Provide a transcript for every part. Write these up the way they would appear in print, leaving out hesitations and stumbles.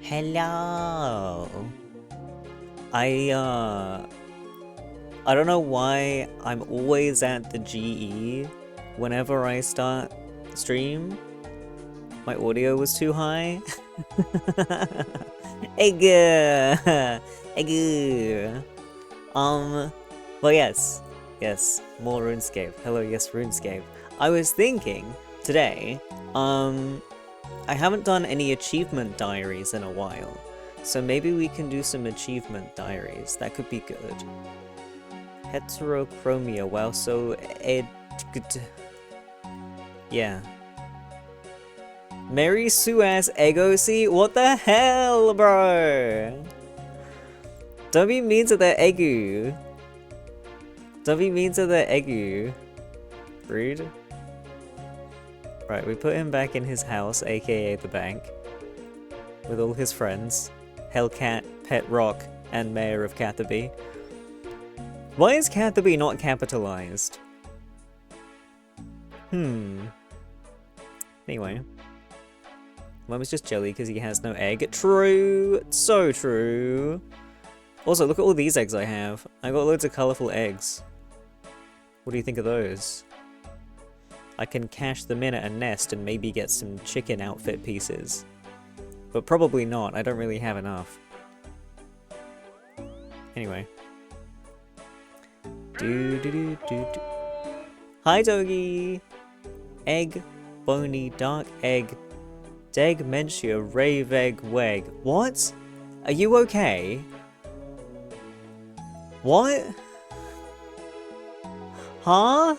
Hello. I don't know why I'm always at the GE whenever I start stream. My audio was too high. Egg. Egg. Well, yes, more RuneScape. Hello, yes, RuneScape. I was thinking today, I haven't done any achievement diaries in a while, so maybe we can do some achievement diaries. That could be good. Heterochromia, wow, so yeah. Mary Sue ass Egosi? What the hell, bro? Don't be mean to the Egu. Don't be mean to the Egu. Rude. Right, we put him back in his house, aka the bank, with all his friends. Hellcat, Pet Rock, and Mayor of Catherby. Why is Catherby not capitalized? Anyway. Mine was just jelly because he has no egg. True! So true! Also, look at all these eggs I have. I got loads of colourful eggs. What do you think of those? I can cash them in at a nest and maybe get some chicken outfit pieces. But probably not, I don't really have enough. Anyway. Hi, doggy! Egg, bony, dark egg, Degmentia, rave egg, weg. What? Are you okay? What? Huh?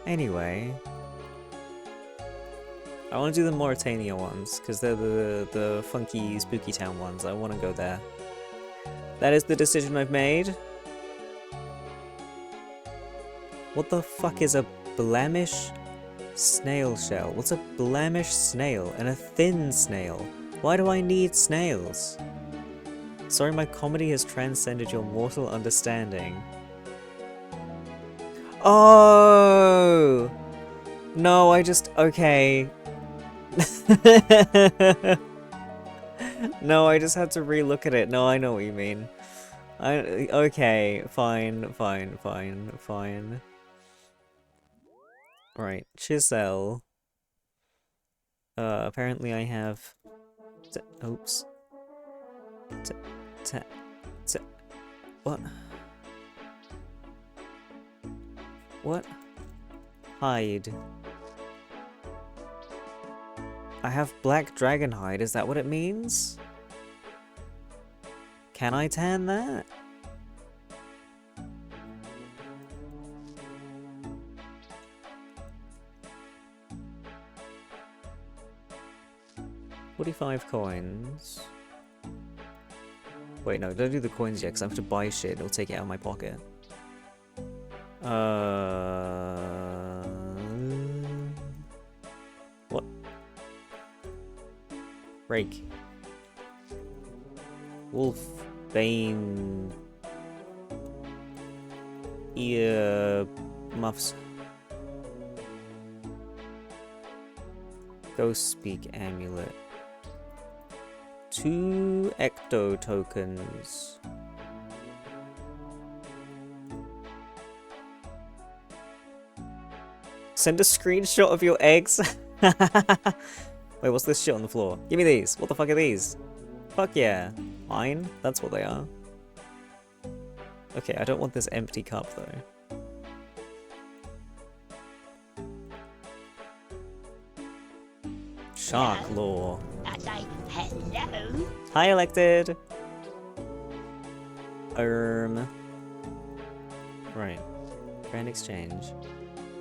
Anyway. I want to do the Mauritania ones, because they're the funky, spooky town ones. I want to go there. That is the decision I've made. What the fuck is a blemish snail shell? What's a blemish snail and a thin snail? Why do I need snails? Sorry, my comedy has transcended your mortal understanding. Oh! No, okay. No, I just had to re-look at it. No, I know what you mean. Okay, fine. Right, chisel. Apparently I have... Oops. What? What? Hide. I have black dragon hide, is that what it means? Can I tan that? $45 coins. Wait, no, don't do the coins yet, because I have to buy shit. It'll take it out of my pocket. What? Rake. Wolf. Bane. Ear. Muffs. Ghost Speak Amulet. 2 ecto tokens. Send a screenshot of your eggs. Wait, what's this shit on the floor? Give me these. What the fuck are these? Fuck yeah. Mine? That's what they are. Okay, I don't want this empty cup though. Shark lore. Hello. Hi, elected. Right. Grand exchange.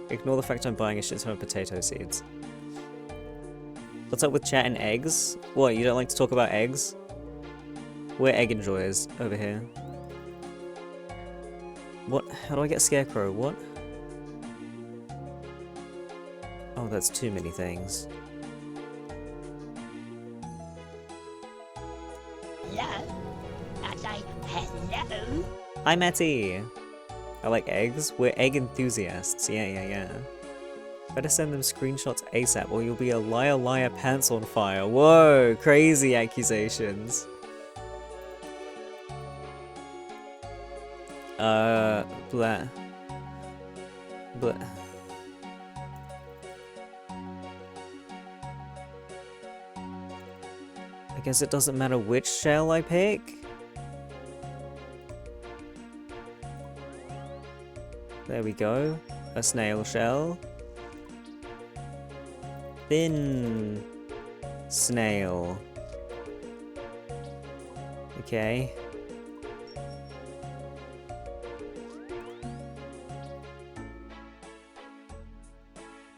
Ignore the fact I'm buying a shit ton of potato seeds. What's up with chat and eggs? What, you don't like to talk about eggs? We're egg enjoyers over here. What? How do I get Scarecrow? What? Oh, that's too many things. Hello. I say hello. Hi, Matty. I like eggs. We're egg enthusiasts. Yeah. Better send them screenshots ASAP or you'll be a liar liar pants on fire. Whoa, crazy accusations. Blah. Blah. I guess it doesn't matter which shell I pick. There we go. A snail shell. Thin snail. Okay.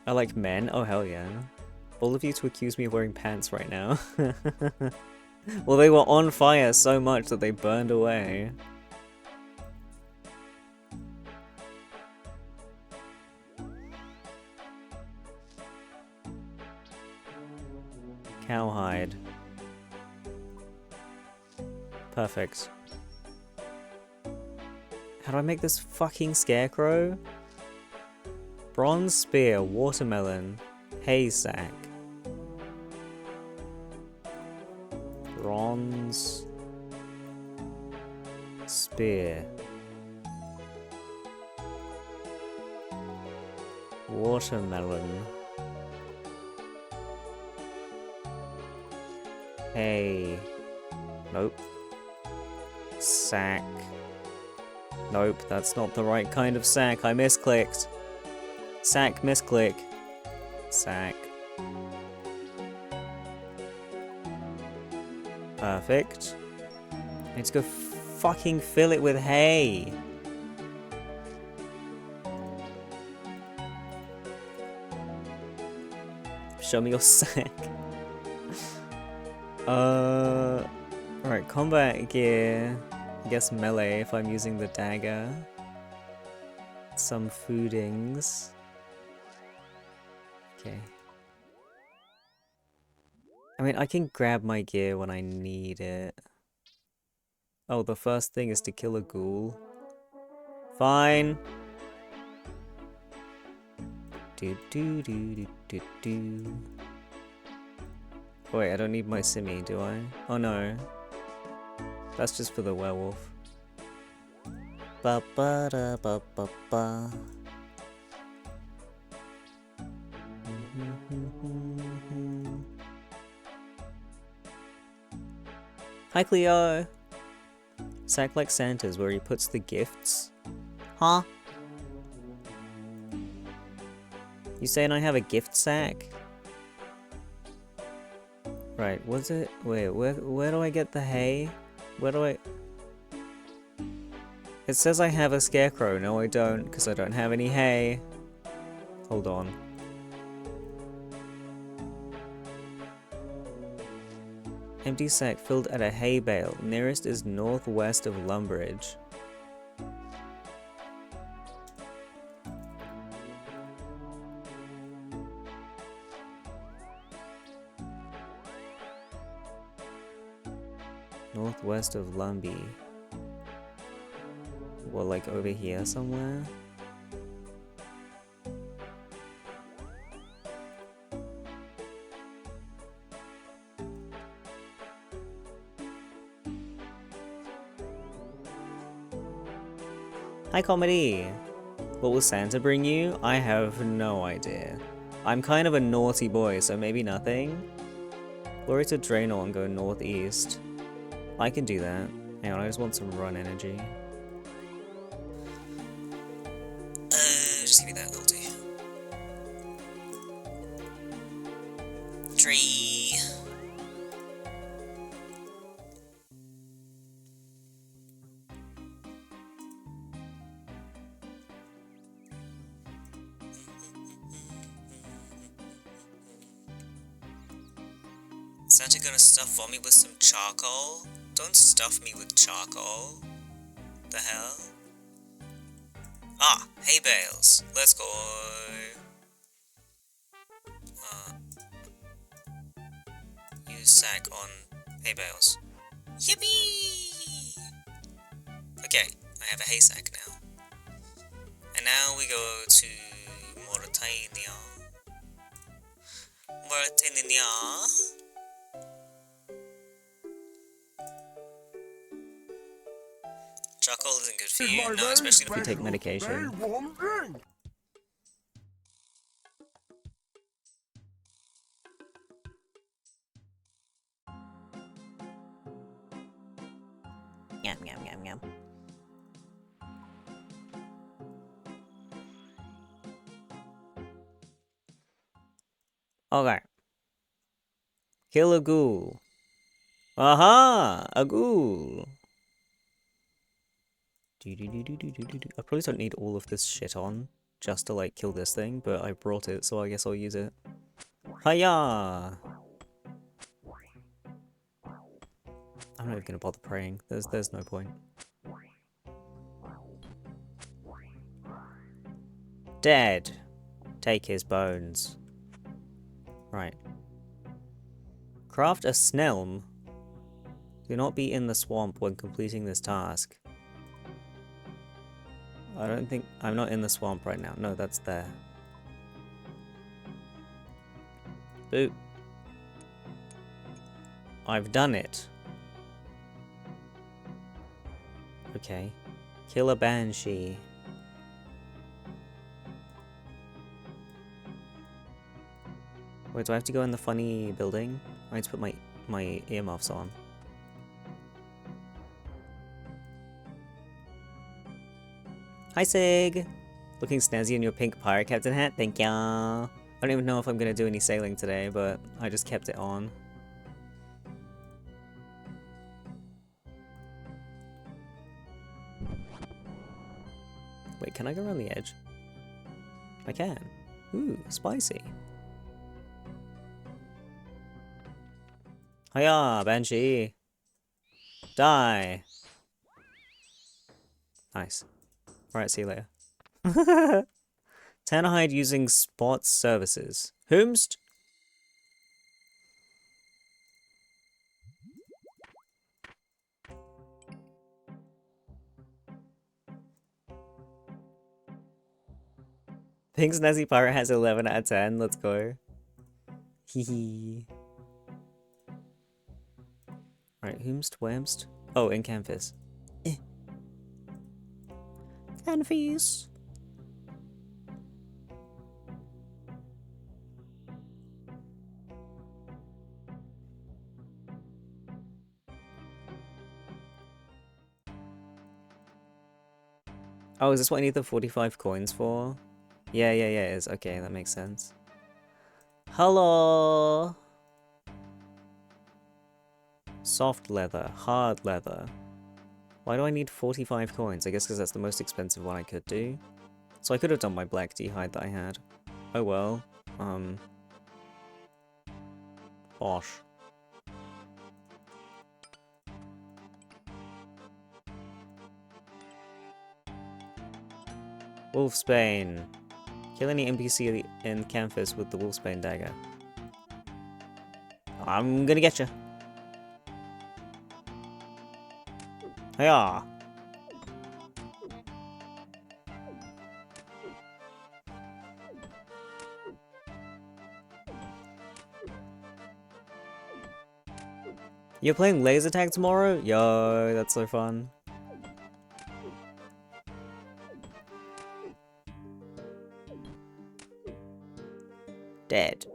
I like men? Oh hell yeah. All of you to accuse me of wearing pants right now. Well, they were on fire so much that they burned away. Cowhide. Perfect. How do I make this fucking scarecrow? Bronze spear, watermelon, hay sack. Bronze spear. Watermelon. Hay. Nope. Sack. Nope, that's not the right kind of sack. I misclicked. Sack, misclick. Sack. Perfect. I need to go fucking fill it with hay. Show me your sack. Alright, combat gear. I guess melee if I'm using the dagger. Some foodings. Okay. I mean, I can grab my gear when I need it. Oh, the first thing is to kill a ghoul. Fine. Do do do do do do. Wait, I don't need my simmy, do I? Oh no. That's just for the werewolf. Ba ba da ba ba ba. Hi Cleo! Sack like Santa's where he puts the gifts. Huh? You saying I have a gift sack? Right, was it? Wait, where do I get the hay? Where do I... It says I have a scarecrow. No, I don't, because I don't have any hay. Hold on. Empty sack filled at a hay bale. Nearest is northwest of Lumbridge. Northwest of Lumby. Well, like over here somewhere? Hi Comedy! What will Santa bring you? I have no idea. I'm kind of a naughty boy, so maybe nothing? Glory to Draenor and go northeast. I can do that. Hang on, I just want some run energy. Just give me that, that'll do. Tree. Santa gonna stuff me with some charcoal? Don't stuff me with charcoal. The hell? Ah, hay bales. Let's go. Use sack on hay bales. Yippee! Okay, I have a hay sack now. And now we go to Mauritania. Martinia. Charcoal isn't good for you, no, especially if you take medication. Yum, yum, yum, yum. Okay. Kill a ghoul. Aha! A ghoul! I probably don't need all of this shit on just to like kill this thing, but I brought it, so I guess I'll use it. Hiya! I'm not even gonna bother praying. There's no point. Dead. Take his bones. Right. Craft a snelm. Do not be in the swamp when completing this task. I don't think... I'm not in the swamp right now. No, that's there. Boop. I've done it. Okay. Kill a banshee. Wait, do I have to go in the funny building? I need to put my earmuffs on. Hi, Sig! Looking snazzy in your pink pirate captain hat, thank ya! I don't even know if I'm gonna do any sailing today, but I just kept it on. Wait, can I go around the edge? I can. Ooh, spicy. Hiya, Banshee! Die! Nice. Alright, see you later. Tannerhide using spot services. Whomst? Pink Snazzy Pirate has 11 out of 10. Let's go. Hehe. Alright, whomst, whamst? Oh, in Canvas. Canvas. Oh, is this what I need the 45 coins for? Yeah, it is. Okay, that makes sense. Hello! Soft leather, hard leather. Why do I need 45 coins? I guess because that's the most expensive one I could do. So I could have done my black tea hide that I had. Oh well. Bosh. Wolfsbane. Kill any NPC in Canvas with the Wolfsbane dagger. I'm gonna get you. Hiya! You're playing laser tag tomorrow? Yo, that's so fun. Dead.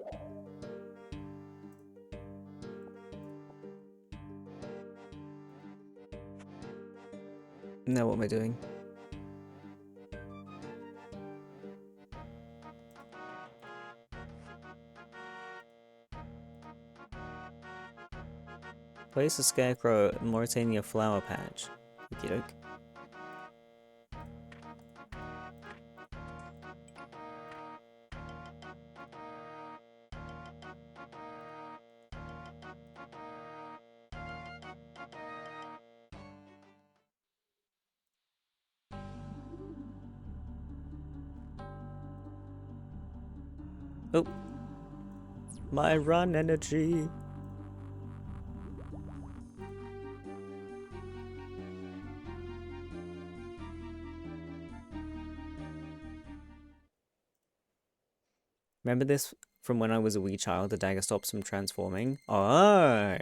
Now what am I doing? Place a scarecrow at Mauritania flower patch. Okie doke. Oh. My run energy. Remember this from when I was a wee child. The dagger stops him transforming. Oh.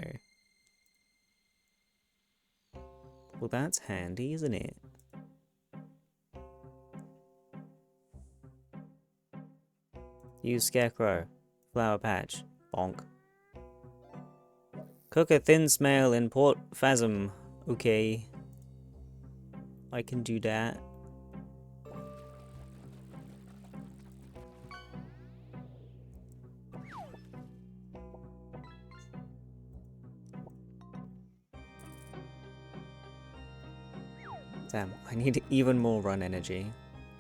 Well, that's handy, isn't it? Use Scarecrow. Flower Patch. Bonk. Cook a thin smail in Port Phasm. Okay. I can do that. Damn, I need even more run energy.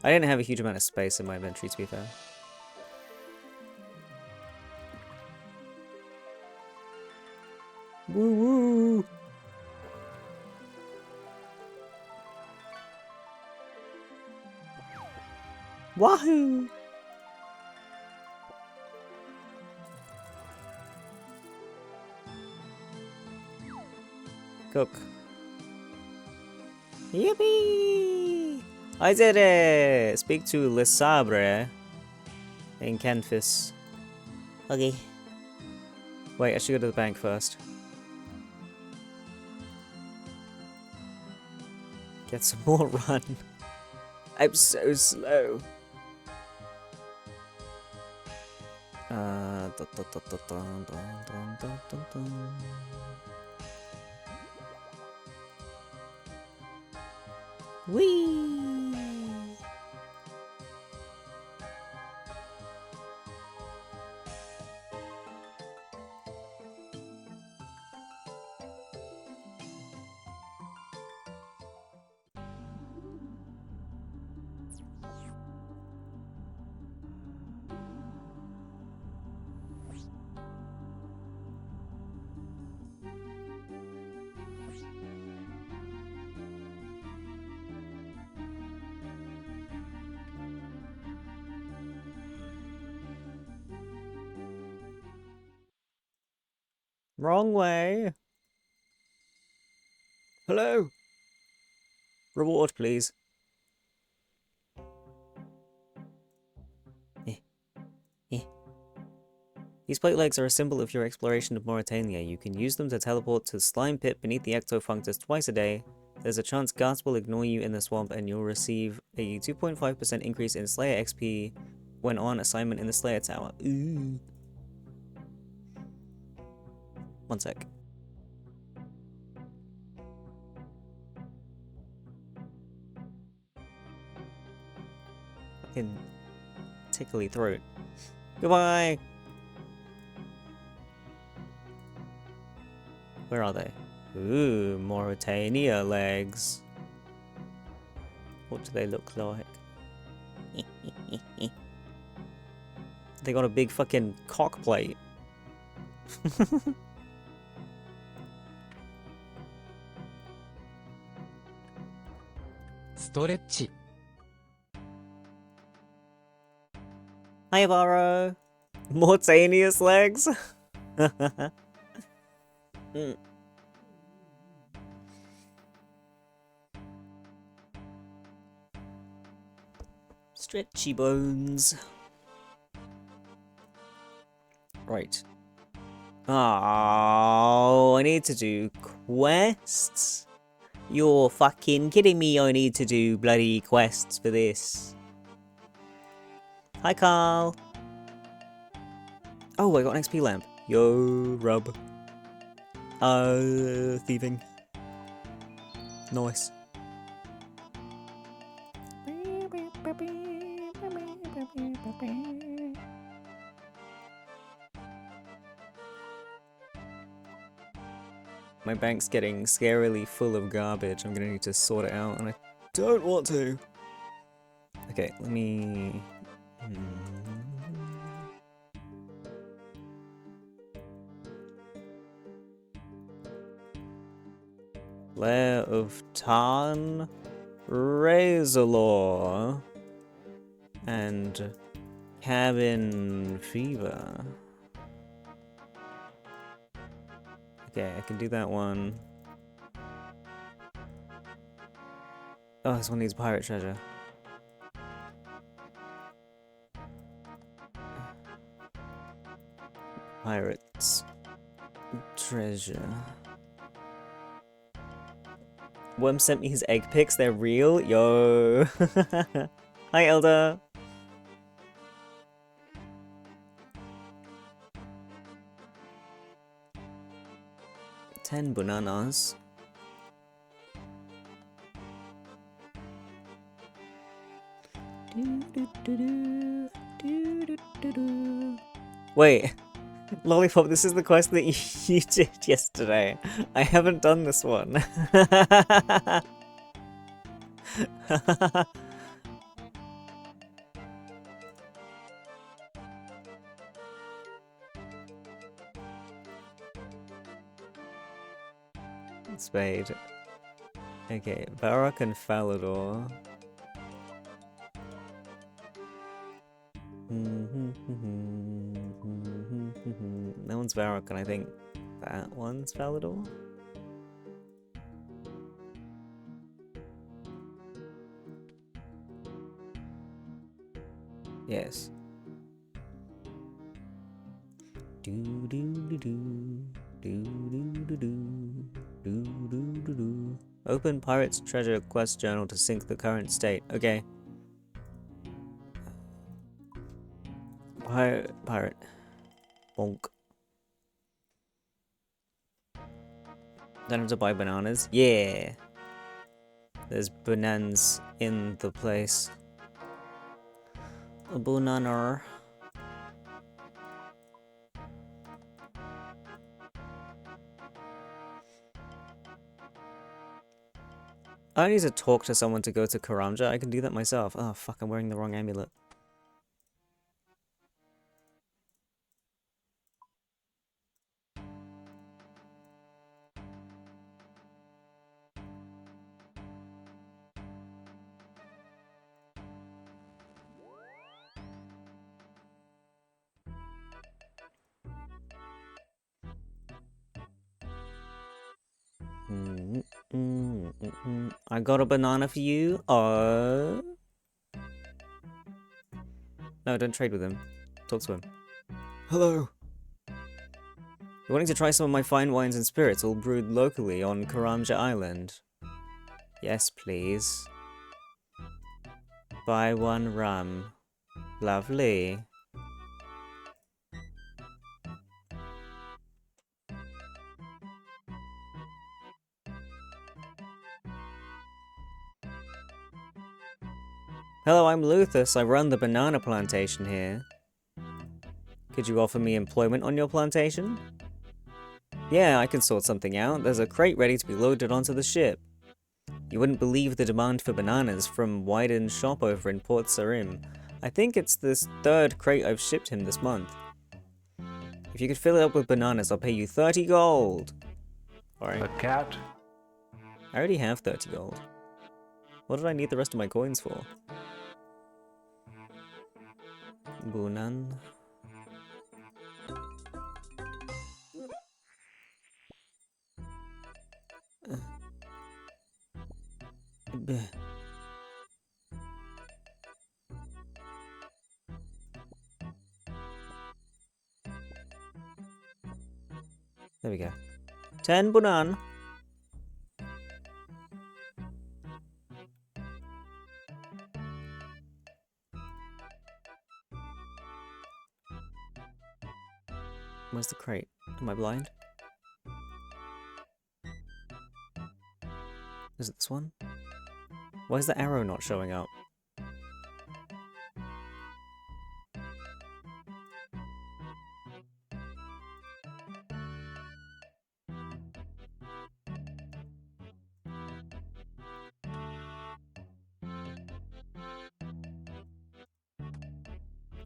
I didn't have a huge amount of space in my inventory, to be fair. Woo woo! Wahoo! Cook. Yippee! I did it! Speak to Le Sabre in Canfis. Okay. Wait, I should go to the bank first. Get some more run. I'm so slow. Dun, dun, dun, dun, dun, dun, dun, dun, dun. Whee! Wrong way. Hello. Reward, please. These plate legs are a symbol of your exploration of Mauritania. You can use them to teleport to the slime pit beneath the Ectofunctus twice a day. There's a chance Ghast will ignore you in the swamp and you'll receive a 2.5% increase in Slayer XP when on assignment in the Slayer Tower. Ooh. One sec. Fucking tickly throat. Goodbye! Where are they? Ooh, Mauritania legs. What do they look like? They got a big fucking cock plate. Stretch. Hi, Barrow. Mauritania's legs. Stretchy bones. Right. Oh, I need to do quests? You're fucking kidding me, I need to do bloody quests for this. Hi, Carl. Oh, I got an XP lamp. Yo, rub. Thieving. Nice. My bank's getting scarily full of garbage. I'm gonna need to sort it out, and I don't want to. Okay, let me... Lair of Tarn, Razorlaw, and Cabin Fever. Okay, I can do that one. Oh, this one needs pirate treasure. Pirates. Treasure. Worm sent me his egg pics. They're real? Yo. Hi, Elder. Ten bananas. Wait, Lollipop, this is the quest that you did yesterday. I haven't done this one. Spade. Okay, Varrock and Falador. That one's Varrock, and I think that one's Falador. Yes. Open Pirate's Treasure Quest Journal to sync the current state. Okay. Pirate. Bonk. Don't have to buy bananas? Yeah! There's bananas in the place. A banana. I need to talk to someone to go to Karamja. I can do that myself. Oh fuck, I'm wearing the wrong amulet. I got a banana for you. No, don't trade with him. Talk to him. Hello. You're wanting to try some of my fine wines and spirits all brewed locally on Karamja Island? Yes, please. Buy one rum. Lovely. Hello, I'm Luthus. I run the banana plantation here. Could you offer me employment on your plantation? Yeah, I can sort something out. There's a crate ready to be loaded onto the ship. You wouldn't believe the demand for bananas from Wyden's shop over in Port Sarim. I think it's this third crate I've shipped him this month. If you could fill it up with bananas, I'll pay you 30 gold. Alright. A cat? I already have 30 gold. What did I need the rest of my coins for? Bunan. There we go. 10 bunan. Where's the crate? Am I blind? Is it this one? Why is the arrow not showing up?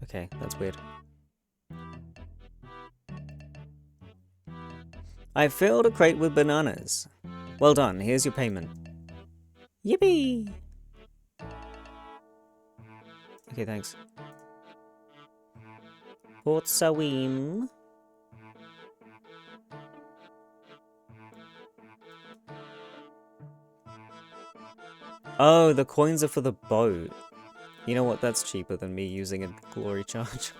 Okay, that's weird. I filled a crate with bananas. Well done, here's your payment. Yippee! Okay, thanks. Port Sarim. Oh, the coins are for the boat. You know what, that's cheaper than me using a glory charge.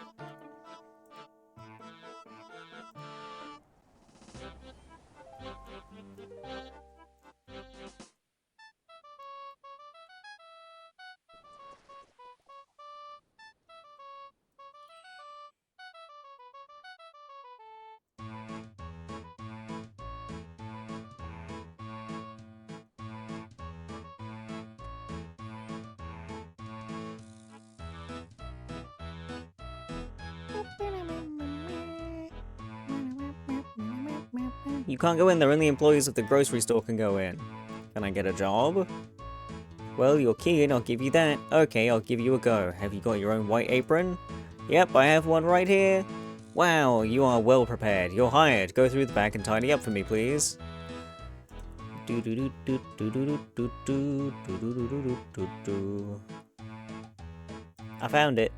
You can't go in there, only employees of the grocery store can go in. Can I get a job? Well, you're keen, I'll give you that. Okay, I'll give you a go. Have you got your own white apron? Yep, I have one right here. Wow, you are well prepared. You're hired. Go through the back and tidy up for me, please. I found it.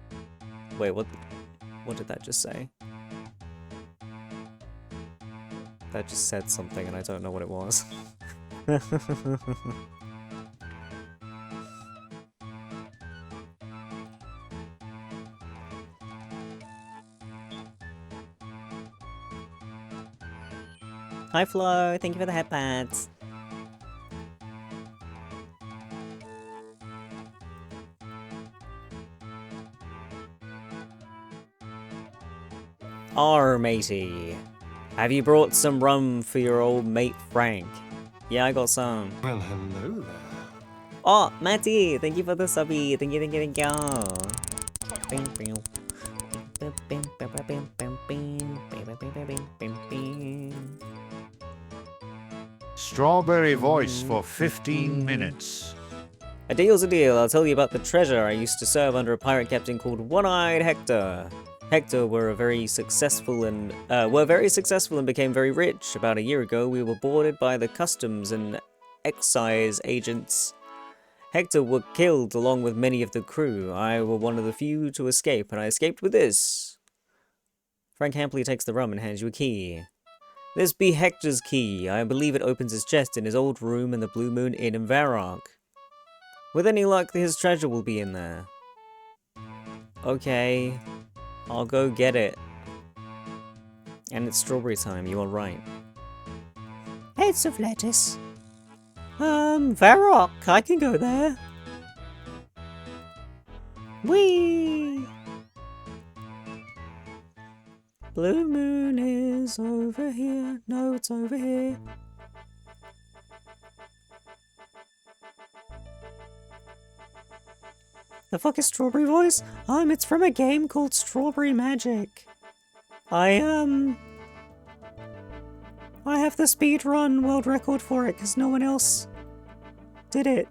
Wait, what did that just say? That just said something and I don't know what it was. Hi Flo, thank you for the headpads. Matey. Have you brought some rum for your old mate Frank? Yeah, I got some. Well, hello there. Oh, Matty, thank you for the subby. Thank you. Strawberry voice for 15 minutes. A deal's a deal. I'll tell you about the treasure I used to serve under a pirate captain called One-Eyed Hector. Hector were very successful and became very rich. About a year ago, we were boarded by the customs and excise agents. Hector were killed along with many of the crew. I were one of the few to escape, and I escaped with this. Frank Hampley takes the rum and hands you a key. This be Hector's key. I believe it opens his chest in his old room in the Blue Moon Inn in Varrock. With any luck, his treasure will be in there. Okay, I'll go get it. And it's strawberry time, you are right. Heads of lettuce. Varrock, I can go there. Whee! Blue moon is over here. No, it's over here. The fuck is Strawberry Voice? It's from a game called Strawberry Magic. I have the speedrun world record for it because no one else did it.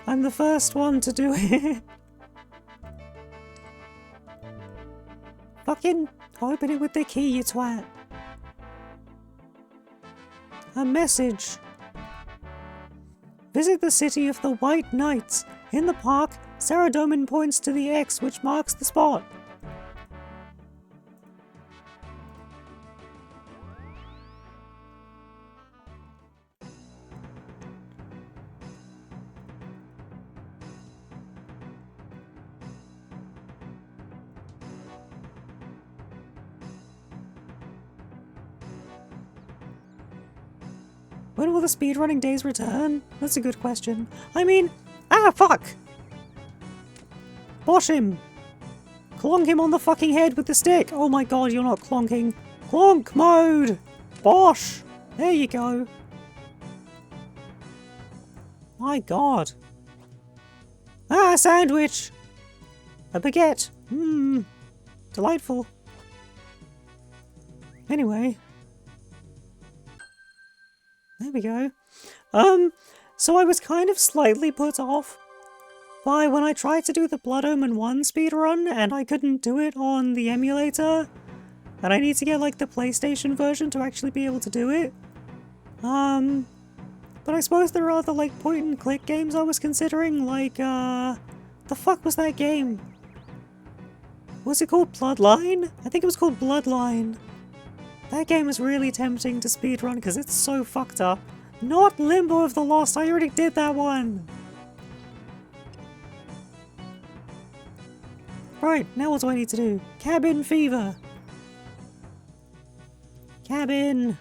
I'm the first one to do it. Fucking open it with the key, you twat. A message. Visit the city of the White Knights. In the park, Saradomin points to the X which marks the spot. When will the speedrunning days return? That's a good question. Fuck! Bosh him! Clonk him on the fucking head with the stick! Oh my god, you're not clonking. Clonk mode! Bosh! There you go. My god. Sandwich! A baguette! Mmm. Delightful. Anyway. There we go. So I was kind of slightly put off by when I tried to do the Blood Omen 1 speedrun and I couldn't do it on the emulator. And I need to get like the PlayStation version to actually be able to do it. But I suppose there are other like point and click games I was considering, like the fuck was that game? Was it called Bloodline? I think it was called Bloodline. That game is really tempting to speedrun because it's so fucked up. Not Limbo of the Lost, I already did that one! Right, now what do I need to do? Cabin fever! Cabin!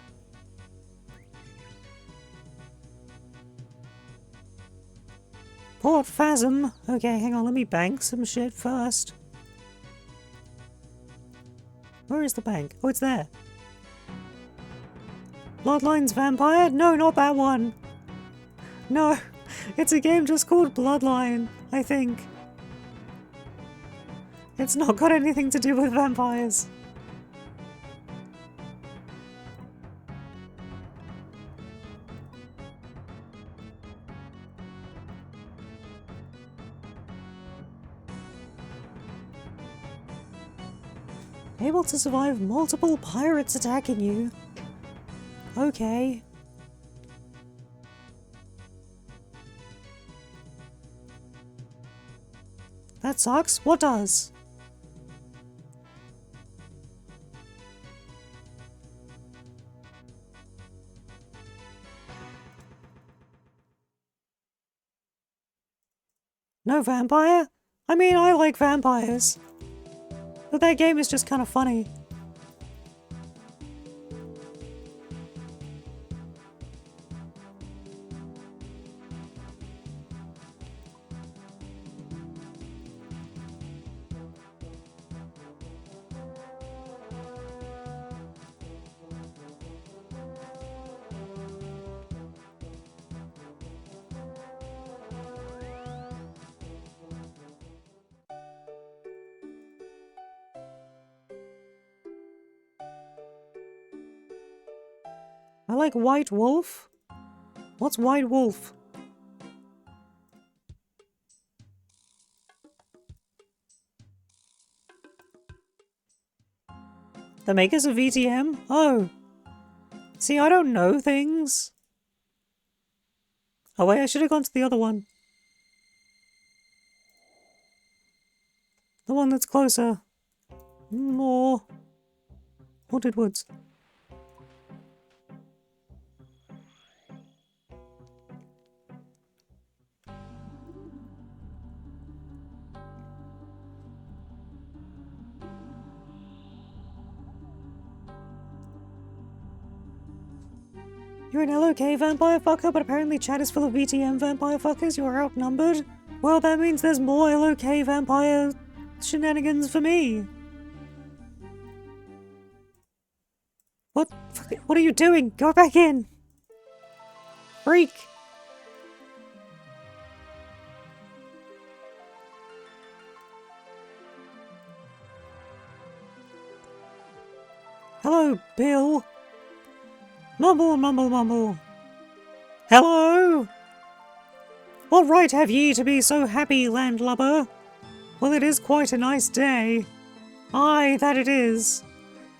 Port Phasm! Okay, hang on, let me bank some shit first. Where is the bank? Oh, it's there. Bloodlines Vampire? No, not that one. No, it's a game just called Bloodline, I think. It's not got anything to do with vampires. Able to survive multiple pirates attacking you. Okay. That sucks. What does? No vampire? I mean, I like vampires. But that game is just kind of funny. I like White Wolf. What's White Wolf? The makers of VTM? Oh. See, I don't know things. Oh wait, I should have gone to the other one. The one that's closer. More. Haunted Woods. You're an LOK vampire fucker, but apparently chat is full of VTM vampire fuckers. You are outnumbered. Well, that means there's more LOK vampire shenanigans for me. What? What are you doing? Go back in! Freak! Hello, Bill. Mumble, mumble, mumble. Hello? What right have ye to be so happy, landlubber? Well, it is quite a nice day. Aye, that it is.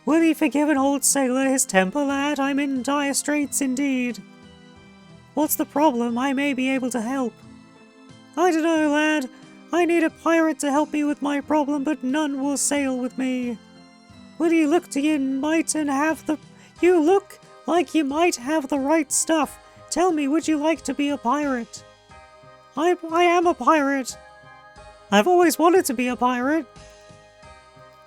Will ye forgive an old sailor his temper, lad? I'm in dire straits indeed. What's the problem? I may be able to help. I dunno, lad. I need a pirate to help me with my problem, but none will sail with me. Will ye look to ye might and have the... You look like you might have the right stuff. Tell me, would you like to be a pirate? I am a pirate. I've always wanted to be a pirate.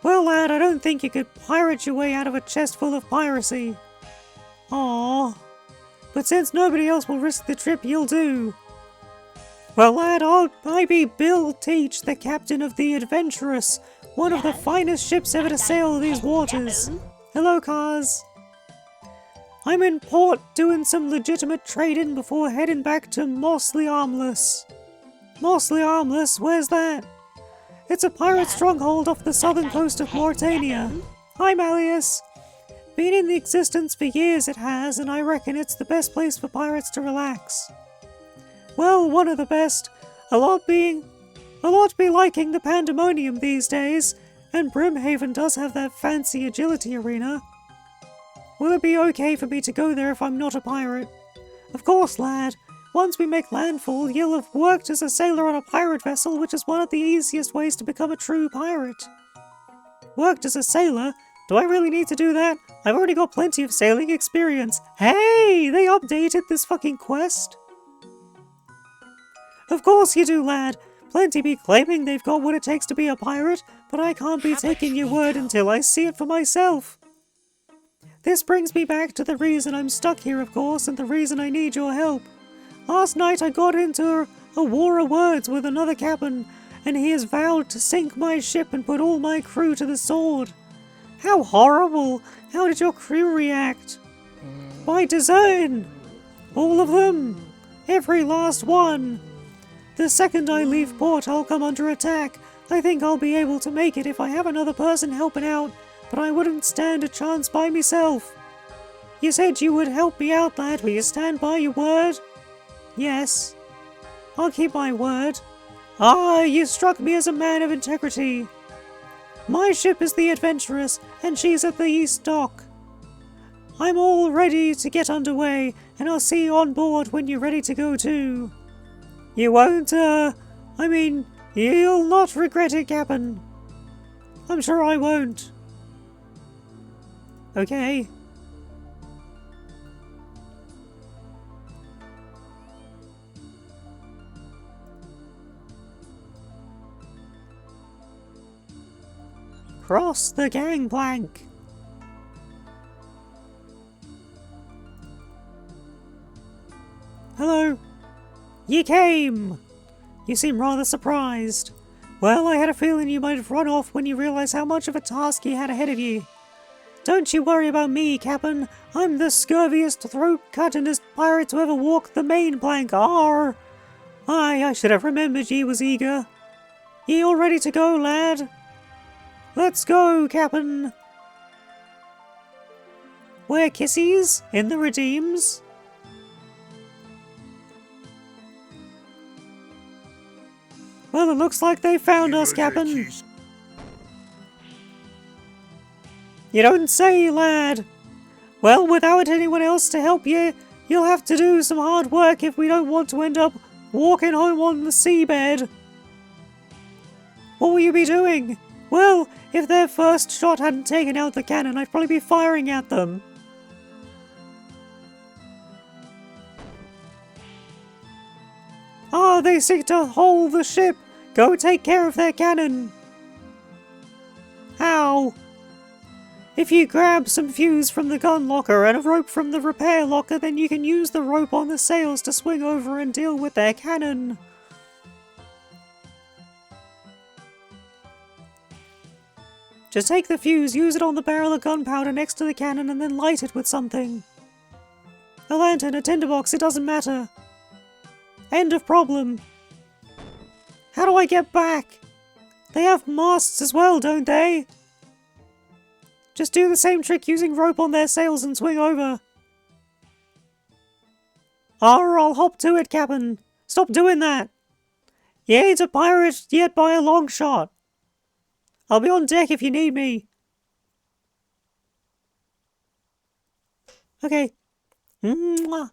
Well, lad, I don't think you could pirate your way out of a chest full of piracy. Aww. But since nobody else will risk the trip, you'll do. Well, lad, I be Bill Teach, the captain of the Adventurous, one of the finest ships ever to sail these waters. Hello, cars. I'm in port doing some legitimate trading before heading back to Mossley Armless. Mossley Armless? Where's that? It's a pirate stronghold off the southern coast of Mauritania. Hi, Malleus. Been in existence for years it has, and I reckon it's the best place for pirates to relax. Well, one of the best. A lot be liking the pandemonium these days, and Brimhaven does have that fancy agility arena. Will it be okay for me to go there if I'm not a pirate? Of course, lad. Once we make landfall, you'll have worked as a sailor on a pirate vessel, which is one of the easiest ways to become a true pirate. Worked as a sailor? Do I really need to do that? I've already got plenty of sailing experience. Hey! They updated this fucking quest? Of course you do, lad. Plenty be claiming they've got what it takes to be a pirate, but I can't be taking your word until I see it for myself. This brings me back to the reason I'm stuck here, of course, and the reason I need your help. Last night I got into a war of words with another captain, and he has vowed to sink my ship and put all my crew to the sword. How horrible! How did your crew react? By deserting! All of them! Every last one! The second I leave port, I'll come under attack. I think I'll be able to make it if I have another person helping out, but I wouldn't stand a chance by myself. You said you would help me out, lad. Will you stand by your word? Yes. I'll keep my word. Ah, you struck me as a man of integrity. My ship is the Adventurous, and she's at the East Dock. I'm all ready to get underway, and I'll see you on board when you're ready to go too. You won't, you'll not regret it, Captain. I'm sure I won't. Okay. Cross the gangplank. Hello. You came. You seem rather surprised. Well, I had a feeling you might have run off when you realized how much of a task you had ahead of you. Don't you worry about me, Captain. I'm the scurviest, throat-cuttingest pirate to ever walk the main plank. Arr! Aye, I should have remembered ye was eager. Ye all ready to go, lad? Let's go, Captain. Where kissies? In the redeems? Well, it looks like they found us, Captain. You don't say, lad. Well, without anyone else to help you, you'll have to do some hard work if we don't want to end up walking home on the seabed. What will you be doing? Well, if their first shot hadn't taken out the cannon, I'd probably be firing at them. Ah, they seek to hold the ship. Go take care of their cannon. How? If you grab some fuse from the gun locker and a rope from the repair locker, then you can use the rope on the sails to swing over and deal with their cannon. Just take the fuse, use it on the barrel of gunpowder next to the cannon, and then light it with something. A lantern, a tinderbox, it doesn't matter. End of problem. How do I get back? They have masts as well, don't they? Just do the same trick using rope on their sails and swing over. Arr, I'll hop to it, Captain. Stop doing that. You ain't a pirate yet by a long shot. I'll be on deck if you need me. Okay. Mwah.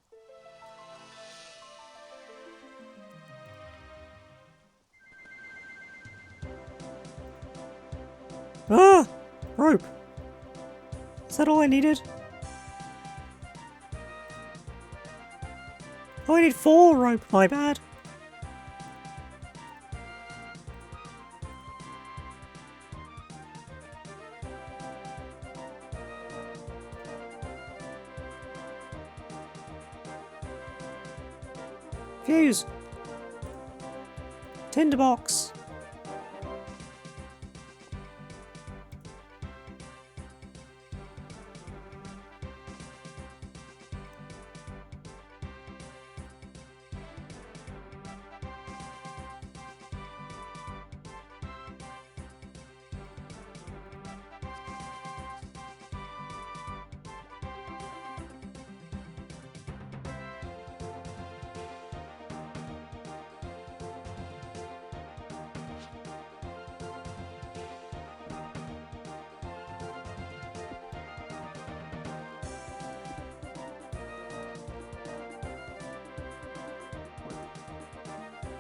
Ah! Rope. Is that all I needed? Oh, I need 4 rope, my bad. Fuse. Tinderbox.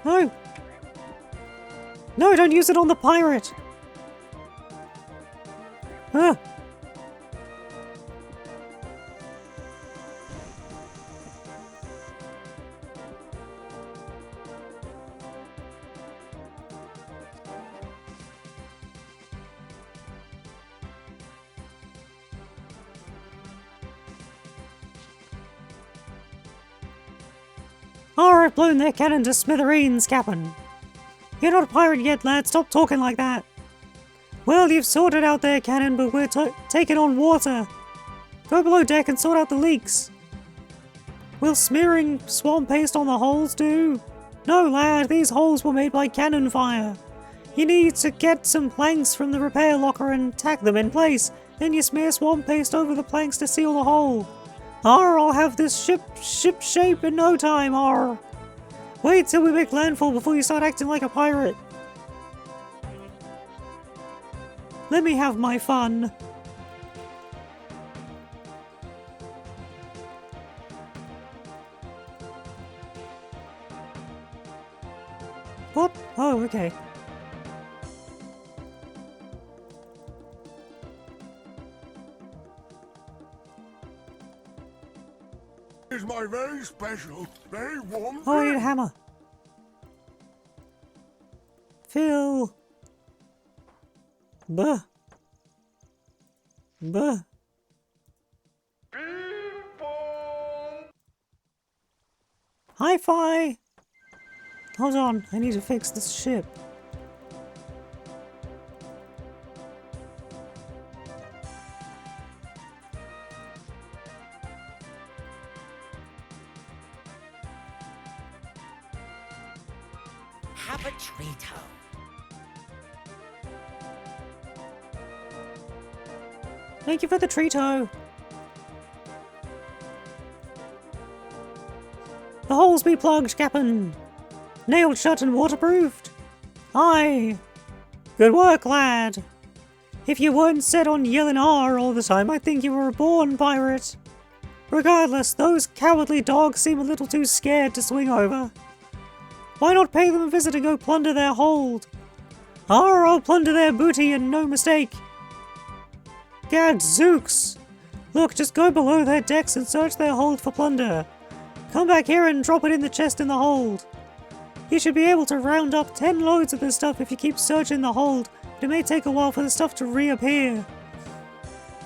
No! No, don't use it on the pirate! Ah! I've blown their cannon to smithereens, Captain. You're not a pirate yet, lad. Stop talking like that. Well, you've sorted out their cannon, but we're taking on water. Go below deck and sort out the leaks. Will smearing swamp paste on the holes do? No, lad. These holes were made by cannon fire. You need to get some planks from the repair locker and tack them in place. Then you smear swamp paste over the planks to seal the hole. Arr, I'll have this ship shape in no time, arr. Wait till we make landfall before you start acting like a pirate. Let me have my fun. What? Oh, okay. Is my very special, very warm Oh, I need a drink. hammer. Phil. Buh. Buh. Hi-fi. Hold on, I need to fix this ship. Have a treat-o. Thank you for the treato. The holes be plugged, Captain. Nailed shut and waterproofed. Aye. Good work, lad. If you weren't set on yelling R all the time, I'd think you were a born pirate. Regardless, those cowardly dogs seem a little too scared to swing over. Why not pay them a visit and go plunder their hold? I'll plunder their booty and no mistake. Gadzooks! Look, just go below their decks and search their hold for plunder. Come back here and drop it in the chest in the hold. You should be able to round up 10 loads of this stuff if you keep searching the hold. It may take a while for the stuff to reappear.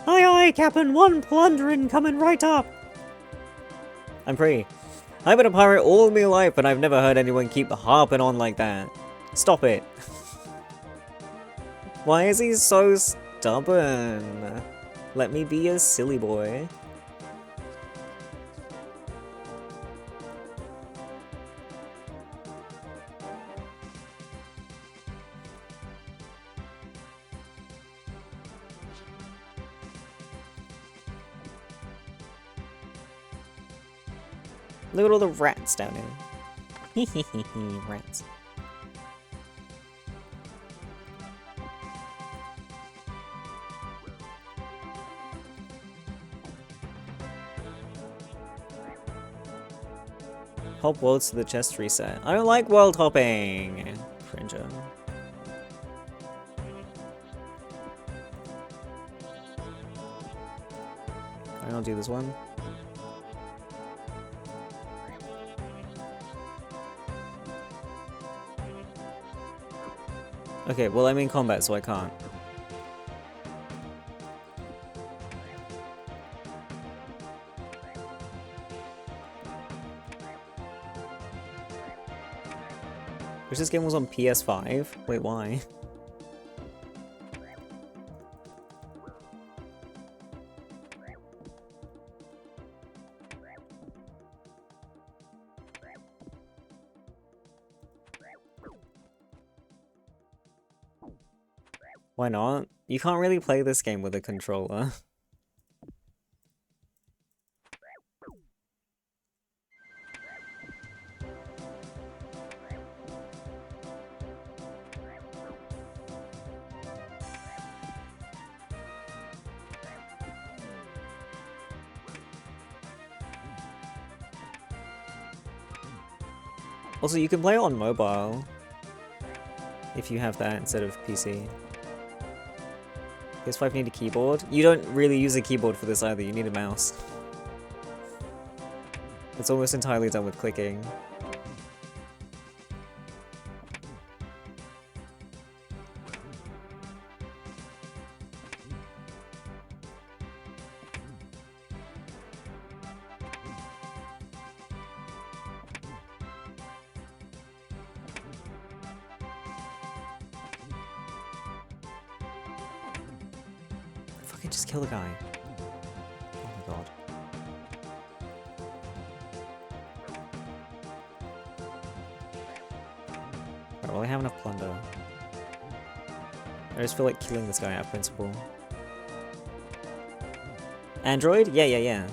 Aye aye, Captain, one plundering coming right up. I'm free. I've been a pirate all my life, but I've never heard anyone keep harping on like that. Stop it. Why is he so stubborn? Let me be a silly boy. Look at all the rats down here. Rats. Hop worlds to the chest reset. I don't like world hopping. Cringer. I'll do this one. Okay, well I'm in combat, so I can't. Wish this game was on PS5. Wait, why? Why not? You can't really play this game with a controller. Also, you can play it on mobile if you have that instead of PC. PS5 need a keyboard. You don't really use a keyboard for this either, you need a mouse. It's almost entirely done with clicking. Just kill the guy. Oh my god. Alright, well I have enough plunder. I just feel like killing this guy out of principle. Android? Yeah.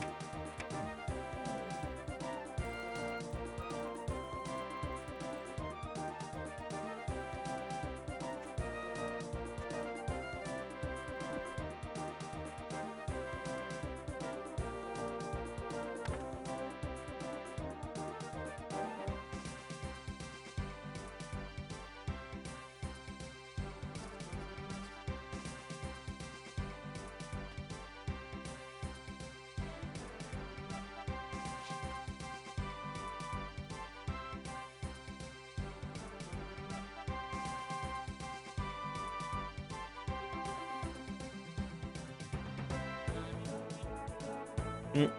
There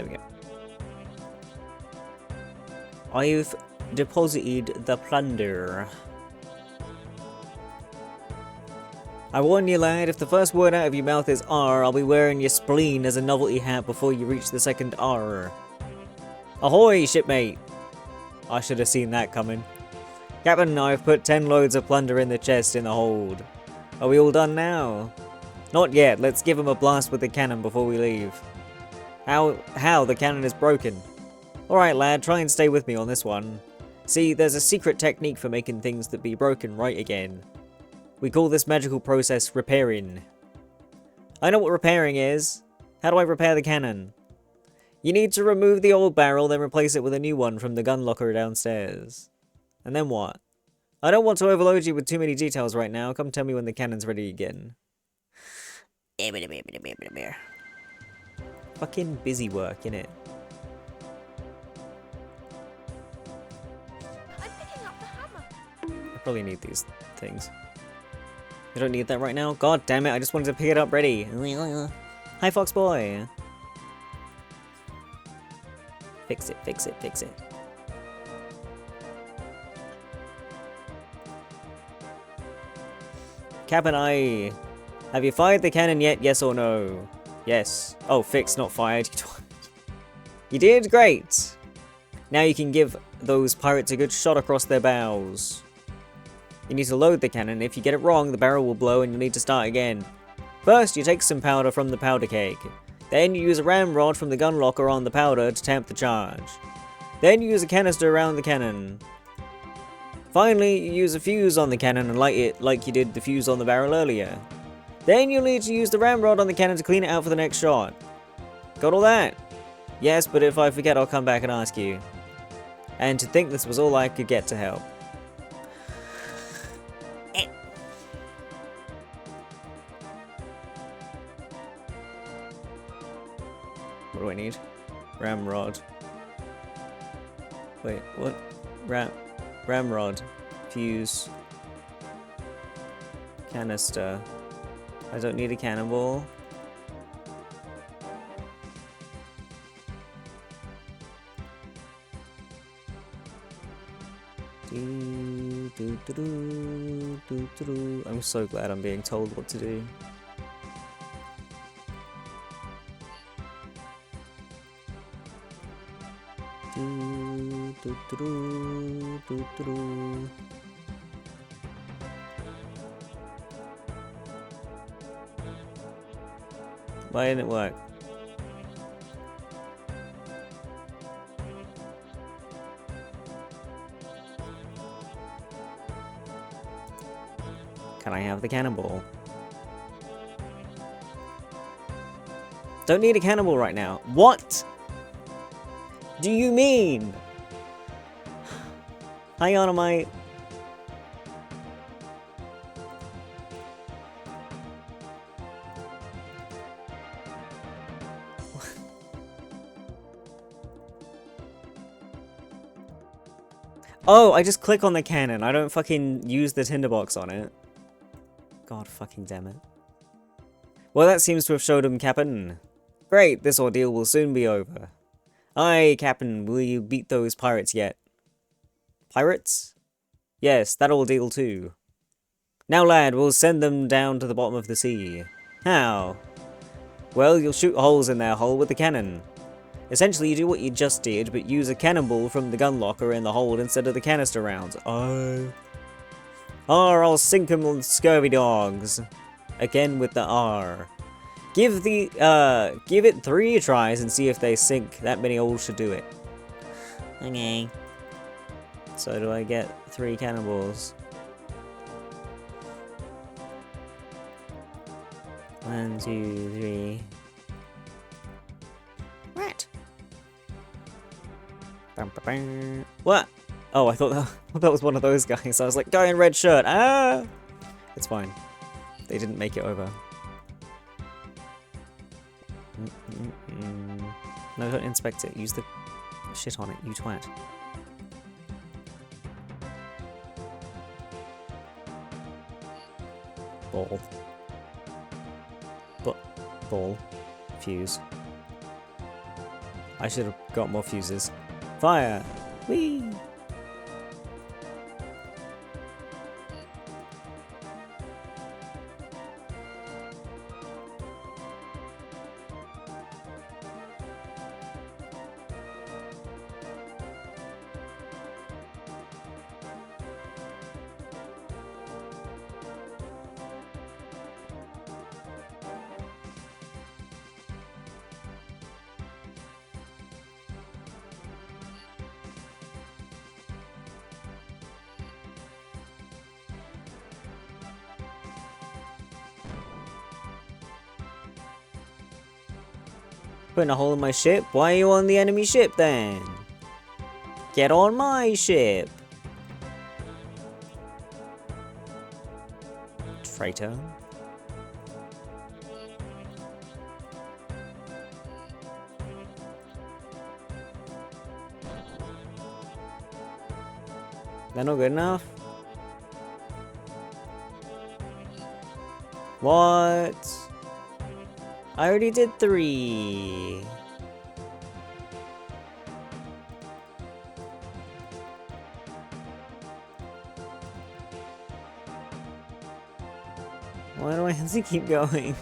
we go. I've deposited the plunder. I warn you, lad, if the first word out of your mouth is R, I'll be wearing your spleen as a novelty hat before you reach the second R. Ahoy, shipmate! I should have seen that coming. Captain, I've put 10 loads of plunder in the chest in the hold. Are we all done now? Not yet, let's give him a blast with the cannon before we leave. How? The cannon is broken. Alright lad, try and stay with me on this one. See, there's a secret technique for making things that be broken right again. We call this magical process repairing. I know what repairing is. How do I repair the cannon? You need to remove the old barrel, then replace it with a new one from the gun locker downstairs. And then what? I don't want to overload you with too many details right now. Come tell me when the cannon's ready again. Fucking busy work, innit? I'm picking up the hammer. I probably need these things. I don't need that right now? God damn it, I just wanted to pick it up ready. Hi, Fox Boy. Fix it, fix it, fix it. Cap and I. Have you fired the cannon yet, yes or no? Yes. Oh, fixed, not fired. You did? Great! Now you can give those pirates a good shot across their bows. You need to load the cannon. If you get it wrong, the barrel will blow and you'll need to start again. First, you take some powder from the powder keg. Then you use a ramrod from the gun locker on the powder to tamp the charge. Then you use a canister around the cannon. Finally, you use a fuse on the cannon and light it like you did the fuse on the barrel earlier. Then you'll need to use the ramrod on the cannon to clean it out for the next shot. Got all that? Yes, but if I forget, I'll come back and ask you. And to think this was all I could get to help. What do I need? Ramrod. Wait, what? Ramrod. Fuse. Canister. I don't need a cannonball. I'm so glad I'm being told what to do. Why didn't it work? Can I have the cannonball? Don't need a cannonball right now. What do you mean? Hang on, am I... Oh, I just click on the cannon. I don't fucking use the tinderbox on it. God fucking damn it. Well, that seems to have showed him, Captain. Great, this ordeal will soon be over. Aye, Captain, will you beat those pirates yet? Pirates? Yes, that ordeal too. Now, lad, we'll send them down to the bottom of the sea. How? Well, you'll shoot holes in their hull with the cannon. Essentially, you do what you just did, but use a cannonball from the gun locker in the hold instead of the canister rounds. Oh. I'll sink 'em with scurvy dogs. Again with the R. Give it 3 tries and see if they sink. That many holes should do it. Okay. So do I get 3 cannonballs? 1, 2, 3. What? What? Oh, I thought that was one of those guys. I was like, guy in red shirt. Ah! It's fine. They didn't make it over. No, don't inspect it. Use the shit on it, you twat. Ball. But Ball. Fuse. I should have got more fuses. Fire! Whee! Putting a hole in my ship? Why are you on the enemy ship then? Get on my ship! Traitor. That not good enough? What? I already did 3. Why do I have to keep going?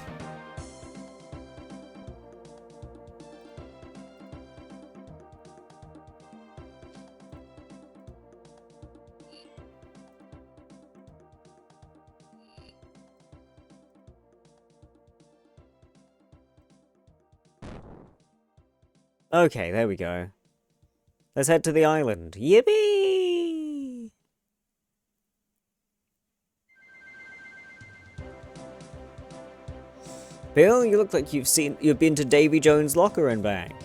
Okay, there we go. Let's head to the island. Yippee! Bill, you look like you've been to Davy Jones' locker and back.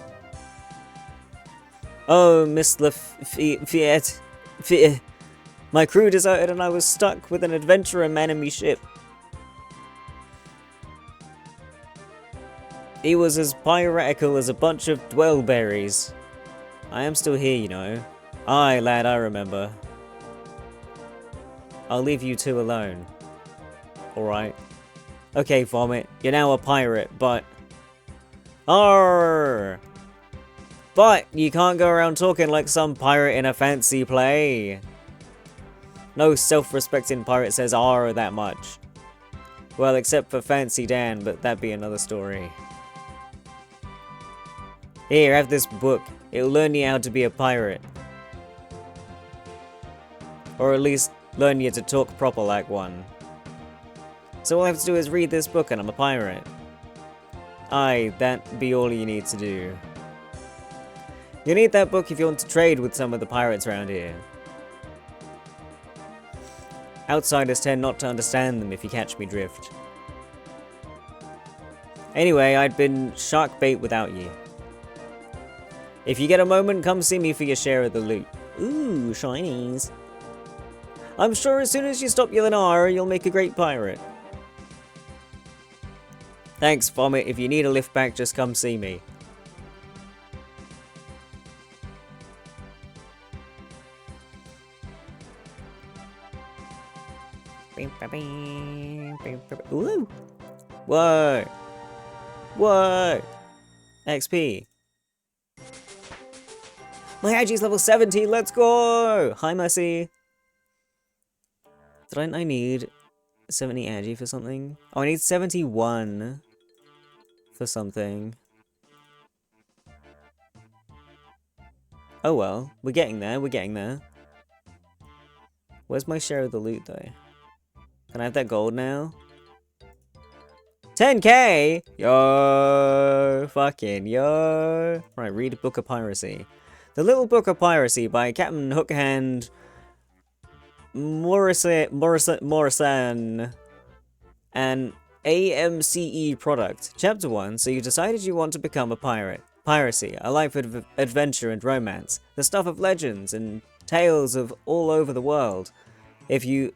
Oh, Miss Fiat. My crew deserted and I was stuck with an adventurer enemy ship. He was as piratical as a bunch of dwellberries. I am still here, you know. Aye, lad, I remember. I'll leave you two alone. Alright. Okay, Vomit, you're now a pirate, but... Arrgh! But you can't go around talking like some pirate in a fancy play. No self-respecting pirate says arrgh that much. Well, except for Fancy Dan, but that'd be another story. Here, have this book. It'll learn you how to be a pirate. Or at least learn you to talk proper like one. So all I have to do is read this book and I'm a pirate. Aye, that'd be all you need to do. You need that book if you want to trade with some of the pirates around here. Outsiders tend not to understand them, if you catch me drift. Anyway, I'd been shark bait without you. If you get a moment, come see me for your share of the loot. Ooh, shinies. I'm sure as soon as you stop yelling R, you'll make a great pirate. Thanks, Vomit. If you need a lift back, just come see me. Ooh. Whoa. Whoa. XP. My AG's level 70, let's go! Hi, Mercy. Didn't I need 70 AG for something? Oh, I need 71 for something. Oh well, we're getting there, we're getting there. Where's my share of the loot, though? Can I have that gold now? 10k! Yo! Fucking yo! Right, read Book of Piracy. The Little Book of Piracy by Captain Hookhand Morrison, an AMCE product. Chapter 1, so you decided you want to become a pirate. Piracy, a life of adventure and romance. The stuff of legends and tales of all over the world. If you...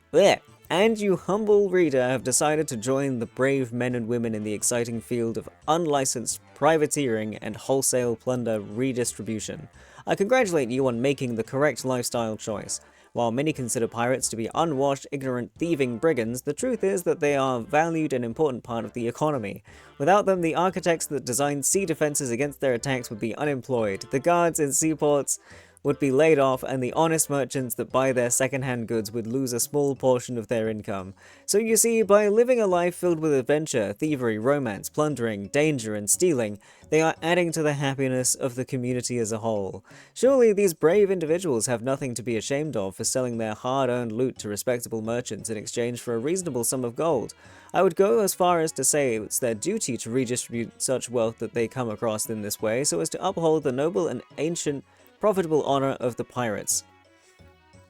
And you humble reader have decided to join the brave men and women in the exciting field of unlicensed privateering and wholesale plunder redistribution. I congratulate you on making the correct lifestyle choice. While many consider pirates to be unwashed, ignorant, thieving brigands, the truth is that they are a valued and important part of the economy. Without them, the architects that designed sea defenses against their attacks would be unemployed, the guards in seaports would be laid off, and the honest merchants that buy their second-hand goods would lose a small portion of their income. So you see, by living a life filled with adventure, thievery, romance, plundering, danger, and stealing, they are adding to the happiness of the community as a whole. Surely these brave individuals have nothing to be ashamed of for selling their hard-earned loot to respectable merchants in exchange for a reasonable sum of gold. I would go as far as to say it's their duty to redistribute such wealth that they come across in this way so as to uphold the noble and ancient profitable honor of the pirates.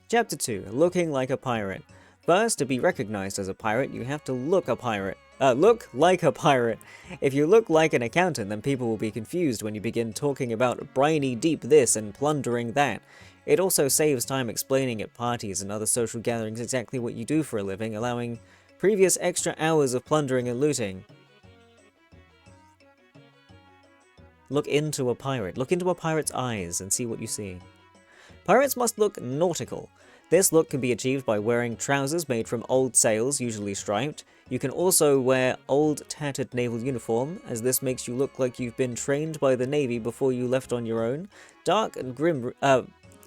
Chapter 2. Looking like a pirate. First, to be recognized as a pirate, you have to look like a pirate. If you look like an accountant, then people will be confused when you begin talking about briny deep this and plundering that. It also saves time explaining at parties and other social gatherings exactly what you do for a living, allowing previous extra hours of plundering and looting. Look into a pirate. Look into a pirate's eyes and see what you see. Pirates must look nautical. This look can be achieved by wearing trousers made from old sails, usually striped. You can also wear old tattered naval uniform, as this makes you look like you've been trained by the Navy before you left on your own.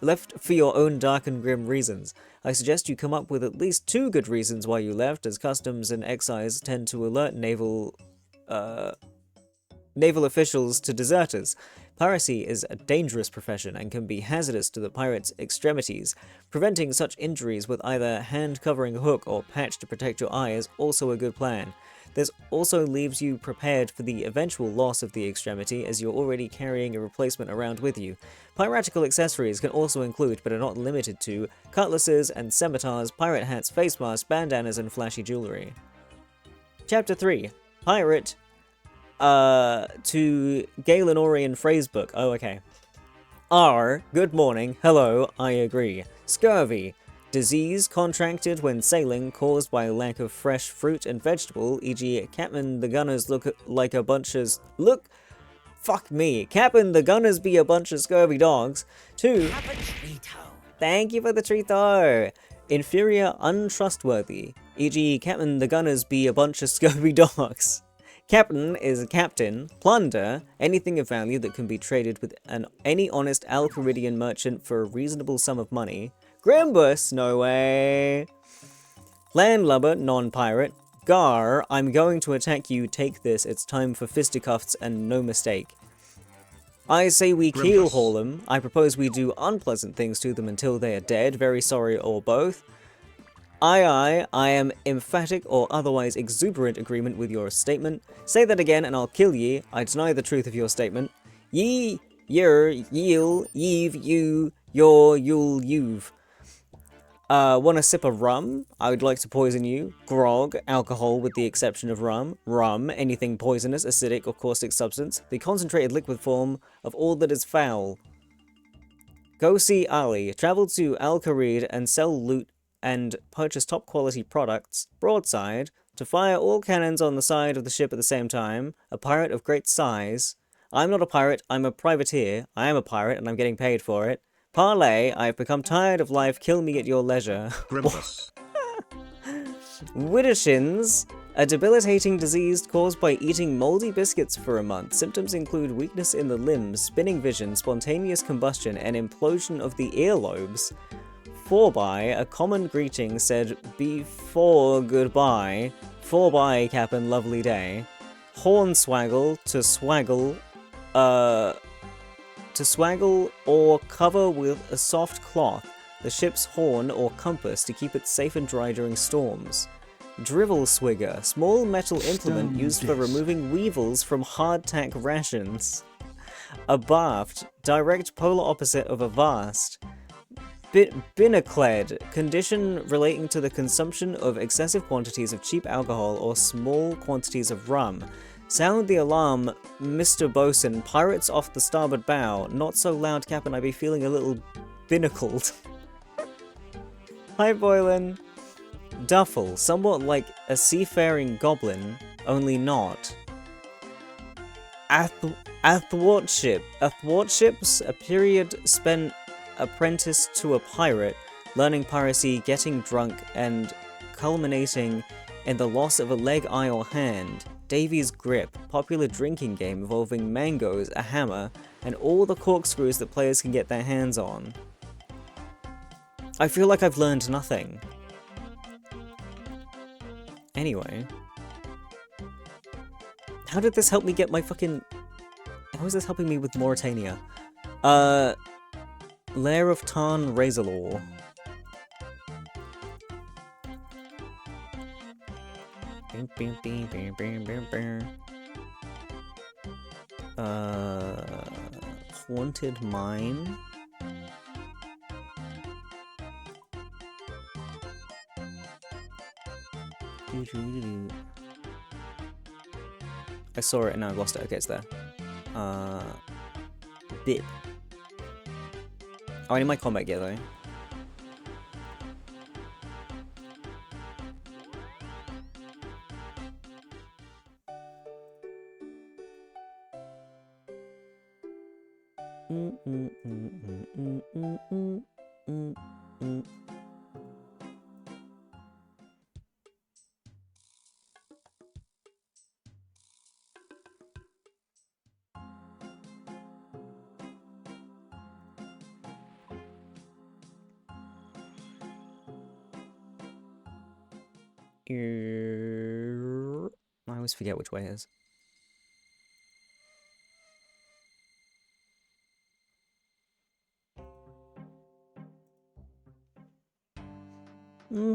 Left for your own dark and grim reasons. I suggest you come up with at least 2 good reasons why you left, as customs and excise tend to alert naval officials to deserters. Piracy is a dangerous profession and can be hazardous to the pirate's extremities. Preventing such injuries with either hand-covering hook or patch to protect your eye is also a good plan. This also leaves you prepared for the eventual loss of the extremity, as you're already carrying a replacement around with you. Piratical accessories can also include, but are not limited to, cutlasses and scimitars, pirate hats, face masks, bandanas, and flashy jewelry. Chapter 3. Pirate to Galenorian phrasebook. Oh, okay. R. Good morning. Hello. I agree. Scurvy. Disease contracted when sailing, caused by lack of fresh fruit and vegetable, e.g. Captain the Gunners look like a bunch of... Fuck me. Captain the Gunners be a bunch of scurvy dogs. 2. Thank you for the treato. Inferior, untrustworthy, e.g. Captain the Gunners be a bunch of scurvy dogs. Captain is a captain. Plunder, anything of value that can be traded with any honest Alcaridian merchant for a reasonable sum of money. Grimbus, no way. Landlubber, non-pirate. Gar, I'm going to attack you, take this, it's time for fisticuffs and no mistake. I say we keel haul them. I propose we do unpleasant things to them until they are dead, very sorry, or both. I am emphatic or otherwise exuberant agreement with your statement. Say that again and I'll kill ye. I deny the truth of your statement. Ye, yer, ye'll, ye've, you, your, you'll, you've. Want a sip of rum? I would like to poison you. Grog, alcohol with the exception of rum. Rum, anything poisonous, acidic, or caustic substance. The concentrated liquid form of all that is foul. Go see Ali. Travel to Al-Qarid and sell loot and purchase top quality products. Broadside. To fire all cannons on the side of the ship at the same time. A pirate of great size. I'm not a pirate, I'm a privateer. I am a pirate and I'm getting paid for it. Parlay, I have become tired of life, kill me at your leisure. Widdershins, a debilitating disease caused by eating moldy biscuits for a month. Symptoms include weakness in the limbs, spinning vision, spontaneous combustion, and implosion of the earlobes. Forby, a common greeting said before goodbye. Forby, Cap'n, lovely day. Hornswaggle, to swaggle or cover with a soft cloth, the ship's horn or compass to keep it safe and dry during storms. Drivel swigger, small metal implement used for removing weevils from hardtack rations. Abaft, direct polar opposite of avast. Binacled, condition relating to the consumption of excessive quantities of cheap alcohol or small quantities of rum. Sound the alarm, Mr. Bosun. Pirates off the starboard bow. Not so loud, Captain. I be feeling a little binnacled. Hi, Boylan. Duffel. Somewhat like a seafaring goblin, only not. Athwartship. Athwartships, a period spent apprentice to a pirate. learning piracy, getting drunk, and culminating in the loss of a leg, eye, or hand. Davy's Grip, popular drinking game involving mangoes, a hammer, and all the corkscrews that players can get their hands on. I feel like I've learned nothing. Anyway. How did this help me get my fucking... How is this helping me with Mauritania? Lair of Tarn Razorlaw. Haunted Mine. I saw it and now I've lost it. Okay, it's there. Bip. Oh, I need my combat gear though. I always forget which way it is.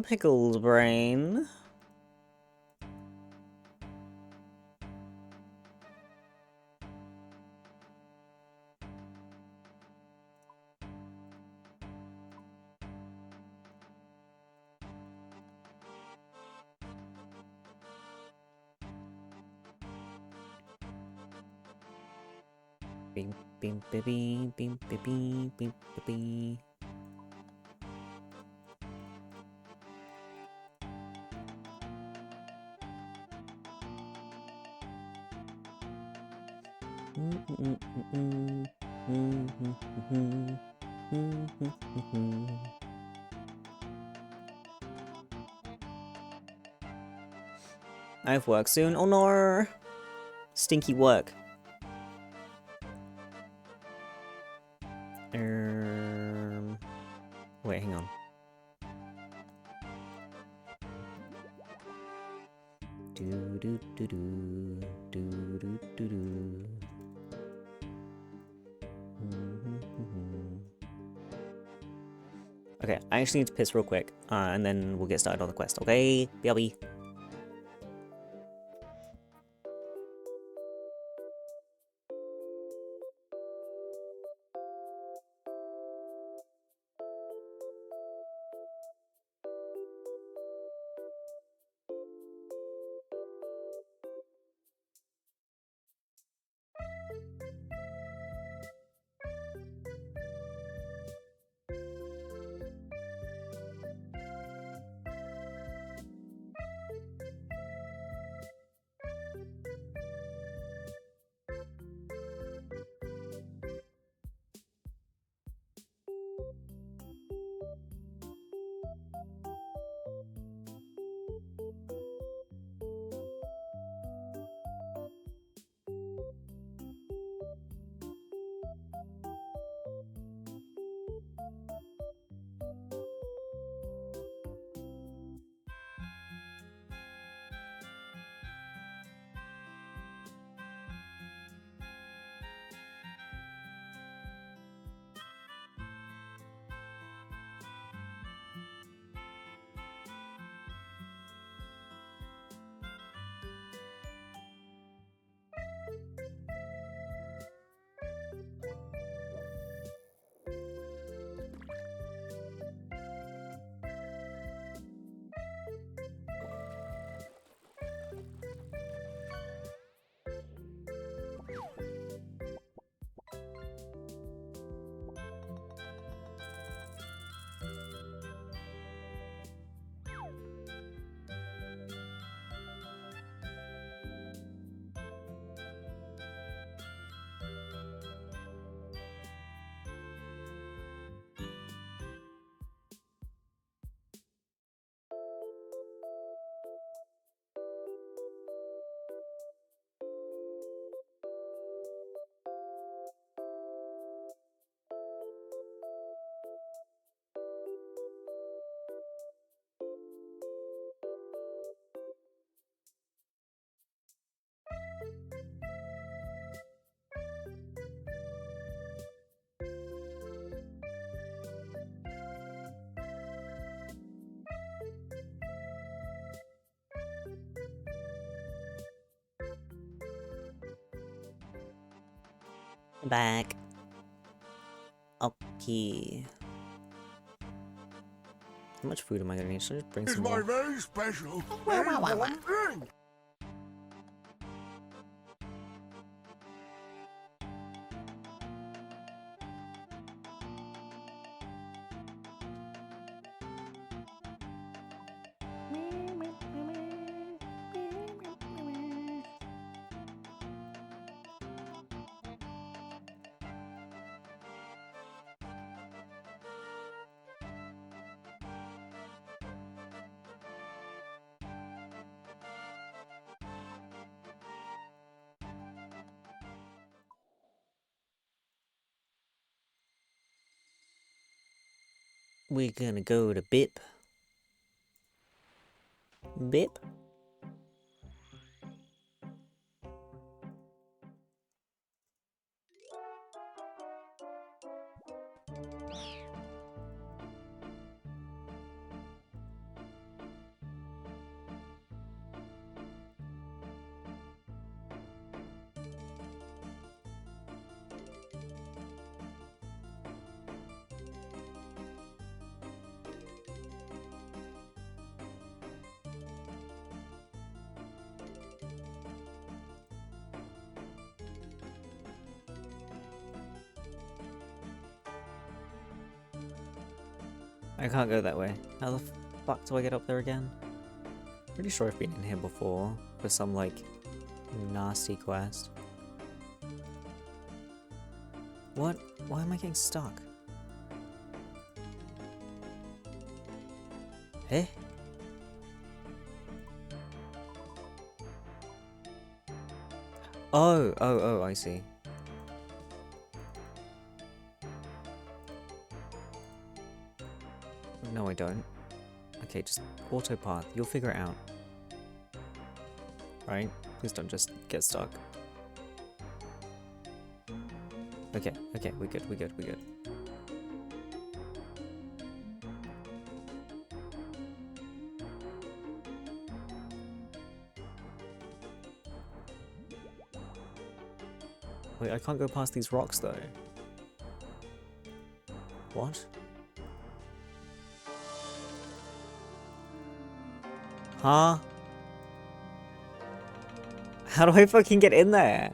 Pickles brain. Beep beep beep beep beep beep beep beep beep. I have work soon. Oh no! Stinky work. Wait, hang on. Do do do do do do do do. Okay, I actually need to piss real quick, and then we'll get started on the quest. Okay, BRB. Back. Up here. How much food am I gonna need? Should I just bring It's some my more? very special, very warm drink. We're gonna go to Bip. Bip? I can't go that way. How the fuck do I get up there again? Pretty sure I've been in here before for some like nasty quest. What? Why am I getting stuck? Eh? Oh, I see. No, I don't. Okay, just auto path. You'll figure it out. Right? Please don't just get stuck. Okay, we're good. Wait, I can't go past these rocks though. What? Huh? How do I fucking get in there?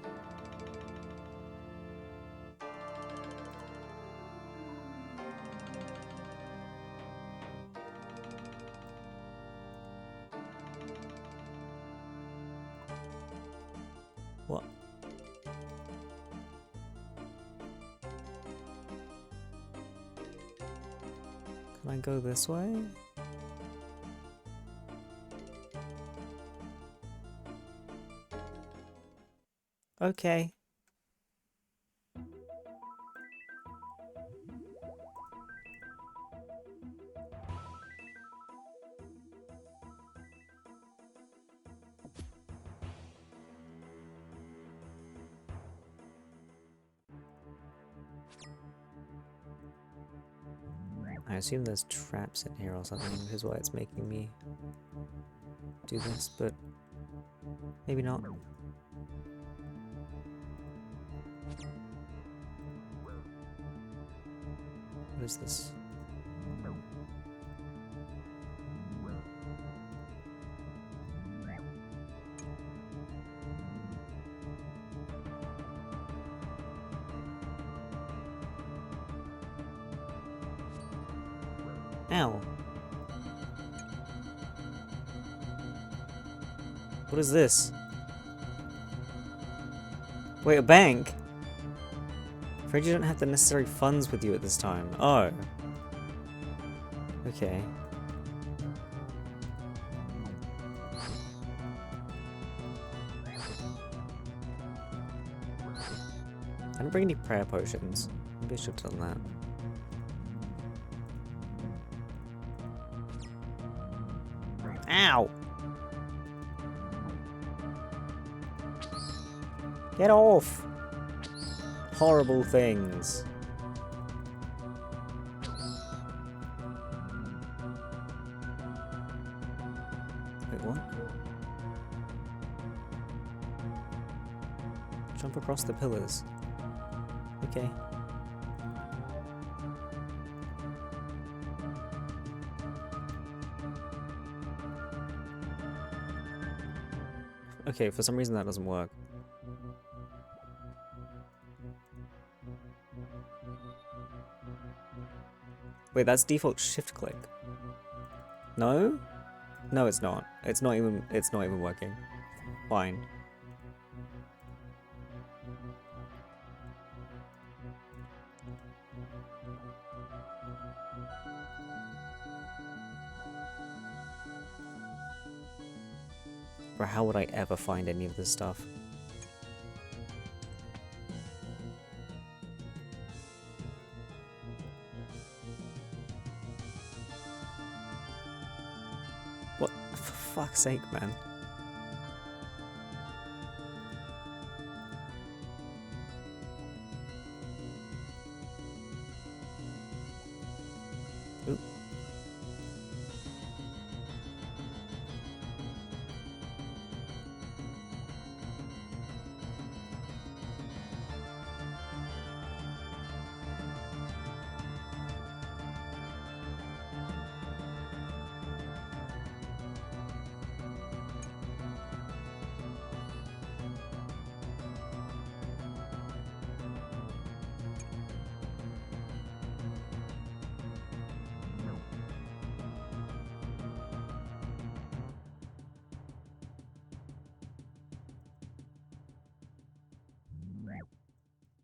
What? Can I go this way? Okay. I assume there's traps in here or something, which is why it's making me do this, but maybe not. What is this? Ow. What is this? Wait, a bank? Afraid you don't have the necessary funds with you at this time. Oh. Okay. I didn't bring any prayer potions. Maybe I should have done that. Ow! Get off! Horrible things. Wait, what? Jump across the pillars. Okay. Okay, for some reason that doesn't work. Wait, that's default shift click. No? No, it's not. It's not even working. Fine. Or how would I ever find any of this stuff? What? For fuck's sake, man. Oop.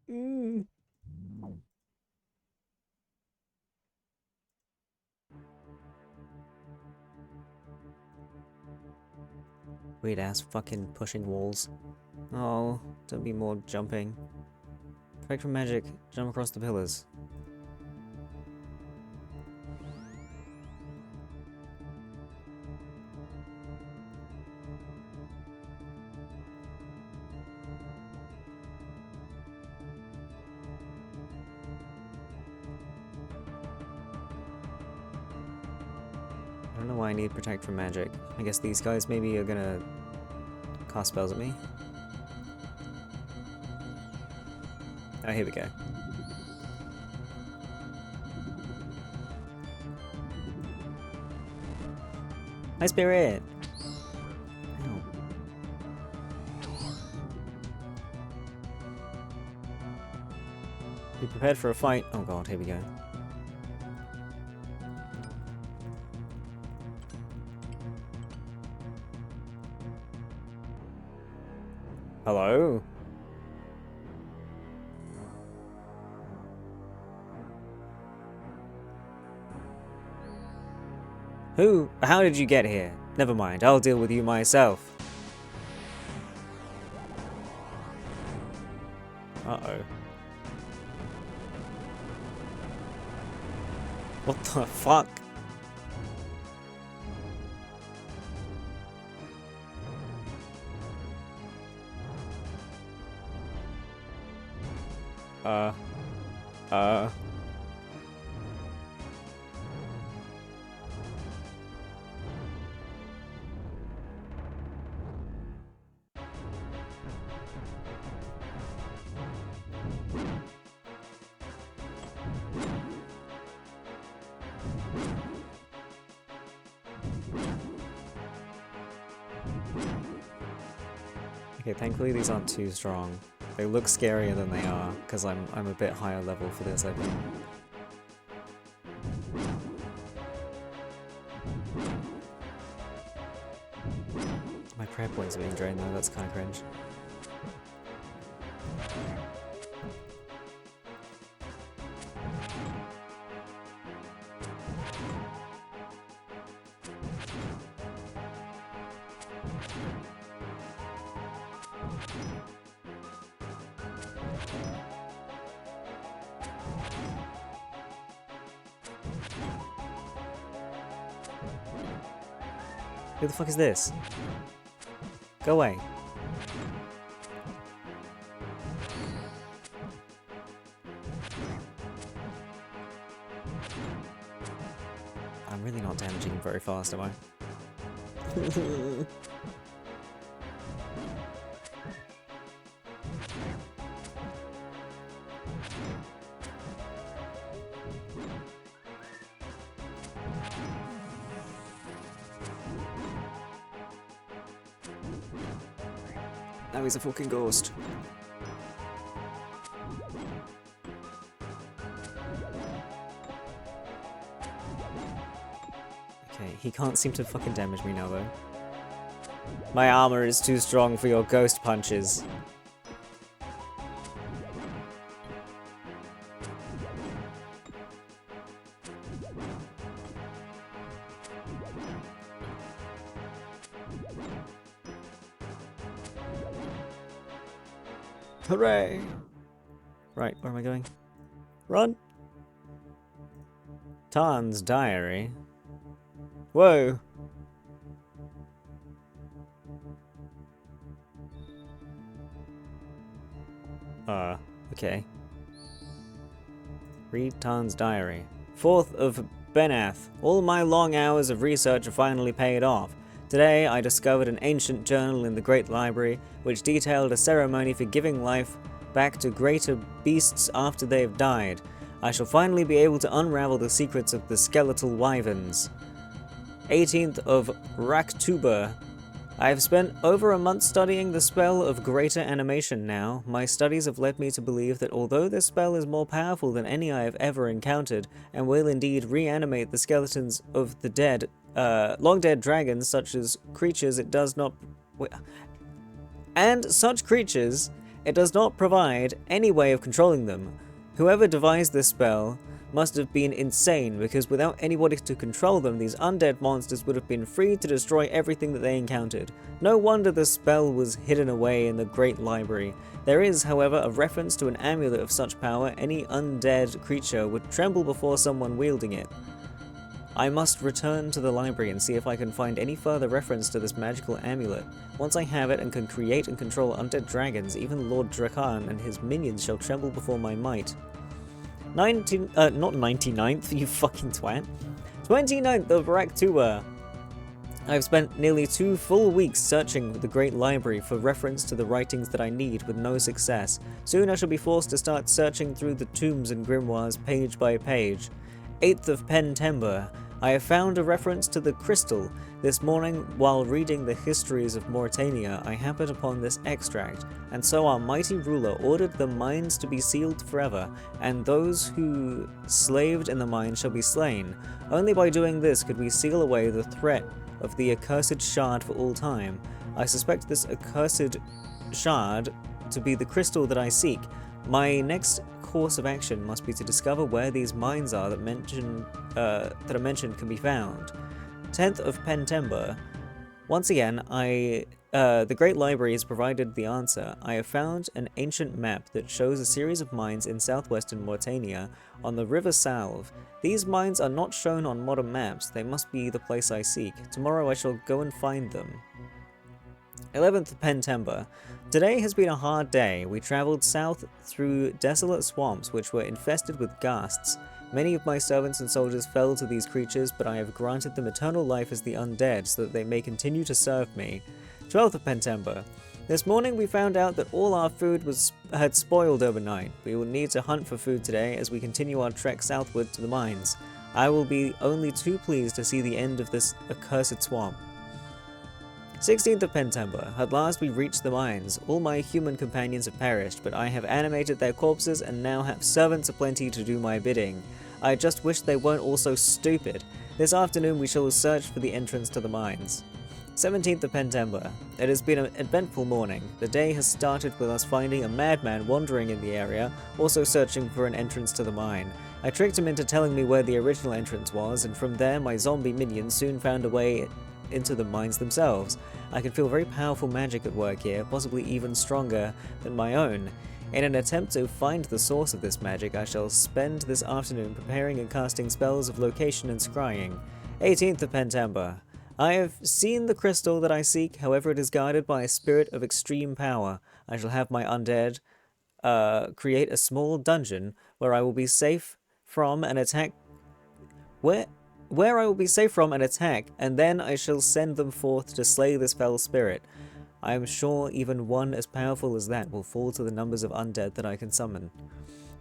Mm. Weird ass fucking pushing walls. Oh, don't be more jumping. Perfect for magic, jump across the pillars. I don't know why I need protect from magic. I guess these guys maybe are gonna cast spells at me. Oh, here we go. Hi, Spirit! Ow. Be prepared for a fight. Oh god, here we go. Hello? Who? How did you get here? Never mind, I'll deal with you myself. Uh-oh. What the fuck? Okay, thankfully these aren't too strong. They look scarier than they are, because I'm a bit higher level for this, I think. My prayer points are being drained though, that's kind of cringe. Who the fuck is this? Go away. I'm really not damaging him very fast, am I? Now he's a fucking ghost. Okay, he can't seem to fucking damage me now, though. My armor is too strong for your ghost punches. Hooray! Right, where am I going? Run! Tarn's diary. Whoa! Okay. Read Tarn's diary. 4th of Benath. All my long hours of research have finally paid off. Today, I discovered an ancient journal in the Great Library, which detailed a ceremony for giving life back to greater beasts after they have died. I shall finally be able to unravel the secrets of the skeletal wyverns. 18th of Raktuba. I have spent over a month studying the spell of greater animation now. My studies have led me to believe that although this spell is more powerful than any I have ever encountered, and will indeed reanimate the skeletons of the dead, long-dead dragons, such creatures it does not provide any way of controlling them. Whoever devised this spell must have been insane, because without anybody to control them, these undead monsters would have been free to destroy everything that they encountered. No wonder the spell was hidden away in the Great Library. There is, however, a reference to an amulet of such power. Any undead creature would tremble before someone wielding it. I must return to the library and see if I can find any further reference to this magical amulet. Once I have it and can create and control undead dragons, even Lord Drakan and his minions shall tremble before my might. Not 99th, you fucking twat. 29th of Raktua. I've spent nearly 2 full weeks searching the Great Library for reference to the writings that I need, with no success. Soon I shall be forced to start searching through the tombs and grimoires page by page. 8th of Pentember. I have found a reference to the crystal. This morning, while reading the histories of Mauritania, I happened upon this extract, and so our mighty ruler ordered the mines to be sealed forever, and those who slaved in the mines shall be slain. Only by doing this could we seal away the threat of the accursed shard for all time. I suspect this accursed shard to be the crystal that I seek. My next course of action must be to discover where these mines are that are mentioned can be found. 10th of Pentember. Once again, the Great Library has provided the answer. I have found an ancient map that shows a series of mines in southwestern Mauritania on the River Salve. These mines are not shown on modern maps. They must be the place I seek. Tomorrow I shall go and find them. 11th of Pentember. Today has been a hard day. We travelled south through desolate swamps which were infested with ghasts. Many of my servants and soldiers fell to these creatures, but I have granted them eternal life as the undead, so that they may continue to serve me. 12th of Pentember. This morning we found out that all our food had spoiled overnight. We will need to hunt for food today as we continue our trek southward to the mines. I will be only too pleased to see the end of this accursed swamp. 16th of Pentember. At last we reached the mines. All my human companions have perished, but I have animated their corpses and now have servants aplenty to do my bidding. I just wish they weren't all so stupid. This afternoon we shall search for the entrance to the mines. 17th of Pentember. It has been an eventful morning. The day has started with us finding a madman wandering in the area, also searching for an entrance to the mine. I tricked him into telling me where the original entrance was, and from there my zombie minions soon found a way into the mines themselves. I can feel very powerful magic at work here, possibly even stronger than my own. In an attempt to find the source of this magic, I shall spend this afternoon preparing and casting spells of location and scrying. 18th of Pentember. I have seen the crystal that I seek, however it is guarded by a spirit of extreme power. I shall have my undead create a small dungeon where I will be safe from an attack. Where I will be safe from an attack, and then I shall send them forth to slay this fell spirit. I am sure even one as powerful as that will fall to the numbers of undead that I can summon.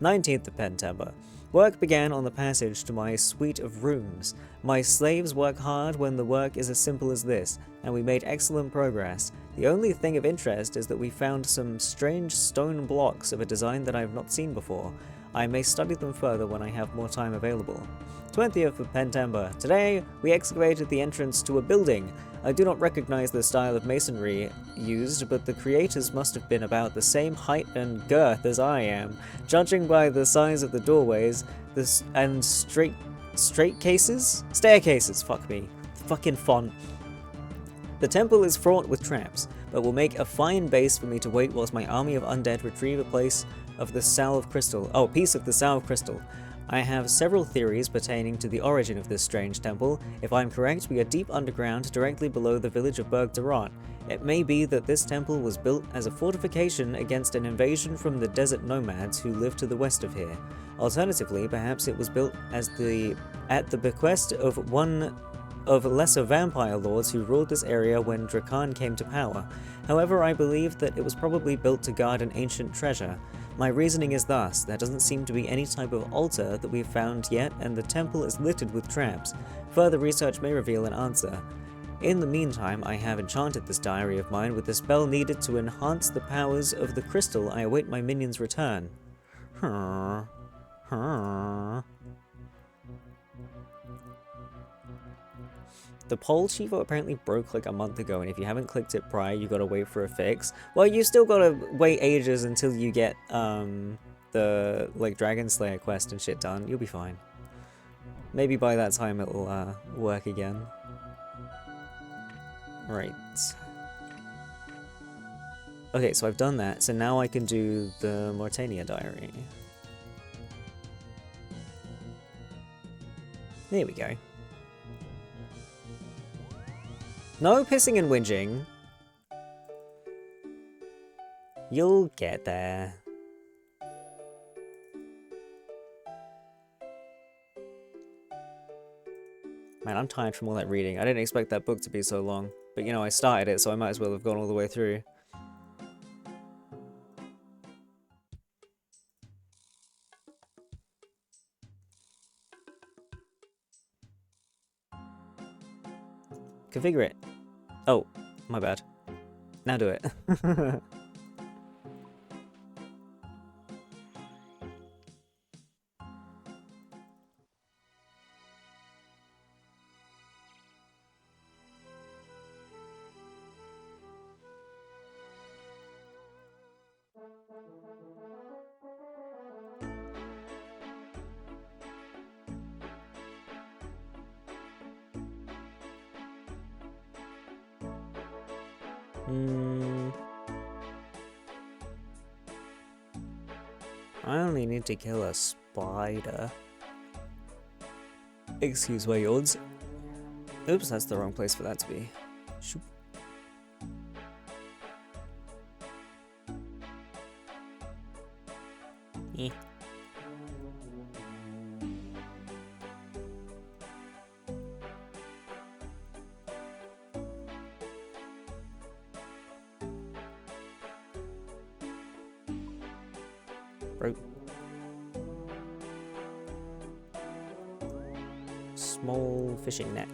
19th of Pentember. Work began on the passage to my suite of rooms. My slaves work hard when the work is as simple as this, and we made excellent progress. The only thing of interest is that we found some strange stone blocks of a design that I have not seen before. I may study them further when I have more time available. 20th of Pentember. Today, we excavated the entrance to a building. I do not recognize the style of masonry used, but the creators must have been about the same height and girth as I am, judging by the size of the doorways and staircases, fuck me. Fucking font. The temple is fraught with traps, but will make a fine base for me to wait whilst my army of undead retrieve a piece of the salve crystal. I have several theories pertaining to the origin of this strange temple. If I am correct, we are deep underground, directly below the village of Berg Durat. It may be that this temple was built as a fortification against an invasion from the desert nomads who live to the west of here. Alternatively, perhaps it was built at the bequest of one of lesser vampire lords who ruled this area when Drakan came to power. However, I believe that it was probably built to guard an ancient treasure. My reasoning is thus: there doesn't seem to be any type of altar that we've found yet, and the temple is littered with traps. Further research may reveal an answer. In the meantime, I have enchanted this diary of mine with the spell needed to enhance the powers of the crystal. I await my minion's return. The poll Chivo apparently broke like a month ago, and if you haven't clicked it prior, you gotta wait for a fix. Well, you still gotta wait ages until you get the like Dragon Slayer quest and shit done. You'll be fine. Maybe by that time it'll work again. Right. Okay, so I've done that, so now I can do the Mortania diary. There we go. No pissing and whinging. You'll get there. Man, I'm tired from all that reading. I didn't expect that book to be so long. But you know, I started it, so I might as well have gone all the way through. Configure it. Oh, my bad. Now do it. I only need to kill a spider. Excuse my yawns. Oops, that's the wrong place for that to be. Shoop. Eh. Small fishing net.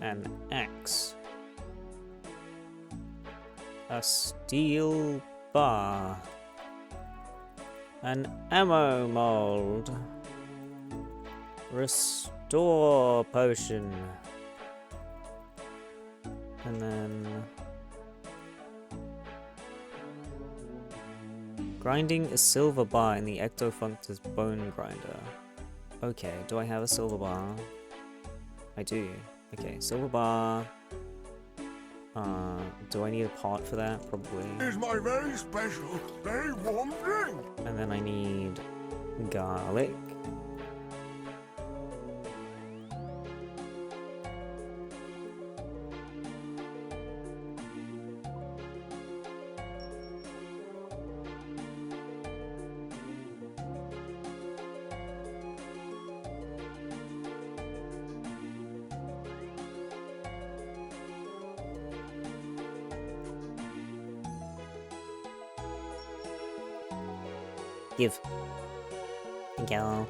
An axe. A steel bar. An ammo mold. Restore potion. And then grinding a silver bar in the Ectofunctor's bone grinder. Okay, do I have a silver bar? I do. Okay, silver bar. Do I need a pot for that? Probably. Here's my very special, very warm drink. And then I need garlic. Give. Go.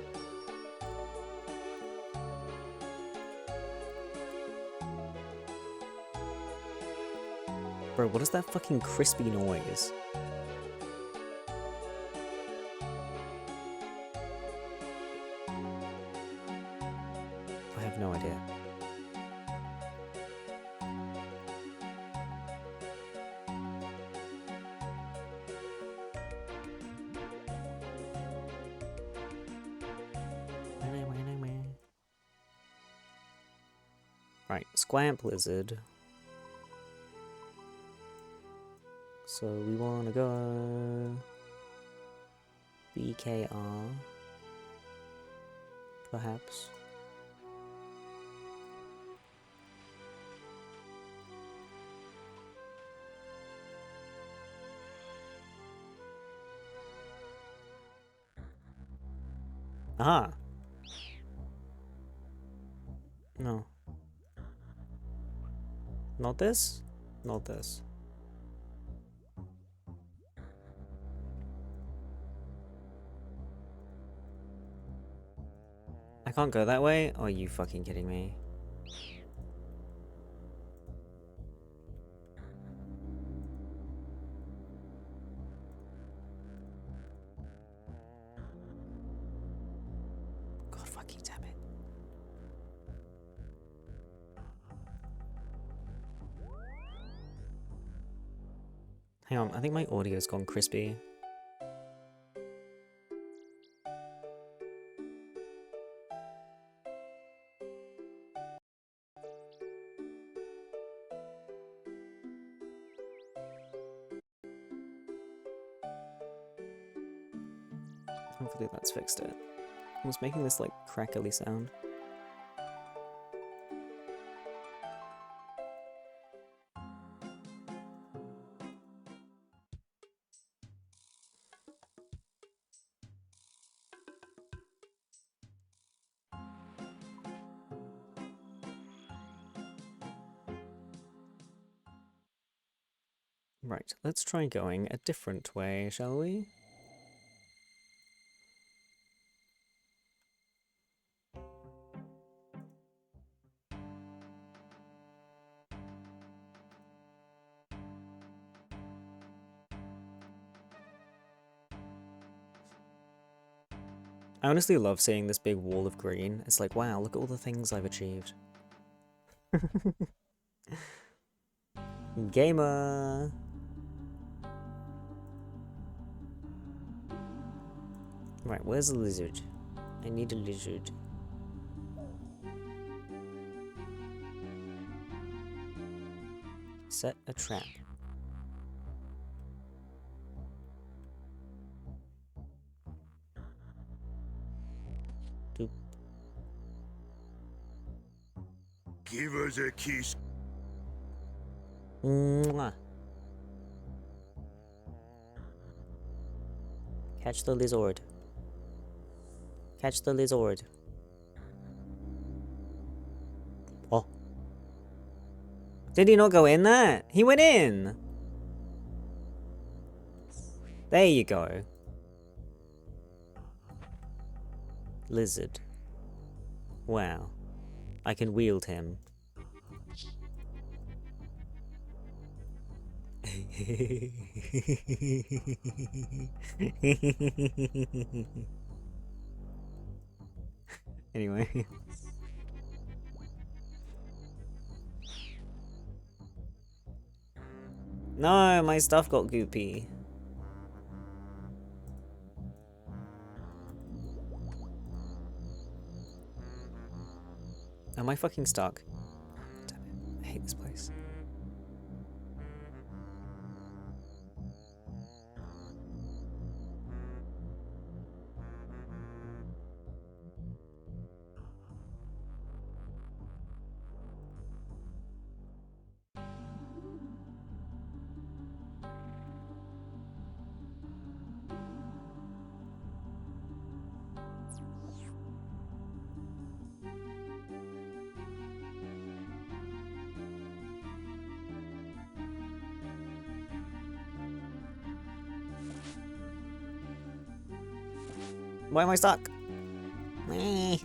Bro, what is that fucking crispy noise? I have no idea. Right, Squamp Lizard. So we wanna go BKR, perhaps. Aha! No. Not this? Not this. I can't go that way? Are you fucking kidding me? God fucking damn it. Hang on, I think my audio's gone crispy. Hopefully that's fixed it. I was making this like crackly sound. Right, let's try going a different way, shall we? I honestly love seeing this big wall of green. It's like, wow, look at all the things I've achieved. Gamer! Right, where's the lizard? I need a lizard. Set a trap. Doop. Give us a kiss. Mwah. Catch the lizard. Catch the lizard. Oh. Did he not go in that? He went in! There you go. Lizard. Wow. I can wield him. Anyway. No, my stuff got goopy. Am I fucking stuck? Damn it. I hate this place. Why am I stuck? Meh.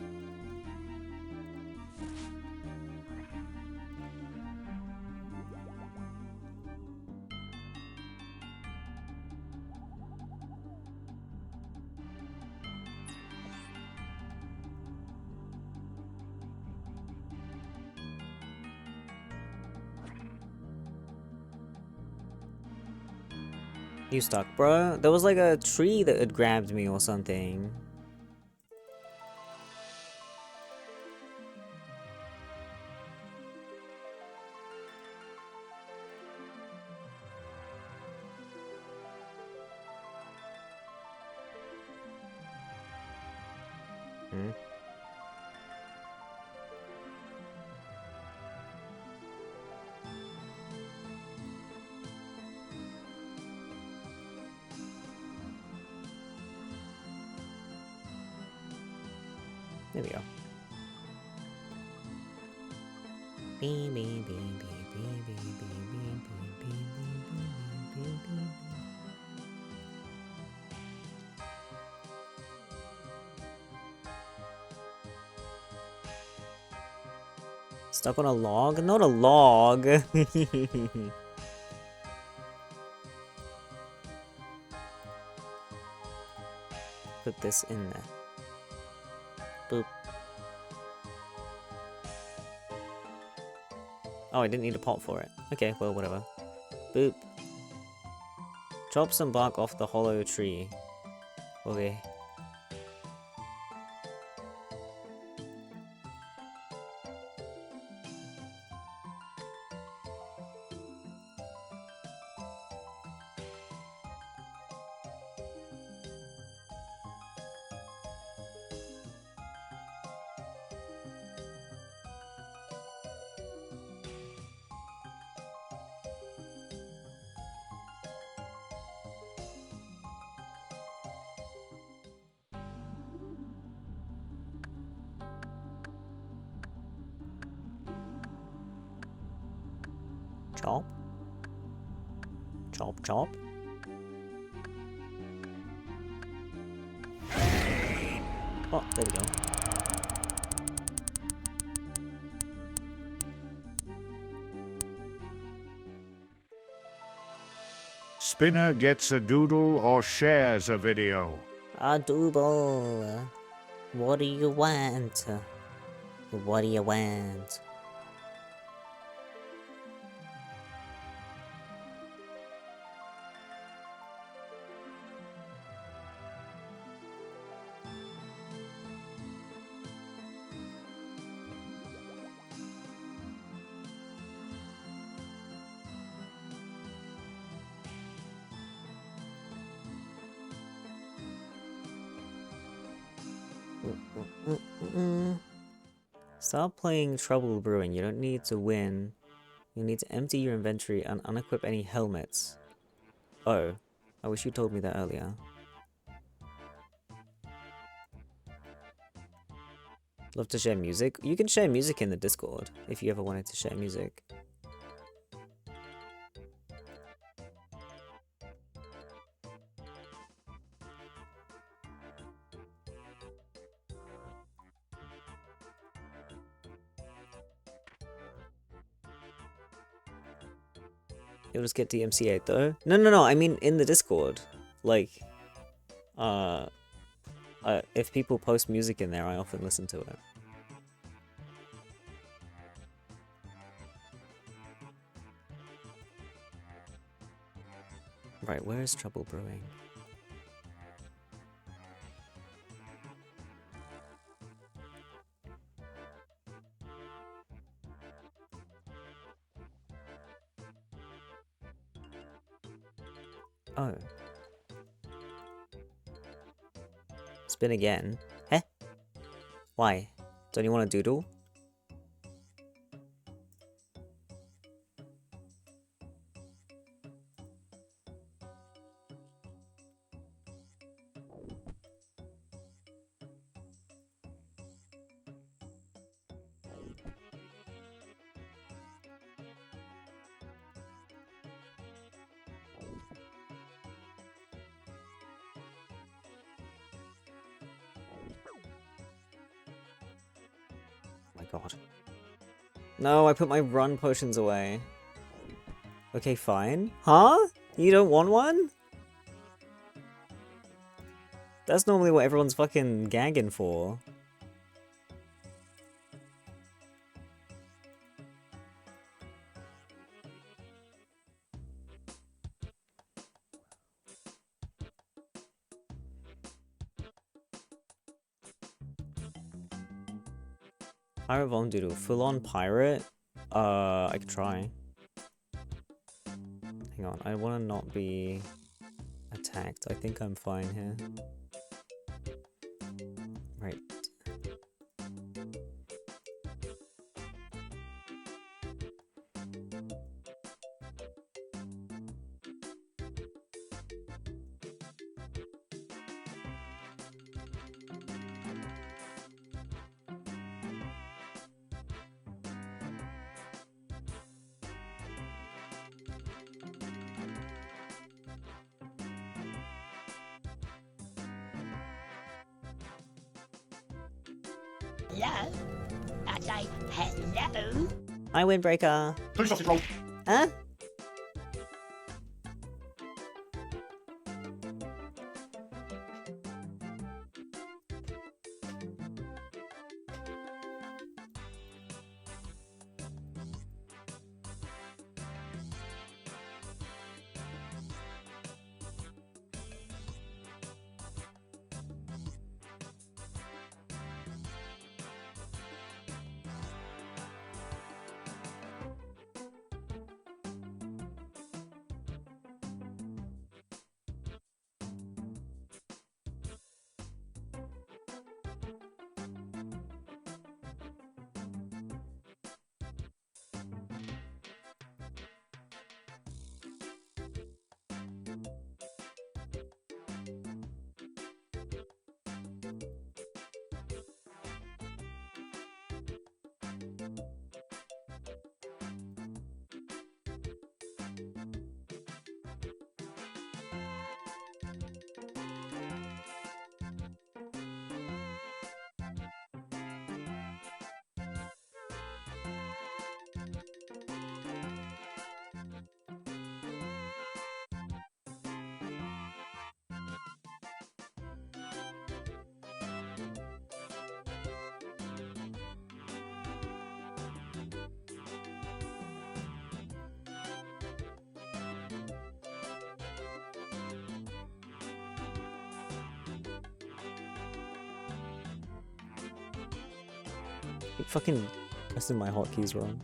You stuck, bro? There was like a tree that had grabbed me or something. Hmm? There we go. Stuck on a log? Not a log! Put this in there. Boop. Oh, I didn't need a pot for it. Okay, well, whatever. Boop. Chop some bark off the hollow tree. Okay. Chop. Chop, chop. Oh, there we go. Spinner gets a doodle or shares a video. A double. What do you want? What do you want? Stop playing Trouble Brewing. You don't need to win. You need to empty your inventory and unequip any helmets. Oh, I wish you told me that earlier. Love to share music? You can share music in the Discord if you ever wanted to share music. You'll just get DMCA though. No, I mean in the Discord. Like, if people post music in there, I often listen to it. Right, where is Trouble Brewing? Oh. Spin again. Heh? Why? Don't you want a doodle? God. No, I put my run potions away. Okay, fine. Huh? You don't want one? That's normally what everyone's fucking gagging for. Pirate Vom Doodle. Full on pirate? I could try. Hang on, I want to not be attacked. I think I'm fine here. Right. Hello? I say hello? Hi, Windbreaker. Two sausage rolls. Huh? Keep fucking pressing my hotkeys wrong.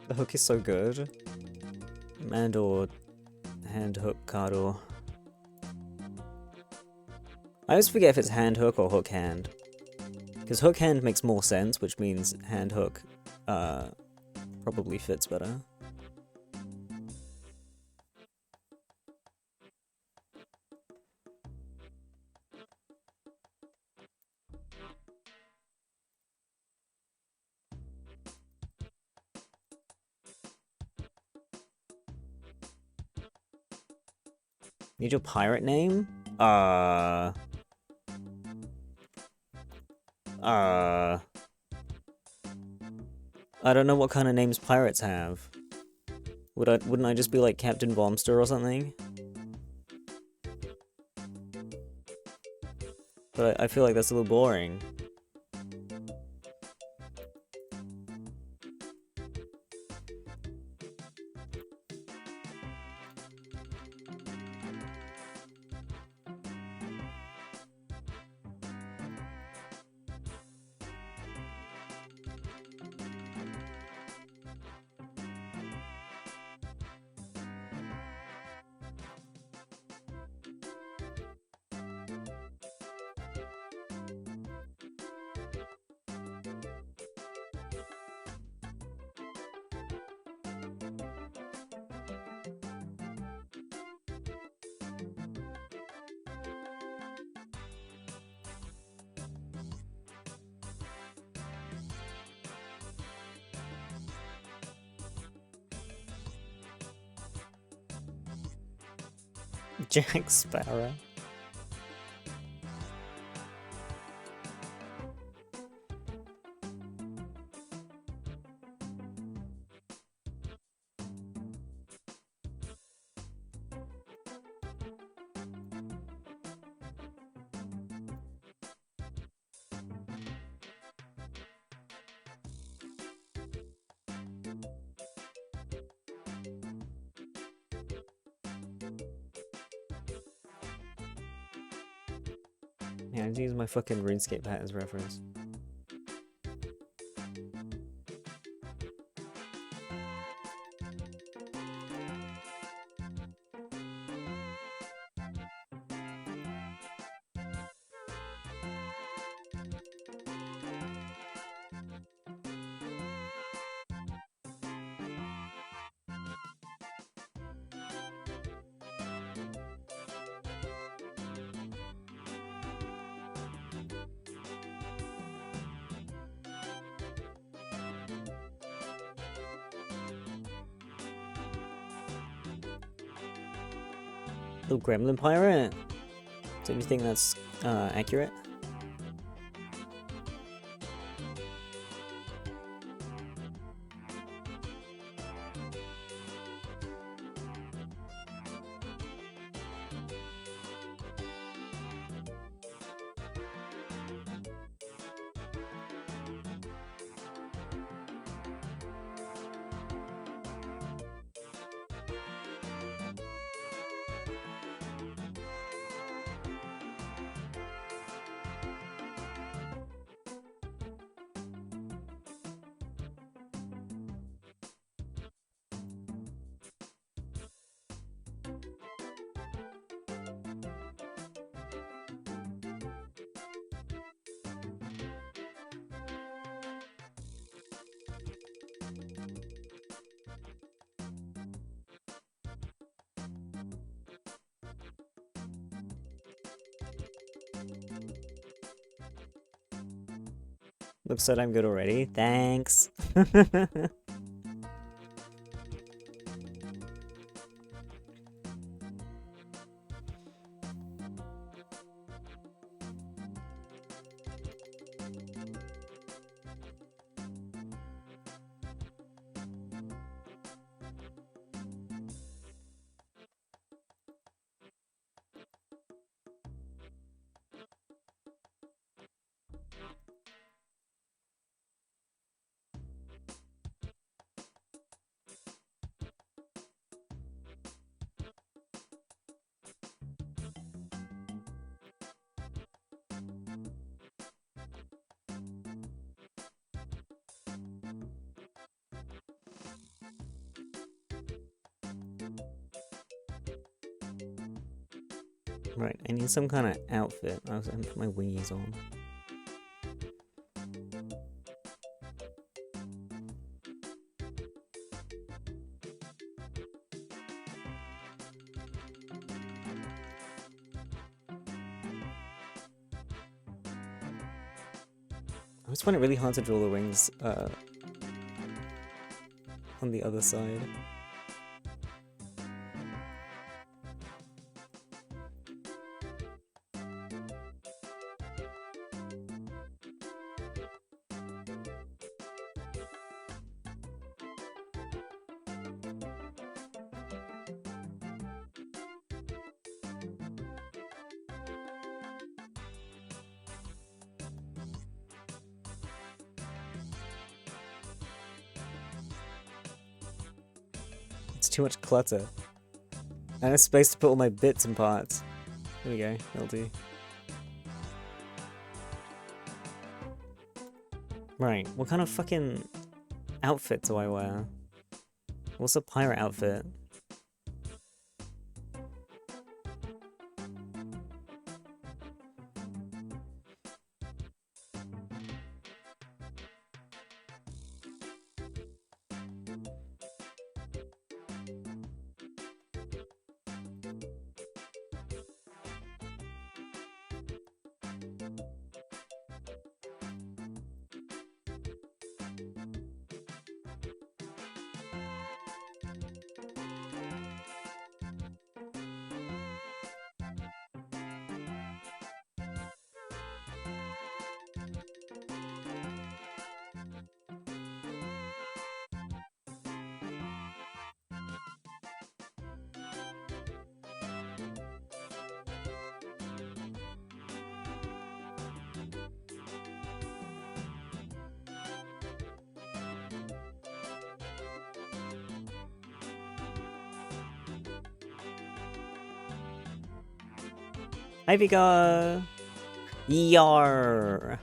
The hook is so good. And or hand hook card or I always forget if it's hand hook or hook hand. Because hook hand makes more sense, which means hand hook probably fits better. Need your pirate name? I don't know what kind of names pirates have. Wouldn't I just be like Captain Bombster or something? But I feel like that's a little boring. Jack Sparrow. Yeah, I just use my fucking RuneScape hat as reference. Little gremlin pirate. So you think that's accurate? Looks so damn good already. Thanks. Right, I need some kind of outfit. I was gonna put my wingies on. I always find it really hard to draw the wings on the other side. It's too much clutter. I have space to put all my bits and parts. There we go, that'll do. Right, what kind of fucking outfit do I wear? What's a pirate outfit? Hi, Vika! Yar!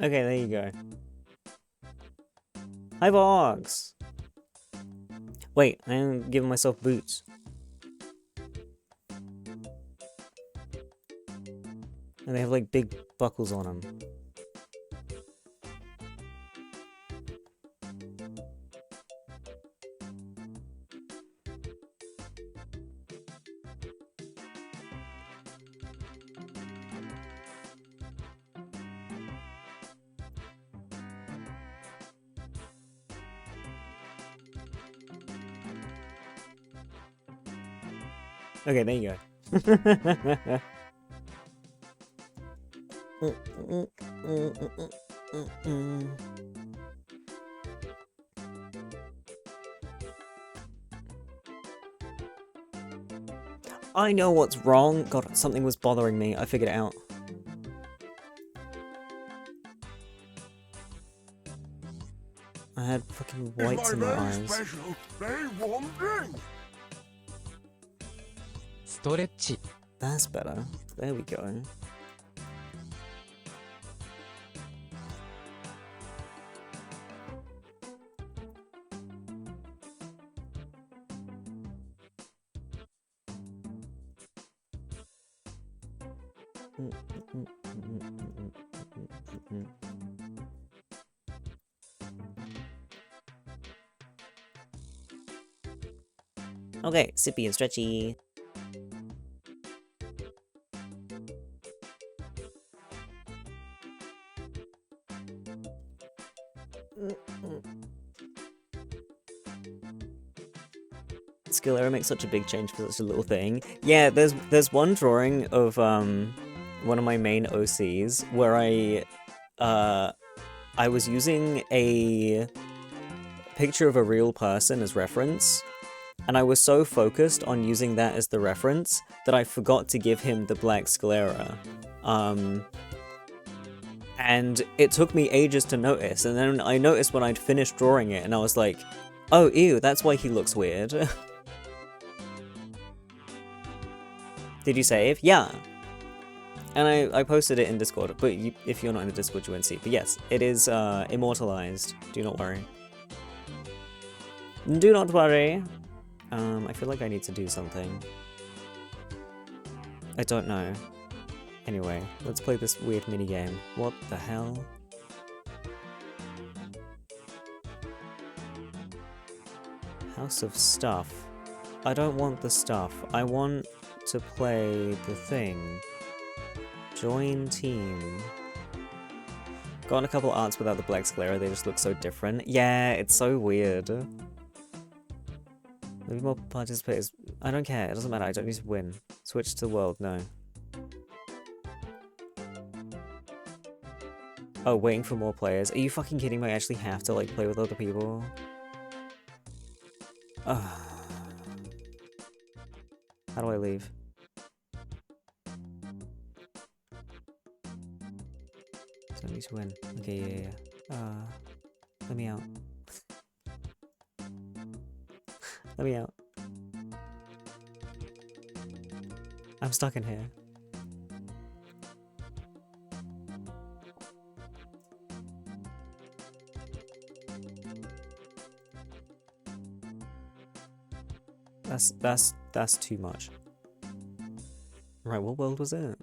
Okay, there you go. Hi, Vox! Wait, I am giving myself boots. And they have like big buckles on them. Okay, there you go. I know what's wrong. God, something was bothering me. I figured it out. I had fucking Here's whites my in my very eyes. special, very warm drink. ストレッチ That's better. There we go. Okay, sippy and stretchy. Galore makes such a big change for such a little thing. Yeah, there's one drawing of one of my main OCs where I was using a picture of a real person as reference, and I was so focused on using that as the reference that I forgot to give him the black sclera. And it took me ages to notice, and then I noticed when I'd finished drawing it, and I was like, oh, ew, that's why he looks weird. Did you save? Yeah. And I posted it in Discord, but if you're not in the Discord, you won't see it. But yes, it is immortalized. Do not worry. Do not worry. I feel like I need to do something. I don't know. Anyway, let's play this weird minigame. What the hell? House of Stuff. I don't want the stuff. I want to play the thing. Join team. Got a couple arts without the black sclera, they just look so different. Yeah, it's so weird. Maybe more participators. I don't care, it doesn't matter, I don't need to win. Switch to world, no. Oh, waiting for more players. Are you fucking kidding me? I actually have to, like, play with other people? How do I leave? So I need to win. Okay, yeah. Let me out. Let me out. I'm stuck in here. That's too much. Right, what world was it?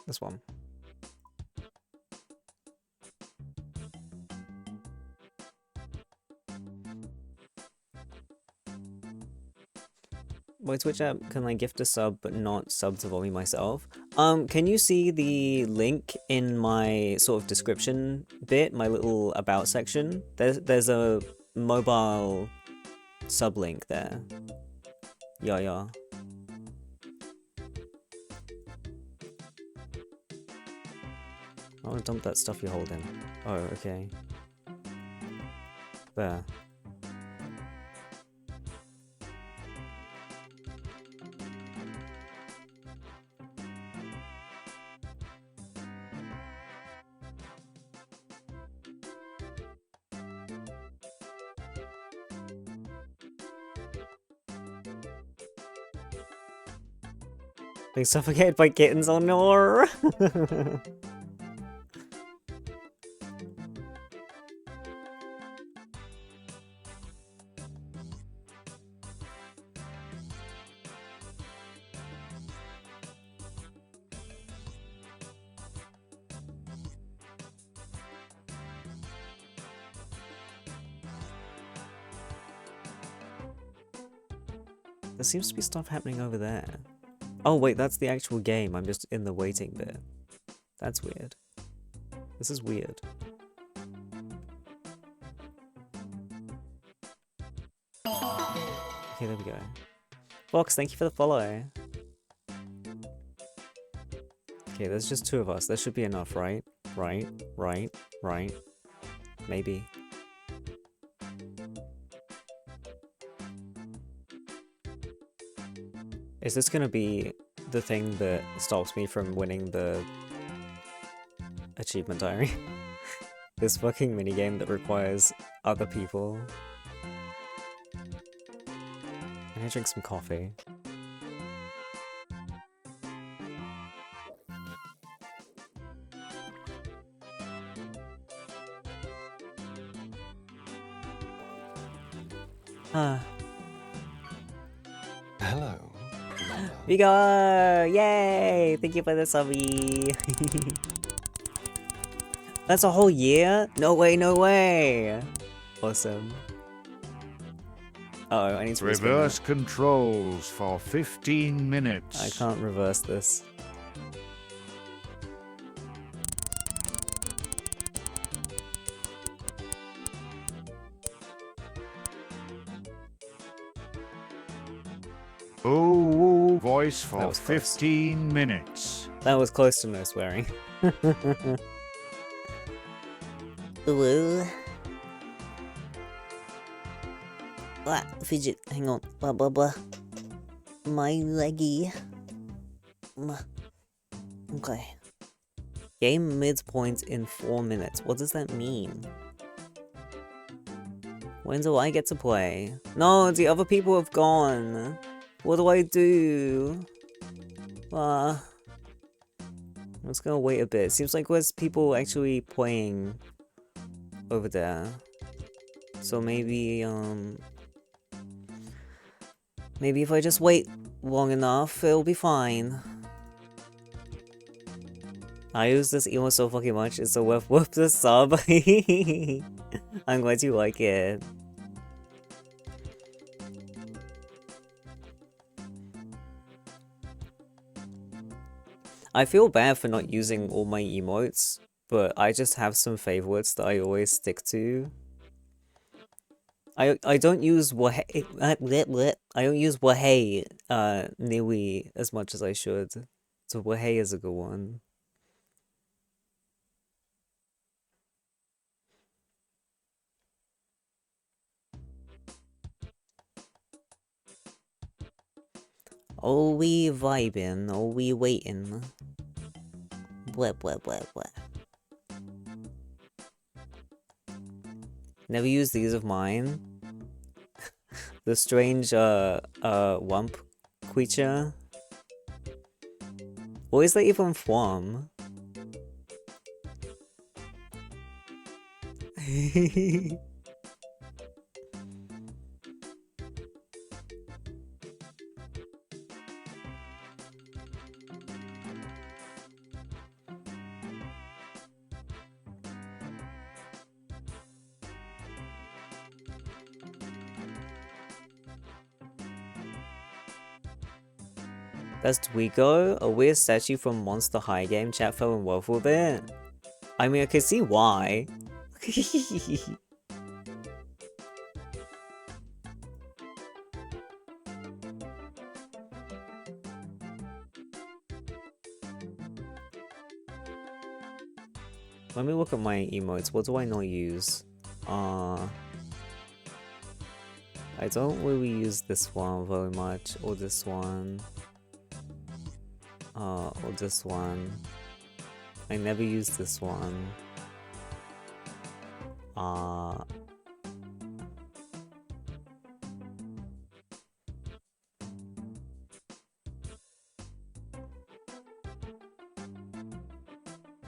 This one. My Twitch app can like gift a sub but not sub to Vomi myself. Can you see the link in my sort of description bit, my little about section? There's a mobile sub link there. Yeah. I wanna dump that stuff you're holding. Oh, okay. There. Being suffocated by kittens, oh no! There seems to be stuff happening over there. Oh wait, that's the actual game. I'm just in the waiting bit. That's weird. This is weird. Okay, there we go. Fox, thank you for the follow. Okay, there's just 2 of us. There should be enough, right? Right. Maybe. Is this gonna be the thing that stops me from winning the achievement diary? This fucking minigame that requires other people. Can I drink some coffee? Hello. We go! Yay! Thank you for the subby. That's a whole year? No way! Awesome. Uh oh, I need to Reverse controls for 15 minutes. I can't reverse this. Ooh, voice for was close. 15 minutes. That was close to no swearing. Ooh. Ah, fidget, hang on. Blah blah blah. My leggy. Okay. Game midpoint in 4 minutes. What does that mean? When do I get to play? No, the other people have gone. What do I do? I'm just gonna wait a bit. Seems like there's people actually playing over there. So maybe, maybe if I just wait long enough, it'll be fine. I use this emo so fucking much, it's so worth the sub. I'm glad you like it. I feel bad for not using all my emotes, but I just have some favorites that I always stick to. I don't use Wahei I don't use Wahei nearly as much as I should. So Wahei is a good one. Oh, we vibing, oh, we waiting. Blah, blah, blah, blah. Never use these of mine. The strange, wump creature. What is that even from? That's Dwigo, a weird statue from Monster High game. Chat fell in love with it. I mean, I can see why. Let me look at my emotes. What do I not use? I don't really use this one very much, or this one. Or this one. I never use this one.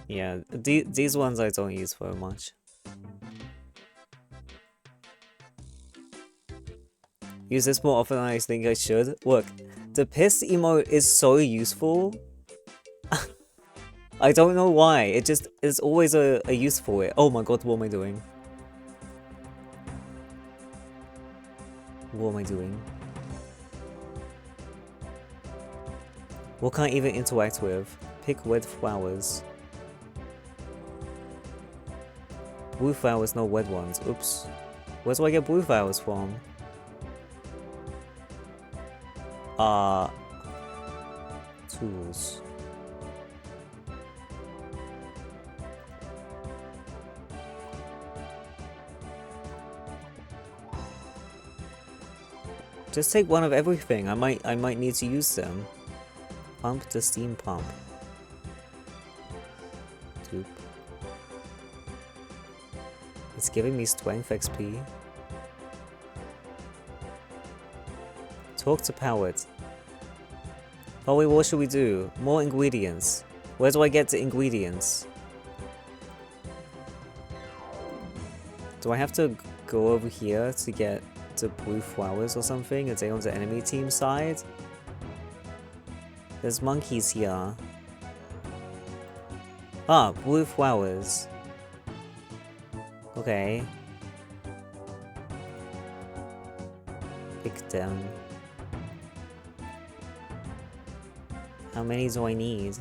Yeah, these ones I don't use very much. Use this more often than I think I should. Look, the piss emote is so useful. I don't know why. It just is always a use for it. Oh my god, what am I doing? What am I doing? What can I even interact with? Pick red flowers. Blue flowers, no red ones. Oops. Where do I get blue flowers from? Tools. Just take one of everything. I might need to use them. Pump the steam pump. Doop. It's giving me strength XP. Talk to Powered. Oh wait, what should we do? More ingredients. Where do I get the ingredients? Do I have to go over here to get the blue flowers or something? Are they on the enemy team side? There's monkeys here. Ah, blue flowers. Okay. Pick them. How many do I need?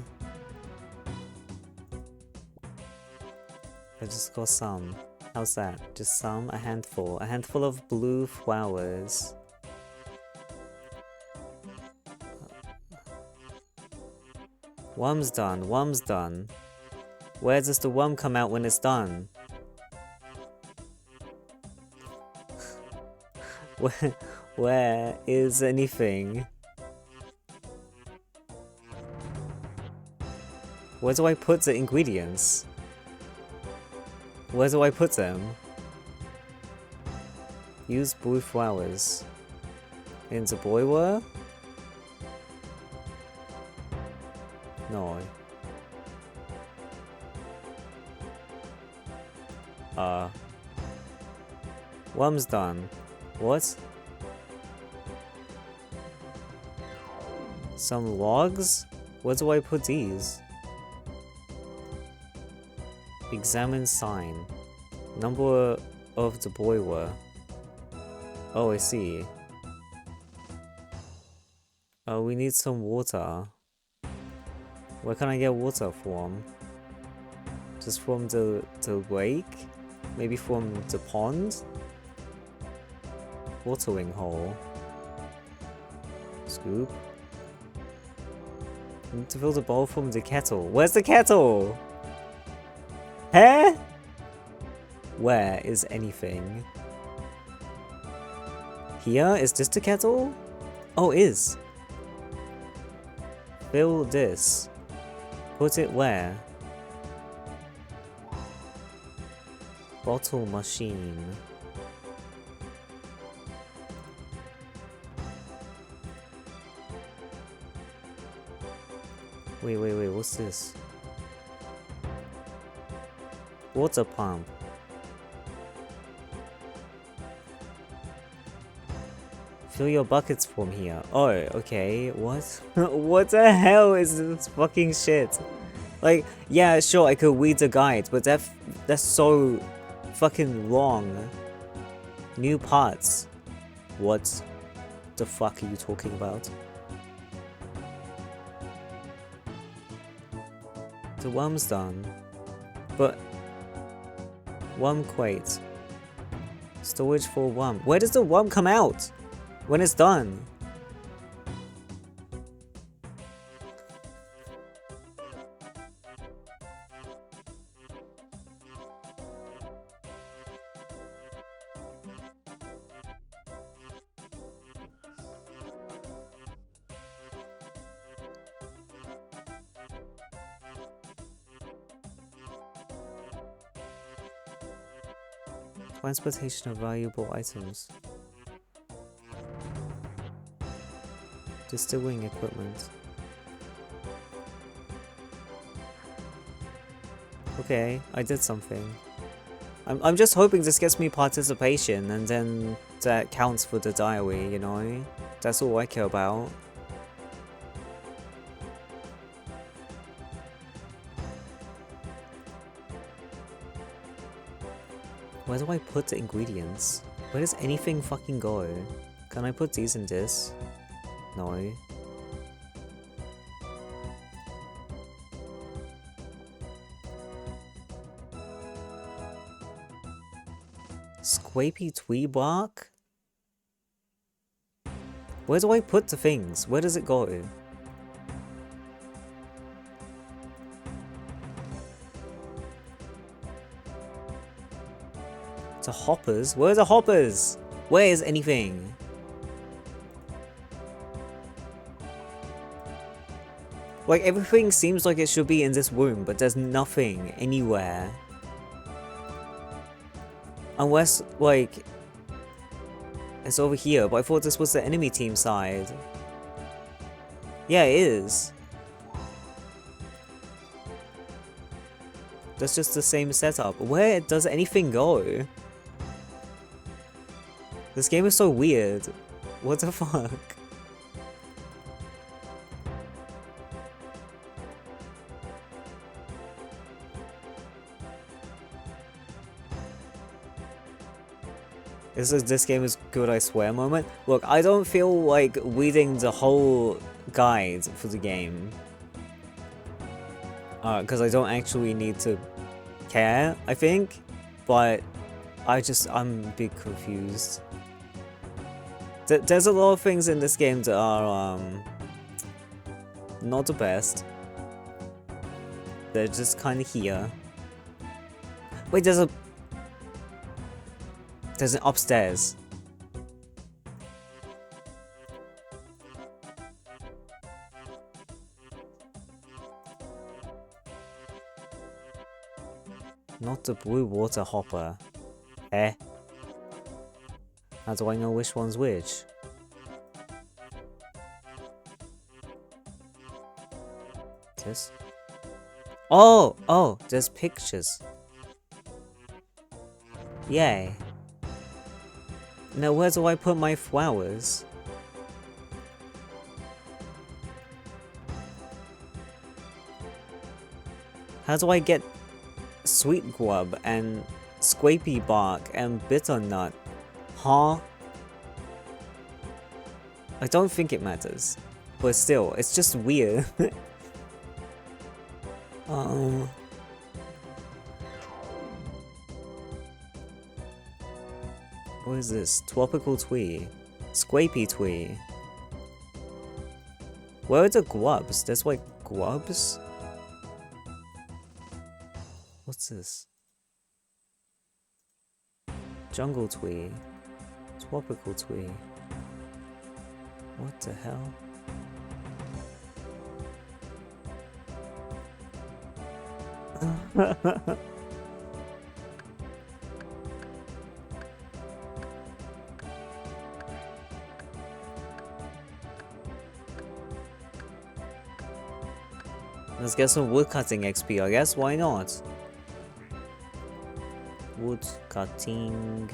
I just got some. How's that? Just some? A handful. A handful of blue flowers. Worm's done. Worm's done. Where does the worm come out when it's done? Where is anything? Where do I put the ingredients? Where do I put them? Use blue flowers. In the boiler? No. Worm's done. What? Some logs? Where do I put these? Examine sign. Number of the boiler. Oh, I see. Oh, we need some water. Where can I get water from? Just from the lake? Maybe from the pond? Watering hole. Scoop. Need to fill the bowl from the kettle. Where's the kettle? Huh? Where is anything? Here? Is this the kettle? Oh, it is. Fill this. Put it where? Bottle machine. Wait, what's this? Water pump. Fill your buckets from here. Oh, okay. What? What the hell is this fucking shit? Like, yeah, sure, I could read the guide, but that's so fucking long. New parts. What the fuck are you talking about? The worm's done. But worm crate. Storage for worm. Where does the worm come out? When it's done? Transportation of valuable items. Distilling equipment. Okay, I did something. I'm just hoping this gets me participation and then that counts for the diary, you know? That's all I care about. Where do I put the ingredients? Where does anything fucking go? Can I put these in this? No. Scrapey tree bark? Where do I put the things? Where does it go? To hoppers? Where are the hoppers? Where is anything? Like, everything seems like it should be in this room, but there's nothing anywhere. Unless, like, it's over here, but I thought this was the enemy team side. Yeah, it is. That's just the same setup. Where does anything go? This game is so weird. What the fuck? This game is good, I swear moment. Look, I don't feel like reading the whole guide for the game. Because I don't actually need to care, I think. But I'm a bit confused. There's a lot of things in this game that are not the best. They're just kind of here. Wait, there's an upstairs. Not the blue water hopper. Eh? How do I know which one's which? This? Oh, there's pictures. Yay. Now where do I put my flowers? How do I get sweet grub and scrapey bark and bitter nut? Huh? I don't think it matters. But still, it's just weird. What is this? Tropical twee. Squapy twee. Where are the grubs? There's like grubs? What's this? Jungle twee. Tropical twee. What the hell? Let's get some woodcutting XP, I guess. Why not? Woodcutting.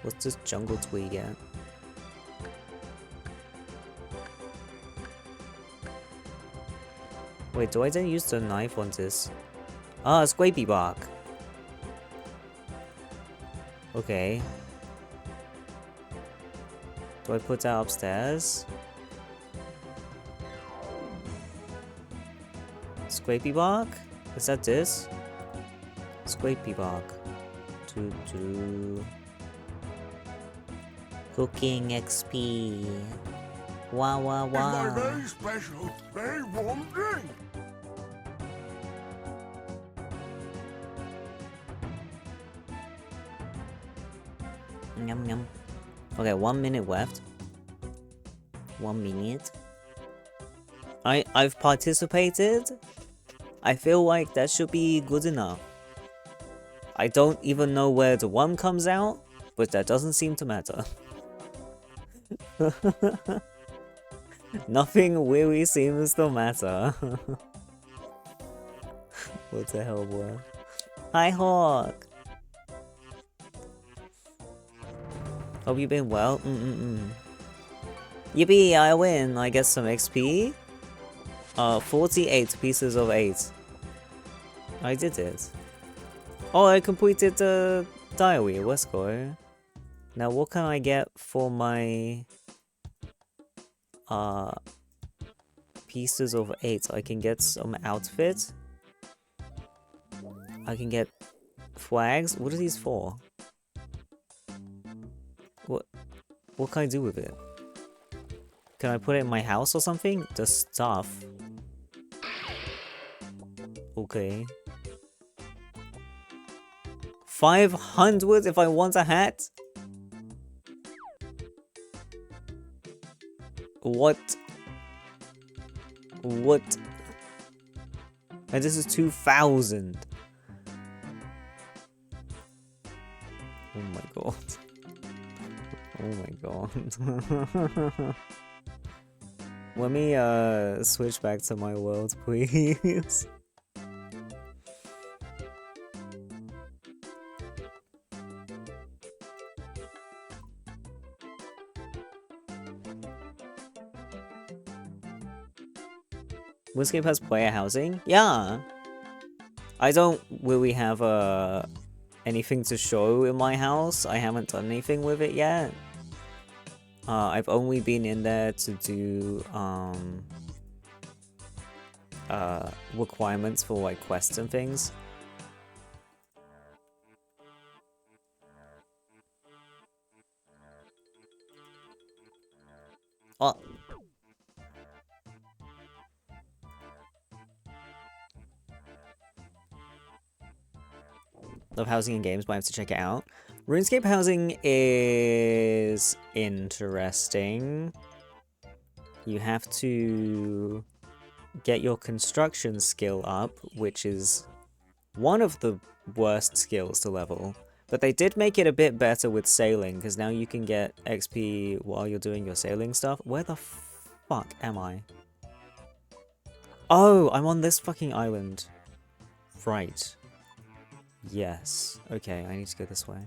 What's this jungle twee get? Wait, do I then use the knife on this? Ah, squapy bark. Okay. Do I put that upstairs? Squapy bark? Is that this? Squapy bark. Cooking XP. Wow, wow, It's my wow. very special, very warm drink. Yum yum. Okay, 1 minute left. 1 minute. I've participated. I feel like that should be good enough. I don't even know where the one comes out, but that doesn't seem to matter. Nothing really seems to matter. What the hell, boy? Hi, Hawk. Hope you've been well. Yippee, I win. I get some XP. 48 pieces of 8. I did it. Oh, I completed the diary. Let's go. Now, what can I get for my pieces of 8? I can get some outfit. I can get flags. What are these for? What can I do with it? Can I put it in my house or something? The stuff. Okay. 500 if I want a hat? What? What? And this is 2,000. Oh my god. Oh my god. Let me switch back to my world, please. RuneScape has player housing? Yeah. I don't really have anything to show in my house. I haven't done anything with it yet. I've only been in there to do requirements for like quests and things. Oh. Love housing in games, but I have to check it out. RuneScape housing is interesting. You have to get your construction skill up, which is one of the worst skills to level. But they did make it a bit better with sailing, because now you can get XP while you're doing your sailing stuff. Where the fuck am I? Oh, I'm on this fucking island. Right. Yes. Okay, I need to go this way.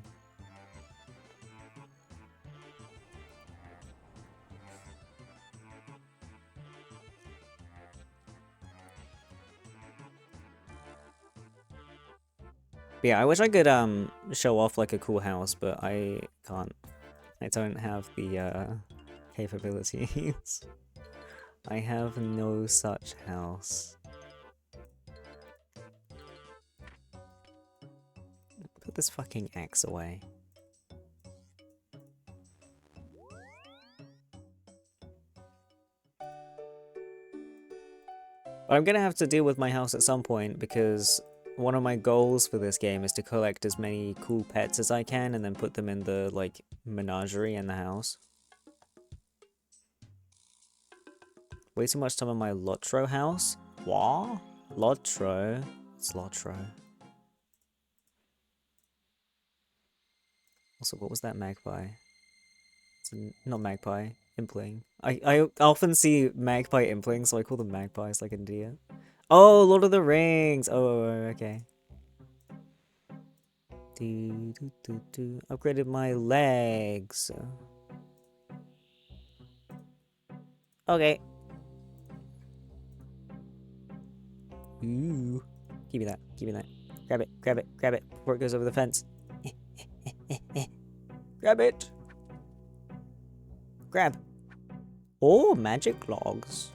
But yeah, I wish I could show off like a cool house, but I can't. I don't have the capabilities. I have no such house. Put this fucking axe away. But I'm gonna have to deal with my house at some point because one of my goals for this game is to collect as many cool pets as I can and then put them in the, like, menagerie in the house. Way too much time on my Lotro house? What? Lotro? It's Lotro. Also, what was that magpie? Not magpie, impling. I often see magpie impling, so I call them magpies like in deer. Oh, Lord of the Rings! Oh, okay. Upgraded my legs. Okay. Ooh. Give me that. Give me that. Grab it. Grab it. Grab it before it goes over the fence. Grab it. Grab. Oh, magic logs.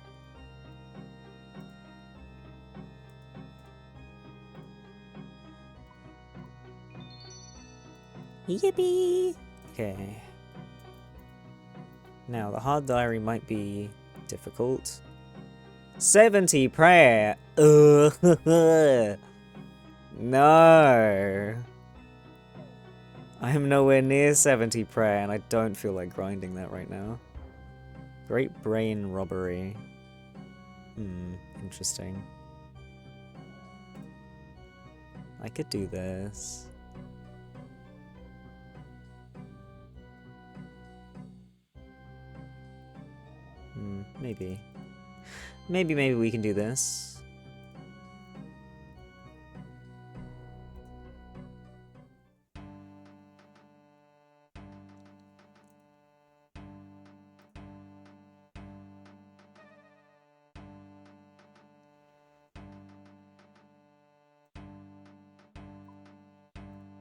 Yippee! Okay. Now, the hard diary might be difficult. 70 prayer! Ugh. No! I am nowhere near 70 prayer, and I don't feel like grinding that right now. Great brain robbery. Interesting. I could do this. Maybe. Maybe we can do this.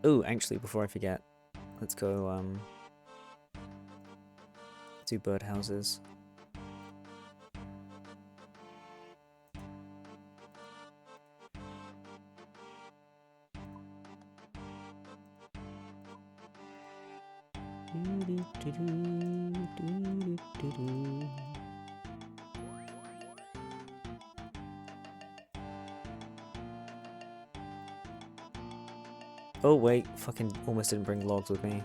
Ooh, actually, before I forget, let's go, do birdhouses. Oh wait, fucking almost didn't bring logs with me.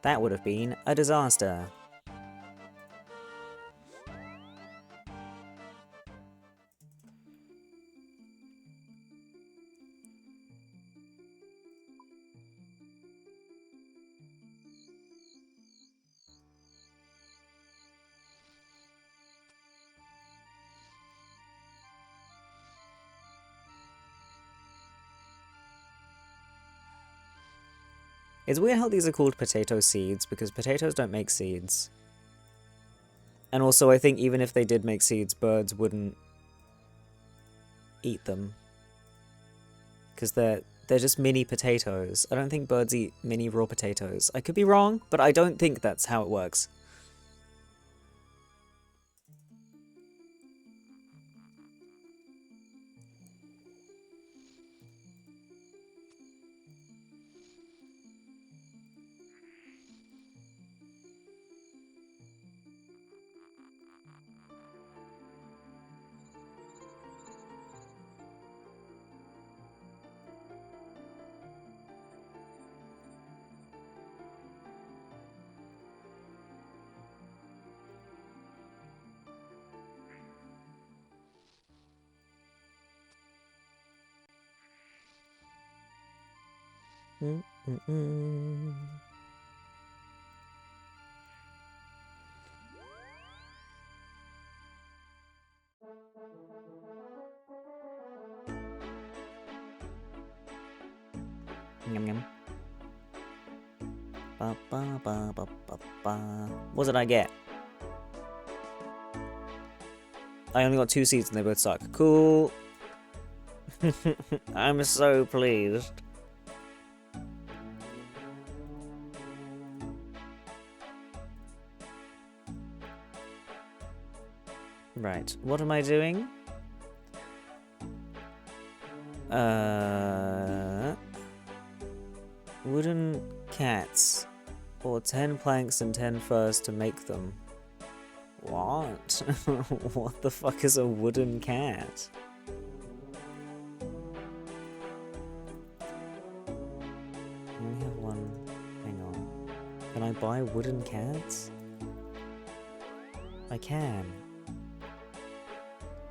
That would have been a disaster. It's weird how these are called potato seeds, because potatoes don't make seeds. And also, I think even if they did make seeds, birds wouldn't eat them. Because they're just mini potatoes. I don't think birds eat mini raw potatoes. I could be wrong, but I don't think that's how it works. Yum yum. Ba ba ba ba ba ba. What did I get? I only got 2 seeds and they both suck. Cool. I'm so pleased. Right, what am I doing? Wooden cats. Or 10 planks and 10 furs to make them. What? What the fuck is a wooden cat? I only have one. Hang on. Can I buy wooden cats? I can.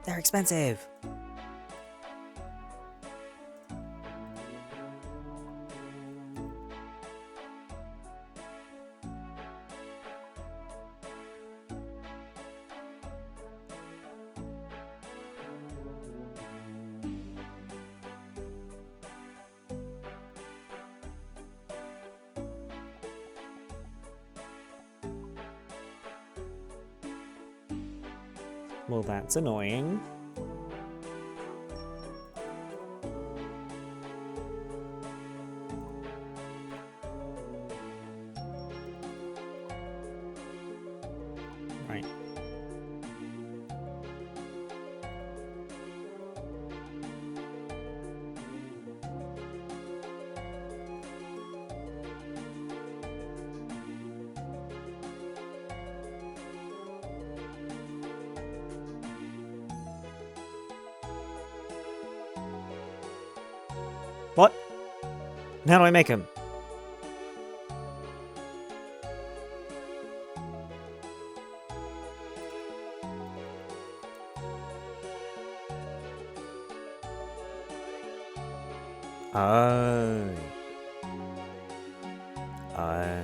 They're expensive! Well, that's annoying. Right. What? How do I make him? Oh. Oh.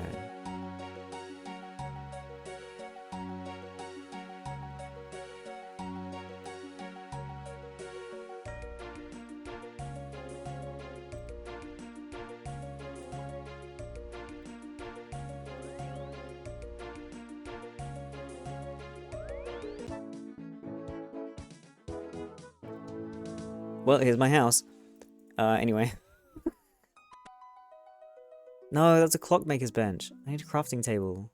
Well, here's my house. Anyway. No, that's a clockmaker's bench. I need a crafting table.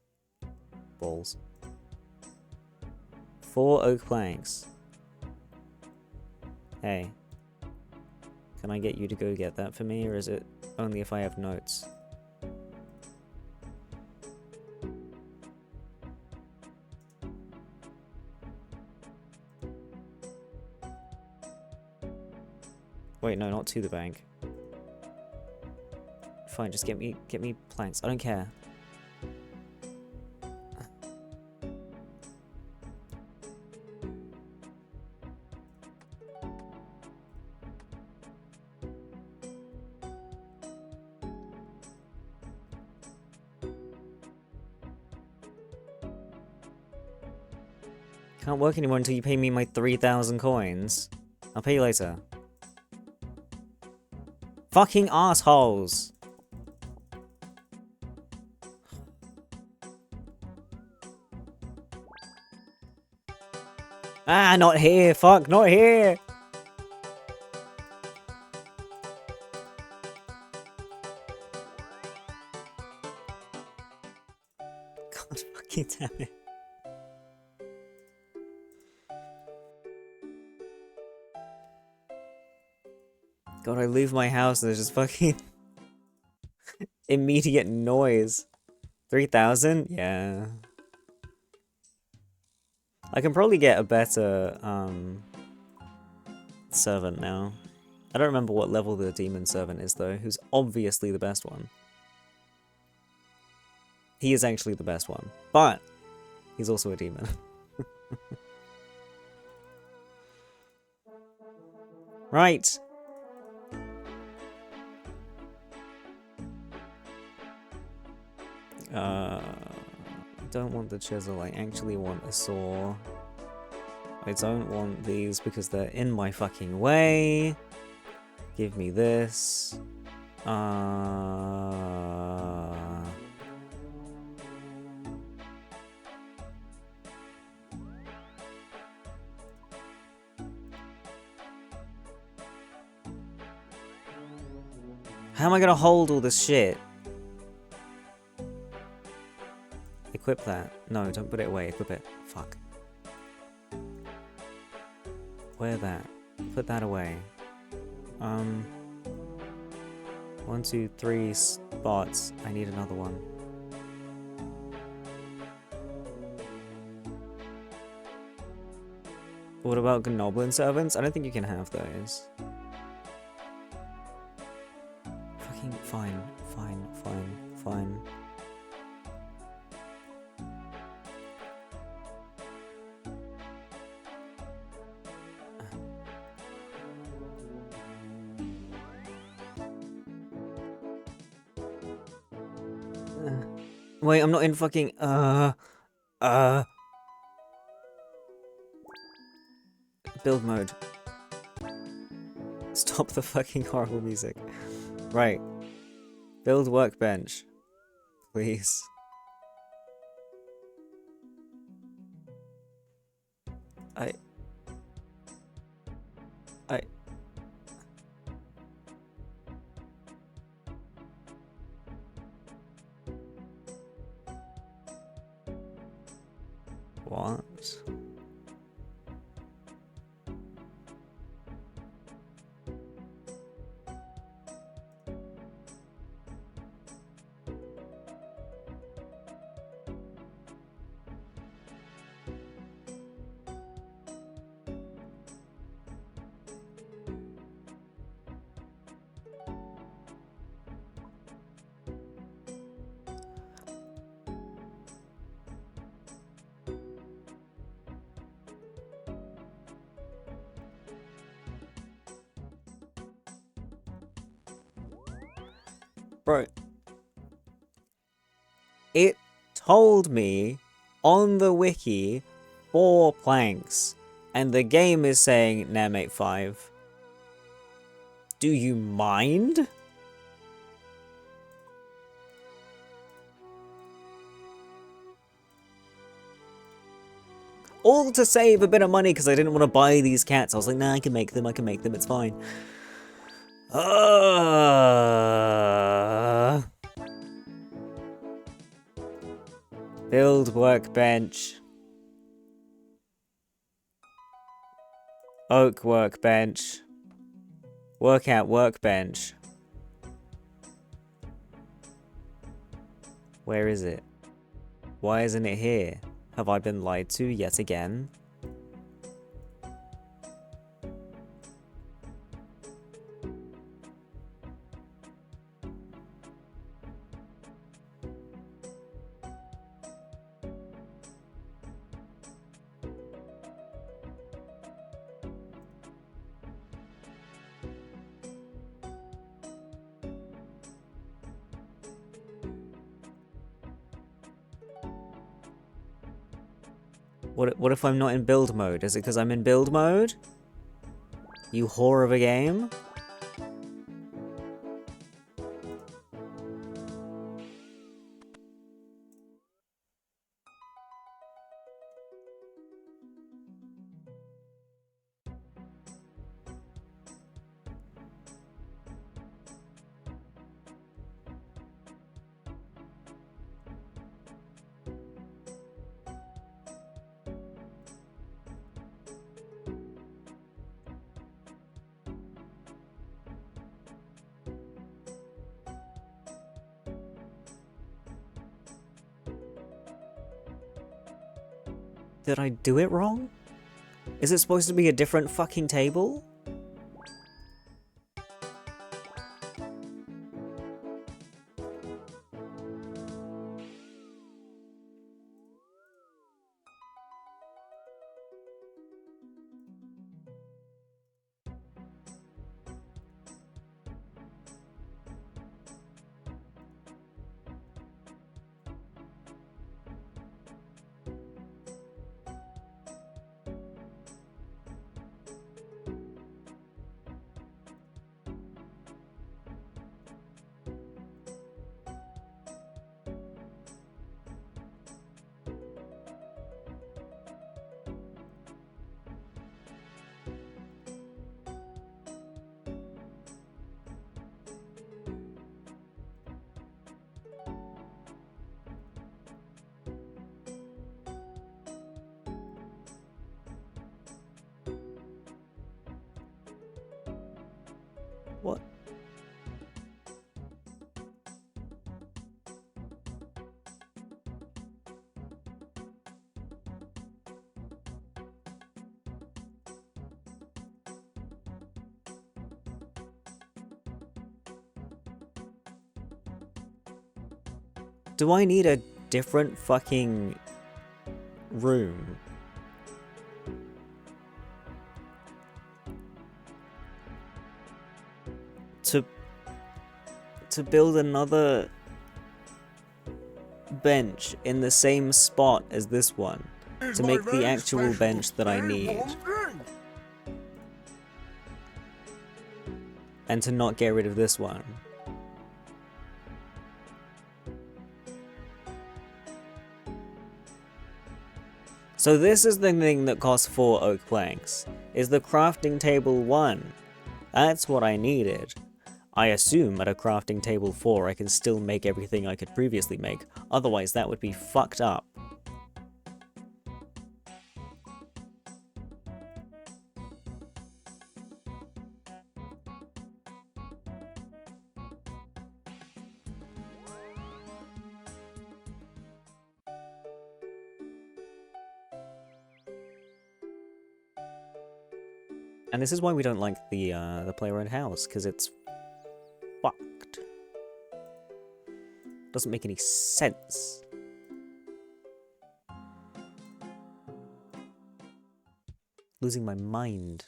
Balls. 4 oak planks. Hey. Can I get you to go get that for me, or is it only if I have notes? Wait, no, not to the bank. Fine, just get me planks. I don't care. Can't work anymore until you pay me my 3,000 coins. I'll pay you later. Fucking assholes! Ah, not here! Fuck, not here! God fucking damn it. God, I leave my house and there's just fucking immediate noise. 3,000? Yeah. I can probably get a better, servant now. I don't remember what level the demon servant is, though, who's obviously the best one. He is actually the best one, but he's also a demon. Right. I don't want the chisel, I actually want a saw. I don't want these because they're in my fucking way. Give me this. How am I gonna hold all this shit? Equip that. No, don't put it away. Equip it. Fuck. Where that? Put that away. 1, 2, 3 spots. I need another one. What about Gnoblin servants? I don't think you can have those. Fucking fine. Wait, I'm not in fucking, build mode. Stop the fucking horrible music. Right. Build workbench. Please. What? Bro. It told me on the wiki 4 planks. And the game is saying, nah mate, 5. Do you mind? All to save a bit of money because I didn't want to buy these cats. I was like, nah, I can make them, it's fine. Build workbench. Oak workbench. Workout workbench. Where is it? Why isn't it here? Have I been lied to yet again? What if I'm not in build mode? Is it because I'm in build mode? You whore of a game? Did I do it wrong? Is it supposed to be a different fucking table? Do I need a different fucking room? To build another bench in the same spot as this one, to make the actual bench that I need, and to not get rid of this one. So this is the thing that costs 4 oak planks, is the crafting table 1. That's what I needed. I assume at a crafting table 4 I can still make everything I could previously make, otherwise that would be fucked up. And this is why we don't like the player-owned house, because it's fucked. Doesn't make any sense. Losing my mind.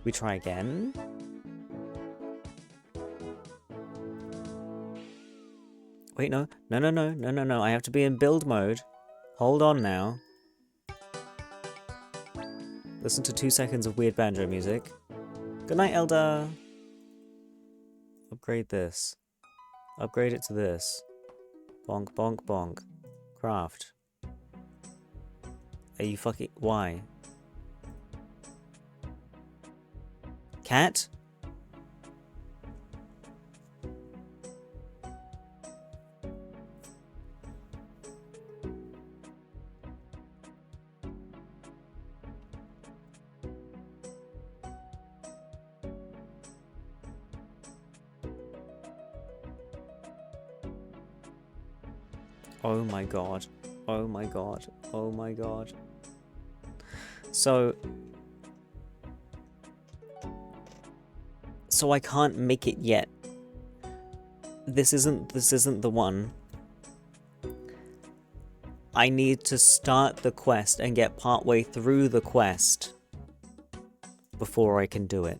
We try again. Wait, no. No. I have to be in build mode. Hold on now. Listen to 2 seconds of weird banjo music. Good night, Elder. Upgrade this. Upgrade it to this. Bonk, bonk, bonk. Craft. Are you fucking... Why? Cat? Oh my god. Oh my god. Oh my god. So I can't make it yet. This isn't the one. I need to start the quest and get partway through the quest before I can do it.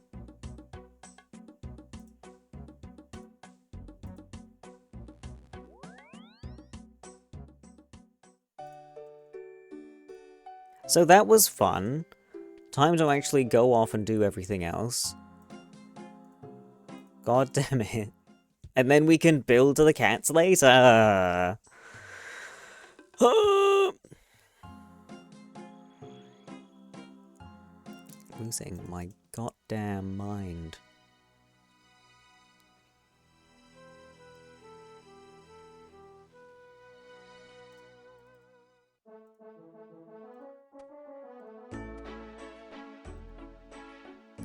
So that was fun. Time to actually go off and do everything else. God damn it. And then we can build the cats later. Losing my goddamn mind.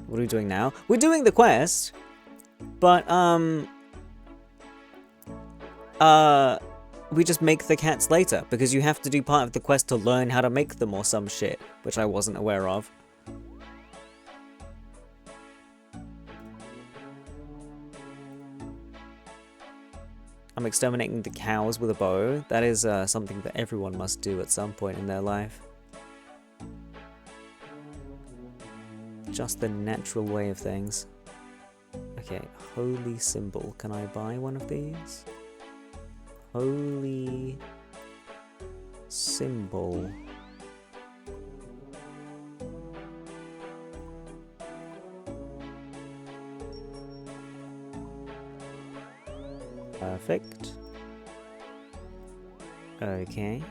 What are we doing now? We're doing the quest, but, we just make the cats later, because you have to do part of the quest to learn how to make them or some shit, which I wasn't aware of. I'm exterminating the cows with a bow. That is, something that everyone must do at some point in their life. Just the natural way of things. Okay, holy symbol. Can I buy one of these? Holy symbol. Perfect. Okay.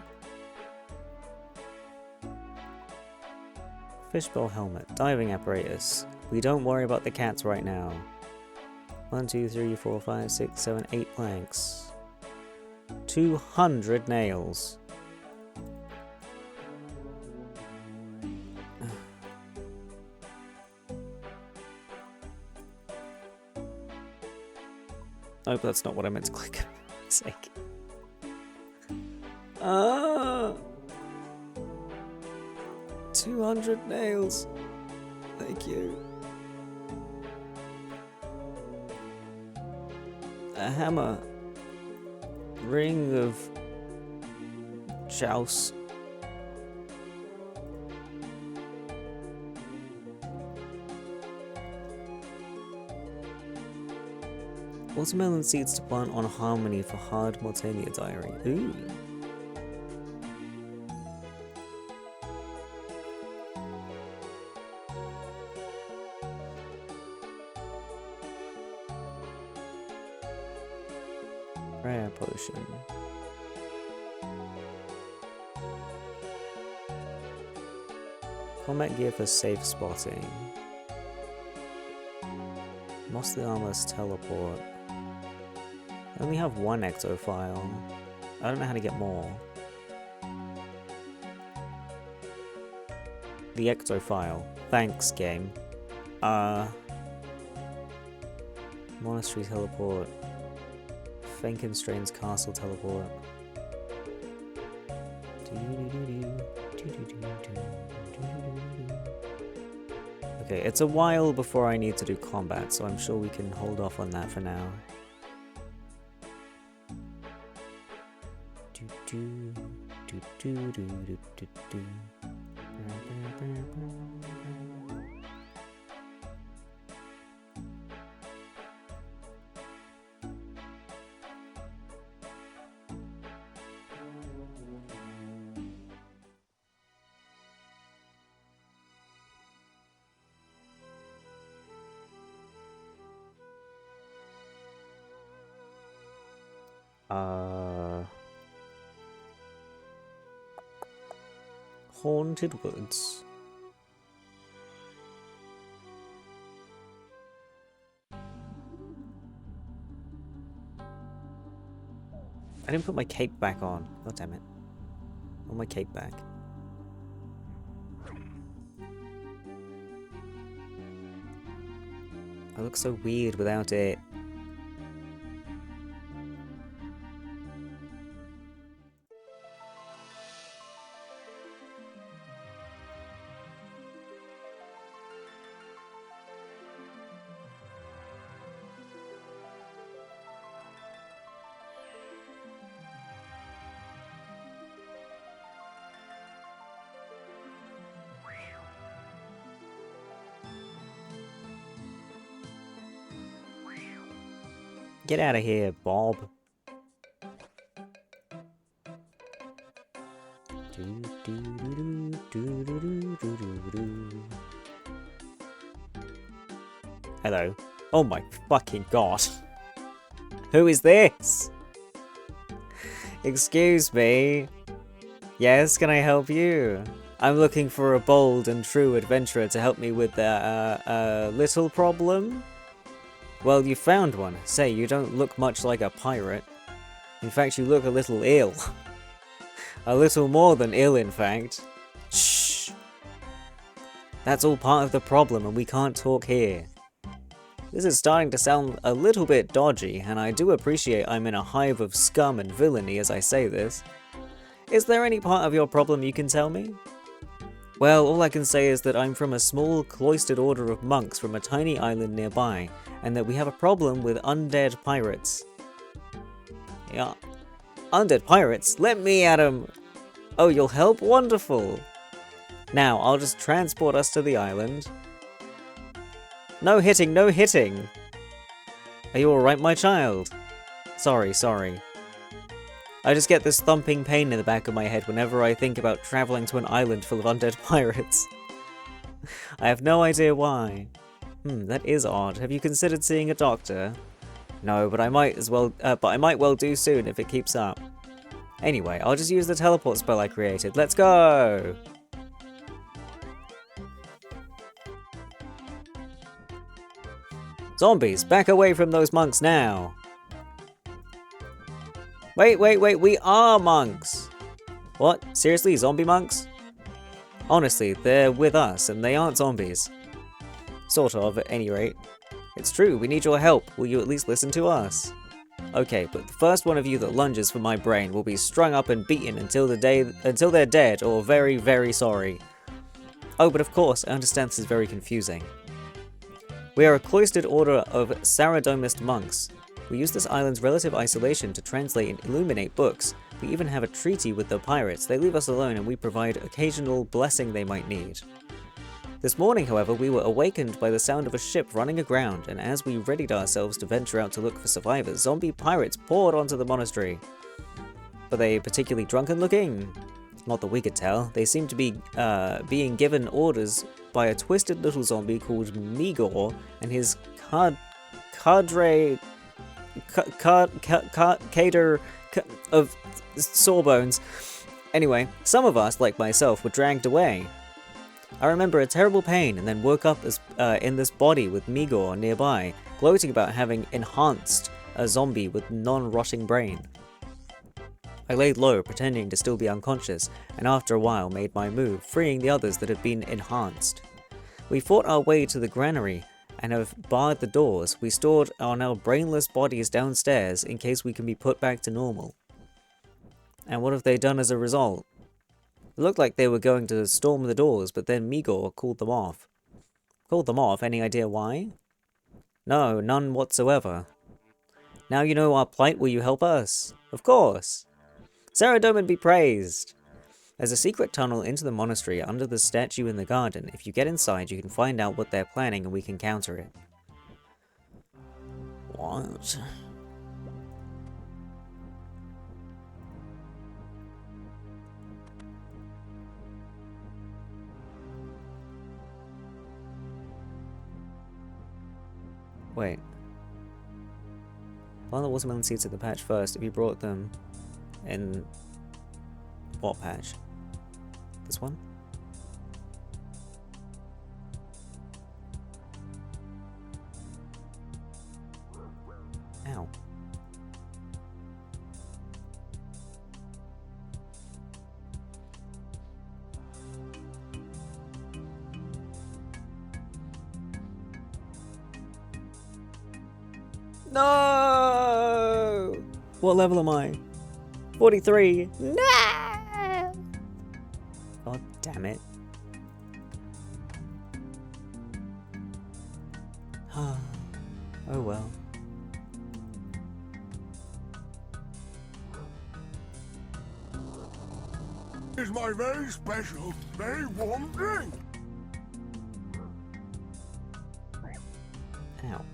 Fishbowl helmet, diving apparatus, We don't worry about the cats right now. 1, 2, 3, 4, 5, 6, 7, 8 planks. 200 nails. Oh, but that's not what I meant to click. For fuck's sake. Ah! 200 nails. Thank you. A hammer. Ring of Joust. Watermelon seeds to plant on Harmony for hard Mortania diary. Ooh. Rare potion. Combat gear for safe spotting. Mossly Armor's teleport. I only have one ectophile. I don't know how to get more. The ectophile. Thanks, game. Monastery teleport. Fenkenstrain's castle teleport. Okay, it's a while before I need to do combat, so I'm sure we can hold off on that for now. Haunted Woods. I didn't put my cape back on. God damn it. I want my cape back. I look so weird without it. Get out of here, Bob. Hello. Oh my fucking god. Who is this? Excuse me. Yes, can I help you? I'm looking for a bold and true adventurer to help me with a little problem. Well, you found one. Say, you don't look much like a pirate. In fact, you look a little ill. A little more than ill, in fact. Shh. That's all part of the problem, and we can't talk here. This is starting to sound a little bit dodgy, and I do appreciate I'm in a hive of scum and villainy as I say this. Is there any part of your problem you can tell me? Well, all I can say is that I'm from a small, cloistered order of monks from a tiny island nearby, and that we have a problem with undead pirates. Yeah. Undead pirates? Let me at 'em! Oh, you'll help? Wonderful! Now, I'll just transport us to the island. No hitting, no hitting! Are you alright, my child? Sorry. I just get this thumping pain in the back of my head whenever I think about traveling to an island full of undead pirates. I have no idea why. That is odd. Have you considered seeing a doctor? No, but I might well do soon if it keeps up. Anyway, I'll just use the teleport spell I created. Let's go! Zombies, back away from those monks now! Wait, we are monks! What? Seriously, zombie monks? Honestly, they're with us, and they aren't zombies. Sort of, at any rate. It's true, we need your help. Will you at least listen to us? Okay, but the first one of you that lunges for my brain will be strung up and beaten until they're dead or very, very sorry. Oh, but of course, I understand this is very confusing. We are a cloistered order of Saradomist monks. We use this island's relative isolation to translate and illuminate books. We even have a treaty with the pirates. They leave us alone and we provide occasional blessing they might need. This morning, however, we were awakened by the sound of a ship running aground, and as we readied ourselves to venture out to look for survivors, zombie pirates poured onto the monastery. Were they particularly drunken looking? Not that we could tell. They seemed to be being given orders by a twisted little zombie called Migor and his cadre of sawbones. Anyway, some of us, like myself, were dragged away. I remember a terrible pain and then woke up in this body with Migor nearby, gloating about having enhanced a zombie with non-rotting brain. I laid low, pretending to still be unconscious, and after a while made my move, freeing the others that had been enhanced. We fought our way to the granary and have barred the doors. We stored our now brainless bodies downstairs in case we can be put back to normal. And what have they done as a result? It looked like they were going to storm the doors, but then Migor called them off. Called them off? Any idea why? No, none whatsoever. Now you know our plight, will you help us? Of course! Saradomin be praised! There's a secret tunnel into the monastery under the statue in the garden. If you get inside, you can find out what they're planning and we can counter it. What? Wait. Plant the watermelon seeds at the patch first if you brought them in... what patch? This one? Ow. No! What level am I? 43. No! God damn it. Oh well. Is my very special, very warm drink. Ow.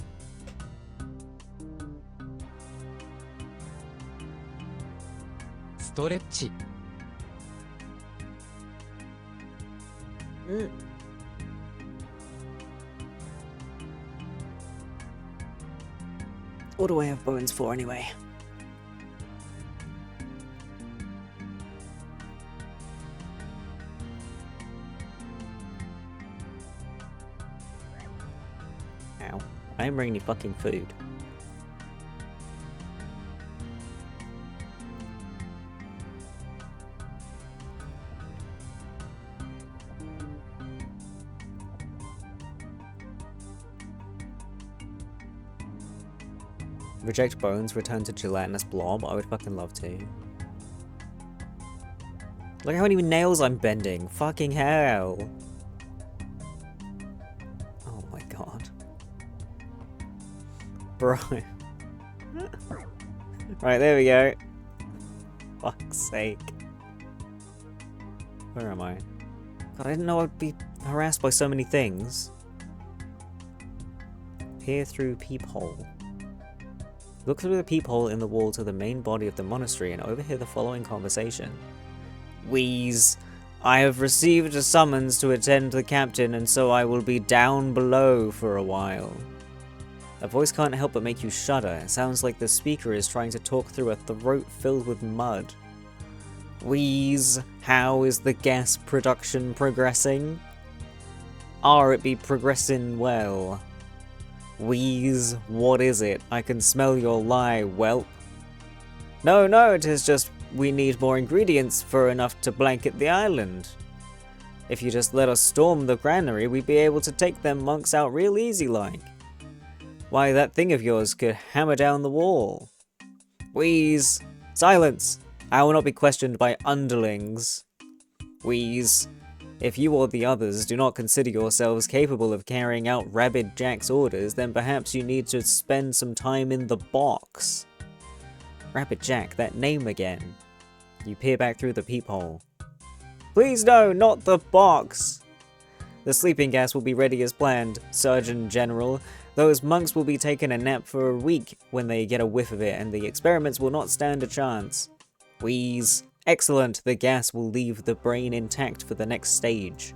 Stretch. What do I have bones for anyway? Ow. I didn't bring any fucking food. Reject bones, return to gelatinous blob. I would fucking love to. Look how many nails I'm bending. Fucking hell. Oh my god. Bro. Right, there we go. Fuck's sake. Where am I? God, I didn't know I'd be harassed by so many things. Peer through peephole. Look through the peephole in the wall to the main body of the monastery and overhear the following conversation. Wheeze. I have received a summons to attend the captain, and so I will be down below for a while. A voice can't help but make you shudder. It sounds like the speaker is trying to talk through a throat filled with mud. Wheeze. How is the gas production progressing? It be progressing well. Wheeze, what is it? I can smell your lie, whelp. No, no, it is just we need more ingredients for enough to blanket the island. If you just let us storm the granary, we'd be able to take them monks out real easy like. Why, that thing of yours could hammer down the wall. Wheeze! Silence! I will not be questioned by underlings. Wheeze! If you or the others do not consider yourselves capable of carrying out Rabid Jack's orders, then perhaps you need to spend some time in the box. Rabid Jack, that name again. You peer back through the peephole. Please no, not the box! The sleeping gas will be ready as planned, Surgeon General. Those monks will be taking a nap for a week when they get a whiff of it, and the experiments will not stand a chance. Wheeze. Excellent, the gas will leave the brain intact for the next stage.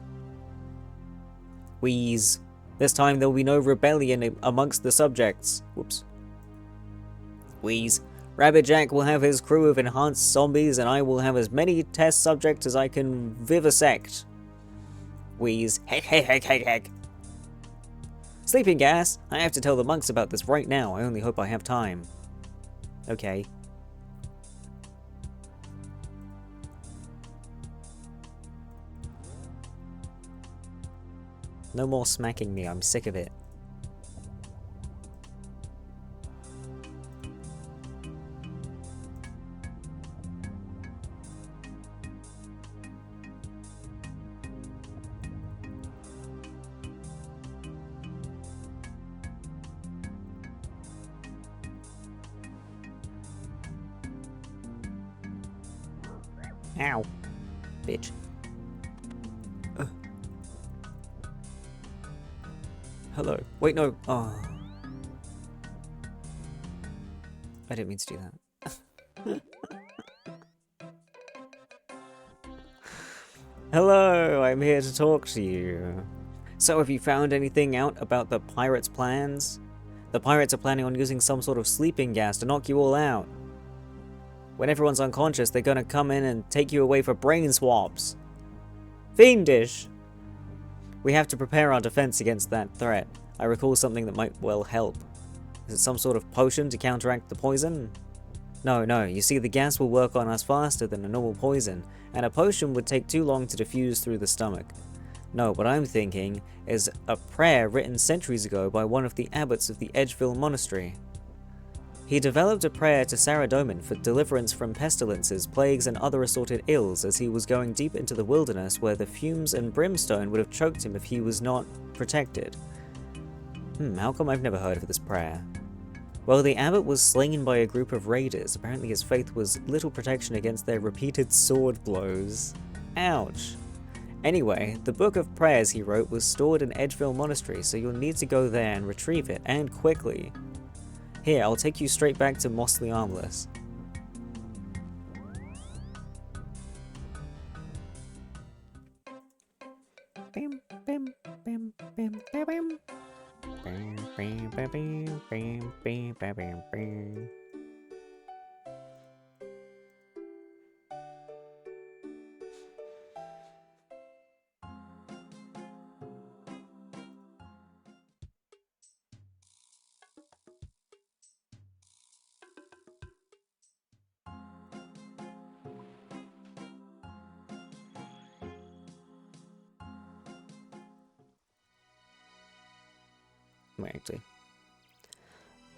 Wheeze. This time there will be no rebellion amongst the subjects. Whoops. Wheeze. Rabid Jack will have his crew of enhanced zombies, and I will have as many test subjects as I can vivisect. Wheeze. Heck, heck, heck, heck, heck. Sleeping gas! I have to tell the monks about this right now. I only hope I have time. Okay. No more smacking me, I'm sick of it. Ow. Bitch. Hello. Wait, no. Oh. I didn't mean to do that. Hello, I'm here to talk to you. So have you found anything out about the pirates' plans? The pirates are planning on using some sort of sleeping gas to knock you all out. When everyone's unconscious, they're gonna come in and take you away for brain swaps. Fiendish! We have to prepare our defense against that threat. I recall something that might well help. Is it some sort of potion to counteract the poison? No, no, you see the gas will work on us faster than a normal poison, and a potion would take too long to diffuse through the stomach. No, what I'm thinking is a prayer written centuries ago by one of the abbots of the Edgeville Monastery. He developed a prayer to Saradomin for deliverance from pestilences, plagues, and other assorted ills as he was going deep into the wilderness where the fumes and brimstone would have choked him if he was not protected. How come I've never heard of this prayer? Well, the abbot was slain by a group of raiders. Apparently his faith was little protection against their repeated sword blows. Ouch. Anyway, the book of prayers he wrote was stored in Edgeville Monastery, so you'll need to go there and retrieve it, and quickly. Here, I'll take you straight back to Mostly Armless. Bam, bam, bam, bam, bam, bam. Bam, bam, bam, bam, bam, bam, bam, bam, bam. Wait, actually.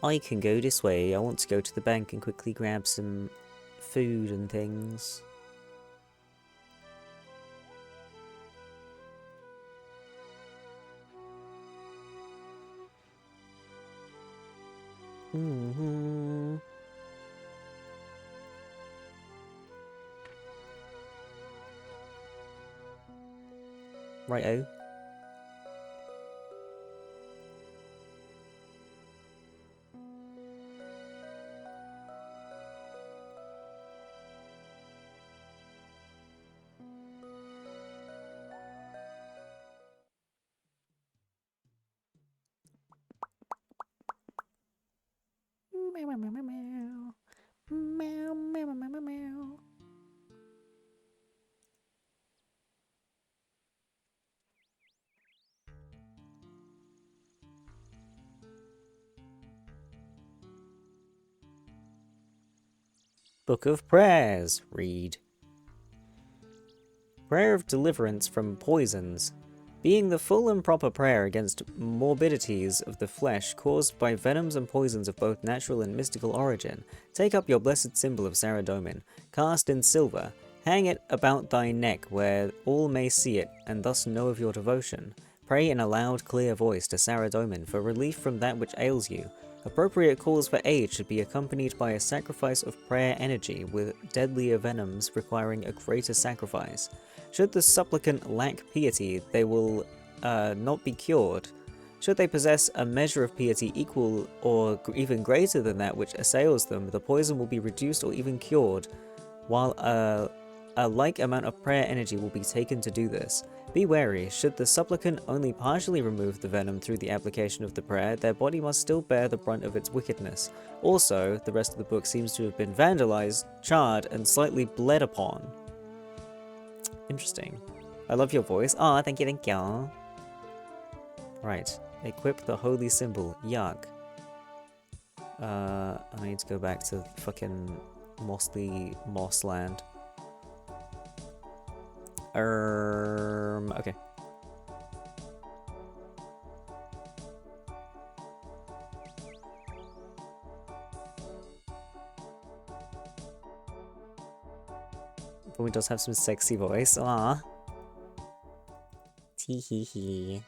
I can go this way. I want to go to the bank and quickly grab some food and things. Righto. Meow, meow, meow, meow. Meow, meow, meow, meow, meow. Book of Prayers. Read. Prayer of deliverance from poisons. Being the full and proper prayer against morbidities of the flesh caused by venoms and poisons of both natural and mystical origin, take up your blessed symbol of Saradomin, cast in silver, hang it about thy neck where all may see it, and thus know of your devotion. Pray in a loud, clear voice to Saradomin for relief from that which ails you. Appropriate calls for aid should be accompanied by a sacrifice of prayer energy with deadlier venoms requiring a greater sacrifice. Should the supplicant lack piety, they will not be cured. Should they possess a measure of piety equal or even greater than that which assails them, the poison will be reduced or even cured, while a like amount of prayer energy will be taken to do this. Be wary, should the supplicant only partially remove the venom through the application of the prayer, their body must still bear the brunt of its wickedness. Also, the rest of the book seems to have been vandalized, charred, and slightly bled upon. Interesting. I love your voice. Aw, thank you, thank you. Right. Equip the holy symbol. Yuck. I need to go back to fucking mossy Mossland. Okay. But he does have some sexy voice. Ah. Tee hee hee.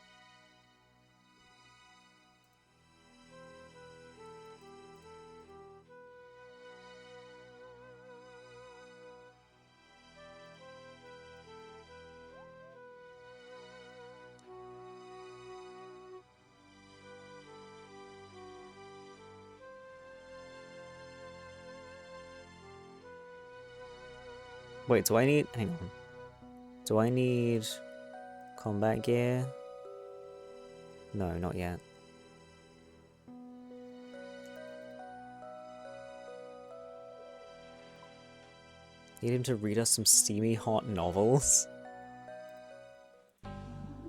Wait, do I need... hang on. Do I need combat gear? No, not yet. Need him to read us some steamy hot novels?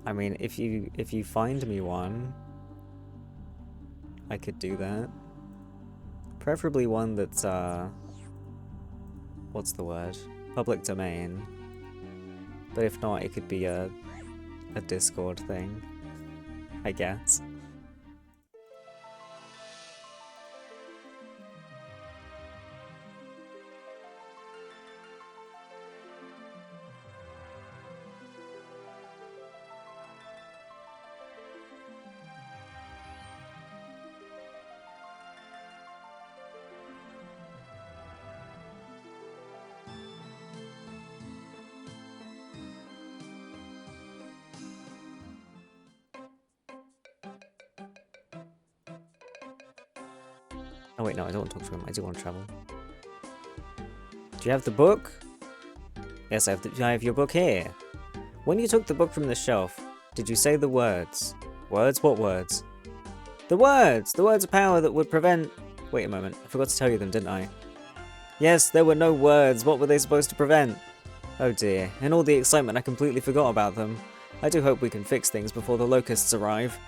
I mean, if you find me one, I could do that. Preferably one that's, what's the word? Public domain. But if not, it could be a Discord thing, I guess. Oh wait, no, I don't want to talk to him. I do want to travel. Do you have the book? Yes, I have your book here. When you took the book from the shelf, did you say the words? Words? What words? The words! The words of power that would prevent... Wait a moment, I forgot to tell you them, didn't I? Yes, there were no words. What were they supposed to prevent? Oh dear, in all the excitement I completely forgot about them. I do hope we can fix things before the locusts arrive.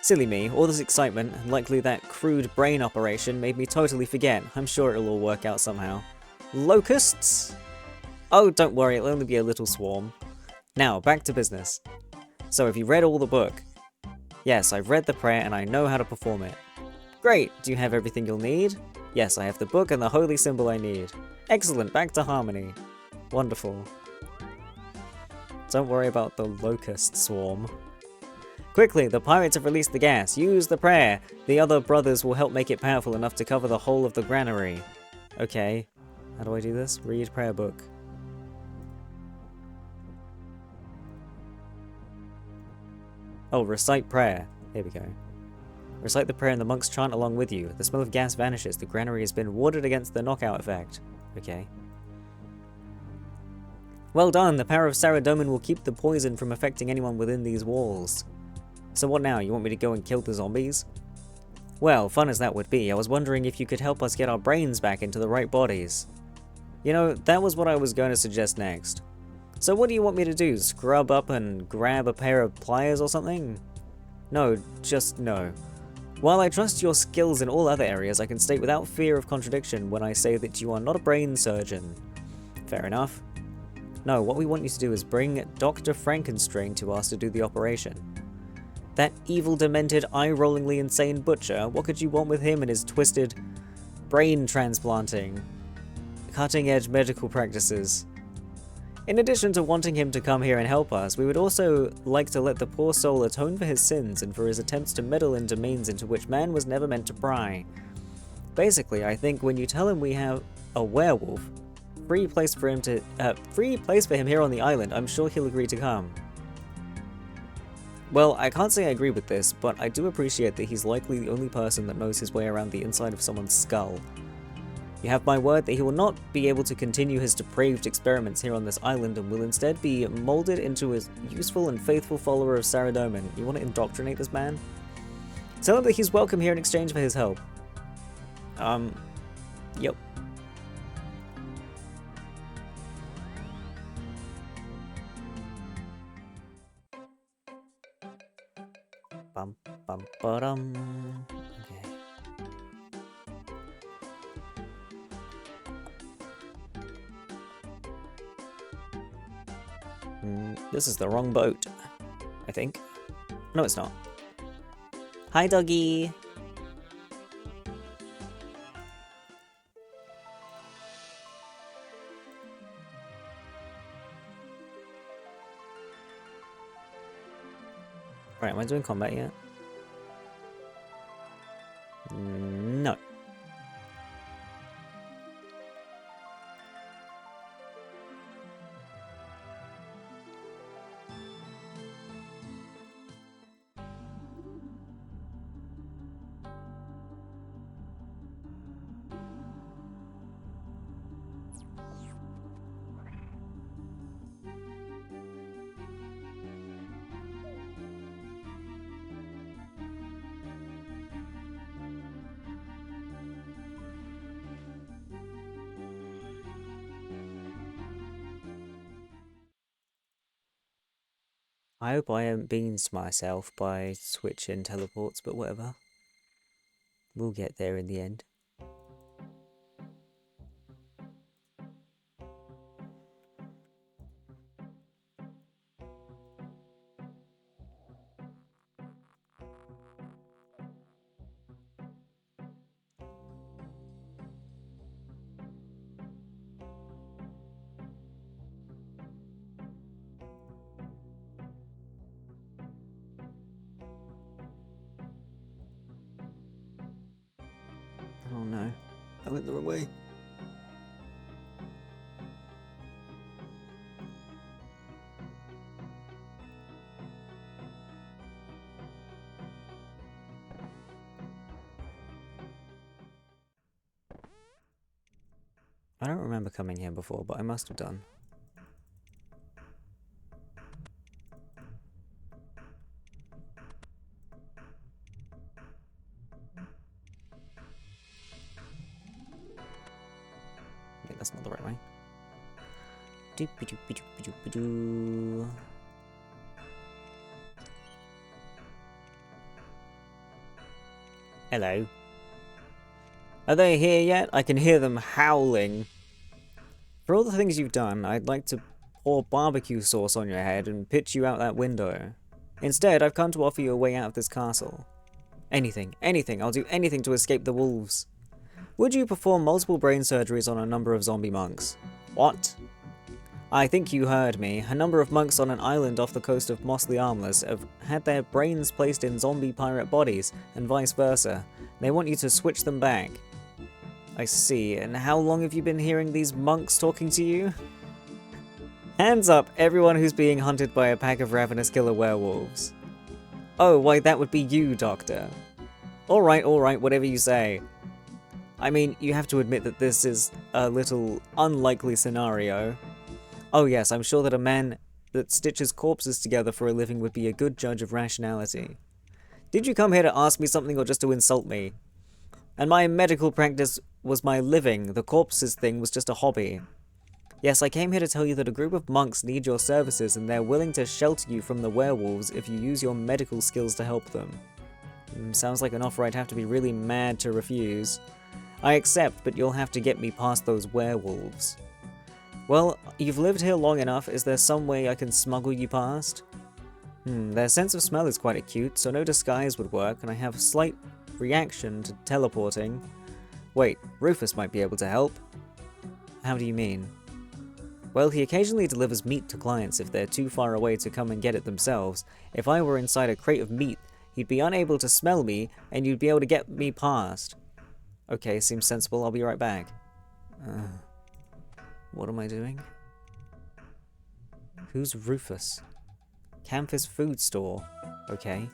Silly me, all this excitement, and likely that crude brain operation made me totally forget. I'm sure it'll all work out somehow. Locusts? Oh, don't worry, it'll only be a little swarm. Now, back to business. So have you read all the book? Yes, I've read the prayer and I know how to perform it. Great, do you have everything you'll need? Yes, I have the book and the holy symbol I need. Excellent, back to harmony. Wonderful. Don't worry about the locust swarm. Quickly, the pirates have released the gas. Use the prayer. The other brothers will help make it powerful enough to cover the whole of the granary. Okay. How do I do this? Read prayer book. Oh, recite prayer. Here we go. Recite the prayer and the monks chant along with you. The smell of gas vanishes. The granary has been warded against the knockout effect. Okay. Well done. The power of Saradomin will keep the poison from affecting anyone within these walls. So what now? You want me to go and kill the zombies? Well, fun as that would be, I was wondering if you could help us get our brains back into the right bodies. You know, that was what I was going to suggest next. So what do you want me to do? Scrub up and grab a pair of pliers or something? No, just no. While I trust your skills in all other areas, I can state without fear of contradiction when I say that you are not a brain surgeon. Fair enough. No, what we want you to do is bring Dr. Frankenstring to us to do the operation. That evil, demented, eye-rollingly insane butcher, what could you want with him and his twisted brain transplanting, cutting-edge medical practices? In addition to wanting him to come here and help us, we would also like to let the poor soul atone for his sins and for his attempts to meddle in domains into which man was never meant to pry. Basically, I think when you tell him we have a werewolf, free place for him here on the island, I'm sure he'll agree to come. Well, I can't say I agree with this, but I do appreciate that he's likely the only person that knows his way around the inside of someone's skull. You have my word that he will not be able to continue his depraved experiments here on this island and will instead be molded into a useful and faithful follower of Saradomin. You want to indoctrinate this man? Tell him that he's welcome here in exchange for his help. Yep. Bum bum ba-dum. Okay. This is the wrong boat, I think. No, it's not. Hi, doggy. Right, am I doing combat yet? No. I hope I haven't beansed myself by switching teleports, but whatever. We'll get there in the end. Oh no, I went the wrong way. I don't remember coming here before, but I must have done. Wait, that's not the right way. Doop-a-doop-a-doop-a-doop-a-doo. Hello. Are they here yet? I can hear them howling. For all the things you've done, I'd like to pour barbecue sauce on your head and pitch you out that window. Instead, I've come to offer you a way out of this castle. Anything, anything, I'll do anything to escape the wolves. Would you perform multiple brain surgeries on a number of zombie monks? What? I think you heard me. A number of monks on an island off the coast of Moss the Armless have had their brains placed in zombie pirate bodies, and vice versa. They want you to switch them back. I see. And how long have you been hearing these monks talking to you? Hands up, everyone who's being hunted by a pack of ravenous killer werewolves. Oh, why that would be you, Doctor. Alright, whatever you say. I mean, you have to admit that this is a little unlikely scenario. Oh yes, I'm sure that a man that stitches corpses together for a living would be a good judge of rationality. Did you come here to ask me something or just to insult me? And my medical practice was my living, the corpses thing was just a hobby. Yes, I came here to tell you that a group of monks need your services and they're willing to shelter you from the werewolves if you use your medical skills to help them. Sounds like an offer I'd have to be really mad to refuse. I accept, but you'll have to get me past those werewolves. Well, you've lived here long enough, is there some way I can smuggle you past? Their sense of smell is quite acute, so no disguise would work, and I have a slight reaction to teleporting. Wait, Rufus might be able to help. How do you mean? Well, he occasionally delivers meat to clients if they're too far away to come and get it themselves. If I were inside a crate of meat, he'd be unable to smell me, and you'd be able to get me past. Okay, seems sensible, I'll be right back. What am I doing? Who's Rufus? Campus food store. Okay.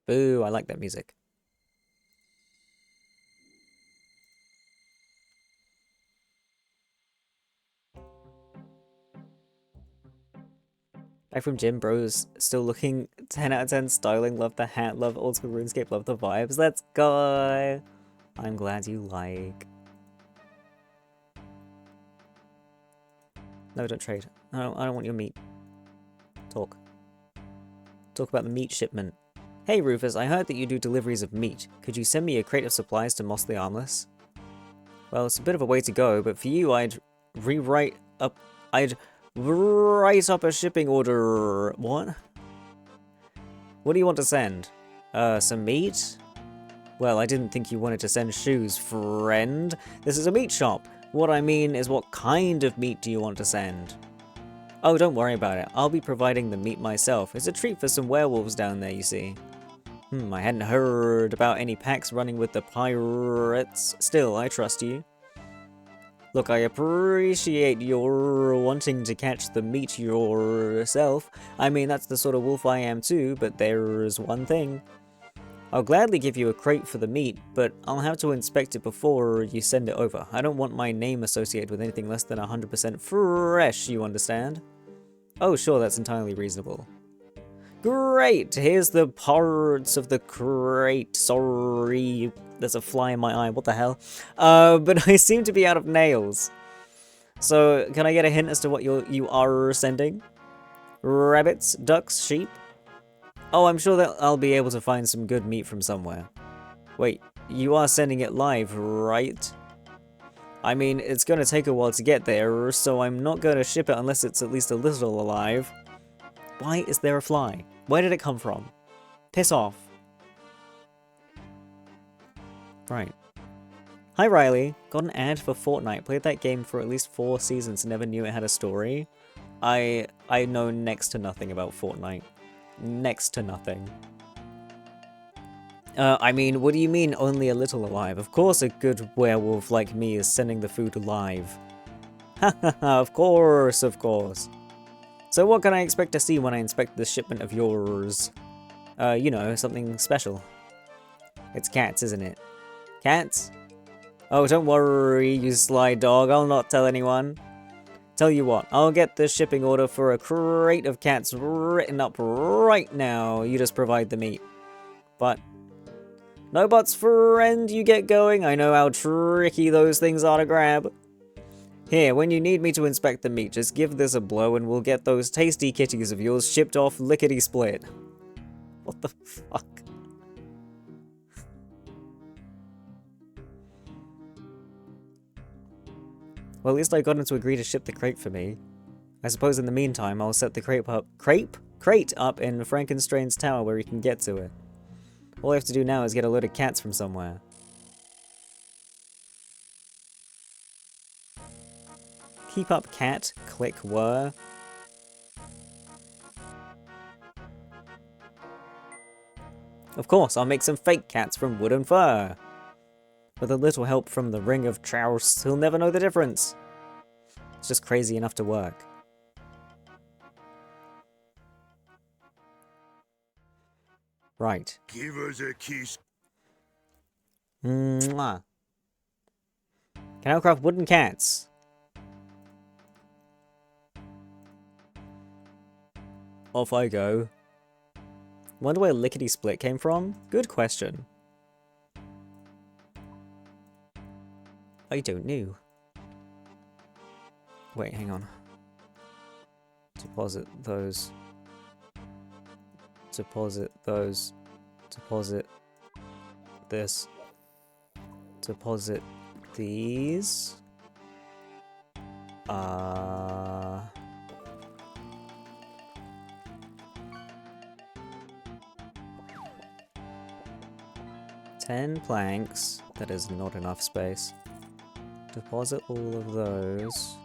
Boo, I like that music. Back from gym, bros. Still looking 10 out of 10 styling. Love the hat. Love old school RuneScape. Love the vibes. Let's go. I'm glad you like. No, don't trade. I don't want your meat. Talk. Talk about the meat shipment. Hey Rufus, I heard that you do deliveries of meat. Could you send me a crate of supplies to Moss the Armless? Well, it's a bit of a way to go, but for you I'd write up a shipping order. What? What do you want to send? Some meat? Well, I didn't think you wanted to send shoes, friend. This is a meat shop. What I mean is, what kind of meat do you want to send? Oh, don't worry about it. I'll be providing the meat myself. It's a treat for some werewolves down there, you see. I hadn't heard about any packs running with the pirates. Still, I trust you. Look, I appreciate your wanting to catch the meat yourself. I mean, that's the sort of wolf I am too, but there's one thing. I'll gladly give you a crate for the meat, but I'll have to inspect it before you send it over. I don't want my name associated with anything less than 100% fresh, you understand? Oh, sure, that's entirely reasonable. Great! Here's the parts of the crate. Sorry, there's a fly in my eye. What the hell? But I seem to be out of nails. So, can I get a hint as to what you are sending? Rabbits, ducks, sheep? Oh, I'm sure that I'll be able to find some good meat from somewhere. Wait, you are sending it live, right? I mean, it's gonna take a while to get there, so I'm not gonna ship it unless it's at least a little alive. Why is there a fly? Where did it come from? Piss off. Right. Hi Riley, got an ad for Fortnite. Played that game for at least 4 seasons and never knew it had a story. I know next to nothing about Fortnite. Next to nothing. I mean, what do you mean only a little alive? Of course a good werewolf like me is sending the food alive. Ha ha ha, of course, of course. So what can I expect to see when I inspect this shipment of yours? You know, something special. It's cats, isn't it? Cats? Oh, don't worry, you sly dog, I'll not tell anyone. Tell you what, I'll get the shipping order for a crate of cats written up right now. You just provide the meat. But no buts, friend, you get going. I know how tricky those things are to grab. Here, when you need me to inspect the meat, just give this a blow and we'll get those tasty kitties of yours shipped off lickety-split. What the fuck? Well, at least I got him to agree to ship the crate for me. I suppose in the meantime, I'll set the crate up in Frankenstein's tower where he can get to it. All I have to do now is get a load of cats from somewhere. Keep up, cat. Click whir. Of course, I'll make some fake cats from wood and fur. With a little help from the Ring of Trouse, he'll never know the difference. It's just crazy enough to work. Right. Give us a kiss. Mwah. Can I craft wooden cats? Off I go. Wonder where Lickety Split came from? Good question. I don't know. Wait, hang on. Deposit those. Deposit those. Deposit this. Deposit these. 10 planks. That is not enough space. Deposit all of those.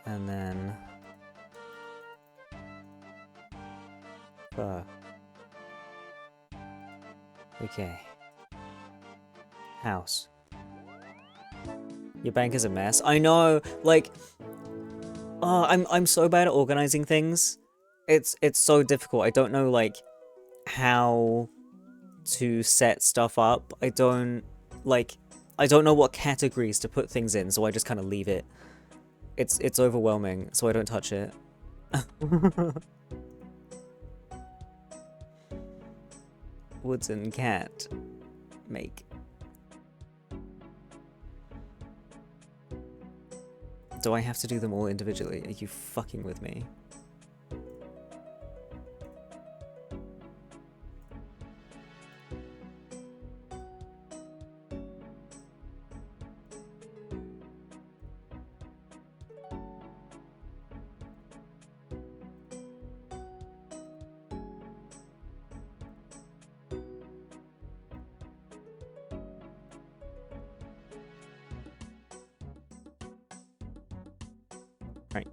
And then... Okay. House. Your bank is a mess. I know, like... Oh, I'm so bad at organizing things. It's so difficult. I don't know, like, how to set stuff up. I don't know what categories to put things in, so I just kind of leave it. It's overwhelming, so I don't touch it. Wooden cat. Make. Do I have to do them all individually? Are you fucking with me? Right.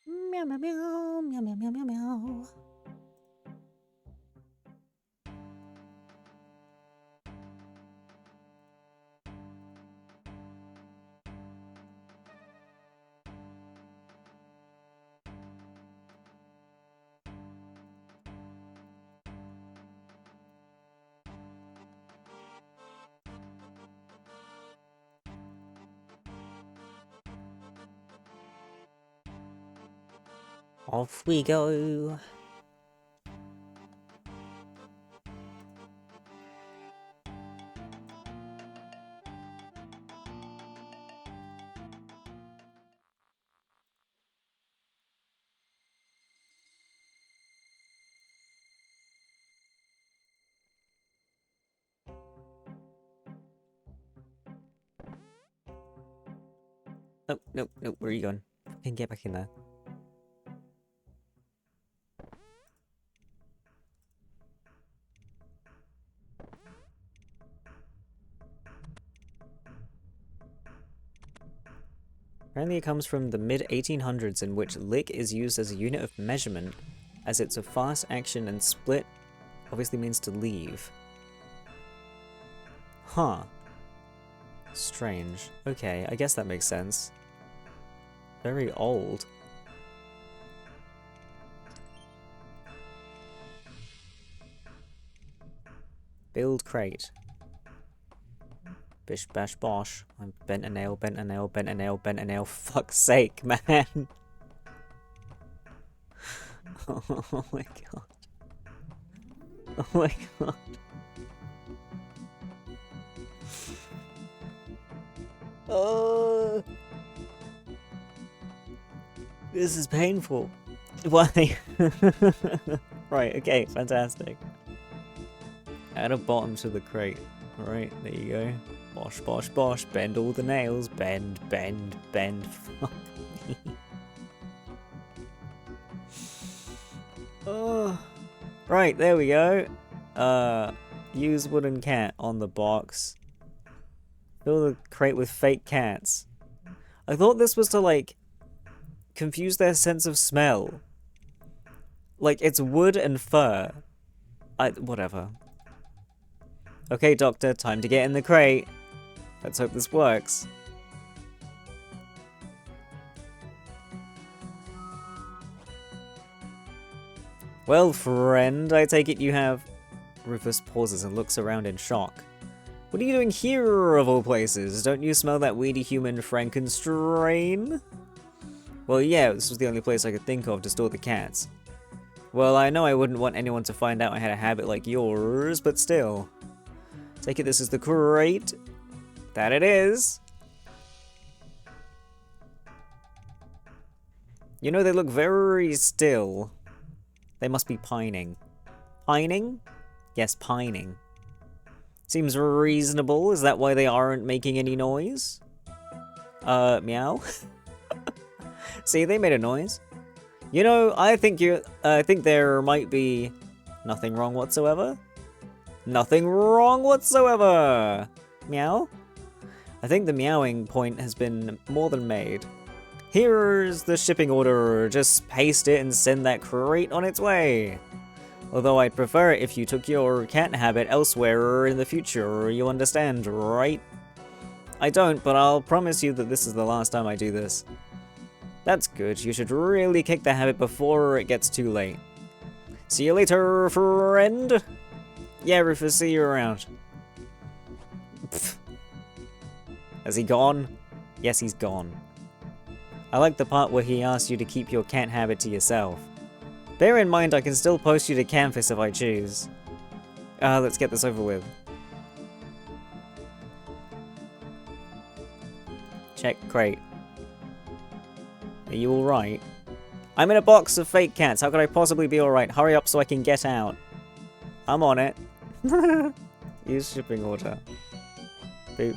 Meow meow meow meow meow meow meow meow. Off we go. Oh, no, no, where are you going? Fucking get back in there. Apparently it comes from the mid-1800s, in which lick is used as a unit of measurement, as it's a fast action, and split obviously means to leave. Huh. Strange. Okay, I guess that makes sense. Very old. Build crate. Bish bash bosh. I'm bent a nail, bent a nail, bent a nail, bent a nail. Fuck's sake, man. Oh my god. Oh my god. Oh. This is painful. Why? Right, okay, fantastic. Add a bottom to the crate. Alright, there you go. Bosh, bosh, bosh. Bend all the nails. Bend, bend, bend. Fuck me. Oh. Right, there we go. Use wooden cat on the box. Fill the crate with fake cats. I thought this was to, like, confuse their sense of smell. Like, it's wood and fur. Whatever. Okay, Doctor, time to get in the crate. Let's hope this works. Well, friend, I take it you have... Rufus pauses and looks around in shock. What are you doing here, of all places? Don't you smell that weedy human Frankenstrain? Well, yeah, this was the only place I could think of to store the cats. Well, I know I wouldn't want anyone to find out I had a habit like yours, but still. Take it this is the crate. That it is. You know, they look very still. They must be pining. Pining? Yes, pining. Seems reasonable. Is that why they aren't making any noise? Meow? See, they made a noise. You know, I think there might be nothing wrong whatsoever. Nothing wrong whatsoever! Meow? I think the meowing point has been more than made. Here's the shipping order. Just paste it and send that crate on its way. Although I'd prefer it if you took your cat habit elsewhere in the future, you understand, right? I don't, but I'll promise you that this is the last time I do this. That's good. You should really kick the habit before it gets too late. See you later, friend! Yeah, Rufus, see you around. Pfft. Has he gone? Yes, he's gone. I like the part where he asks you to keep your cat habit to yourself. Bear in mind I can still post you to Canvas if I choose. Let's get this over with. Check crate. Are you alright? I'm in a box of fake cats. How could I possibly be alright? Hurry up so I can get out. I'm on it. Use shipping order. Boop.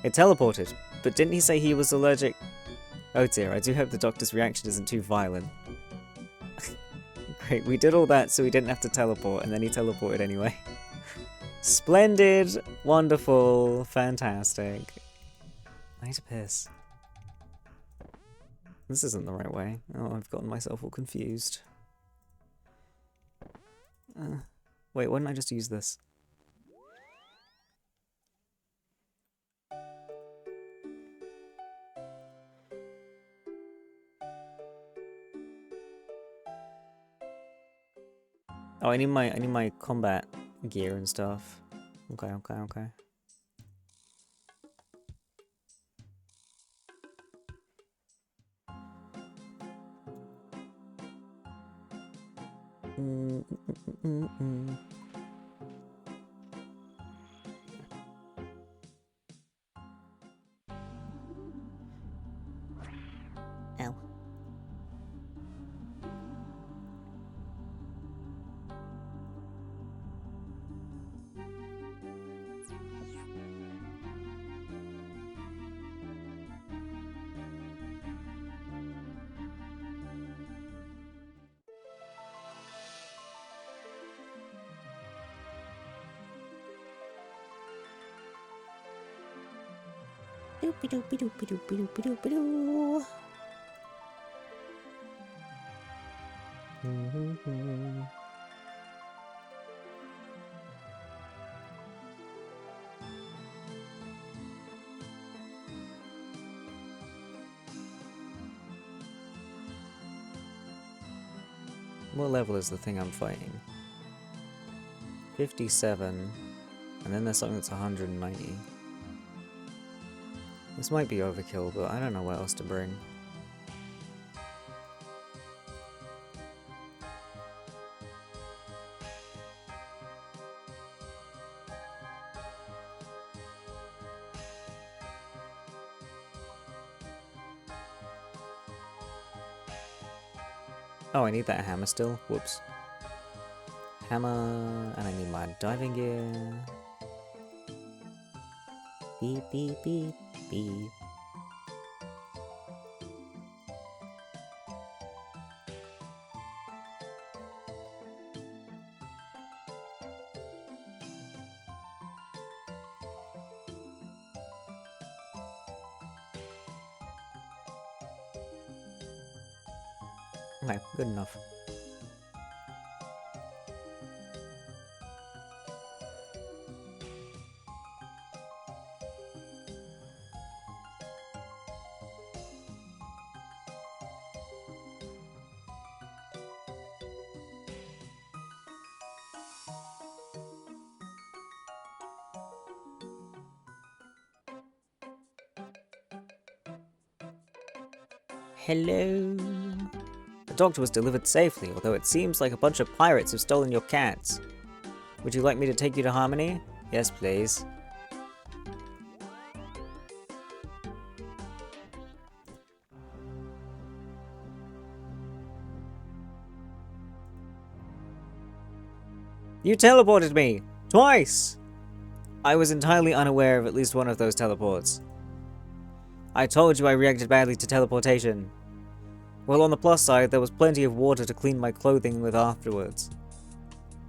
It teleported. But didn't he say he was allergic? Oh dear, I do hope the doctor's reaction isn't too violent. Great, we did all that so we didn't have to teleport, and then he teleported anyway. Splendid, wonderful, fantastic. I need to piss. This isn't the right way. Oh, I've gotten myself all confused. Wait, why didn't I just use this? Oh, I need my combat gear and stuff. Okay. Ow. Doopy-doopy-doopy-doopy-doopy-doopy-doo. What level is the thing I'm fighting? 57. And then there's something that's 190. This might be overkill, but I don't know what else to bring. Oh, I need that hammer still. Whoops. Hammer, and I need my diving gear. Beep, beep, beep, beep. Okay, good enough. Hello. The doctor was delivered safely, although it seems like a bunch of pirates have stolen your cats. Would you like me to take you to Harmony? Yes, please. You teleported me! Twice! I was entirely unaware of at least one of those teleports. I told you I reacted badly to teleportation. Well, on the plus side, there was plenty of water to clean my clothing with afterwards.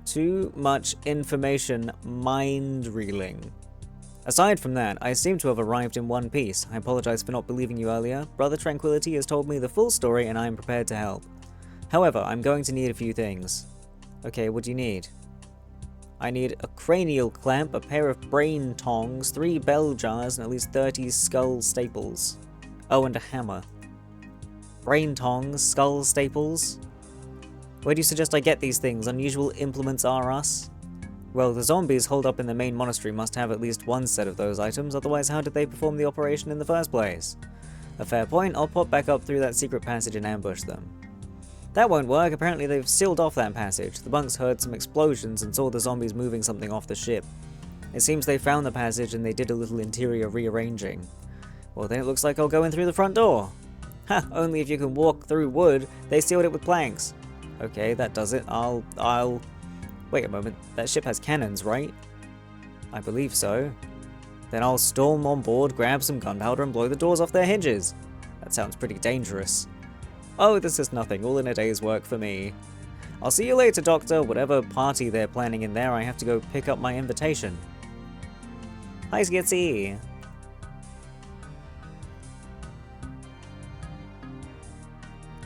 Too much information mind-reeling. Aside from that, I seem to have arrived in one piece. I apologize for not believing you earlier. Brother Tranquility has told me the full story and I am prepared to help. However, I'm going to need a few things. Okay, what do you need? I need a cranial clamp, a pair of brain tongs, 3 bell jars, and at least 30 skull staples. Oh, and a hammer. Brain tongs, skull staples? Where do you suggest I get these things? Unusual implements are us? Well, the zombies holed up in the main monastery must have at least one set of those items, otherwise how did they perform the operation in the first place? A fair point, I'll pop back up through that secret passage and ambush them. That won't work, apparently they've sealed off that passage. The monks heard some explosions and saw the zombies moving something off the ship. It seems they found the passage and they did a little interior rearranging. Well then it looks like I'll go in through the front door. Ha, only if you can walk through wood, they sealed it with planks. Okay, that does it. I'll... Wait a moment, that ship has cannons, right? I believe so. Then I'll storm on board, grab some gunpowder and blow the doors off their hinges. That sounds pretty dangerous. Oh, this is nothing, all in a day's work for me. I'll see you later, Doctor. Whatever party they're planning in there, I have to go pick up my invitation. Hi, Skitsy.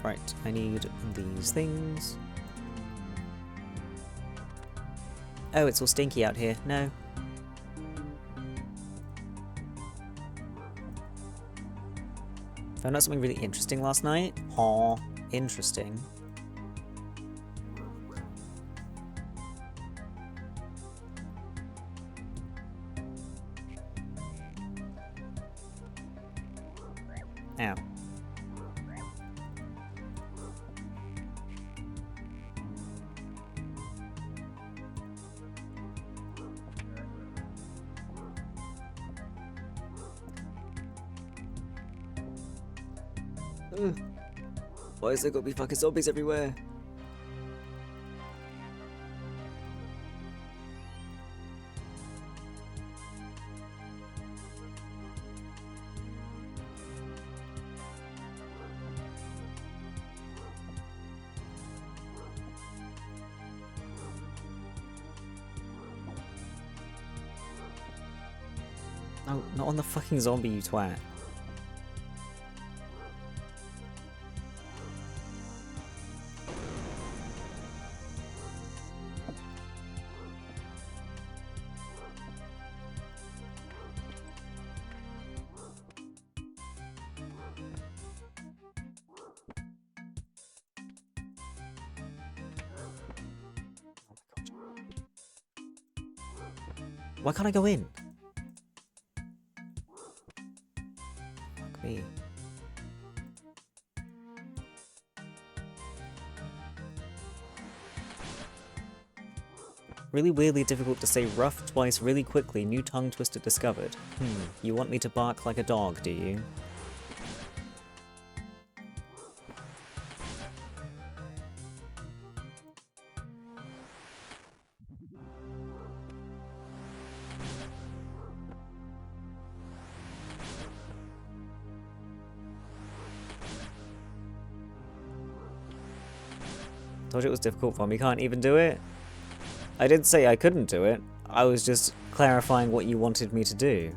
Right, I need these things. Oh, it's all stinky out here. No. Found out something really interesting last night. Aw, interesting. Ow. Why is there gotta be fucking zombies everywhere? No, not on the fucking zombie, you twat. Why can't I go in? Fuck me. Really weirdly difficult to say rough twice really quickly, new tongue twister discovered. You want me to bark like a dog, do you? Told you it was difficult for me, can't even do it? I didn't say I couldn't do it. I was just clarifying what you wanted me to do.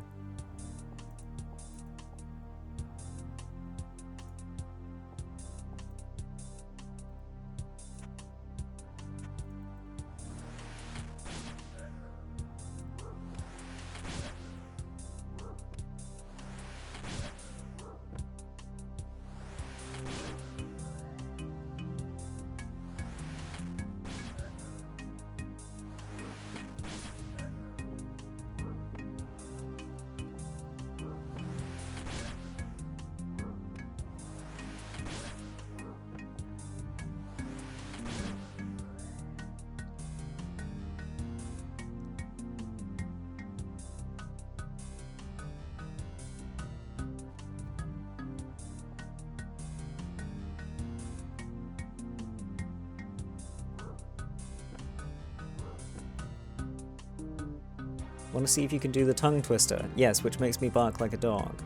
Want to see if you can do the tongue twister? Yes, which makes me bark like a dog.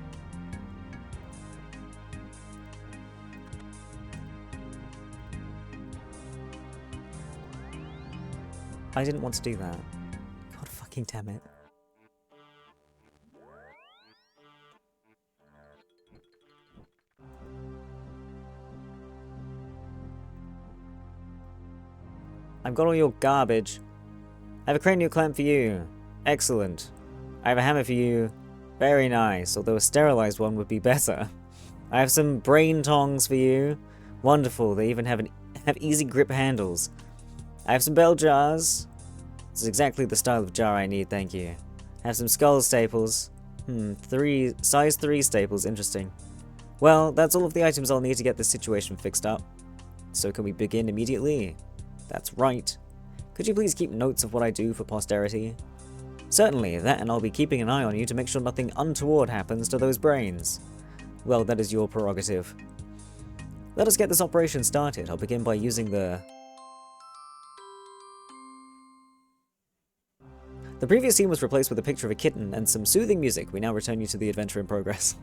I didn't want to do that. God fucking damn it. I've got all your garbage. I have a cranial clamp for you. Excellent. I have a hammer for you. Very nice, although a sterilized one would be better. I have some brain tongs for you. Wonderful, they even have easy grip handles. I have some bell jars. This is exactly the style of jar I need, thank you. I have some skull staples. Size 3 staples, interesting. Well, that's all of the items I'll need to get this situation fixed up. So can we begin immediately? That's right. Could you please keep notes of what I do for posterity? Certainly, that, and I'll be keeping an eye on you to make sure nothing untoward happens to those brains. Well, that is your prerogative. Let us get this operation started. I'll begin by using the previous scene was replaced with a picture of a kitten and some soothing music. We now return you to the adventure in progress.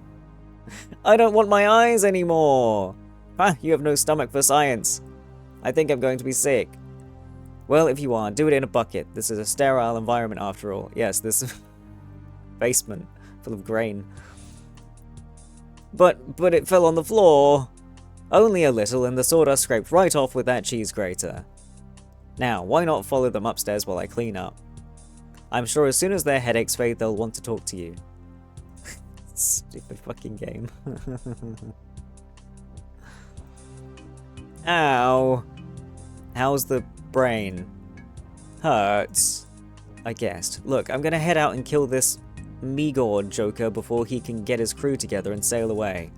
I don't want my eyes anymore! Ha, you have no stomach for science. I think I'm going to be sick. Well, if you are, do it in a bucket. This is a sterile environment after all. Yes, this basement full of grain. But it fell on the floor. Only a little, and the sawdust scraped right off with that cheese grater. Now, why not follow them upstairs while I clean up? I'm sure as soon as their headaches fade, they'll want to talk to you. Stupid fucking game. Ow. How's the brain? Hurts. I guessed. Look, I'm gonna head out and kill this Megor Joker before he can get his crew together and sail away.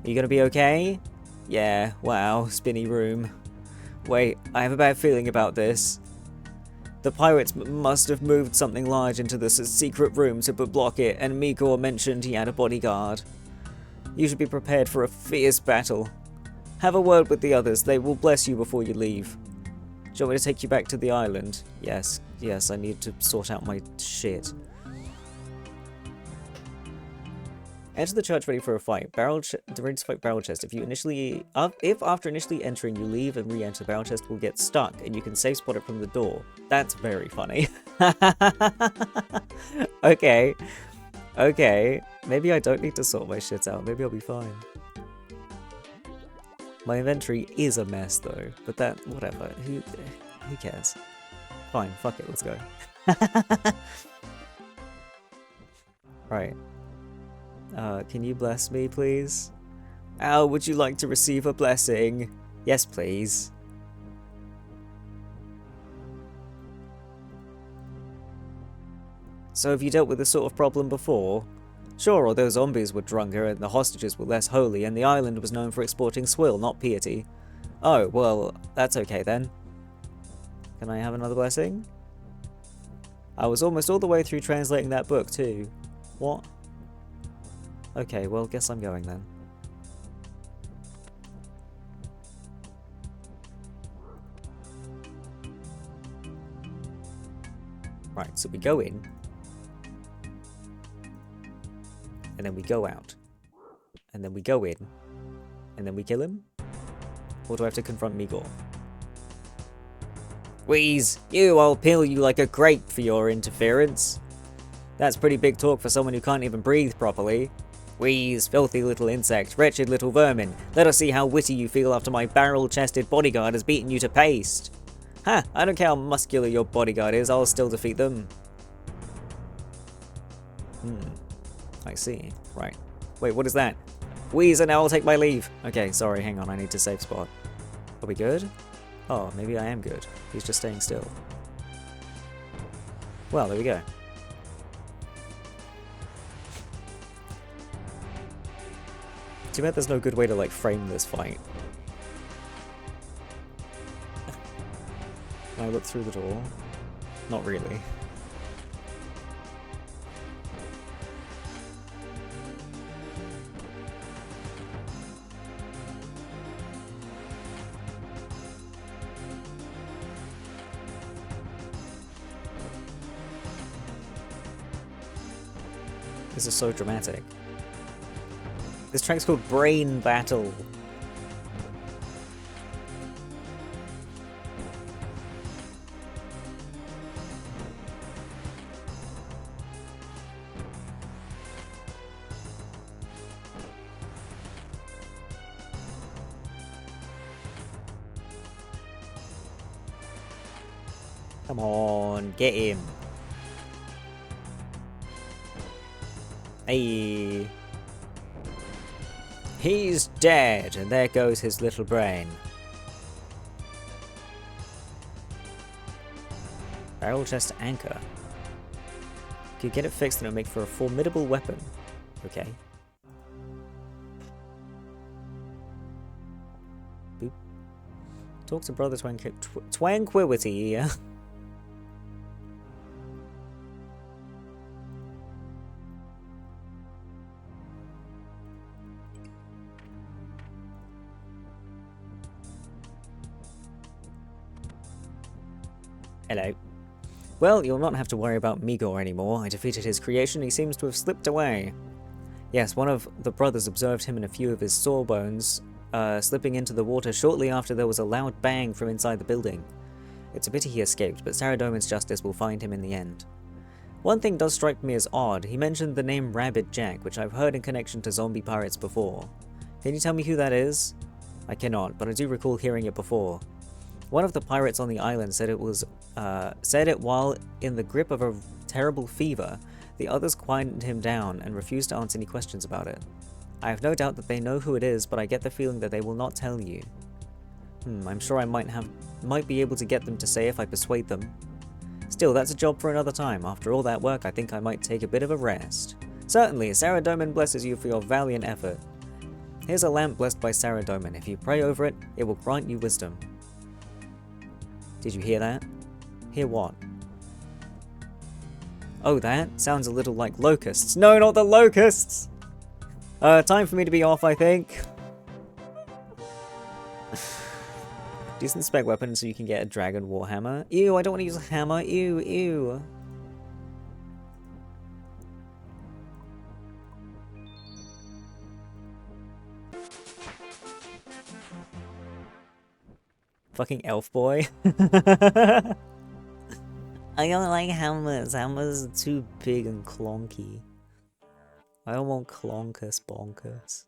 Are you gonna be okay? Yeah, wow, spinny room. Wait, I have a bad feeling about this. The pirates must have moved something large into this secret room to block it, and Megor mentioned he had a bodyguard. You should be prepared for a fierce battle. Have a word with the others, they will bless you before you leave. Do you want me to take you back to the island? Yes, I need to sort out my shit. Enter the church ready for a fight. Ready to fight barrel chest. If after initially entering you leave and re-enter, barrel chest will get stuck and you can safe spot it from the door. That's very funny. Okay. Maybe I don't need to sort my shit out. Maybe I'll be fine. My inventory is a mess though, but that, whatever. Who cares? Fine, fuck it, let's go. Right. Can you bless me, please? Al, would you like to receive a blessing? Yes, please. So have you dealt with this sort of problem before? Sure, although zombies were drunker and the hostages were less holy and the island was known for exporting swill, not piety. Oh, well, that's okay then. Can I have another blessing? I was almost all the way through translating that book too. What? Okay, well, guess I'm going then. Right, so we go in. And then we go out. And then we go in. And then we kill him? Or do I have to confront Megor? Wheeze! I'll peel you like a grape for your interference. That's pretty big talk for someone who can't even breathe properly. Wheeze, filthy little insect, wretched little vermin. Let us see how witty you feel after my barrel-chested bodyguard has beaten you to paste. Ha! I don't care how muscular your bodyguard is, I'll still defeat them. I see. Right. Wait, what is that? Wheeze, and now I'll take my leave. Okay, sorry, hang on, I need to save spot. Are we good? Oh, maybe I am good. He's just staying still. Well, there we go. Too bad there's no good way to, like, frame this fight. Can I look through the door? Not really. This is so dramatic. This track's called Brain Battle. Come on, get him. Hey. He's dead, and there goes his little brain. Barrel chest anchor. If you get it fixed, then it'll make for a formidable weapon. Okay. Boop. Talk to Brother Twanquility. Hello. Well, you'll not have to worry about Migor anymore. I defeated his creation. He seems to have slipped away. Yes, one of the brothers observed him and a few of his sawbones slipping into the water shortly after there was a loud bang from inside the building. It's a pity he escaped, but Saradomin's justice will find him in the end. One thing does strike me as odd. He mentioned the name Rabid Jack, which I've heard in connection to zombie pirates before. Can you tell me who that is? I cannot, but I do recall hearing it before. One of the pirates on the island said it while in the grip of a terrible fever. The others quieted him down and refused to answer any questions about it. I have no doubt that they know who it is, but I get the feeling that they will not tell you. I'm sure I might be able to get them to say if I persuade them. Still, that's a job for another time. After all that work, I think I might take a bit of a rest. Certainly, Saradomin blesses you for your valiant effort. Here's a lamp blessed by Saradomin. If you pray over it, it will grant you wisdom. Did you hear that? Hear what? Oh, that sounds a little like locusts. No, not the locusts! Time for me to be off, I think. Decent spec weapon so you can get a dragon warhammer. Ew, I don't want to use a hammer. Ew, ew. Fucking elf boy. I don't like hammers. Hammers are too big and clonky. I don't want clonkers bonkers.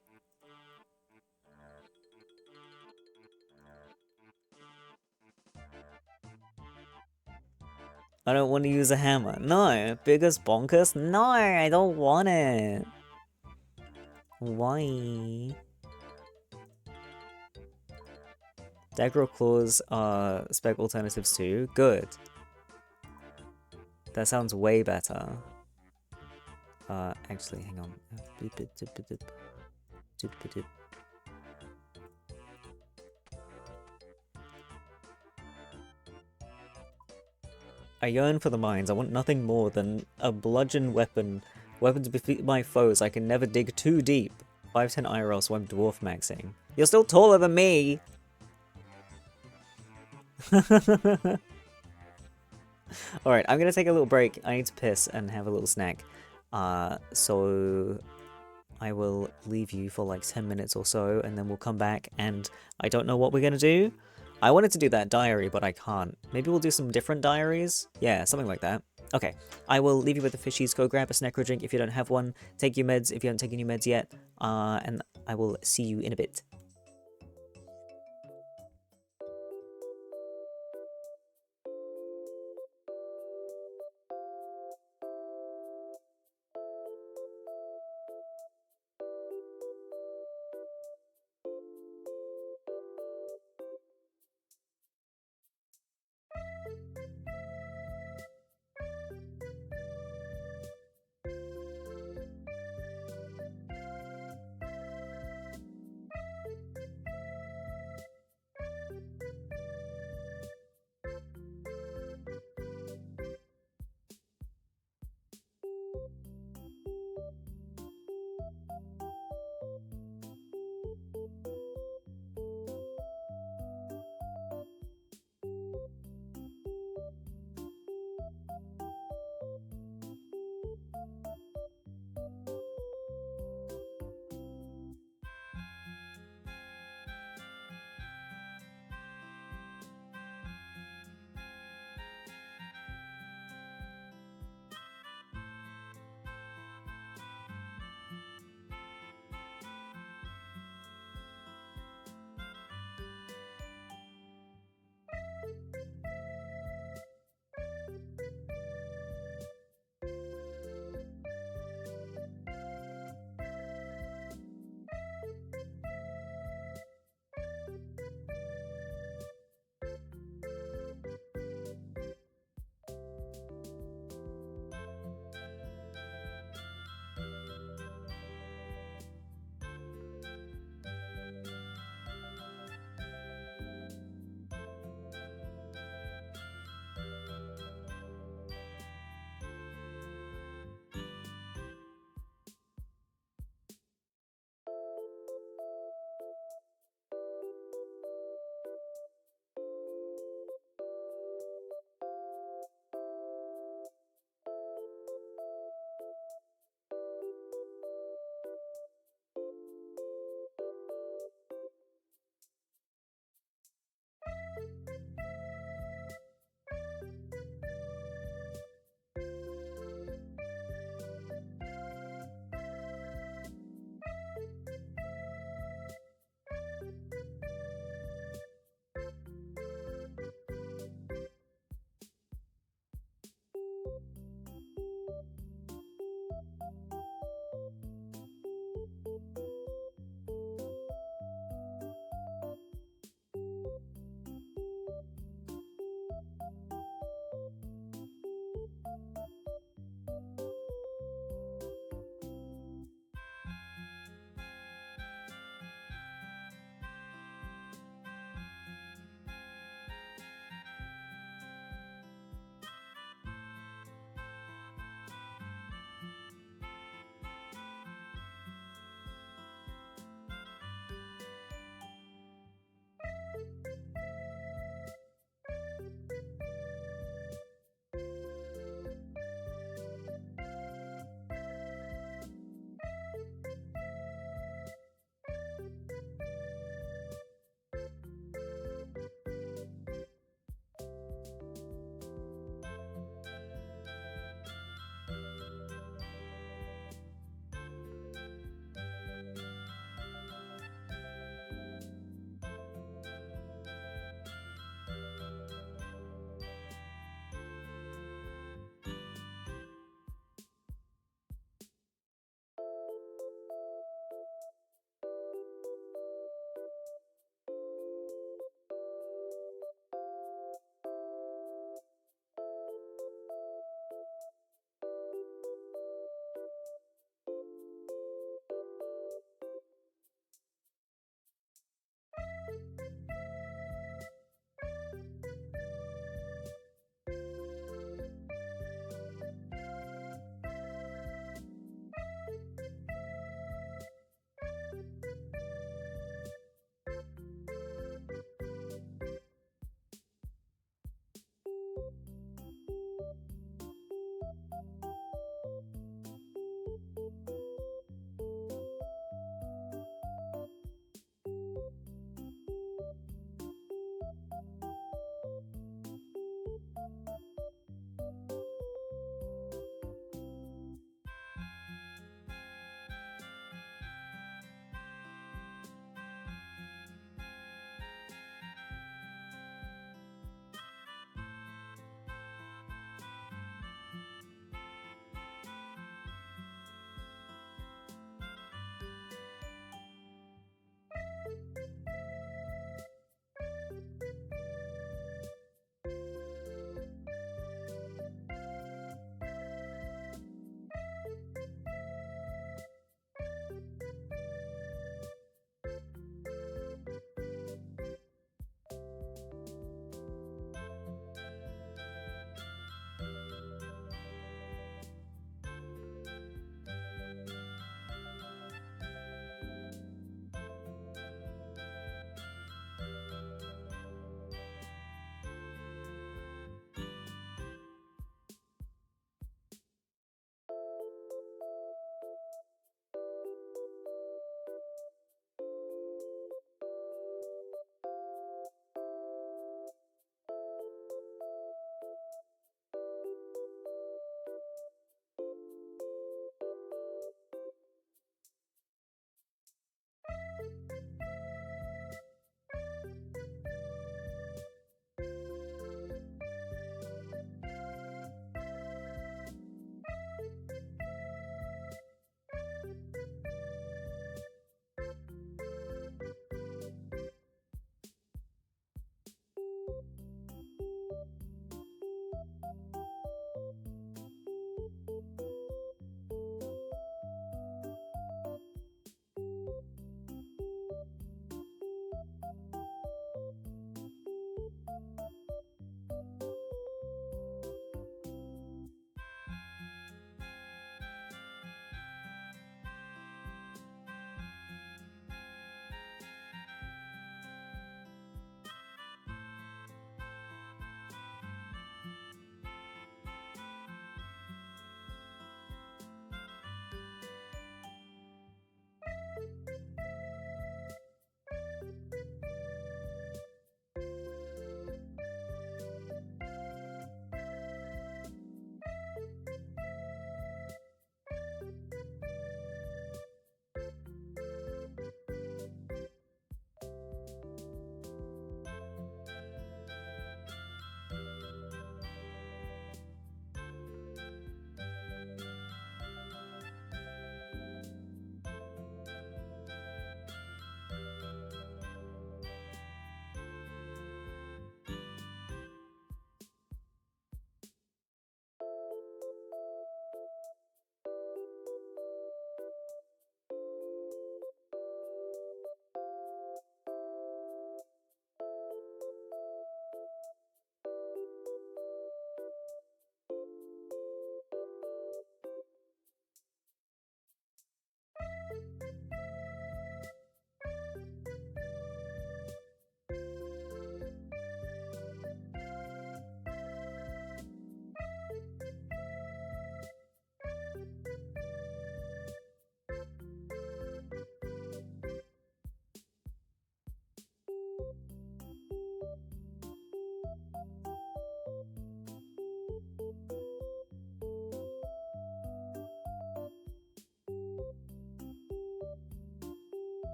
I don't want to use a hammer. No. Biggest bonkers? No, I don't want it. Why? Dagger claws are spec alternatives too. Good. That sounds way better. Actually, hang on. I yearn for the mines. I want nothing more than a bludgeon weapon. Weapon to defeat my foes. I can never dig too deep. 510 IRL, so I'm dwarf maxing. You're still taller than me! Alright, I'm gonna take a little break. I need to piss and have a little snack. So I will leave you for like 10 minutes or so, and then we'll come back, and I don't know what we're gonna do. I wanted to do that diary, but I can't. Maybe we'll do some different diaries? Yeah, something like that. Okay, I will leave you with the fishies. Go grab a snack or drink if you don't have one. Take your meds if you haven't taken your meds yet. And I will see you in a bit.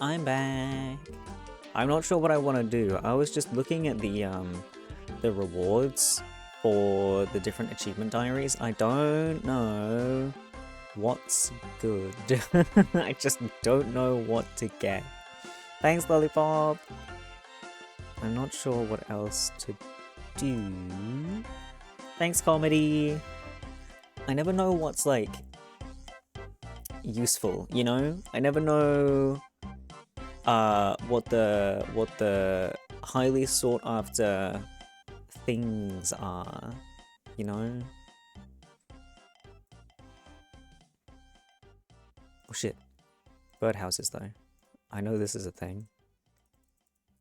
I'm back. I'm not sure what I want to do. I was just looking at the rewards for the different achievement diaries. I don't know what's good. I just don't know what to get. Thanks, Lollipop. I'm not sure what else to do. Thanks, Comedy. I never know what's like useful, you know? I never know what the highly sought after things are, you know? Oh shit. Birdhouses though. I know this is a thing.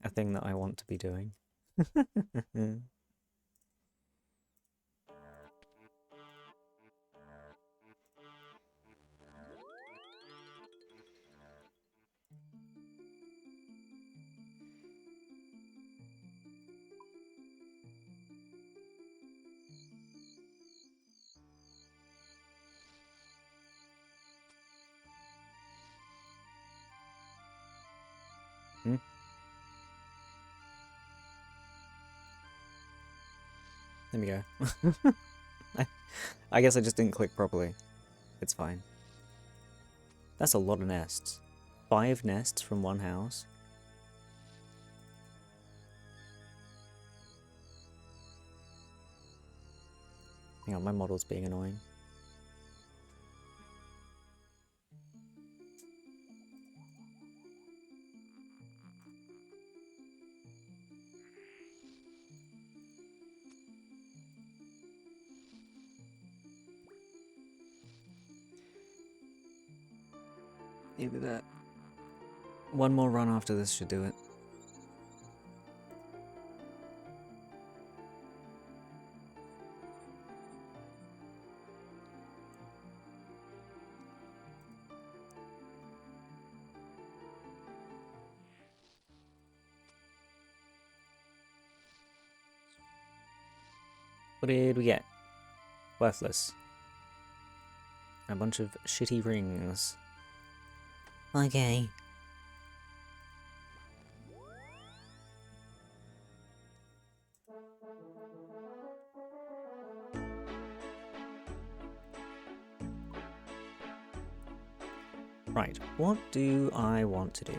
A thing that I want to be doing. There we go. I guess I just didn't click properly. It's fine. That's a lot of nests. 5 nests from one house. Hang on, my model's being annoying. Either that. One more run after this should do it. What did we get? Worthless. A bunch of shitty rings. Okay. Right, what do I want to do?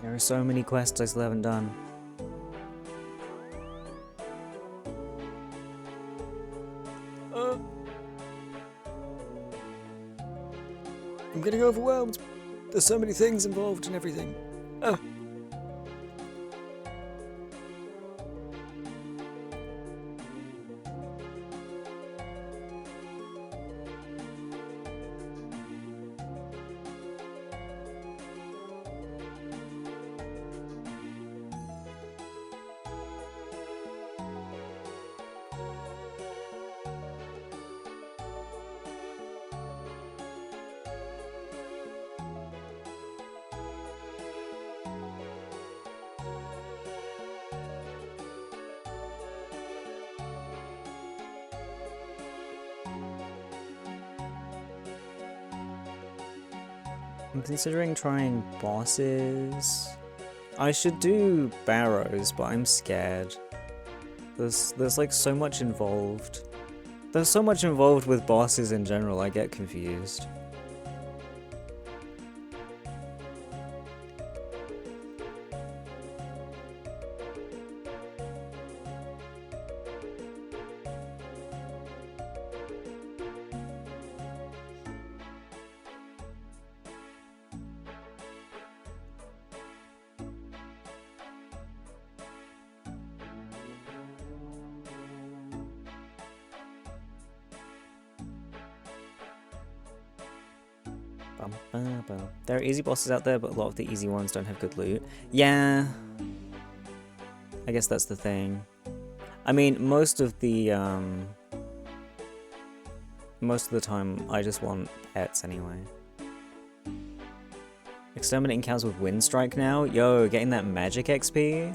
There are so many quests I still haven't done. I'm getting overwhelmed. There's so many things involved in everything. I'm considering trying bosses. I should do barrows, but I'm scared. There's like so much involved. There's so much involved with bosses in general, I get confused. There are easy bosses out there, but a lot of the easy ones don't have good loot. Yeah, I guess that's the thing. I mean, most of the time, I just want pets anyway. Exterminating cows with Wind Strike now? Yo, getting that magic XP?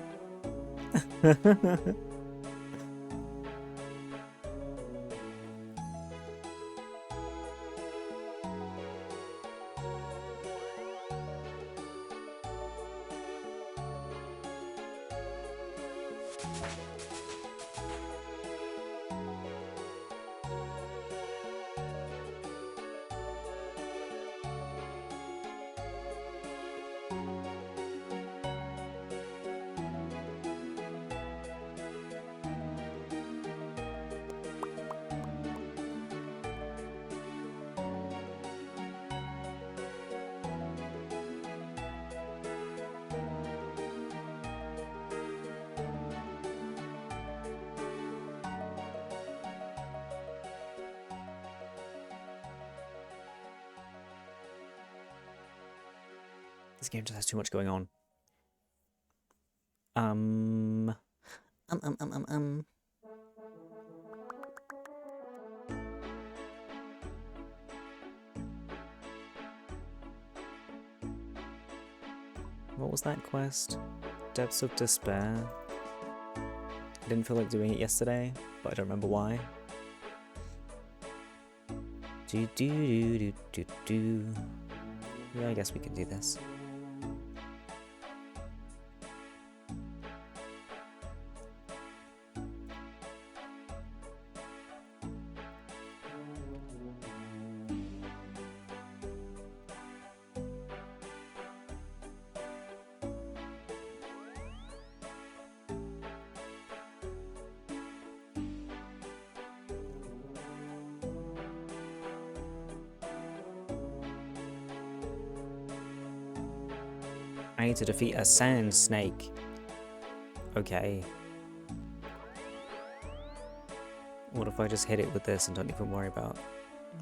This game just has too much going on. What was that quest? Depths of Despair? I didn't feel like doing it yesterday, but I don't remember why. Yeah, I guess we can do this. I need to defeat a sand snake. Okay. What if I just hit it with this and don't even worry about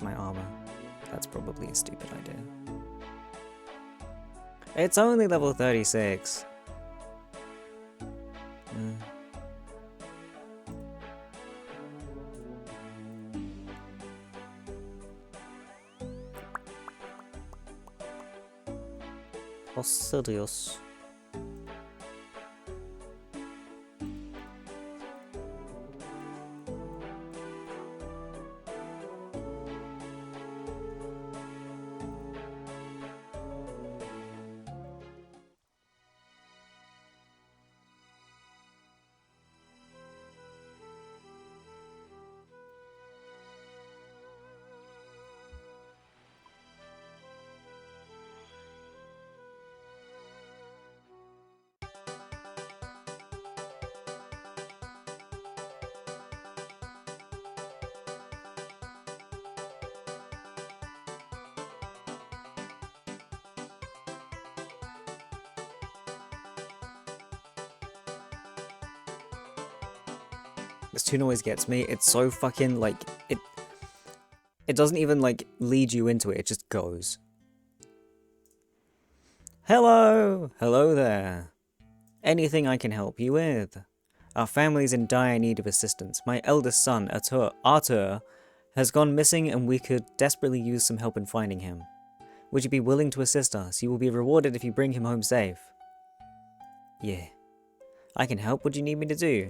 my armor? That's probably a stupid idea. It's only level 36. Serious. This tune always gets me. It's so fucking, like, it doesn't even, like, lead you into it. It just goes. Hello! Hello there. Anything I can help you with? Our family's in dire need of assistance. My eldest son, Arthur, has gone missing and we could desperately use some help in finding him. Would you be willing to assist us? You will be rewarded if you bring him home safe. Yeah. I can help. What do you need me to do?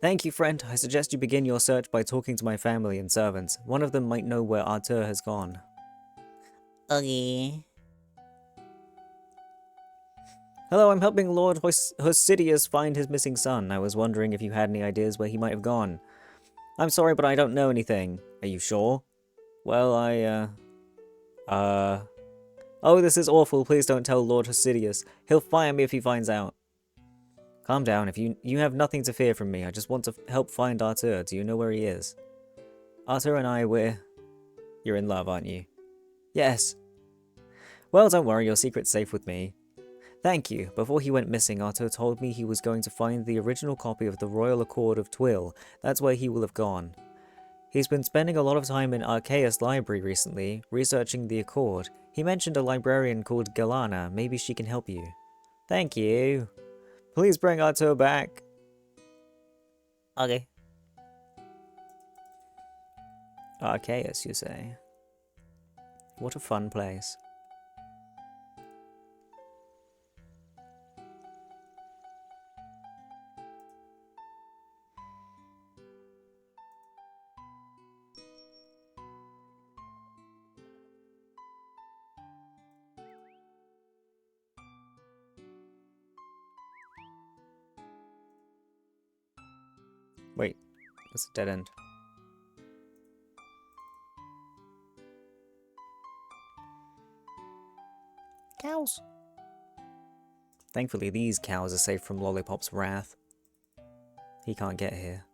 Thank you, friend. I suggest you begin your search by talking to my family and servants. One of them might know where Arthur has gone. Okay. Hello, I'm helping Lord Hosidius find his missing son. I was wondering if you had any ideas where he might have gone. I'm sorry, but I don't know anything. Are you sure? Well, Oh, this is awful. Please don't tell Lord Hosidius. He'll fire me if he finds out. Calm down. If you have nothing to fear from me. I just want to help find Arthur. Do you know where he is? Arthur and I, You're in love, aren't you? Yes. Well, don't worry. Your secret's safe with me. Thank you. Before he went missing, Arthur told me he was going to find the original copy of the Royal Accord of Twill. That's where he will have gone. He's been spending a lot of time in Arceus Library recently, researching the Accord. He mentioned a librarian called Galana. Maybe she can help you. Thank you. Please bring Arthur back. Okay. Arceus, you say? What a fun place. Wait, that's a dead end. Cows. Thankfully, these cows are safe from Lollipop's wrath. He can't get here.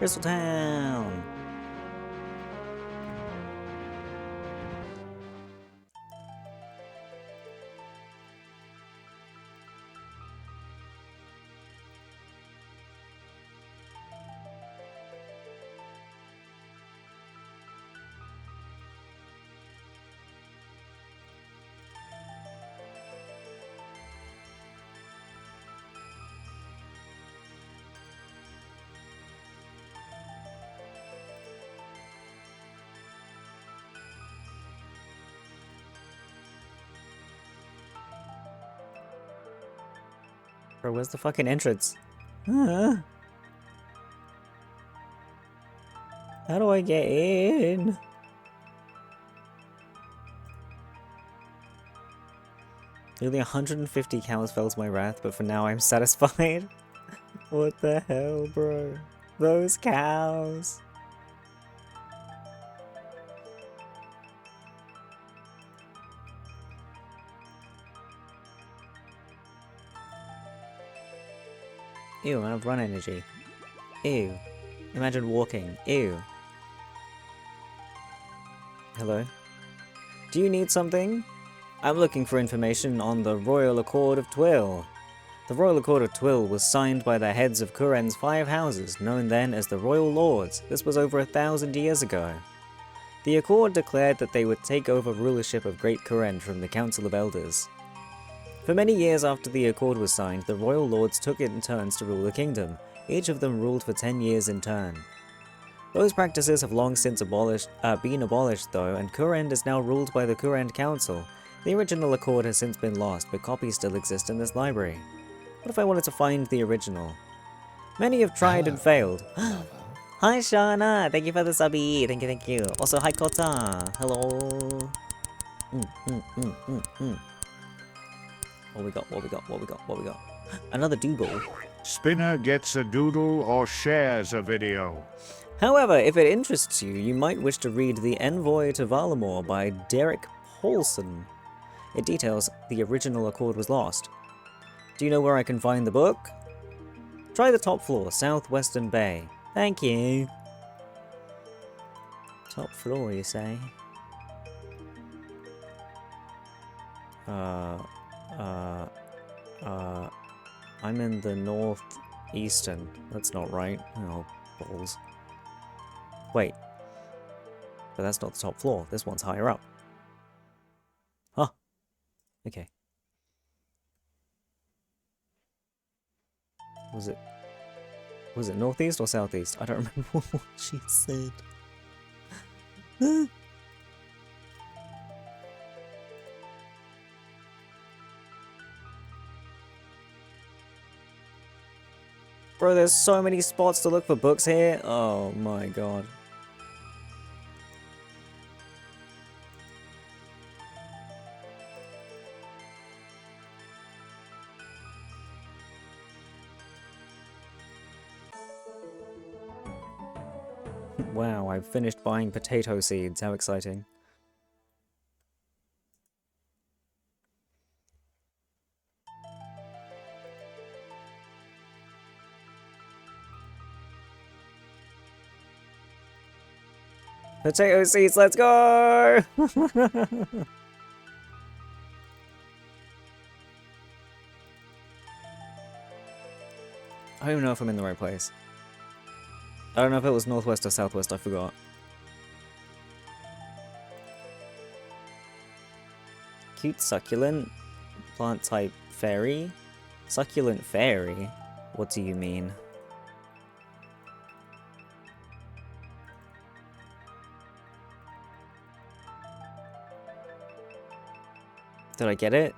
Crystal Town! Bro, where's the fucking entrance? Huh? How do I get in? Nearly 150 cows fell to my wrath, but for now I'm satisfied. What the hell, bro? Those cows. Ew, I have run energy. Ew. Imagine walking. Ew. Hello? Do you need something? I'm looking for information on the Royal Accord of Twill. The Royal Accord of Twill was signed by the heads of Kuren's 5 houses, known then as the Royal Lords. This was over 1,000 years ago. The Accord declared that they would take over rulership of Great Kuren from the Council of Elders. For many years after the Accord was signed, the Royal Lords took it in turns to rule the kingdom. Each of them ruled for 10 years in turn. Those practices have long since been abolished though, and Kuren is now ruled by the Kuren Council. The original Accord has since been lost, but copies still exist in this library. What if I wanted to find the original? Many have tried and failed. Hi Shauna! Thank you for the subby! Thank you, thank you. Also, hi Kota! Hello! What we got? Another doodle. Spinner gets a doodle or shares a video. However, if it interests you, you might wish to read The Envoy to Valamor by Derek Paulson. It details the original Accord was lost. Do you know where I can find the book? Try the top floor, Southwestern Bay. Thank you. Top floor, you say? I'm in the northeastern. That's not right. Oh, balls. Wait. But that's not the top floor. This one's higher up. Huh. Okay. Was it northeast or southeast? I don't remember what she said. Bro, there's so many spots to look for books here. Oh my god. Wow, I've finished buying potato seeds. How exciting. Potato seeds, let's go! I don't even know if I'm in the right place. I don't know if it was northwest or southwest, I forgot. Cute succulent. Plant type fairy. Succulent fairy? What do you mean? Did I get it?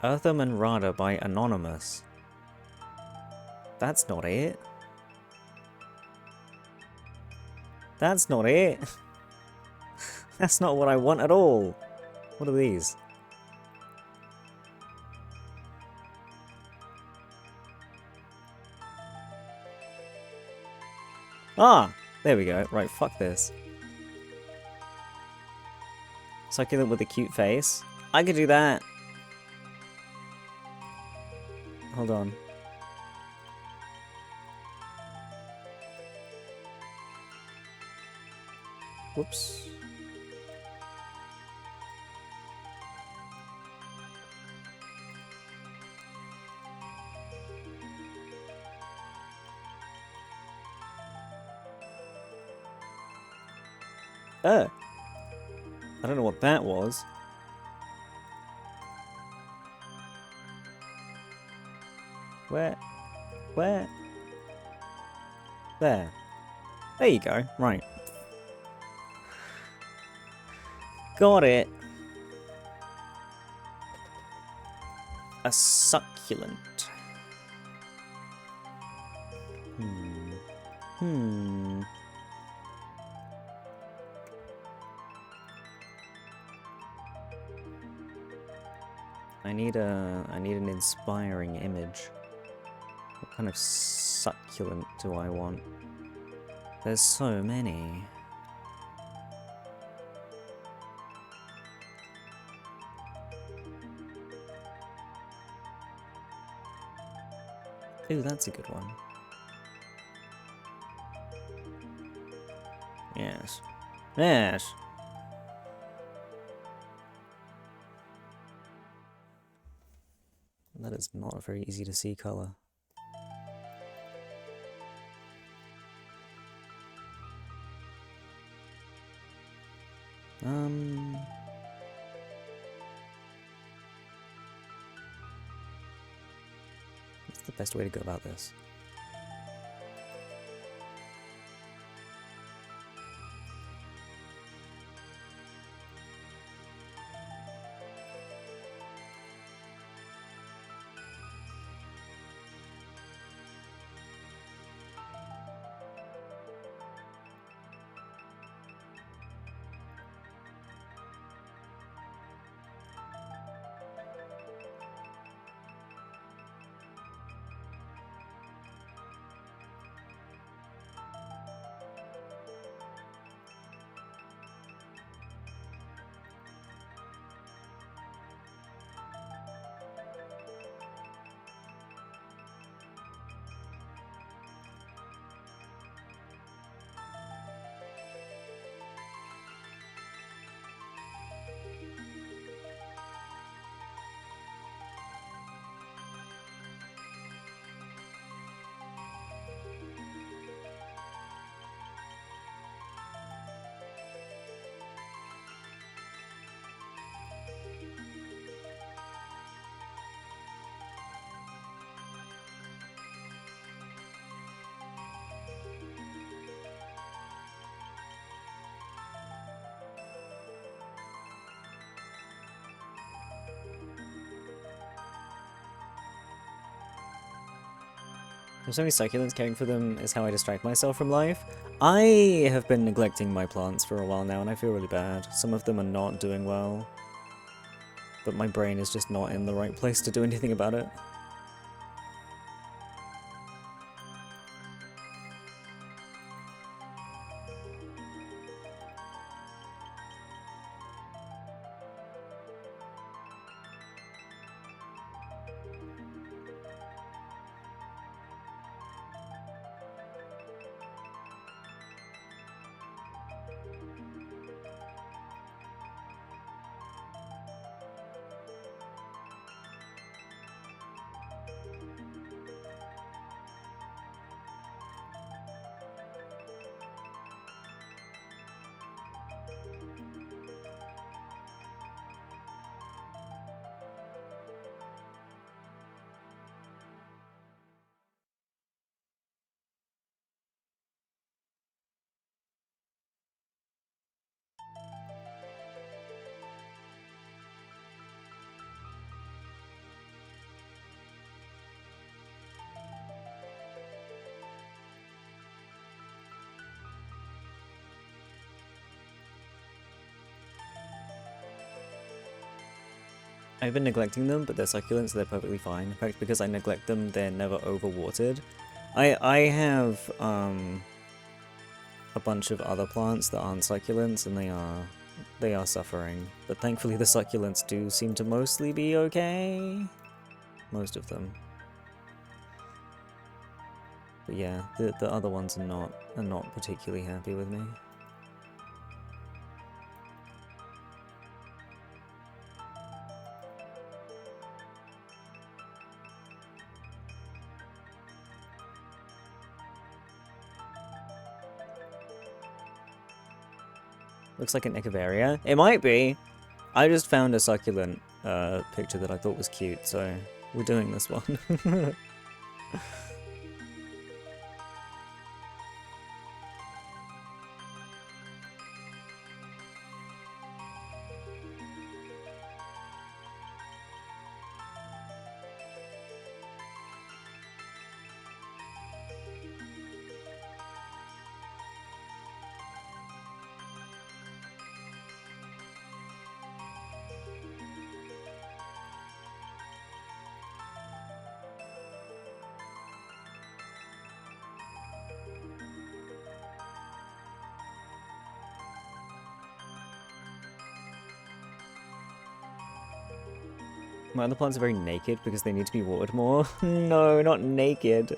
Eartham and Rada by Anonymous. That's not it. That's not it. That's not what I want at all. What are these? Ah! There we go. Right, fuck this. Succulent with a cute face. I could do that. Hold on. Whoops. I don't know what that was. Where? Where? There. There you go. Right. Got it. A succulent. I need an inspiring image. What kind of succulent do I want? There's so many. Ooh, that's a good one. Yes. Yes! That is not a very easy to see colour. What's the best way to go about this? There's so many succulents, caring for them is how I distract myself from life. I have been neglecting my plants for a while now and I feel really bad. Some of them are not doing well. But my brain is just not in the right place to do anything about it. I've been neglecting them, but they're succulents, so they're perfectly fine. In fact, because I neglect them, they're never overwatered. I have a bunch of other plants that aren't succulents, and they are suffering. But thankfully, the succulents do seem to mostly be okay. Most of them. But yeah, the other ones are not particularly happy with me. Looks like an Echeveria. It might be. I just found a succulent picture that I thought was cute, so we're doing this one. My other plants are very naked because they need to be watered more. No, not naked.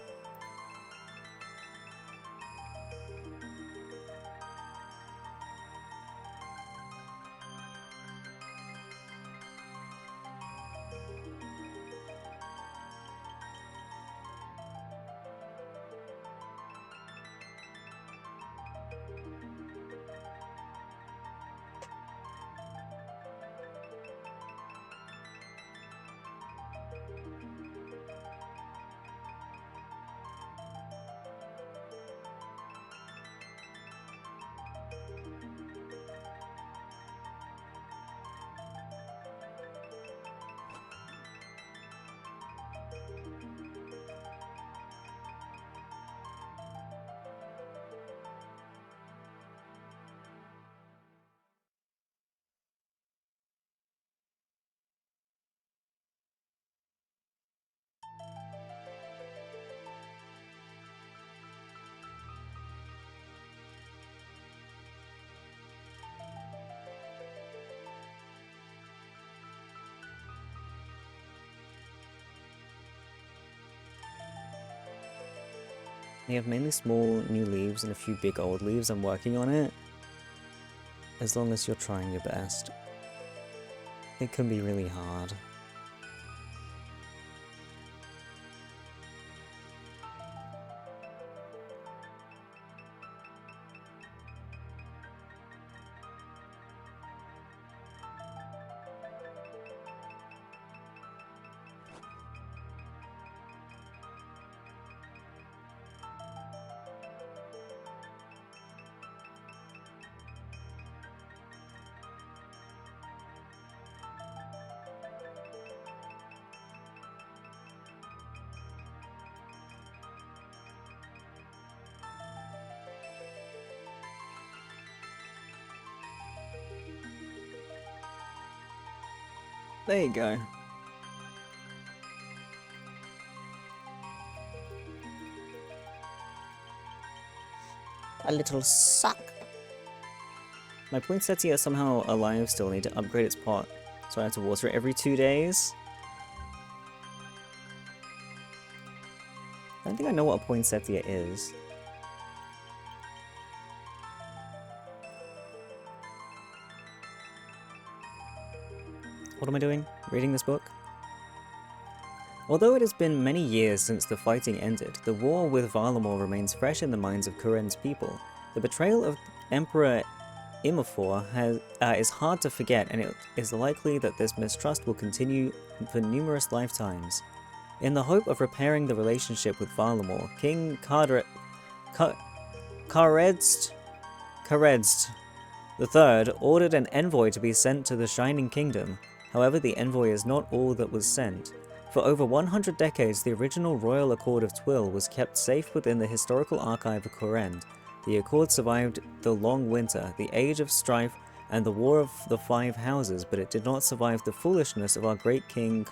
They have mainly small new leaves and a few big old leaves. I'm working on it. As long as you're trying your best. It can be really hard. There you go. A little suck. My poinsettia is somehow alive still. I need to upgrade its pot. So I have to water it every 2 days. I don't think I know what a poinsettia is. What am I doing? Reading this book? Although it has been many years since the fighting ended, the war with Varlamore remains fresh in the minds of Kuren's people. The betrayal of Emperor Imafor is hard to forget, and it is likely that this mistrust will continue for numerous lifetimes. In the hope of repairing the relationship with Varlamore, King Karedst III ordered an envoy to be sent to the Shining Kingdom. However, the envoy is not all that was sent. For over 100 decades, the original Royal Accord of Twill was kept safe within the historical archive of Korend. The Accord survived the long winter, the age of strife, and the War of the Five Houses, but it did not survive the foolishness of our great king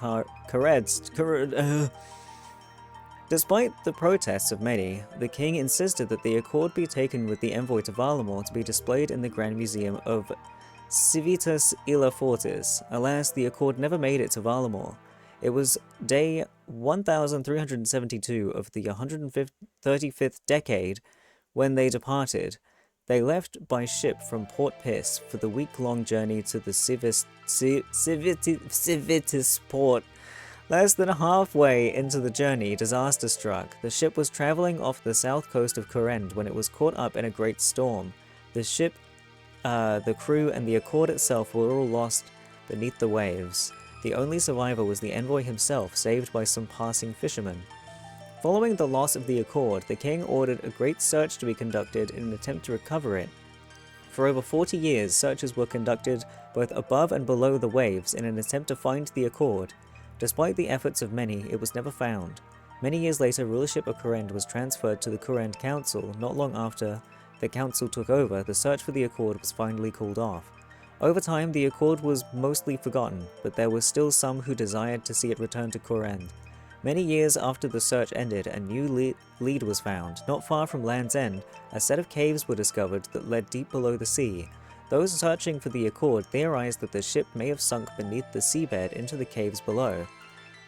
Despite the protests of many, the king insisted that the Accord be taken with the envoy to Varlamore to be displayed in the Grand Museum of Civitas Illa Fortis. Alas, the Accord never made it to Varlamore. It was day 1372 of the 135th decade when they departed. They left by ship from Port Piss for the week-long journey to the Civitas port. Less than halfway into the journey, disaster struck. The ship was traveling off the south coast of Korend when it was caught up in a great storm. The ship, the crew, and the Accord itself were all lost beneath the waves. The only survivor was the envoy himself, saved by some passing fishermen. Following the loss of the Accord, the king ordered a great search to be conducted in an attempt to recover it. For over 40 years, searches were conducted both above and below the waves in an attempt to find the Accord. Despite the efforts of many, it was never found. Many years later, rulership of Korend was transferred to the Korend Council. Not long after the council took over, the search for the Accord was finally called off. Over time, the Accord was mostly forgotten, but there were still some who desired to see it return to Korend. Many years after the search ended, a new lead was found. Not far from Land's End, a set of caves were discovered that led deep below the sea. Those searching for the Accord theorized that the ship may have sunk beneath the seabed into the caves below.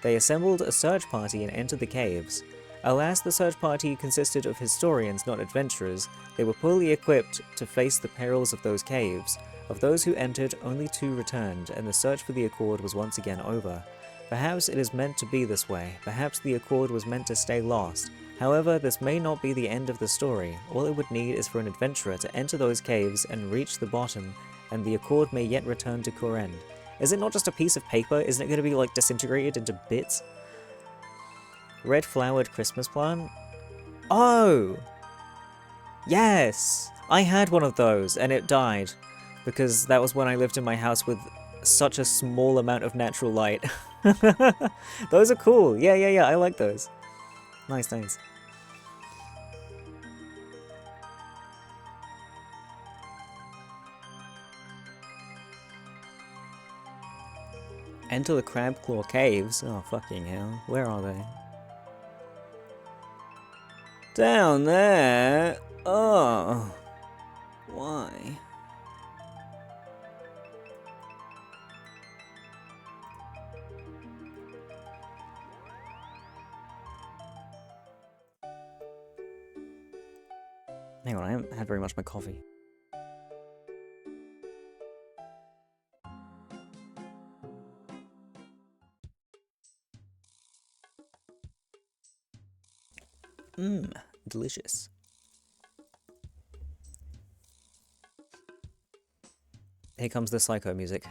They assembled a search party and entered the caves. Alas, the search party consisted of historians, not adventurers. They were poorly equipped to face the perils of those caves. Of those who entered, only 2 returned, and the search for the Accord was once again over. Perhaps it is meant to be this way. Perhaps the Accord was meant to stay lost. However, this may not be the end of the story. All it would need is for an adventurer to enter those caves and reach the bottom, and the Accord may yet return to Korend. Is it not just a piece of paper? Isn't it going to be, like, disintegrated into bits? Red flowered Christmas plant? Oh! Yes! I had one of those, and it died. Because that was when I lived in my house with such a small amount of natural light. Those are cool. Yeah, I like those. Nice. Enter the Crab Claw Caves? Oh, fucking hell. Where are they? Down there? Oh. Why? Hang on, I haven't had very much of my coffee. Delicious. Here comes the psycho music.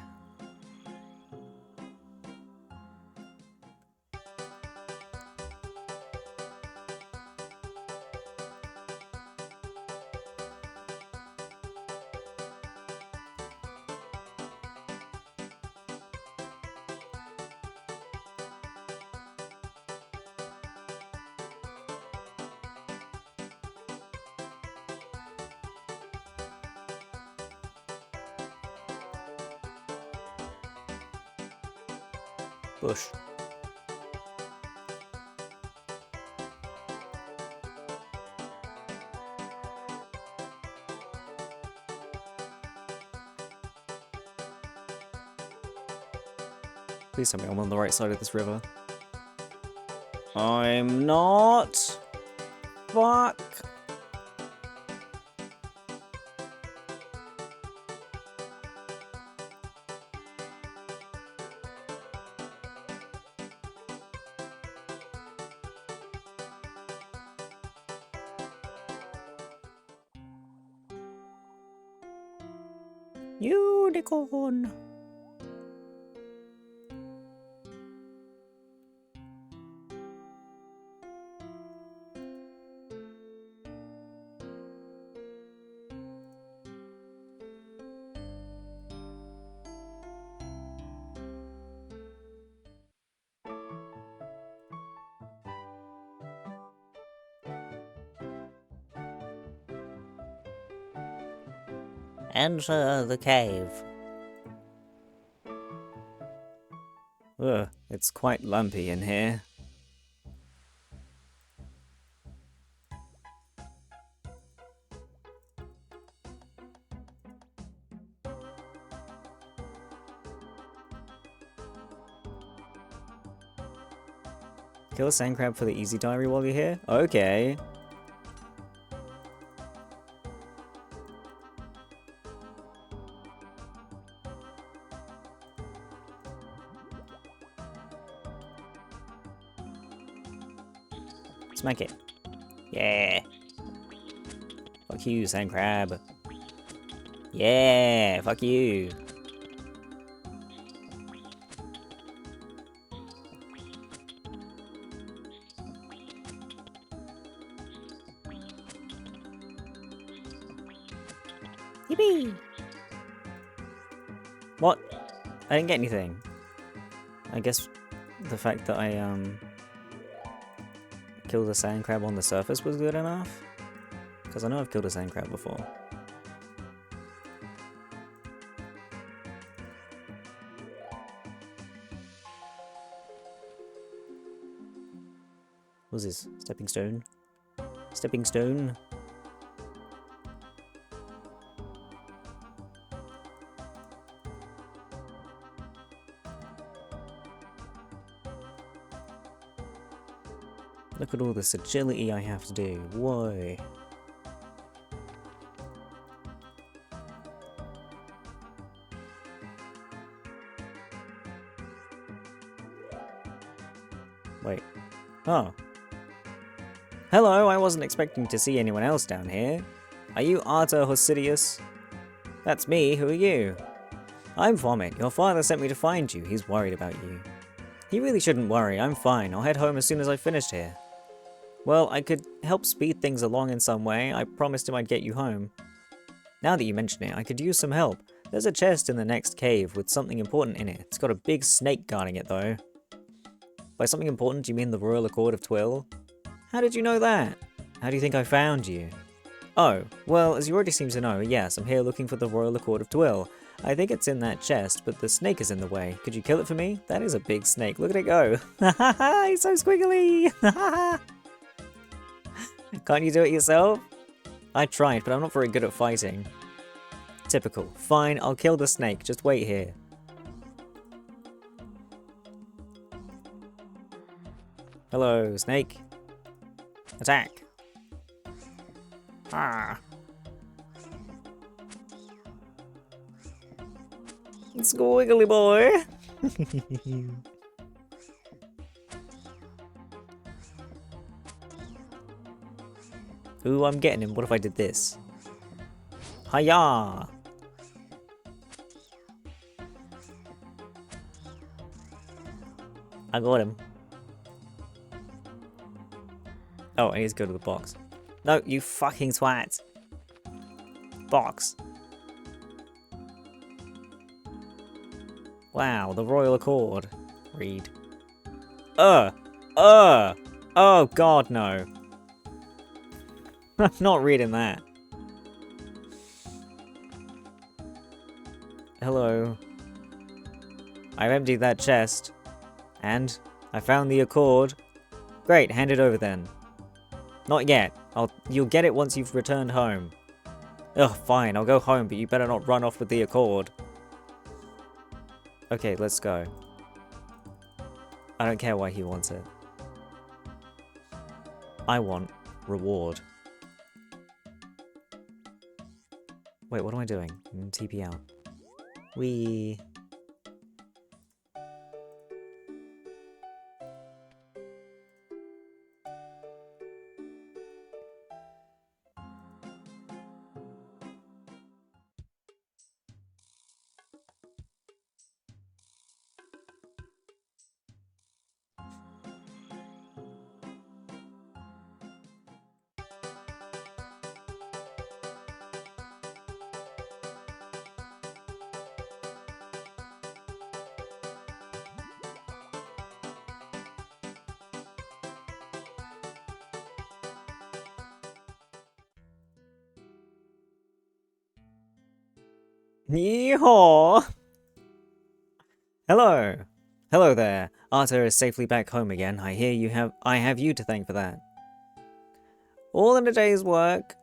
Bush. Please tell me I'm on the right side of this river. I'm not. Fuck. Unicorn. Enter the cave. Ugh, it's quite lumpy in here. Kill a sand crab for the easy diary while you're here? Okay. Smack it. Yeah. Fuck you, sand crab. Yeah, fuck you. Yippee! What? I didn't get anything. I guess the fact that I killed a sand crab on the surface was good enough? Because I know I've killed a sand crab before. What's this? Stepping stone? Stepping stone? Look at all this agility I have to do. Whoa. Wait. Oh. Hello, I wasn't expecting to see anyone else down here. Are you Arthur Hosidius? That's me, who are you? I'm Vomit. Your father sent me to find you. He's worried about you. He really shouldn't worry. I'm fine. I'll head home as soon as I've finished here. Well, I could help speed things along in some way. I promised him I'd get you home. Now that you mention it, I could use some help. There's a chest in the next cave with something important in it. It's got a big snake guarding it, though. By something important, do you mean the Royal Accord of Twill? How did you know that? How do you think I found you? Oh, well, as you already seem to know, yes, I'm here looking for the Royal Accord of Twill. I think it's in that chest, but the snake is in the way. Could you kill it for me? That is a big snake. Look at it go. He's so squiggly. Can't you do it yourself? I tried, but I'm not very good at fighting. Typical. Fine, I'll kill the snake. Just wait here. Hello, snake. Attack. Ah. Squiggly boy. Ooh, I'm getting him. What if I did this? Hiya! I got him. Oh, I need to go to the box. No, you fucking twat. Box. Wow, the Royal Accord. Read. Oh god, no. I'm not reading that. Hello. I've emptied that chest. And I found the Accord. Great, hand it over then. Not yet. You'll get it once you've returned home. Ugh, fine, I'll go home, but you better not run off with the Accord. Okay, let's go. I don't care why he wants it. I want reward. Wait, what am I doing? TP out. Wee. Yeehaw! Hello! Hello there. Arthur is safely back home again. I hear I have you to thank for that. All in a day's work.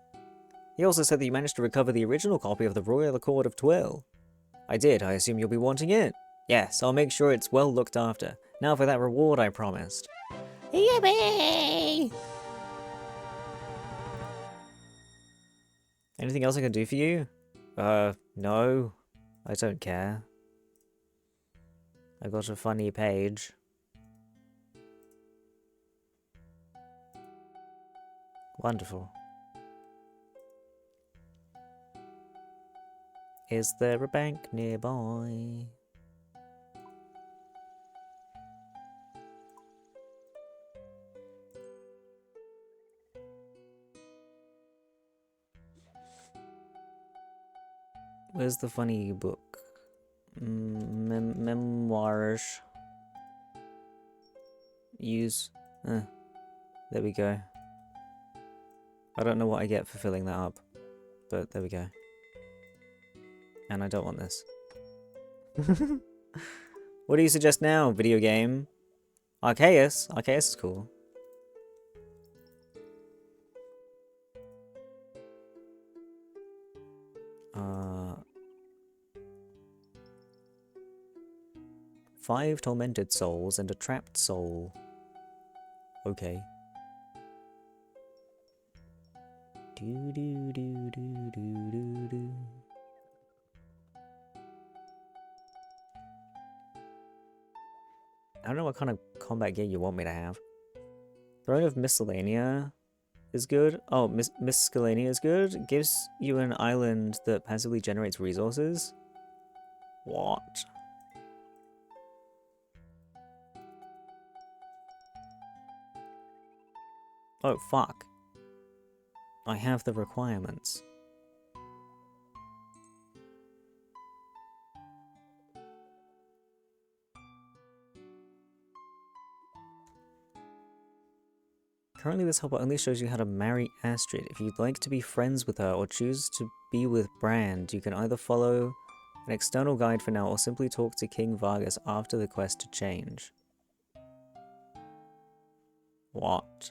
He also said that you managed to recover the original copy of the Royal Accord of Twill. I did. I assume you'll be wanting it. Yes, I'll make sure it's well looked after. Now for that reward I promised. Yippee! Anything else I can do for you? No. I don't care. I got a funny page. Wonderful. Is there a bank nearby? Where's the funny book? Memoirs. Use. There we go. I don't know what I get for filling that up, but there we go. And I don't want this. What do you suggest now, video game? Arceus? Arceus is cool. Five tormented souls and a trapped soul. Okay. Do do do do do do do. I don't know what kind of combat gear you want me to have. Throne of Miscellania is good. Oh, Miscellania is good. It gives you an island that passively generates resources. What? Oh, fuck. I have the requirements. Currently this helper only shows you how to marry Astrid. If you'd like to be friends with her or choose to be with Brand, you can either follow an external guide for now or simply talk to King Vargas after the quest to change. What?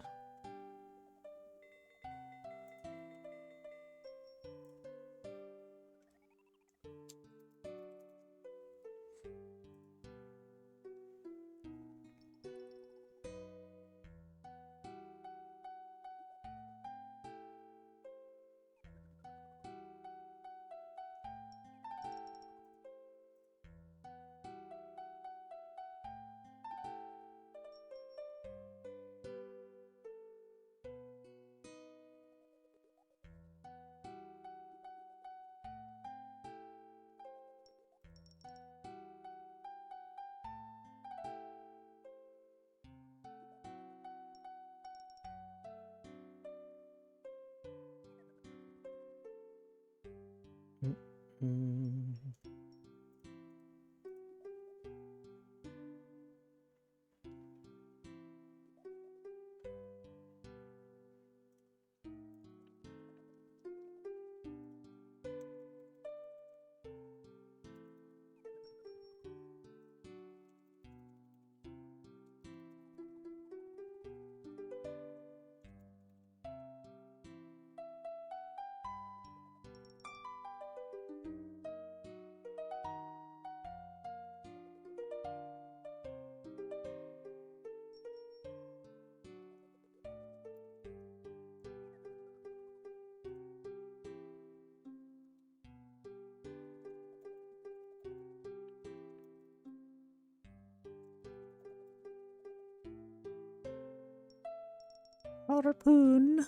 Harpoon.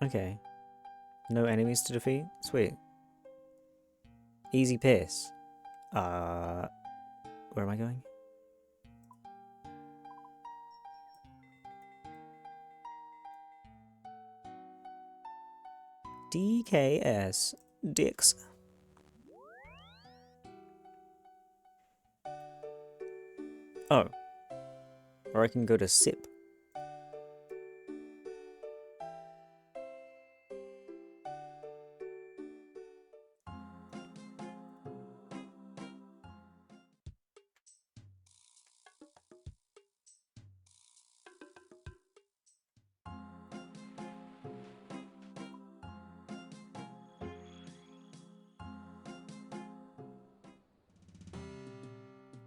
Okay. No enemies to defeat? Sweet. Easy piss. Where am I going? DKS. Dicks. Oh. Or I can go to SIP.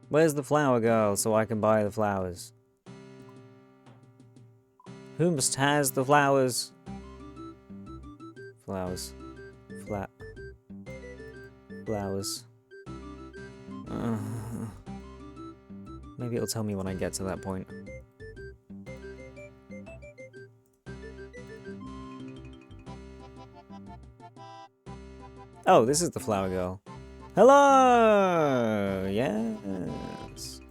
Where's the flower girl so I can buy the flowers? Whomst has the flowers? Flowers. Flowers. Maybe it'll tell me when I get to that point. Oh, this is the flower girl. Hello! Yes.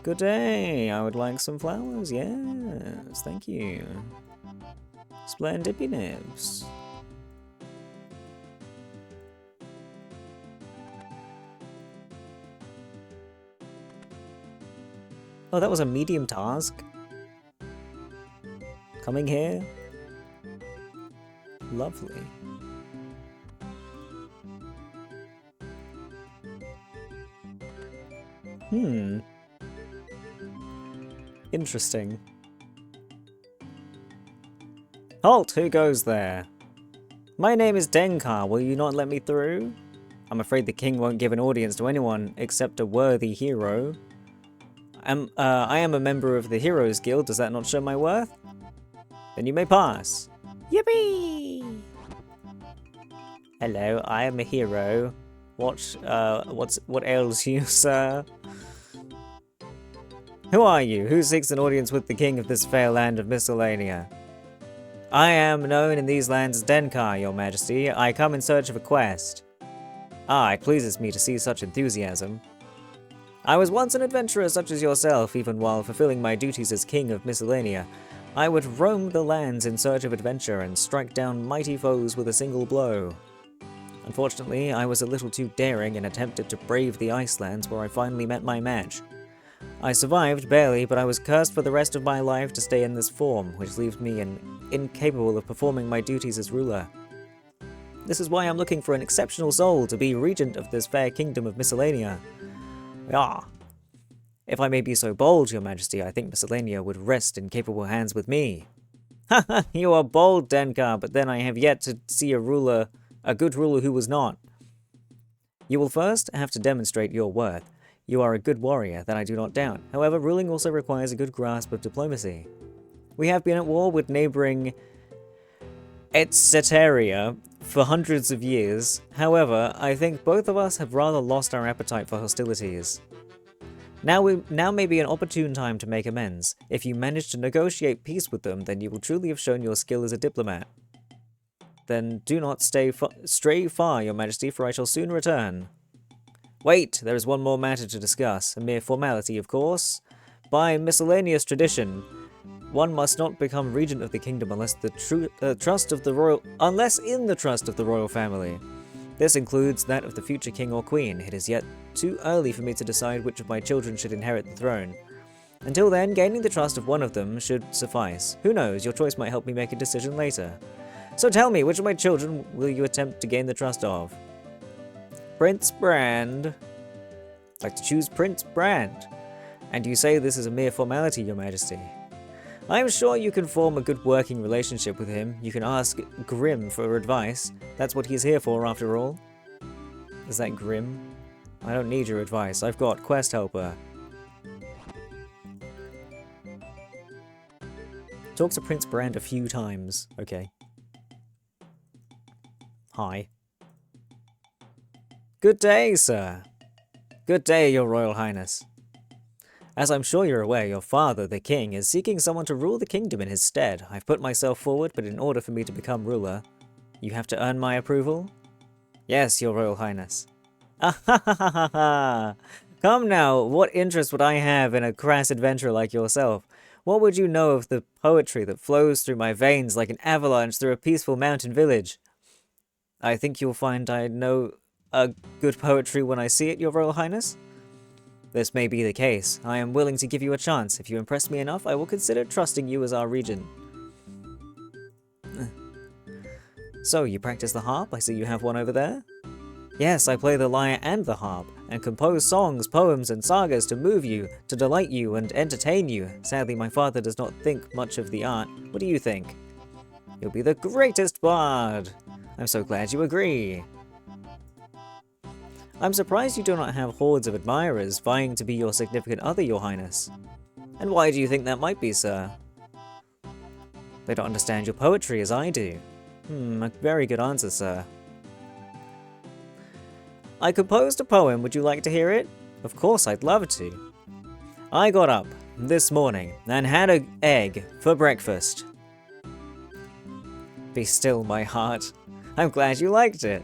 Good day. I would like some flowers. Yes. Thank you. Splendippy nibs. Oh, that was a medium task. Coming here. Lovely. Interesting. Halt! Who goes there? My name is Denkar. Will you not let me through? I'm afraid the king won't give an audience to anyone except a worthy hero. I am a member of the Heroes Guild. Does that not show my worth? Then you may pass. Yippee! Hello, I am a hero. What ails you, sir? Who are you? Who seeks an audience with the king of this fair land of Miscellania? I am known in these lands as Denkar, your majesty. I come in search of a quest. Ah, it pleases me to see such enthusiasm. I was once an adventurer such as yourself, even while fulfilling my duties as king of Miscellania. I would roam the lands in search of adventure and strike down mighty foes with a single blow. Unfortunately, I was a little too daring and attempted to brave the Icelands where I finally met my match. I survived, barely, but I was cursed for the rest of my life to stay in this form, which leaves me incapable of performing my duties as ruler. This is why I'm looking for an exceptional soul to be regent of this fair kingdom of Miscellania. Ah. If I may be so bold, your majesty, I think Miscellania would rest in capable hands with me. Haha, you are bold, Denkar, but then I have yet to see a good ruler who was not. You will first have to demonstrate your worth. You are a good warrior, that I do not doubt. However, ruling also requires a good grasp of diplomacy. We have been at war with neighboring Etceteria for hundreds of years. However, I think both of us have rather lost our appetite for hostilities. Now may be an opportune time to make amends. If you manage to negotiate peace with them, then you will truly have shown your skill as a diplomat. Then do not stray far, your majesty, for I shall soon return. Wait, there is one more matter to discuss, a mere formality, of course. By miscellaneous tradition, one must not become regent of the kingdom unless in the trust of the royal family. This includes that of the future king or queen. It is yet too early for me to decide which of my children should inherit the throne. Until then, gaining the trust of one of them should suffice. Who knows, your choice might help me make a decision later. So tell me, which of my children will you attempt to gain the trust of? Prince Brand. I'd like to choose Prince Brand. And you say this is a mere formality, your majesty. I am sure you can form a good working relationship with him. You can ask Grim for advice. That's what he's here for, after all. Is that Grim? I don't need your advice. I've got Quest Helper. Talk to Prince Brand a few times. Okay. Hi. Good day, sir. Good day, your royal highness. As I'm sure you're aware, your father, the king, is seeking someone to rule the kingdom in his stead. I've put myself forward, but in order for me to become ruler, you have to earn my approval? Yes, your royal highness. Ah ha ha ha ha ha! Come now, what interest would I have in a crass adventurer like yourself? What would you know of the poetry that flows through my veins like an avalanche through a peaceful mountain village? I think you'll find I know a good poetry when I see it, your royal highness? This may be the case. I am willing to give you a chance. If you impress me enough, I will consider trusting you as our regent. So, you practice the harp? I see you have one over there. Yes, I play the lyre and the harp, and compose songs, poems, and sagas to move you, to delight you, and entertain you. Sadly, my father does not think much of the art. What do you think? You'll be the greatest bard! I'm so glad you agree. I'm surprised you do not have hordes of admirers vying to be your significant other, your highness. And why do you think that might be, sir? They don't understand your poetry as I do. A very good answer, sir. I composed a poem, would you like to hear it? Of course, I'd love to. I got up this morning and had an egg for breakfast. Be still, my heart. I'm glad you liked it.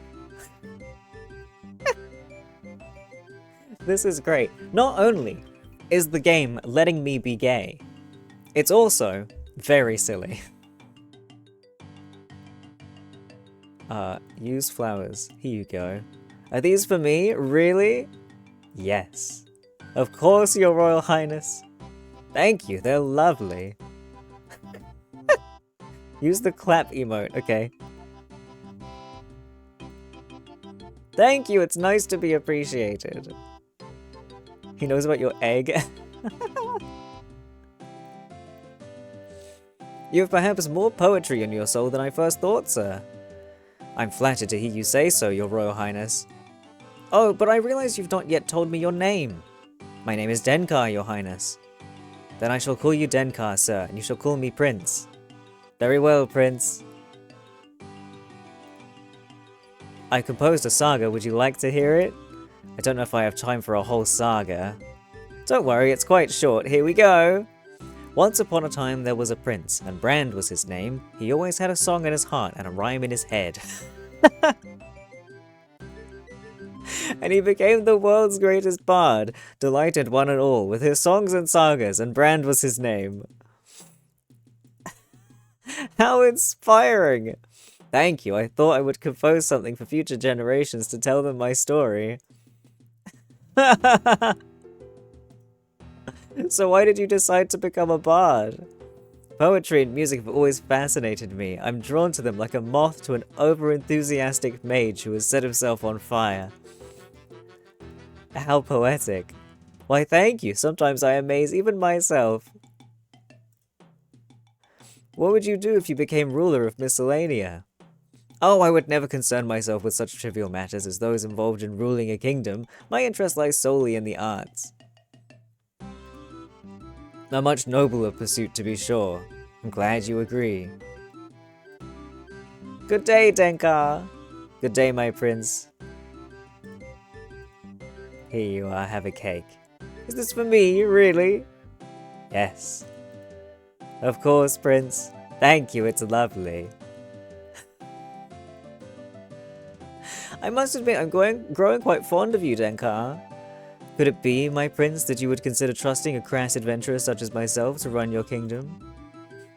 This is great. Not only is the game letting me be gay, it's also very silly. Use flowers. Here you go. Are these for me? Really? Yes. Of course, your royal highness. Thank you, they're lovely. Use the clap emote, okay. Thank you, it's nice to be appreciated. He knows about your egg. You have perhaps more poetry in your soul than I first thought, sir. I'm flattered to hear you say so, your royal highness. Oh, but I realize you've not yet told me your name. My name is Denkar, your highness. Then I shall call you Denkar, sir, and you shall call me Prince. Very well, Prince. I composed a saga, would you like to hear it? I don't know if I have time for a whole saga. Don't worry, it's quite short. Here we go! Once upon a time there was a prince, and Brand was his name. He always had a song in his heart and a rhyme in his head. And he became the world's greatest bard, delighted one and all with his songs and sagas, and Brand was his name. How inspiring! Thank you, I thought I would compose something for future generations to tell them my story. So why did you decide to become a bard? Poetry and music have always fascinated me. I'm drawn to them like a moth to an over-enthusiastic mage who has set himself on fire. How poetic. Why, thank you. Sometimes I amaze even myself. What would you do if you became ruler of Miscellania? Oh, I would never concern myself with such trivial matters as those involved in ruling a kingdom. My interest lies solely in the arts. A much nobler pursuit, to be sure. I'm glad you agree. Good day, Denkar. Good day, my prince. Here you are, have a cake. Is this for me, really? Yes. Of course, prince. Thank you, it's lovely. I must admit, I'm growing quite fond of you, Denkar. Could it be, my prince, that you would consider trusting a crass adventurer such as myself to run your kingdom?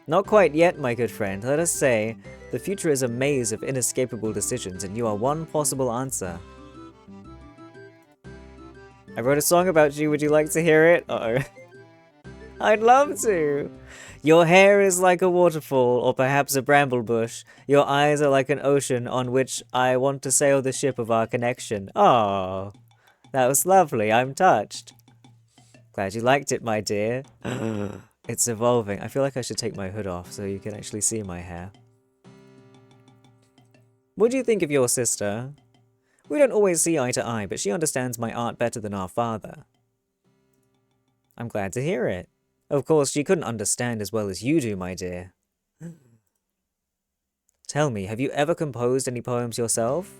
Not quite yet, my good friend. Let us say, the future is a maze of inescapable decisions, and you are one possible answer. I wrote a song about you, would you like to hear it? Uh-oh. I'd love to! Your hair is like a waterfall, or perhaps a bramble bush. Your eyes are like an ocean on which I want to sail the ship of our connection. Oh, that was lovely, I'm touched. Glad you liked it, my dear. It's evolving. I feel like I should take my hood off so you can actually see my hair. What do you think of your sister? We don't always see eye to eye, but she understands my art better than our father. I'm glad to hear it. Of course, she couldn't understand as well as you do, my dear. Tell me, have you ever composed any poems yourself?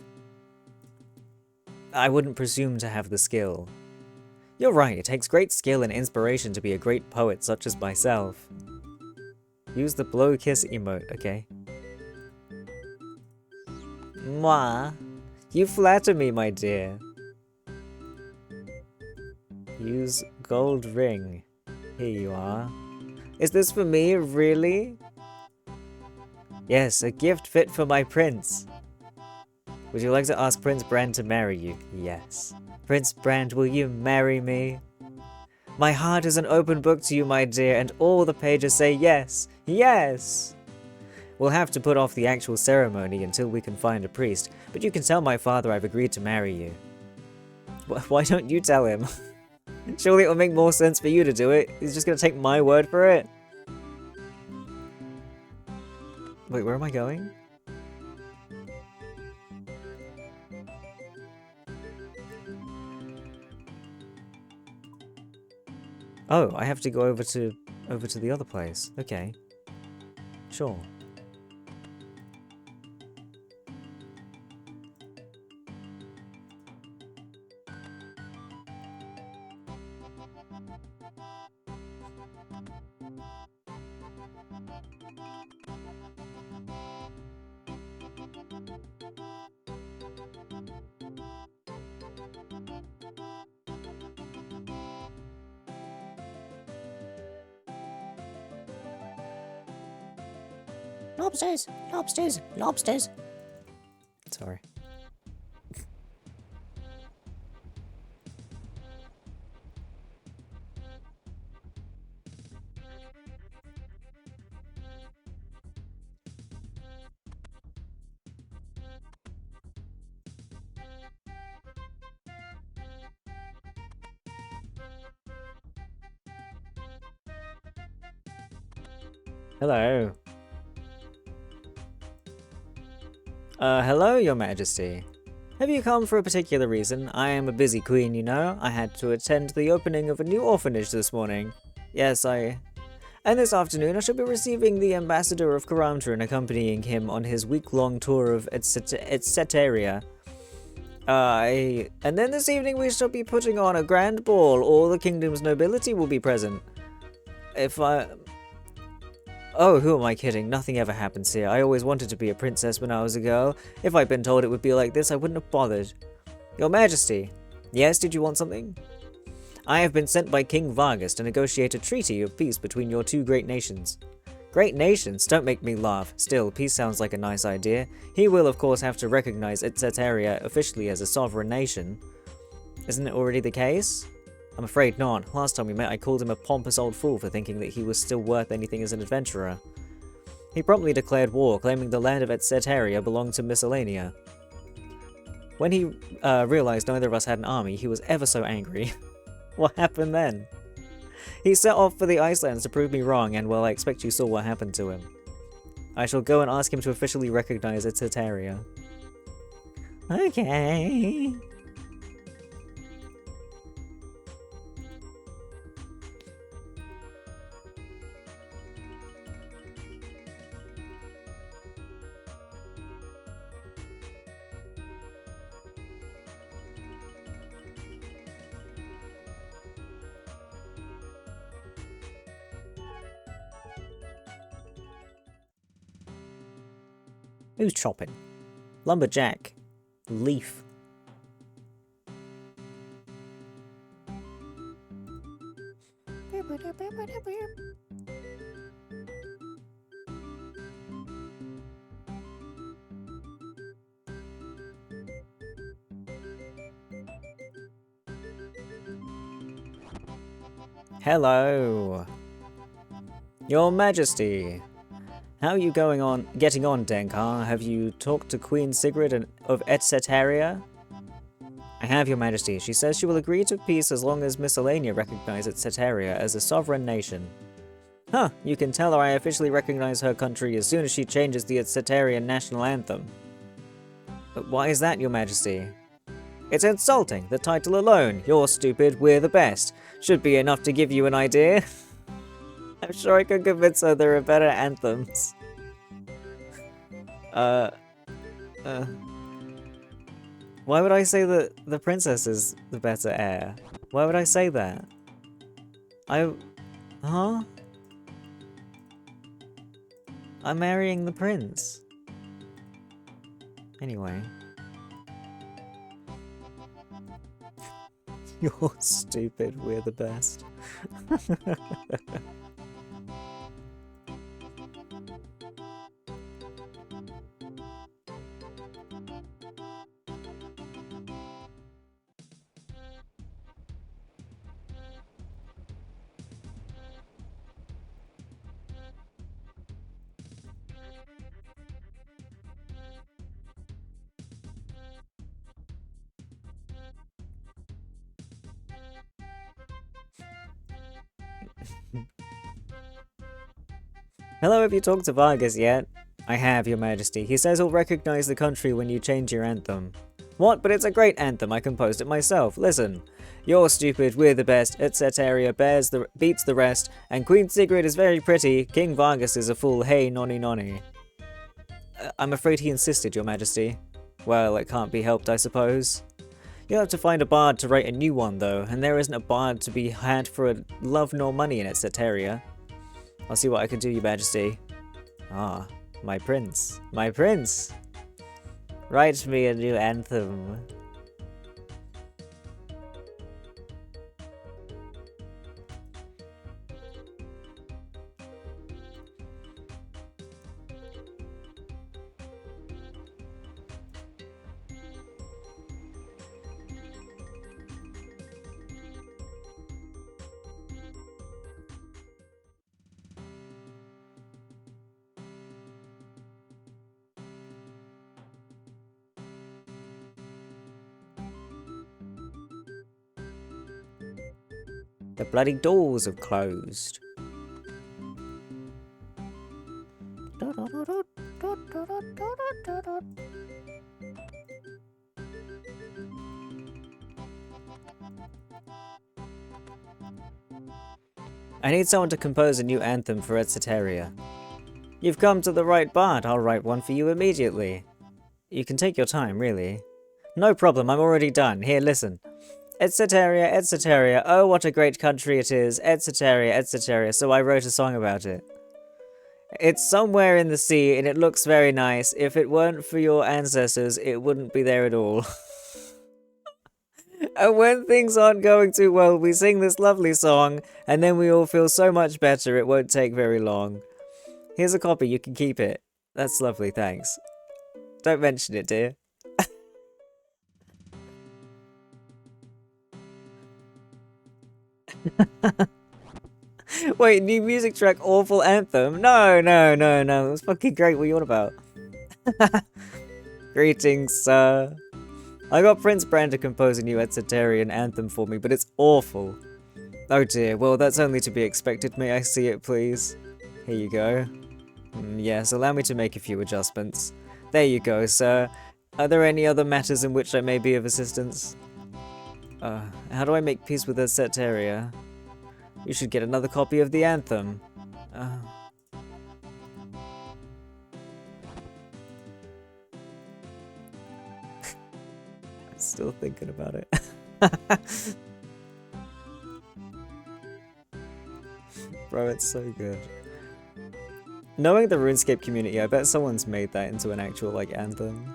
I wouldn't presume to have the skill. You're right, it takes great skill and inspiration to be a great poet such as myself. Use the blow kiss emote, okay. Mwah. You flatter me, my dear. Use gold ring. Here you are. Is this for me, really? Yes, a gift fit for my prince. Would you like to ask Prince Brand to marry you? Yes. Prince Brand, will you marry me? My heart is an open book to you, my dear, and all the pages say yes. Yes! We'll have to put off the actual ceremony until we can find a priest, but you can tell my father I've agreed to marry you. Why don't you tell him? Surely it will make more sense for you to do it. He's just gonna take my word for it. Wait, where am I going? Oh, I have to go over to the other place. Okay. Sure. Lobsters, lobsters, lobsters. Sorry. Hello. Hello, Your Majesty. Have you come for a particular reason? I am a busy queen, you know. I had to attend the opening of a new orphanage this morning. Yes, And this afternoon I shall be receiving the ambassador of Karamtra and accompanying him on his week-long tour of Etceteria. And then this evening we shall be putting on a grand ball. All the kingdom's nobility will be present. Oh, who am I kidding? Nothing ever happens here. I always wanted to be a princess when I was a girl. If I'd been told it would be like this, I wouldn't have bothered. Your Majesty. Yes, did you want something? I have been sent by King Vargas to negotiate a treaty of peace between your two great nations. Great nations? Don't make me laugh. Still, peace sounds like a nice idea. He will, of course, have to recognize Etceteria officially as a sovereign nation. Isn't it already the case? I'm afraid not. Last time we met, I called him a pompous old fool for thinking that he was still worth anything as an adventurer. He promptly declared war, claiming the land of Etceteria belonged to Miscellania. When he realized neither of us had an army, he was ever so angry. What happened then? He set off for the Icelands to prove me wrong, and well, I expect you saw what happened to him. I shall go and ask him to officially recognize Etceteria. Okay. Who's chopping? Lumberjack. Leaf. Hello. Your Majesty. How are you getting on, Denkar? Have you talked to Queen Sigrid of Etceteria? I have, Your Majesty. She says she will agree to peace as long as Miscellania recognizes Etceteria as a sovereign nation. Huh, you can tell her I officially recognize her country as soon as she changes the Etceterian national anthem. But why is that, Your Majesty? It's insulting, the title alone. You're stupid, we're the best. Should be enough to give you an idea. I'm sure I could convince her there are better anthems. Why would I say that the princess is the better heir? Why would I say that? Huh? I'm marrying the prince. Anyway. You're stupid, we're the best. Hello, have you talked to Vargas yet? I have, your majesty. He says he'll recognize the country when you change your anthem. What? But it's a great anthem, I composed it myself. Listen. You're stupid, we're the best, etc. beats the rest, and Queen Sigrid is very pretty, King Vargas is a fool, hey nonny nonny. I'm afraid he insisted, your majesty. Well, it can't be helped, I suppose. You'll have to find a bard to write a new one, though, and there isn't a bard to be had for love nor money in etc. I'll see what I can do, your majesty. Ah, my prince. My prince! Write me a new anthem. The bloody doors have closed. I need someone to compose a new anthem for etc. You've come to the right bard, I'll write one for you immediately. You can take your time, really. No problem, I'm already done. Here, listen. Etc, etc, oh what a great country it is, etc, etc, so I wrote a song about it. It's somewhere in the sea and it looks very nice. If it weren't for your ancestors, it wouldn't be there at all. And when things aren't going too well, we sing this lovely song, and then we all feel so much better it won't take very long. Here's a copy, you can keep it. That's lovely, thanks. Don't mention it, dear. Wait, new music track, awful anthem? No, no, no, no, it was fucking great, what are you on about? Greetings, sir. I got Prince Bran to compose a new Etcetarian anthem for me, but it's awful. Oh dear, well that's only to be expected, may I see it please? Here you go. Yes, allow me to make a few adjustments. There you go, sir. Are there any other matters in which I may be of assistance? How do I make peace with Etcetaria? You should get another copy of the anthem. Still thinking about it. Bro, it's so good. Knowing the RuneScape community, I bet someone's made that into an actual, like, anthem.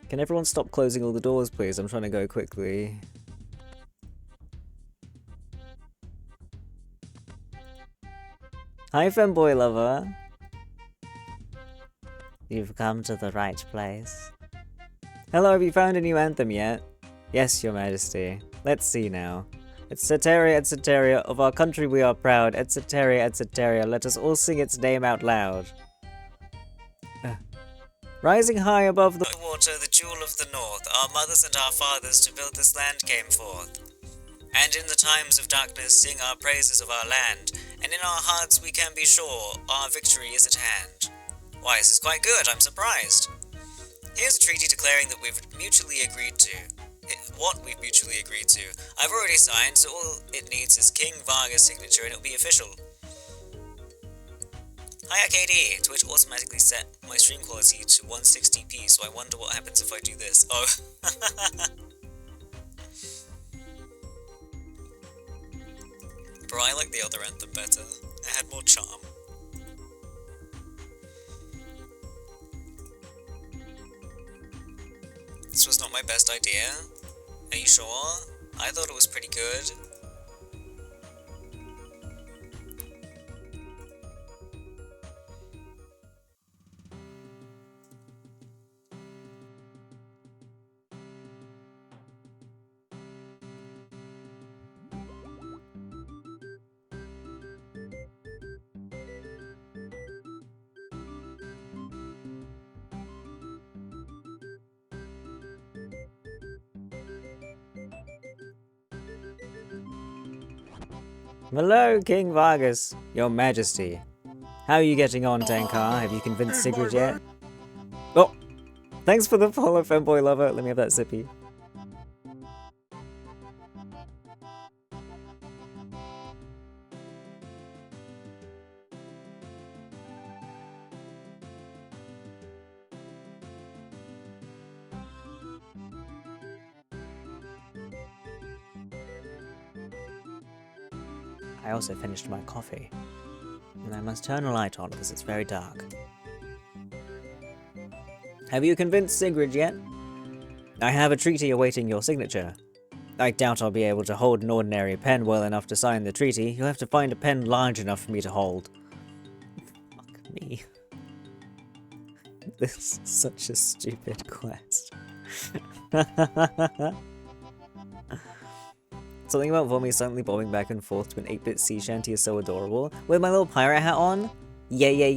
Can everyone stop closing all the doors, please? I'm trying to go quickly. Hi, femboy lover. You've come to the right place. Hello, have you found a new anthem yet? Yes, your majesty. Let's see now. Etcetaria, of our country we are proud. Etcetaria, let us all sing its name out loud. Rising high above the water, the jewel of the north, our mothers and our fathers to build this land came forth. And in the times of darkness sing our praises of our land, and in our hearts we can be sure our victory is at hand. Why, this is quite good, I'm surprised. Here's a treaty declaring that we've mutually agreed to. What we've mutually agreed to. I've already signed, so all it needs is King Varga's signature and it'll be official. Hi KD, Twitch automatically set my stream quality to 160p, so I wonder what happens if I do this. Oh. Bro, I like the other anthem better. It had more charm. This was not my best idea. Are you sure? I thought it was pretty good. Hello, King Vargas, your majesty. How are you getting on, Dankar? Have you convinced Sigrid yet? Oh! Thanks for the follow, Femboy Lover. Let me have that sippy. I also finished my coffee. And I must turn a light on because it's very dark. Have you convinced Sigrid yet? I have a treaty awaiting your signature. I doubt I'll be able to hold an ordinary pen well enough to sign the treaty. You'll have to find a pen large enough for me to hold. Fuck me. This is such a stupid quest. Something about Vomi suddenly bobbing back and forth to an 8-bit sea shanty is so adorable. With my little pirate hat on? Yeah, yeah,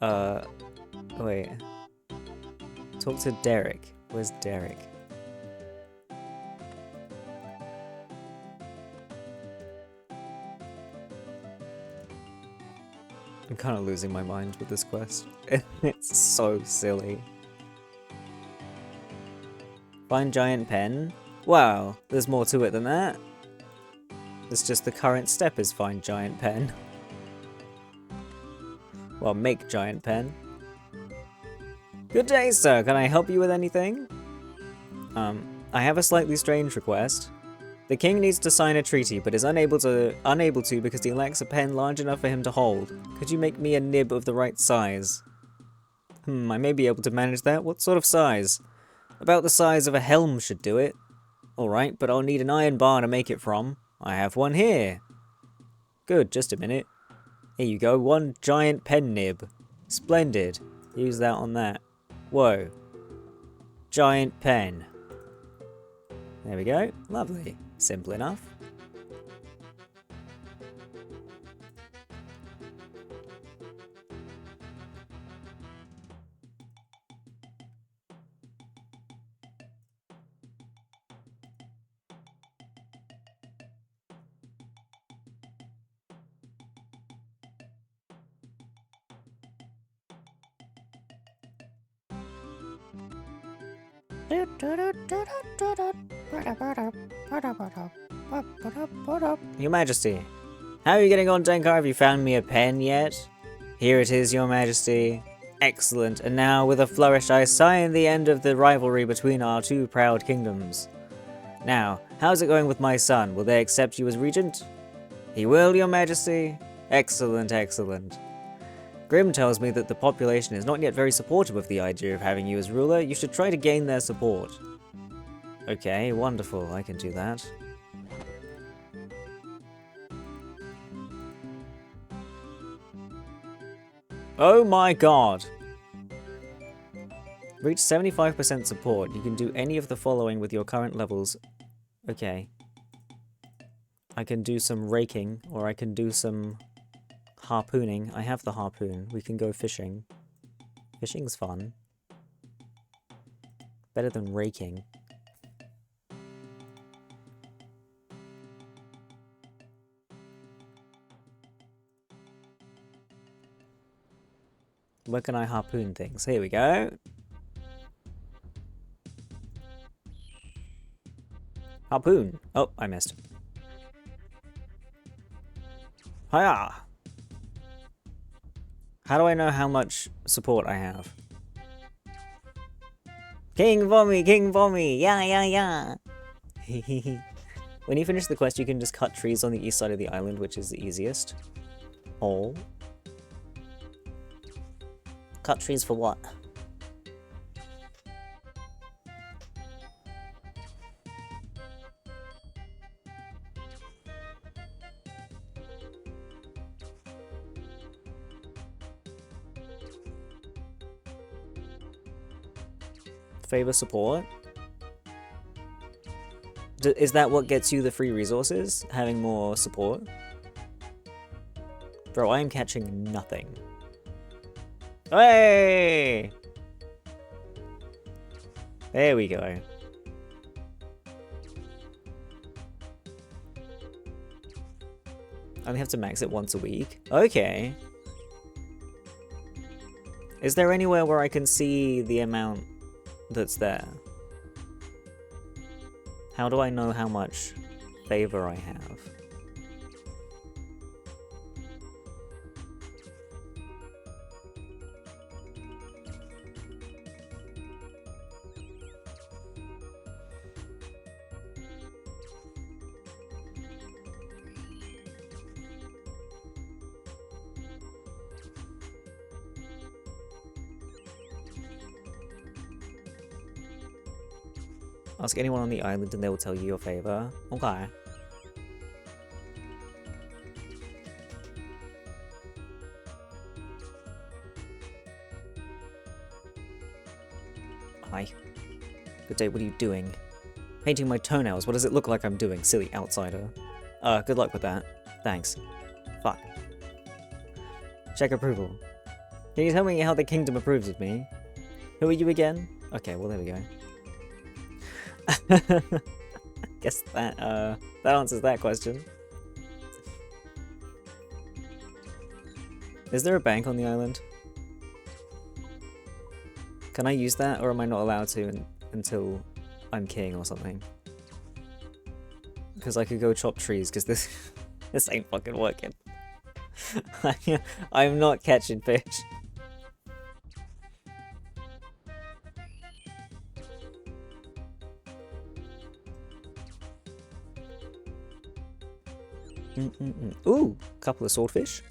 yeah? Wait. Talk to Derek. Where's Derek? I'm kind of losing my mind with this quest. It's so silly. Find giant pen? Wow, there's more to it than that. It's just the current step is find giant pen. Well, make giant pen. Good day, sir. Can I help you with anything? I have a slightly strange request. The king needs to sign a treaty, but is unable to because he lacks a pen large enough for him to hold. Could you make me a nib of the right size? I may be able to manage that. What sort of size? About the size of a helm should do it. Alright, but I'll need an iron bar to make it from. I have one here. Good, just a minute. Here you go, one giant pen nib. Splendid. Use that on that. Whoa. Giant pen. There we go. Lovely. Simple enough. Your Majesty, how are you getting on, Dankar? Have you found me a pen yet? Here it is, Your Majesty. Excellent, and now with a flourish I sign the end of the rivalry between our two proud kingdoms. Now, how's it going with my son? Will they accept you as regent? He will, Your Majesty. Excellent, excellent. Grimm tells me that the population is not yet very supportive of the idea of having you as ruler. You should try to gain their support. Okay, wonderful. I can do that. Oh my god! Reach 75% support. You can do any of the following with your current levels. Okay. I can do some raking, or I can do some harpooning. I have the harpoon. We can go fishing. Fishing's fun. Better than raking. Where can I harpoon things? Here we go. Harpoon. Oh, I missed. Hiya! How do I know how much support I have? King Vommy! King Vommy! Yeah, yeah, yeah! When you finish the quest, you can just cut trees on the east side of the island, which is the easiest. Oh. Cut trees for what? Favor support? Is that what gets you the free resources? Having more support? Bro, I am catching nothing. Hey! There we go. I only have to max it once a week. Okay. Is there anywhere where I can see the amount that's there? How do I know how much favor I have? Ask anyone on the island and they will tell you your favor. Okay. Hi. Good day, what are you doing? Painting my toenails, what does it look like I'm doing, silly outsider? Good luck with that. Thanks. Fuck. Check approval. Can you tell me how the kingdom approves of me? Who are you again? Okay, well there we go. Guess that answers that question. Is there a bank on the island? Can I use that, or am I not allowed to until I'm king or something? Because I could go chop trees, because this ain't fucking working. I'm not catching fish. Ooh, couple of swordfish.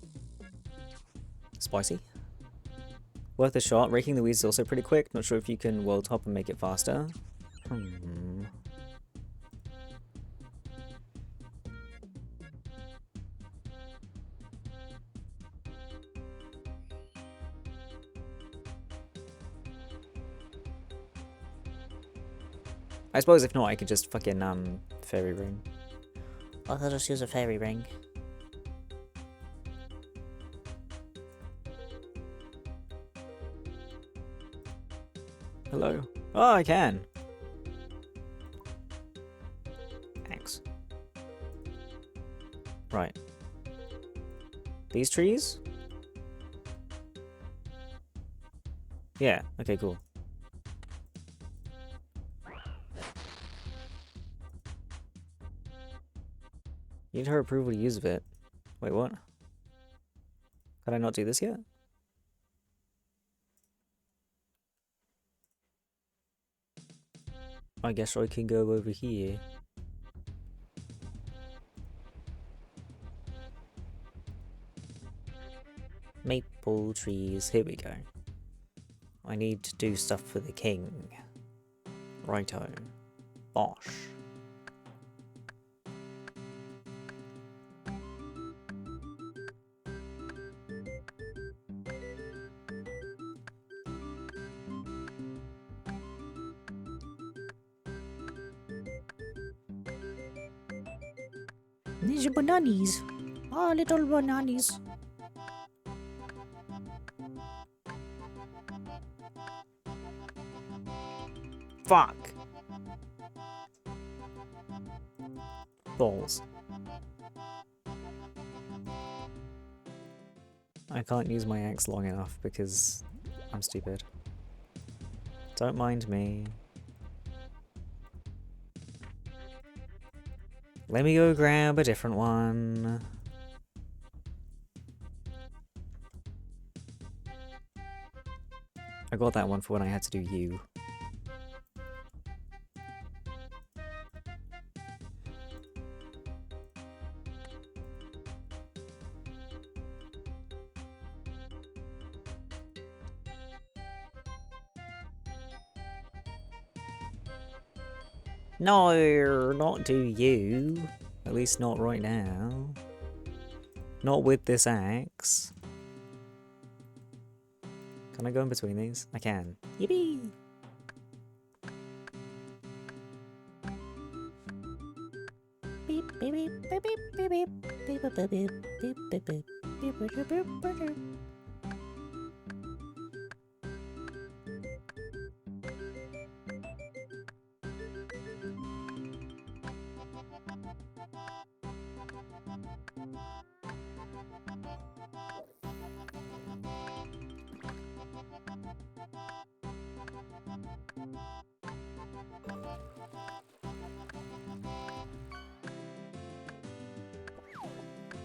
Spicy. Worth a shot. Raking the weeds is also pretty quick. Not sure if you can world hop and make it faster. I suppose if not, I could just fucking fairy ring. I could just use a fairy ring. Hello. Oh, I can. Thanks. Right. These trees? Yeah, okay, cool. Need her approval to use of it. Wait, what? Can I not do this yet? I guess I can go over here. Maple trees, here we go. I need to do stuff for the king. Righto. Bosh. These are bananas. Oh, little bananas. Fuck! Balls. I can't use my axe long enough because I'm stupid. Don't mind me. Let me go grab a different one. I got that one for when I had to do you. No, not do you. At least not right now. Not with this axe. Can I go in between these? I can. Yippee! Beep beep beep beep beep beep beep beep beep beep beep beep beep beep beep beep beep.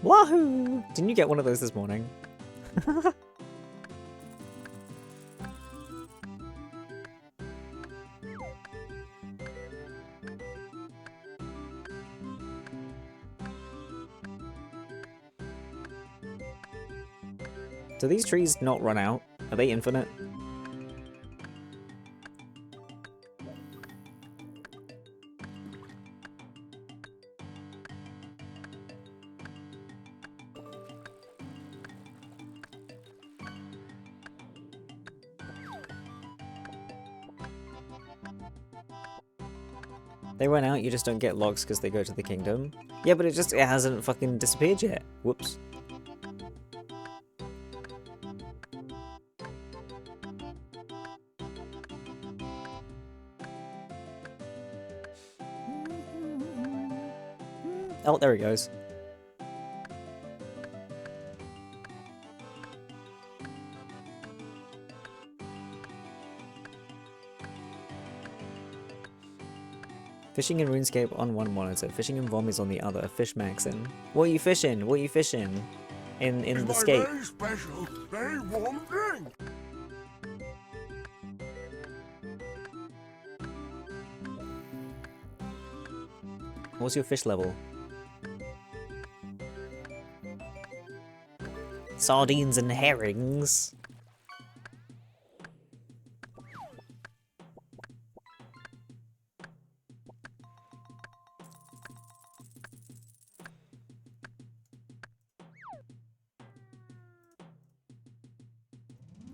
Wahoo! Didn't you get one of those this morning? Do these trees not run out? Are they infinite? They run out, you just don't get logs because they go to the kingdom. Yeah, but it hasn't fucking disappeared yet. Whoops. Oh, there he goes. Fishing in RuneScape on one monitor, fishing in Vom is on the other. Fish maxing. What are you fishing? What are you fishing? In It's the my scape. very special, very warm drink. What's your fish level? Sardines and herrings.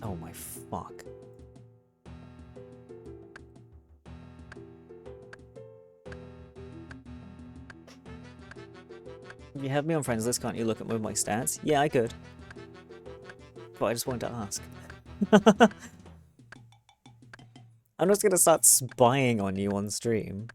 Oh my fuck. You have me on friends list, can't you look at my stats? Yeah, I could. But I just wanted to ask. I'm just gonna start spying on you on stream.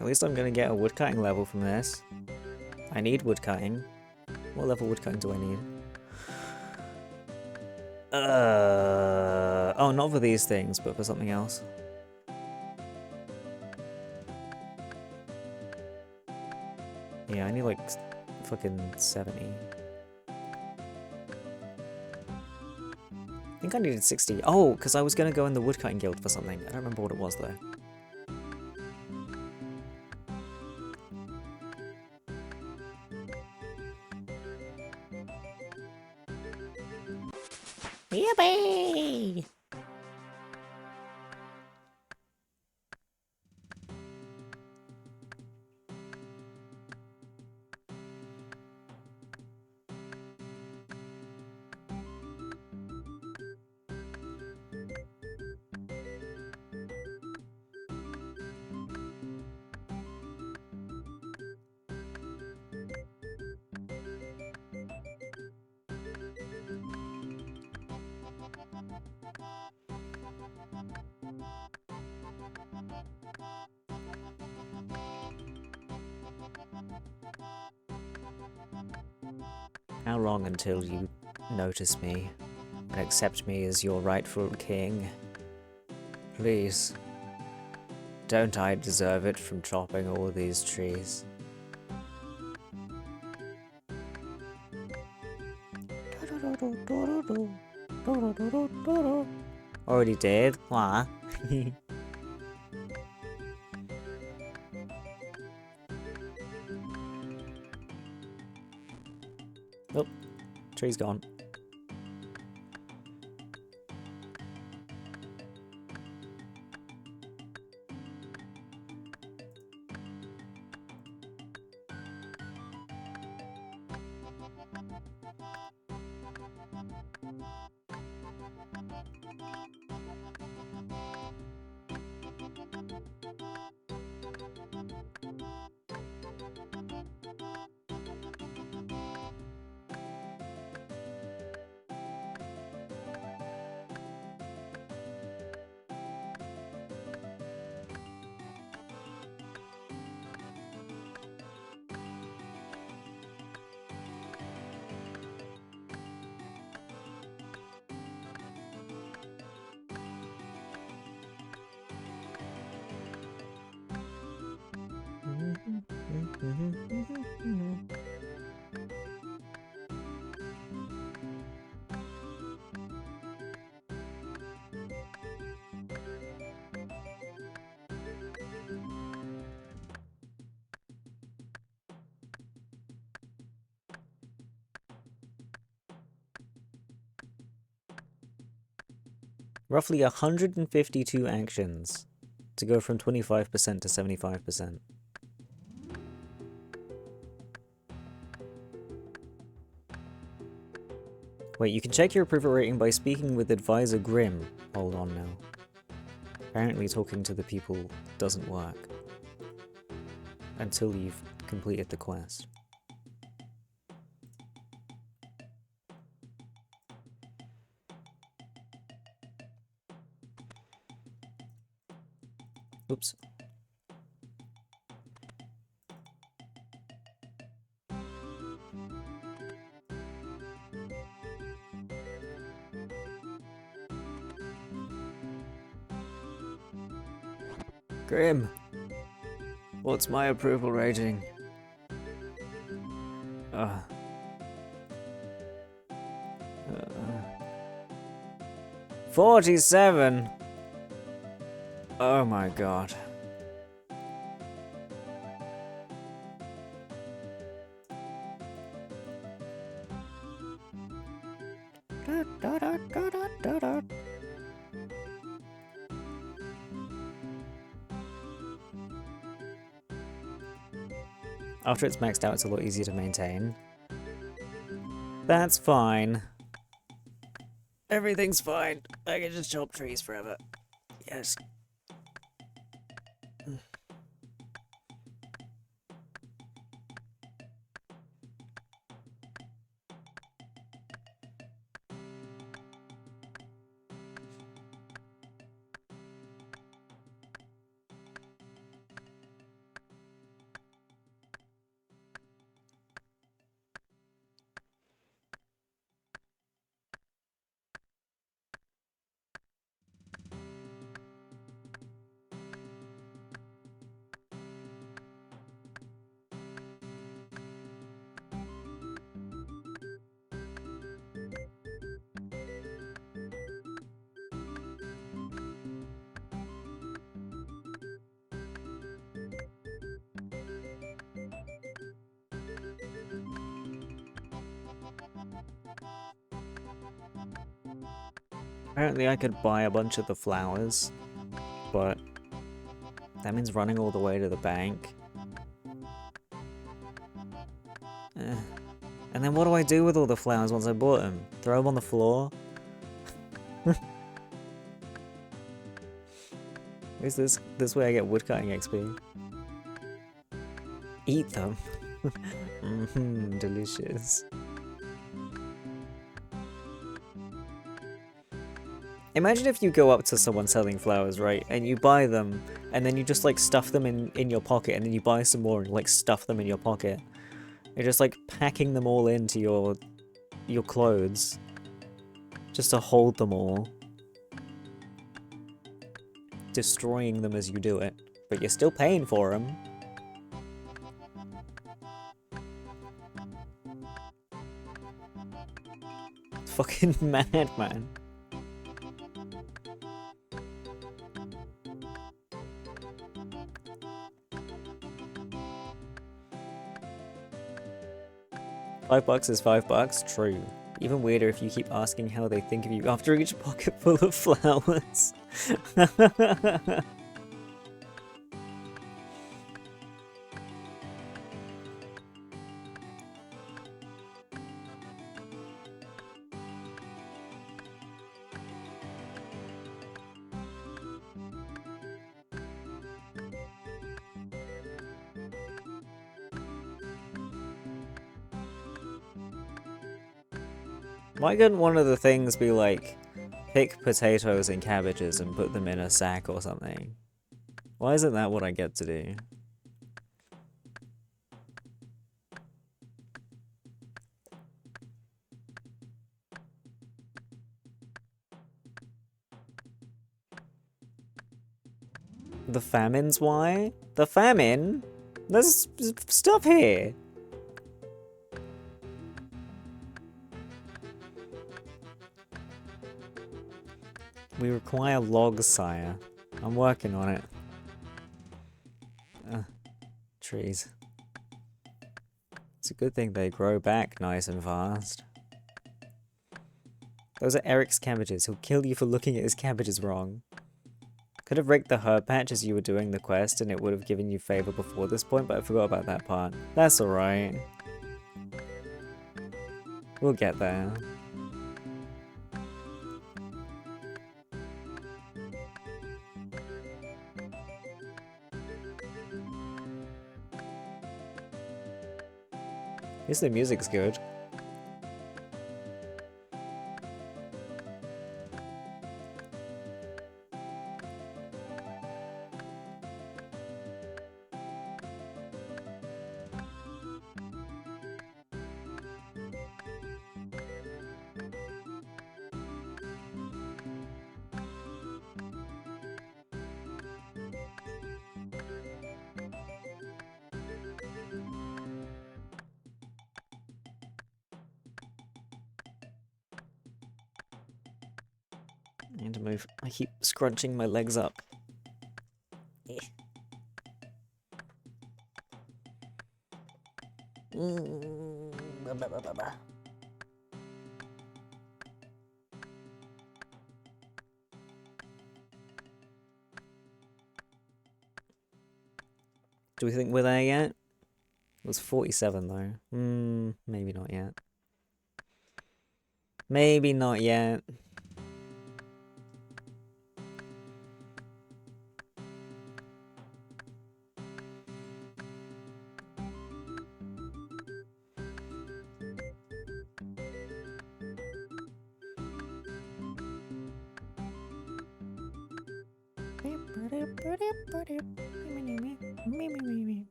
At least I'm gonna get a woodcutting level from this. I need woodcutting. What level woodcutting do I need? Oh, not for these things, but for something else. Yeah, I need like fucking 70. I think I needed 60. Oh, because I was gonna go in the woodcutting guild for something. I don't remember what it was though. Yippee! How long until you notice me and accept me as your rightful king? Please. Don't I deserve it from chopping all these trees? Already did? Wah. Oh, tree's gone. Roughly 152 actions to go from 25% to 75%. Wait, you can check your approval rating by speaking with Advisor Grimm. Hold on now. Apparently talking to the people doesn't work until you've completed the quest. Oops. Grim, what's my approval rating? 47? Oh my god. After it's maxed out, it's a lot easier to maintain. That's fine. Everything's fine. I can just chop trees forever. Yes. Apparently I could buy a bunch of the flowers, but that means running all the way to the bank. And then what do I do with all the flowers once I bought them? Throw them on the floor? Is this way I get woodcutting XP? Eat them. Delicious. Imagine if you go up to someone selling flowers, right, and you buy them, and then you just like stuff them in your pocket, and then you buy some more and like stuff them in your pocket. You're just like packing them all into your clothes, just to hold them all, destroying them as you do it, but you're still paying for them. Fucking mad, man. $5 is $5, true. Even weirder if you keep asking how they think of you after each pocket full of flowers. Why couldn't one of the things be like, pick potatoes and cabbages and put them in a sack or something? Why isn't that what I get to do? The famine's why? The famine? There's stuff here! We require logs, sire. I'm working on it. Trees. It's a good thing they grow back nice and fast. Those are Eric's cabbages. He'll kill you for looking at his cabbages wrong. Could have rigged the herb patch as you were doing the quest and it would have given you favor before this point, but I forgot about that part. That's alright. We'll get there. At least the music's good. I need to move. I keep scrunching my legs up. Eh. Do we think we're there yet? It was 47 though. Maybe not yet. Maybe not yet.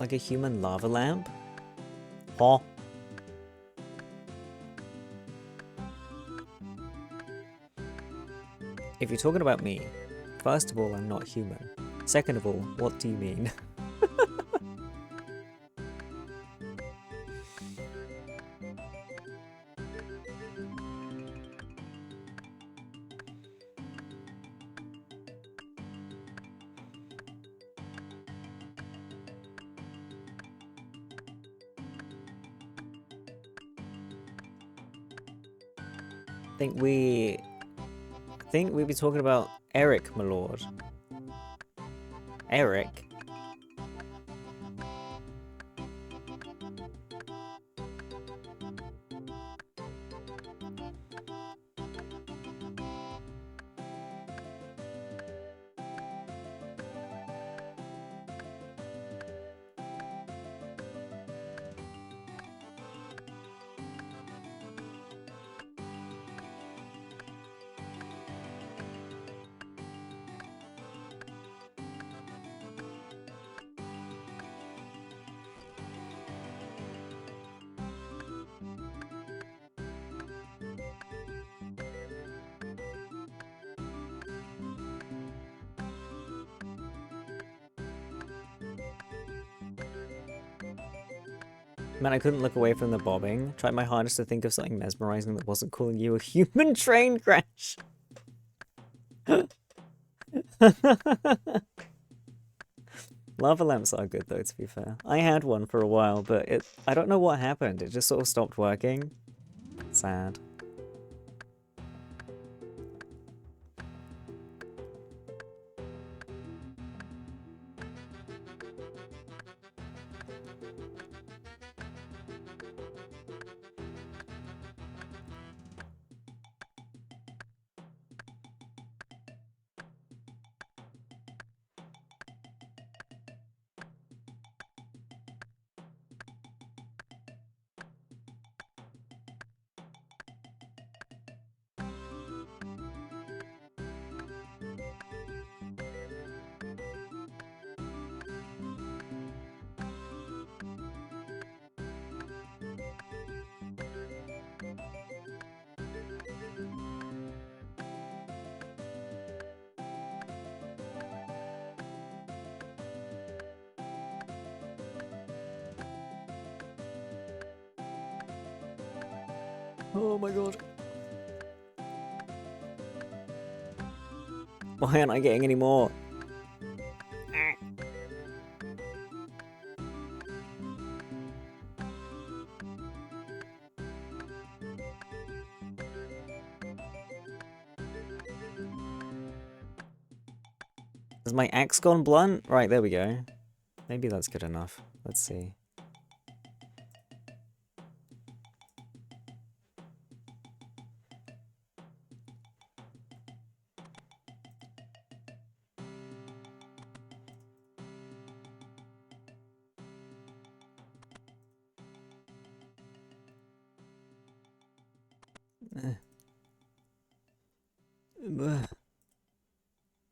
Like a human lava lamp? Huh? If you're talking about me, first of all, I'm not human. Second of all, what do you mean? I think we'd be talking about Eric, my lord. Eric? Man, I couldn't look away from the bobbing. Tried my hardest to think of something mesmerizing that wasn't calling you a human train crash. Lava lamps are good though, to be fair. I had one for a while, but I don't know what happened. It just sort of stopped working. Sad. Oh my god. Why aren't I getting any more? Has my axe gone blunt? Right, there we go. Maybe that's good enough. Let's see.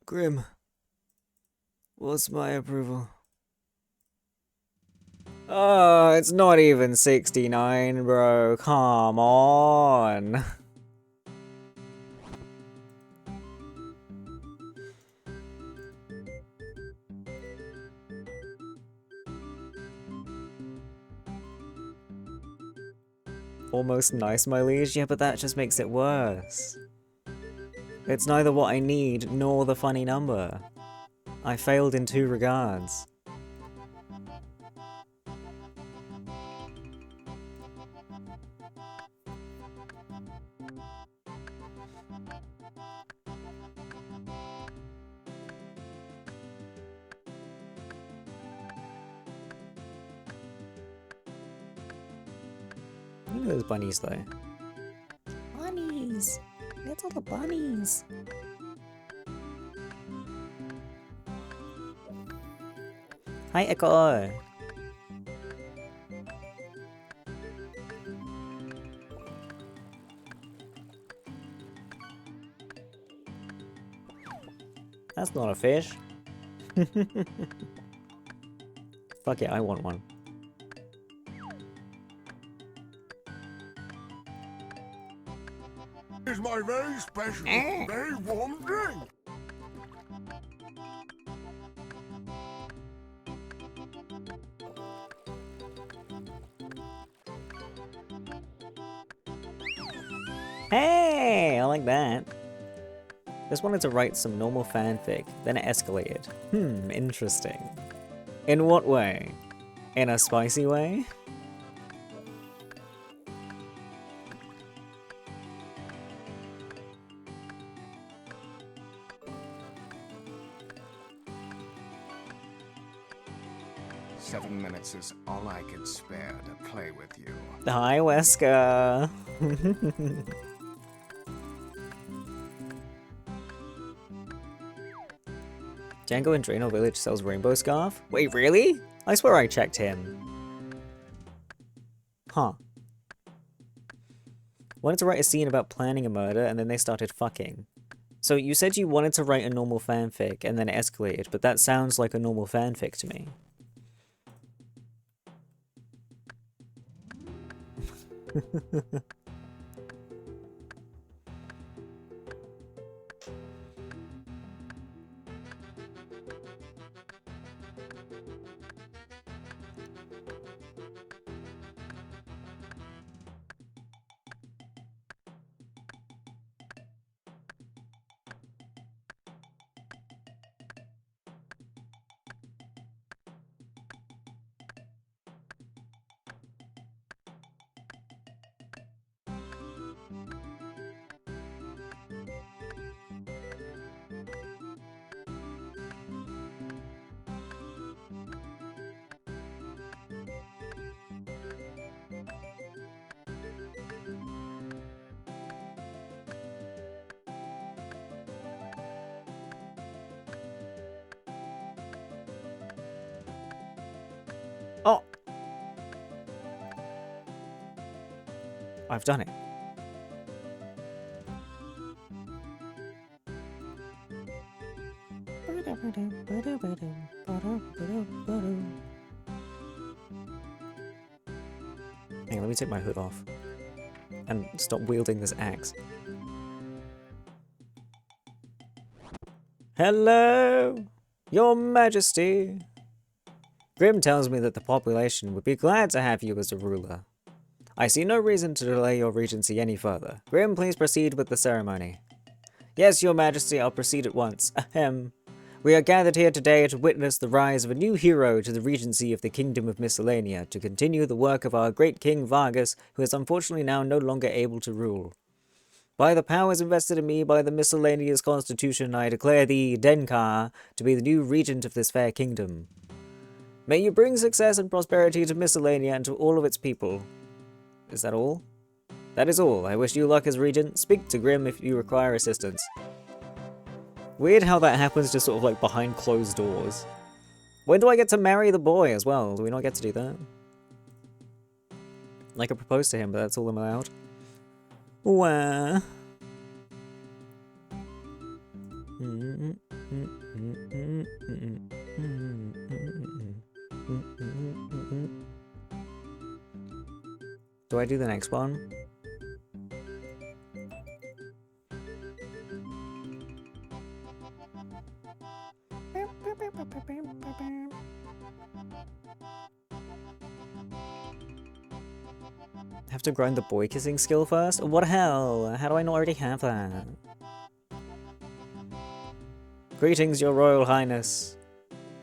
Grim. What's my approval? Oh, it's not even 69, bro. Come on. Almost nice, my liege. Yeah, but that just makes it worse. It's neither what I need nor the funny number. I failed in 2 regards. Look at those bunnies, though. Bunnies! It's all the bunnies! Hi, Echo! That's not a fish. Fuck it, I want one. Here's my very special, very warm drink. Hey, I like that. Just wanted to write some normal fanfic, then it escalated. Interesting. In what way? In a spicy way? Seven minutes is all I could spare to play with you. Hi, Wesker. Django in Draenor Village sells Rainbow Scarf? Wait, really? I swear I checked him. Huh. Wanted to write a scene about planning a murder, and then they started fucking. So you said you wanted to write a normal fanfic, and then it escalated, but that sounds like a normal fanfic to me. I've done it. Hang on, let me take my hood off. And stop wielding this axe. Hello, Your Majesty. Grim tells me that the population would be glad to have you as a ruler. I see no reason to delay your regency any further. Grim, please proceed with the ceremony. Yes, Your Majesty, I'll proceed at once. Ahem. We are gathered here today to witness the rise of a new hero to the regency of the Kingdom of Miscellania, to continue the work of our great King Vargas, who is unfortunately now no longer able to rule. By the powers invested in me by the Miscellaneous Constitution, I declare thee, Denkar, to be the new regent of this fair kingdom. May you bring success and prosperity to Miscellania and to all of its people. Is that all? That is all. I wish you luck as regent. Speak to Grim if you require assistance. Weird how that happens just sort of like behind closed doors. When do I get to marry the boy as well? Do we not get to do that? I could propose to him, but that's all I'm allowed. Wah. Do I do the next one? Have to grind the boy kissing skill first? What the hell? How do I not already have that? Greetings, Your Royal Highness.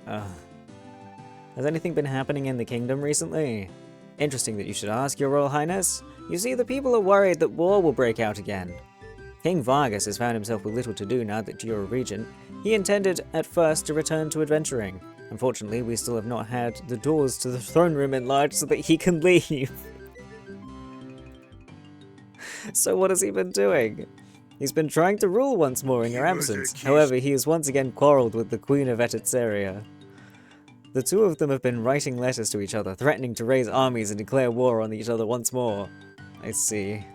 Has anything been happening in the kingdom recently? Interesting that you should ask, Your Royal Highness. You see, the people are worried that war will break out again. King Vargas has found himself with little to do now that you're a regent. He intended at first to return to adventuring. Unfortunately, we still have not had the doors to the throne room enlarged so that he can leave. So what has he been doing? He's been trying to rule once more in your absence. However, he has once again quarrelled with the Queen of Etitseria. The two of them have been writing letters to each other, threatening to raise armies and declare war on each other once more. I see.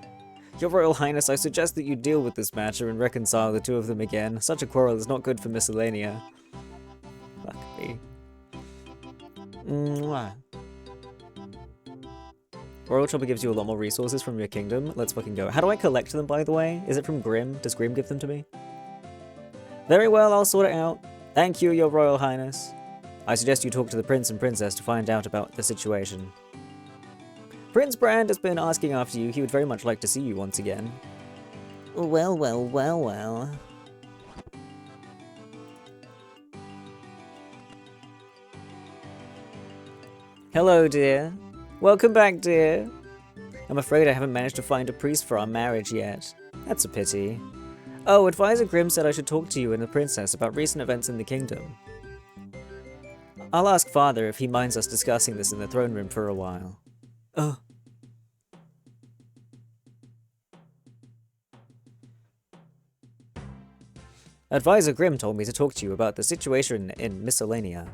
Your Royal Highness, I suggest that you deal with this matter and reconcile the two of them again. Such a quarrel is not good for Miscellania. Fuck me. Mwah. Royal Chopper gives you a lot more resources from your kingdom. Let's fucking go. How do I collect them, by the way? Is it from Grim? Does Grim give them to me? Very well, I'll sort it out. Thank you, Your Royal Highness. I suggest you talk to the Prince and Princess to find out about the situation. Prince Brand has been asking after you. He would very much like to see you once again. Well, well, well, well. Hello, dear. Welcome back, dear. I'm afraid I haven't managed to find a priest for our marriage yet. That's a pity. Oh, Advisor Grimm said I should talk to you and the princess about recent events in the kingdom. I'll ask Father if he minds us discussing this in the throne room for a while. Oh. Advisor Grimm told me to talk to you about the situation in Miscellania.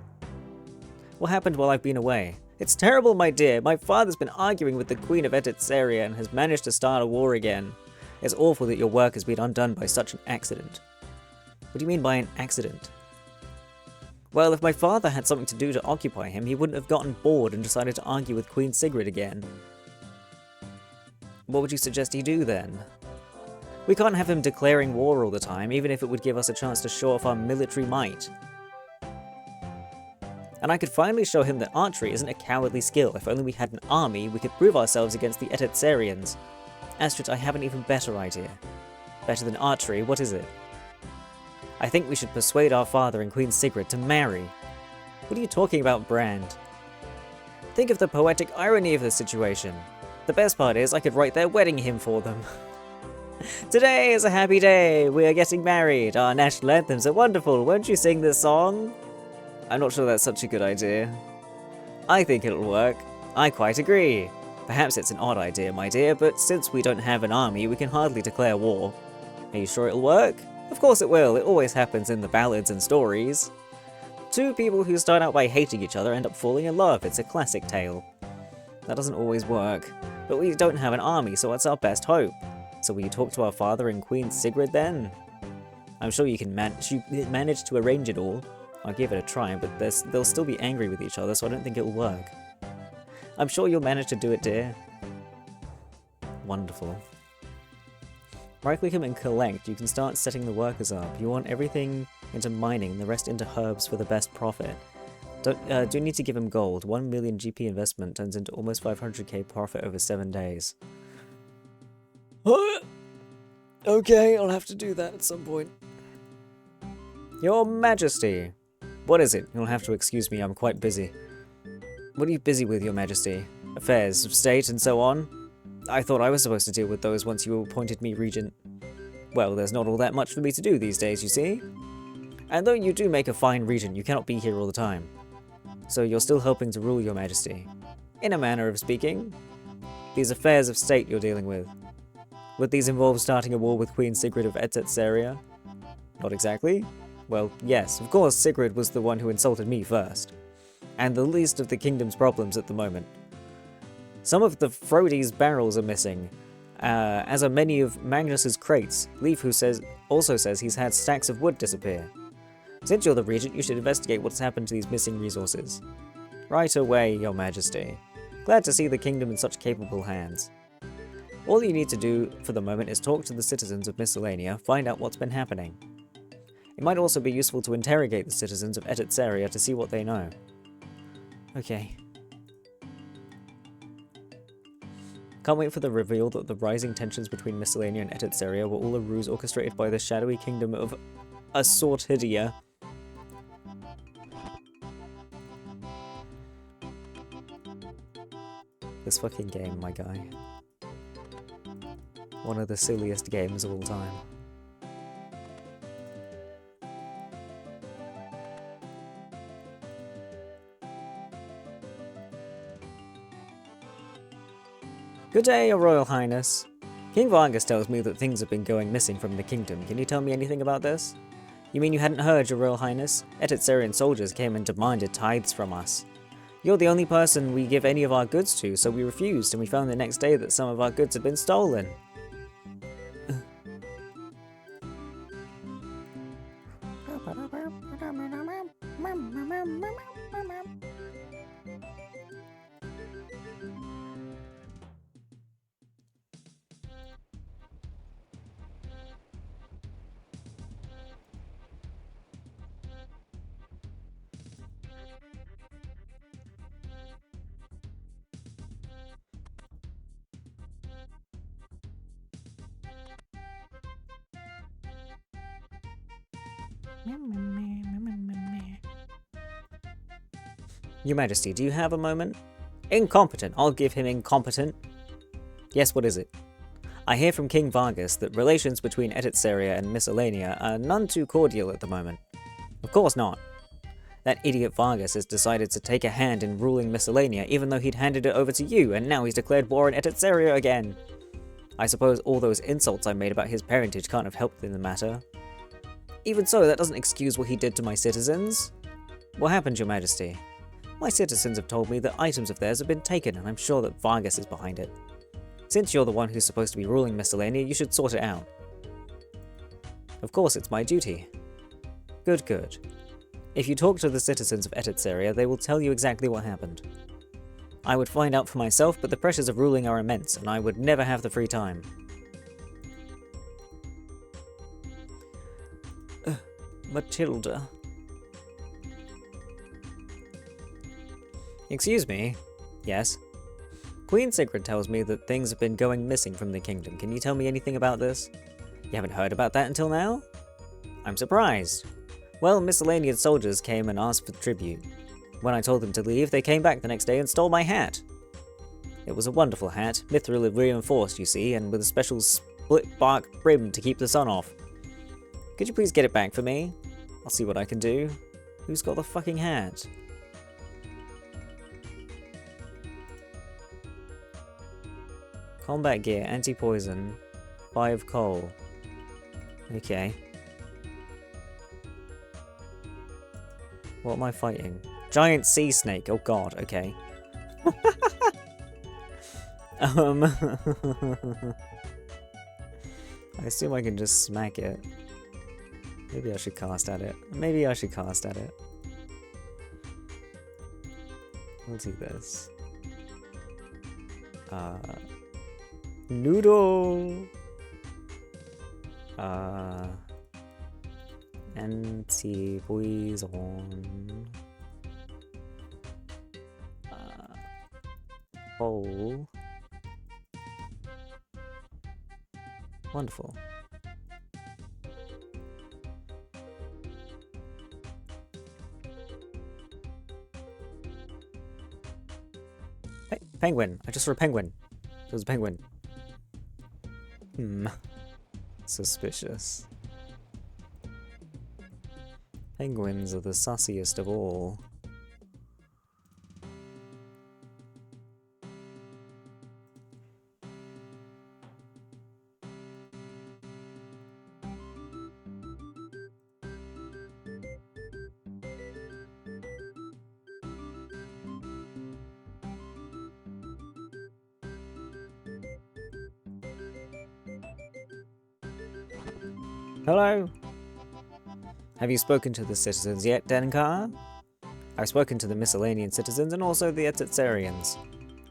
What happened while I've been away? It's terrible, my dear. My father's been arguing with the Queen of Etitseria and has managed to start a war again. It's awful that your work has been undone by such an accident. What do you mean by an accident? Well, if my father had something to do to occupy him, he wouldn't have gotten bored and decided to argue with Queen Sigrid again. What would you suggest he do then? We can't have him declaring war all the time, even if it would give us a chance to show off our military might. And I could finally show him that archery isn't a cowardly skill. If only we had an army, we could prove ourselves against the Etitserians. Astrid, I have an even better idea. Better than archery, what is it? I think we should persuade our father and Queen Sigrid to marry. What are you talking about, Brand? Think of the poetic irony of the situation. The best part is I could write their wedding hymn for them. Today is a happy day. We are getting married. Our national anthems are wonderful. Won't you sing this song? I'm not sure that's such a good idea. I think it'll work. I quite agree. Perhaps it's an odd idea, my dear, but since we don't have an army, we can hardly declare war. Are you sure it'll work? Of course it will. It always happens in the ballads and stories. Two people who start out by hating each other end up falling in love. It's a classic tale. That doesn't always work. But we don't have an army, so what's our best hope? So will you talk to our father and Queen Sigrid then? I'm sure you can manage to arrange it all. I'll give it a try, but they'll still be angry with each other, so I don't think it'll work. I'm sure you'll manage to do it, dear. Wonderful. Right-click him and collect. You can start setting the workers up. You want everything into mining and the rest into herbs for the best profit. Do need to give him gold. 1 million GP investment turns into almost 500k profit over 7 days. Okay, I'll have to do that at some point. Your Majesty! What is it? You'll have to excuse me, I'm quite busy. What are you busy with, Your Majesty? Affairs of state and so on? I thought I was supposed to deal with those once you appointed me regent. Well, there's not all that much for me to do these days, you see? And though you do make a fine regent, you cannot be here all the time. So you're still helping to rule, Your Majesty. In a manner of speaking. These affairs of state you're dealing with. Would these involve starting a war with Queen Sigrid of Etsetseria? Not exactly. Well, yes, of course Sigrid was the one who insulted me first. And the least of the kingdom's problems at the moment. Some of the Frodi's barrels are missing, as are many of Magnus's crates. Leaf also says he's had stacks of wood disappear. Since you're the regent, you should investigate what's happened to these missing resources. Right away, Your Majesty. Glad to see the kingdom in such capable hands. All you need to do for the moment is talk to the citizens of Miscellania, find out what's been happening. It might also be useful to interrogate the citizens of Etsetseria to see what they know. Okay. Can't wait for the reveal that the rising tensions between Miscellania and Etsetseria were all a ruse orchestrated by the shadowy kingdom of Assortidia. This fucking game, my guy. One of the silliest games of all time. Good day, Your Royal Highness. King Vargas tells me that things have been going missing from the kingdom. Can you tell me anything about this? You mean you hadn't heard, Your Royal Highness? Etetserian soldiers came and demanded tithes from us. You're the only person we give any of our goods to, so we refused, and we found the next day that some of our goods had been stolen. Your Majesty, do you have a moment? Incompetent. I'll give him incompetent. Yes, what is it? I hear from King Vargas that relations between Etsetseria and Miscellania are none too cordial at the moment. Of course not. That idiot Vargas has decided to take a hand in ruling Miscellania even though he'd handed it over to you, and now he's declared war on Etsetseria again. I suppose all those insults I made about his parentage can't have helped in the matter. Even so, that doesn't excuse what he did to my citizens. What happened, Your Majesty? My citizens have told me that items of theirs have been taken, and I'm sure that Vargas is behind it. Since you're the one who's supposed to be ruling Miscellania, you should sort it out. Of course, it's my duty. Good, good. If you talk to the citizens of Etsetseria, they will tell you exactly what happened. I would find out for myself, but the pressures of ruling are immense, and I would never have the free time. Matilda. Excuse me? Yes? Queen Sigrid tells me that things have been going missing from the kingdom. Can you tell me anything about this? You haven't heard about that until now? I'm surprised. Well, Miscellanean soldiers came and asked for tribute. When I told them to leave, they came back the next day and stole my hat. It was a wonderful hat, mithril reinforced, you see, and with a special split bark brim to keep the sun off. Could you please get it back for me? I'll see what I can do. Who's got the fucking hat? Combat gear, anti-poison, 5 coal. Okay. What am I fighting? Giant sea snake, oh god, okay. I assume I can just smack it. Maybe I should cast at it. Maybe I should cast at it. We'll do this. Noodle! Anti-poison. Bowl. Wonderful. Hey, penguin! I just saw a penguin. It was a penguin. Suspicious. Penguins are the sussiest of all. Hello? Have you spoken to the citizens yet, Denkar? I've spoken to the Miscellanean citizens and also the Etitsarians.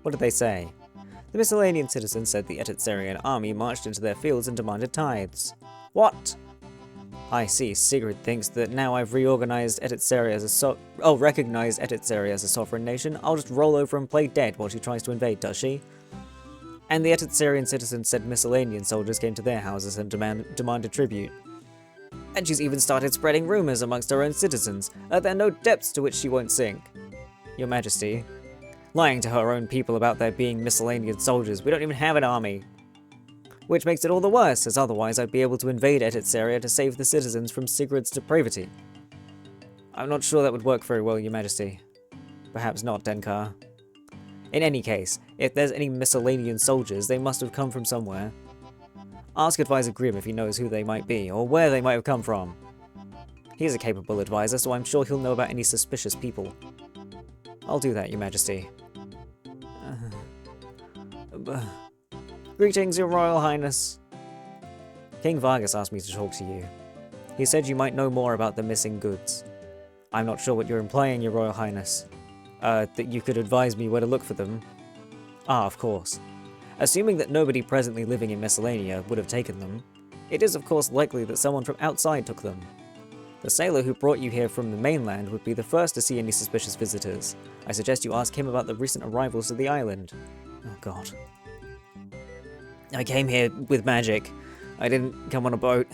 What did they say? The Miscellanean citizens said the Etitsarian army marched into their fields and demanded tithes. What? I see. Sigrid thinks that now I've reorganized Etitsaria as a recognized Etitsaria as a sovereign nation, I'll just roll over and play dead while she tries to invade, does she? And the Etitsarian citizens said Miscellanean soldiers came to their houses and demanded tribute. And she's even started spreading rumors amongst her own citizens, that there are no depths to which she won't sink. Your Majesty, lying to her own people about there being Miscellanean soldiers, we don't even have an army. Which makes it all the worse, as otherwise I'd be able to invade Etitsaria to save the citizens from Sigrid's depravity. I'm not sure that would work very well, Your Majesty. Perhaps not, Denkar. In any case, if there's any Miscellanean soldiers, they must have come from somewhere. Ask Advisor Grimm if he knows who they might be, or where they might have come from. He's a capable advisor, so I'm sure he'll know about any suspicious people. I'll do that, Your Majesty. Greetings, Your Royal Highness. King Vargas asked me to talk to you. He said you might know more about the missing goods. I'm not sure what you're implying, Your Royal Highness. That you could advise me where to look for them? Ah, of course. Assuming that nobody presently living in Miscellania would have taken them, it is of course likely that someone from outside took them. The sailor who brought you here from the mainland would be the first to see any suspicious visitors. I suggest you ask him about the recent arrivals to the island. Oh god. I came here with magic. I didn't come on a boat.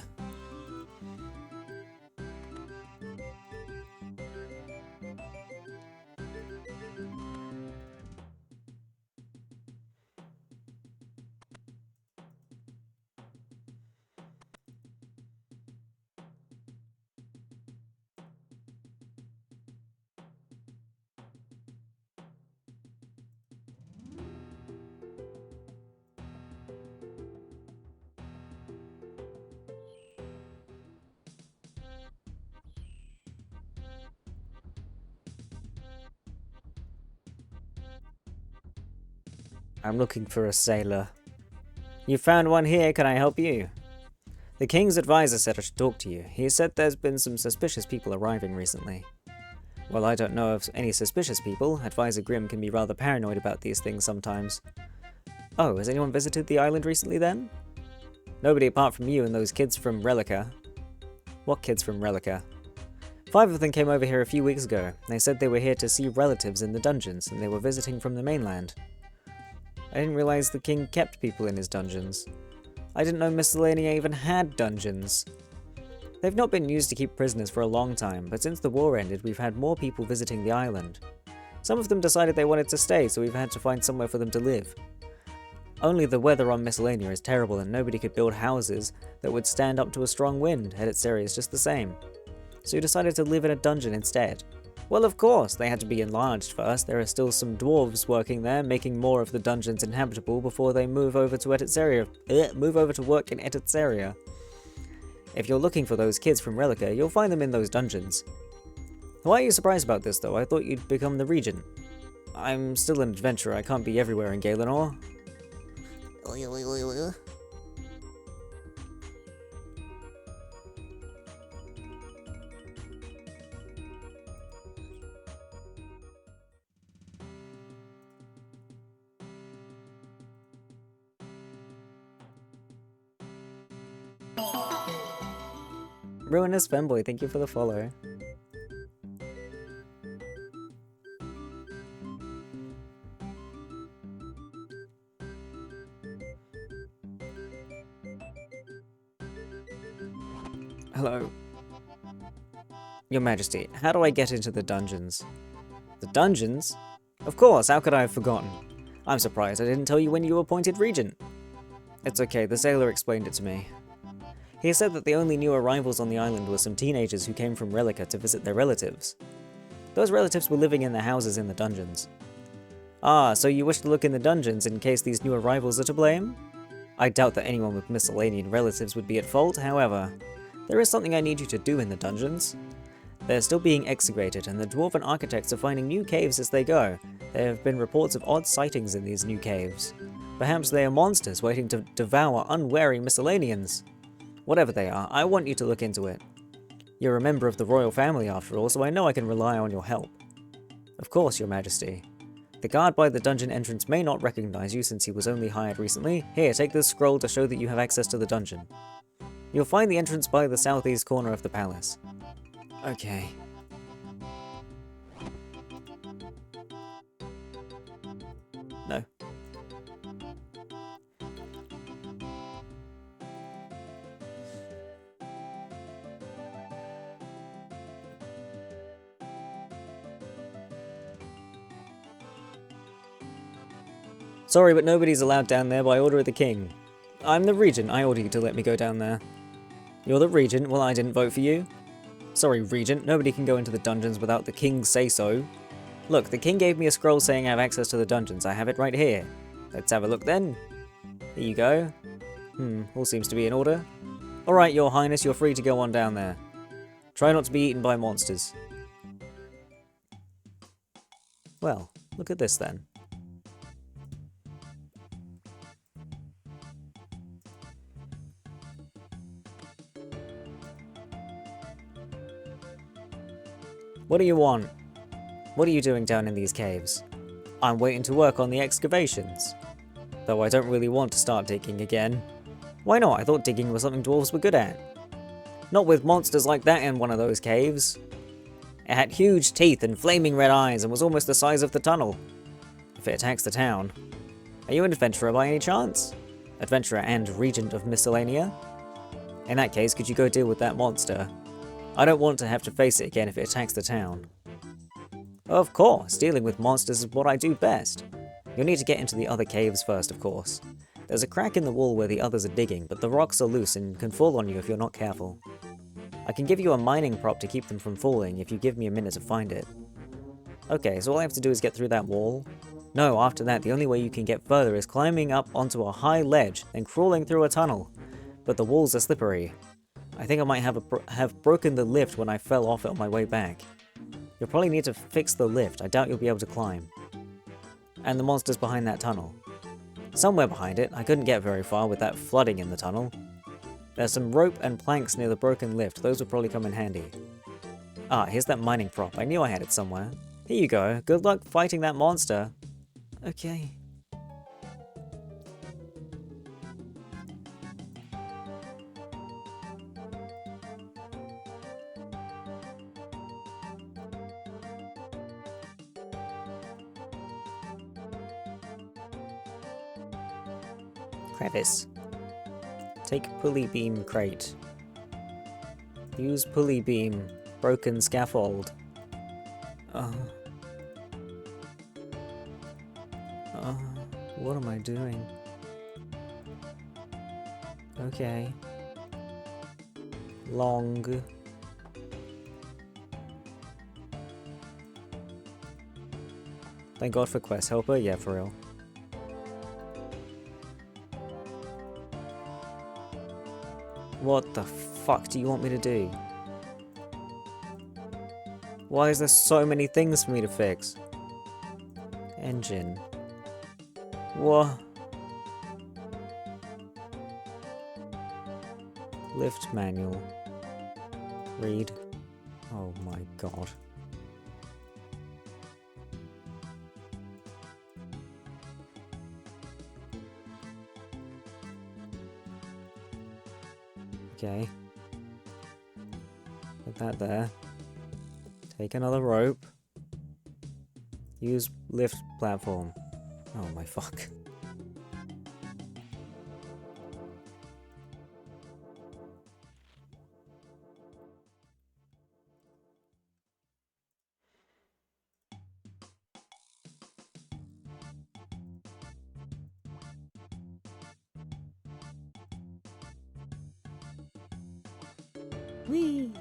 I'm looking for a sailor. You found one here, can I help you? The King's advisor said I should talk to you. He said there's been some suspicious people arriving recently. Well, I don't know of any suspicious people. Advisor Grimm can be rather paranoid about these things sometimes. Oh, has anyone visited the island recently then? Nobody apart from you and those kids from Relica. What kids from Relica? 5 of them came over here a few weeks ago. They said they were here to see relatives in the dungeons, and they were visiting from the mainland. I didn't realize the king kept people in his dungeons. I didn't know Miscellania even had dungeons. They've not been used to keep prisoners for a long time, but since the war ended, we've had more people visiting the island. Some of them decided they wanted to stay, so we've had to find somewhere for them to live. Only the weather on Miscellania is terrible, and nobody could build houses that would stand up to a strong wind. Etitsaria is just the same. So we decided to live in a dungeon instead. Well, of course, they had to be enlarged first. There are still some dwarves working there, making more of the dungeons inhabitable before they move over to work in Etitsaria. If you're looking for those kids from Relica, you'll find them in those dungeons. Why are you surprised about this, though? I thought you'd become the regent. I'm still an adventurer. I can't be everywhere in Galenor. Oi, oi, oi, oi. Ruinous Femboy, thank you for the follow. Hello. Your Majesty, how do I get into the dungeons? The dungeons? Of course, how could I have forgotten? I'm surprised I didn't tell you when you were appointed regent. It's okay, the sailor explained it to me. He said that the only new arrivals on the island were some teenagers who came from Relica to visit their relatives. Those relatives were living in their houses in the dungeons. Ah, so you wish to look in the dungeons in case these new arrivals are to blame? I doubt that anyone with Miscellanian relatives would be at fault, however. There is something I need you to do in the dungeons. They're still being excavated, and the dwarven architects are finding new caves as they go. There have been reports of odd sightings in these new caves. Perhaps they are monsters waiting to devour unwary Miscellanians. Whatever they are, I want you to look into it. You're a member of the royal family after all, so I know I can rely on your help. Of course, Your Majesty. The guard by the dungeon entrance may not recognize you since he was only hired recently. Here, take this scroll to show that you have access to the dungeon. You'll find the entrance by the southeast corner of the palace. Okay. No. Sorry, but nobody's allowed down there by order of the king. I'm the regent, I order you to let me go down there. You're the regent? Well, I didn't vote for you. Sorry, regent, nobody can go into the dungeons without the king's say-so. Look, the king gave me a scroll saying I have access to the dungeons. I have it right here. Let's have a look then. Here you go. All seems to be in order. Alright, your highness, you're free to go on down there. Try not to be eaten by monsters. Well, look at this then. What do you want? What are you doing down in these caves? I'm waiting to work on the excavations. Though I don't really want to start digging again. Why not? I thought digging was something dwarves were good at. Not with monsters like that in one of those caves. It had huge teeth and flaming red eyes and was almost the size of the tunnel. If it attacks the town. Are you an adventurer by any chance? Adventurer and regent of Miscellania? In that case, could you go deal with that monster? I don't want to have to face it again if it attacks the town. Of course, dealing with monsters is what I do best. You'll need to get into the other caves first, of course. There's a crack in the wall where the others are digging, but the rocks are loose and can fall on you if you're not careful. I can give you a mining prop to keep them from falling if you give me a minute to find it. Okay, so all I have to do is get through that wall. No, after that, the only way you can get further is climbing up onto a high ledge, then crawling through a tunnel. But the walls are slippery. I think I might have broken the lift when I fell off it on my way back. You'll probably need to fix the lift. I doubt you'll be able to climb. And the monster's behind that tunnel. Somewhere behind it. I couldn't get very far with that flooding in the tunnel. There's some rope and planks near the broken lift. Those will probably come in handy. Ah, here's that mining prop. I knew I had it somewhere. Here you go. Good luck fighting that monster. Okay. Crevice. Take pulley beam crate. Use pulley beam. Broken scaffold. What am I doing? Okay. Long. Thank God for quest helper, yeah, for real. What the fuck do you want me to do? Why is there so many things for me to fix? Engine. What? Lift manual. Read. Oh my god. Okay. Put that there. Take another rope. Use lift platform. Oh my fuck. Whee!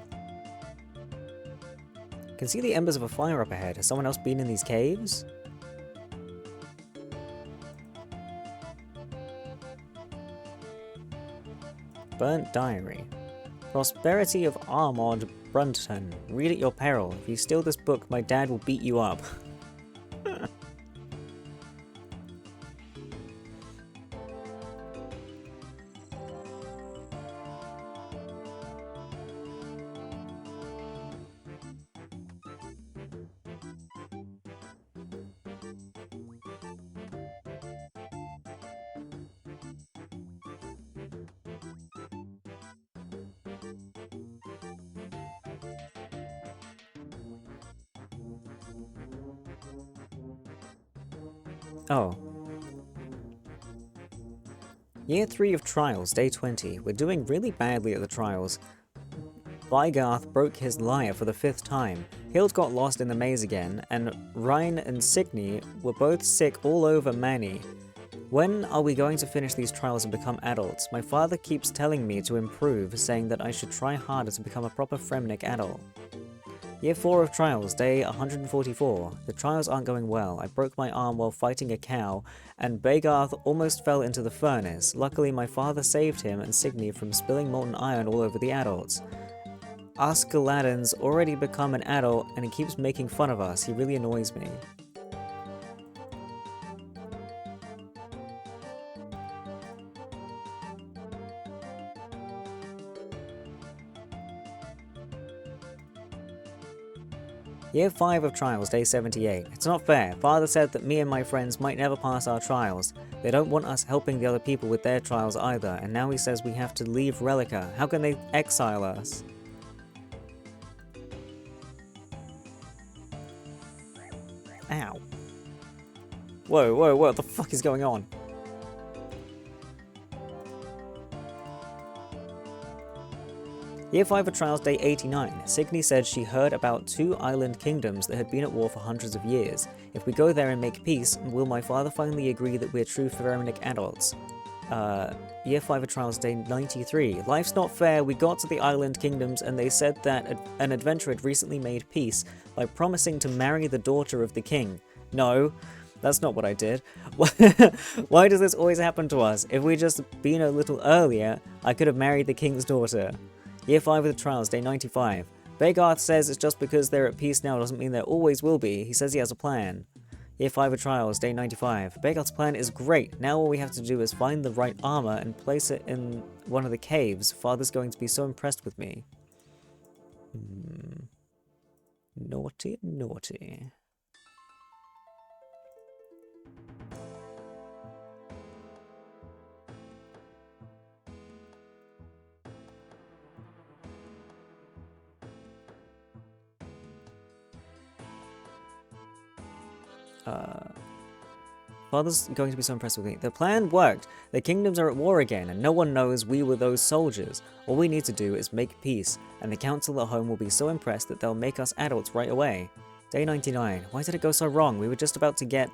Can see the embers of a fire up ahead. Has someone else been in these caves? Burnt diary. Prosperity of Armand Brunton. Read at your peril. If you steal this book, my dad will beat you up. Oh. Year 3 of trials, day 20. We're doing really badly at the trials. Bygarth broke his lyre for the 5th time. Hild got lost in the maze again, and Rhine and Signy were both sick all over Manny. When are we going to finish these trials and become adults? My father keeps telling me to improve, saying that I should try harder to become a proper Fremnik adult. Year 4 of trials, day 144. The trials aren't going well. I broke my arm while fighting a cow, and Bygarth almost fell into the furnace. Luckily, my father saved him and Signy from spilling molten iron all over the adults. Askeladden's already become an adult, and he keeps making fun of us. He really annoys me. Year 5 of trials, day 78. It's not fair. Father said that me and my friends might never pass our trials. They don't want us helping the other people with their trials either, and now he says we have to leave Relica. How can they exile us? Ow. Whoa, what the fuck is going on? Year 5 of Trials, day 89. Signy said she heard about 2 island kingdoms that had been at war for hundreds of years. If we go there and make peace, will my father finally agree that we're true Pharaonic adults? Year 5 of Trials, day 93. Life's not fair. We got to the island kingdoms and they said that an adventurer had recently made peace by promising to marry the daughter of the king. No, that's not what I did. Why does this always happen to us? If we'd just been a little earlier, I could have married the king's daughter. Year 5 of the Trials, day 95. Bygarth says it's just because they're at peace now doesn't mean there always will be. He says he has a plan. Year 5 of Trials, day 95. Bygarth's plan is great. Now all we have to do is find the right armor and place it in one of the caves. Father's going to be so impressed with me. Naughty, naughty. Father's going to be so impressed with me. The plan worked. The kingdoms are at war again, and no one knows we were those soldiers. All we need to do is make peace, and the council at home will be so impressed that they'll make us adults right away. Day 99. Why did it go so wrong? We were just about to get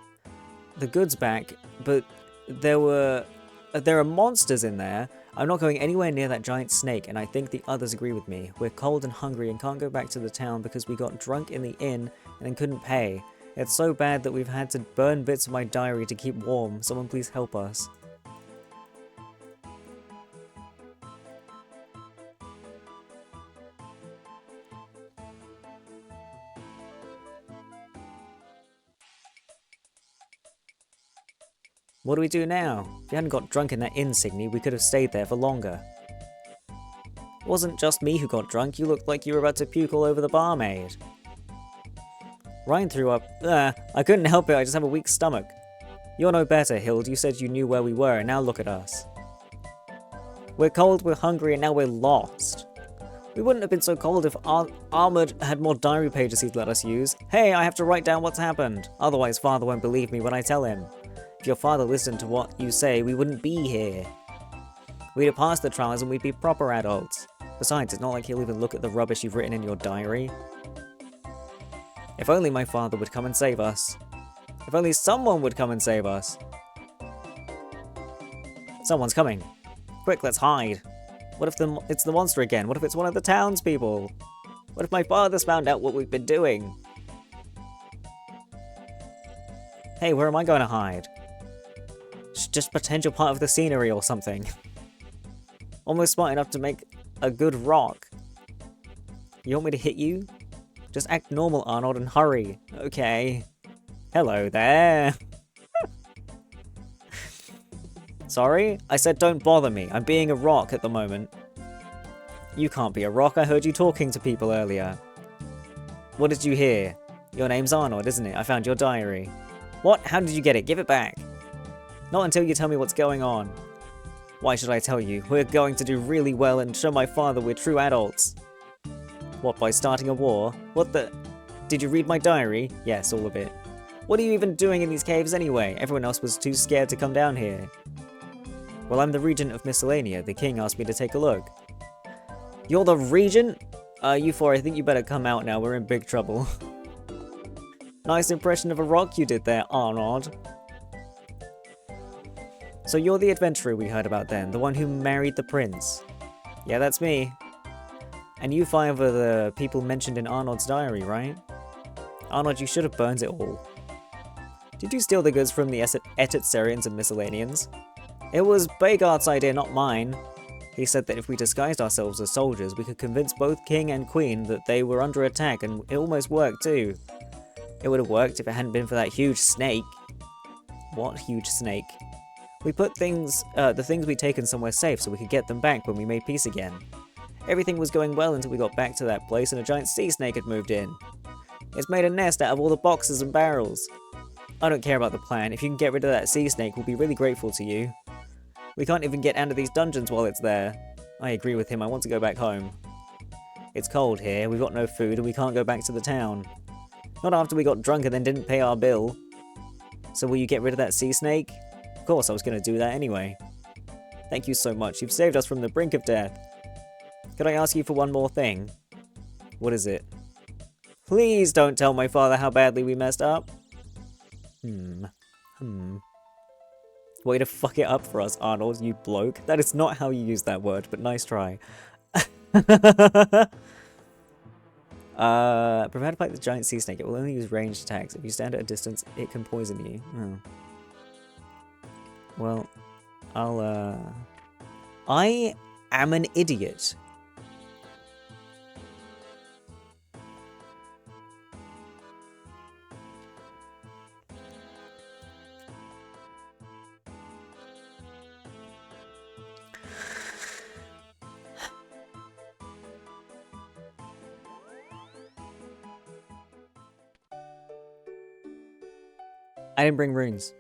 the goods back, but there are monsters in there. I'm not going anywhere near that giant snake, and I think the others agree with me. We're cold and hungry and can't go back to the town because we got drunk in the inn and then couldn't pay. It's so bad that we've had to burn bits of my diary to keep warm. Someone please help us. What do we do now? If you hadn't got drunk in that inn, Signy, we could have stayed there for longer. It wasn't just me who got drunk, you looked like you were about to puke all over the barmaid. Ryan threw up. I couldn't help it, I just have a weak stomach. You're no better, Hild. You said you knew where we were, and now look at us. We're cold, we're hungry, and now we're lost. We wouldn't have been so cold if Armored had more diary pages he'd let us use. Hey, I have to write down what's happened. Otherwise, Father won't believe me when I tell him. If your father listened to what you say, we wouldn't be here. We'd have passed the trials and we'd be proper adults. Besides, it's not like he'll even look at the rubbish you've written in your diary. If only my father would come and save us. If only someone would come and save us. Someone's coming. Quick, let's hide. What if it's the monster again? What if it's one of the townspeople? What if my father's found out what we've been doing? Hey, where am I going to hide? Just pretend you're part of the scenery or something. Almost smart enough to make a good rock. You want me to hit you? Just act normal, Arnold, and hurry. Okay. Hello there. Sorry? I said don't bother me. I'm being a rock at the moment. You can't be a rock. I heard you talking to people earlier. What did you hear? Your name's Arnold, isn't it? I found your diary. What? How did you get it? Give it back. Not until you tell me what's going on. Why should I tell you? We're going to do really well and show my father we're true adults. What, by starting a war? What the... Did you read my diary? Yes, all of it. What are you even doing in these caves anyway? Everyone else was too scared to come down here. Well, I'm the regent of Miscellania. The king asked me to take a look. You're the regent? You four, I think you better come out now. We're in big trouble. Nice impression of a rock you did there, Arnold. So you're the adventurer we heard about then, the one who married the prince. Yeah, that's me. And you five are the people mentioned in Arnold's diary, right? Arnold, you should have burned it all. Did you steal the goods from the Etetsarians and Miscellaneans? It was Bagart's idea, not mine. He said that if we disguised ourselves as soldiers, we could convince both king and queen that they were under attack, and it almost worked too. It would have worked if it hadn't been for that huge snake. What huge snake? We put the things we'd taken somewhere safe so we could get them back when we made peace again. Everything was going well until we got back to that place and a giant sea snake had moved in. It's made a nest out of all the boxes and barrels. I don't care about the plan. If you can get rid of that sea snake, we'll be really grateful to you. We can't even get out of these dungeons while it's there. I agree with him. I want to go back home. It's cold here, we've got no food, and we can't go back to the town. Not after we got drunk and then didn't pay our bill. So will you get rid of that sea snake? Of course, I was going to do that anyway. Thank you so much. You've saved us from the brink of death. Could I ask you for one more thing? What is it? Please don't tell my father how badly we messed up. Way to fuck it up for us, Arnold, you bloke. That is not how you use that word, but nice try. Prepare to fight the giant sea snake. It will only use ranged attacks. If you stand at a distance, it can poison you. Oh. Well, I am an idiot. I didn't bring runes.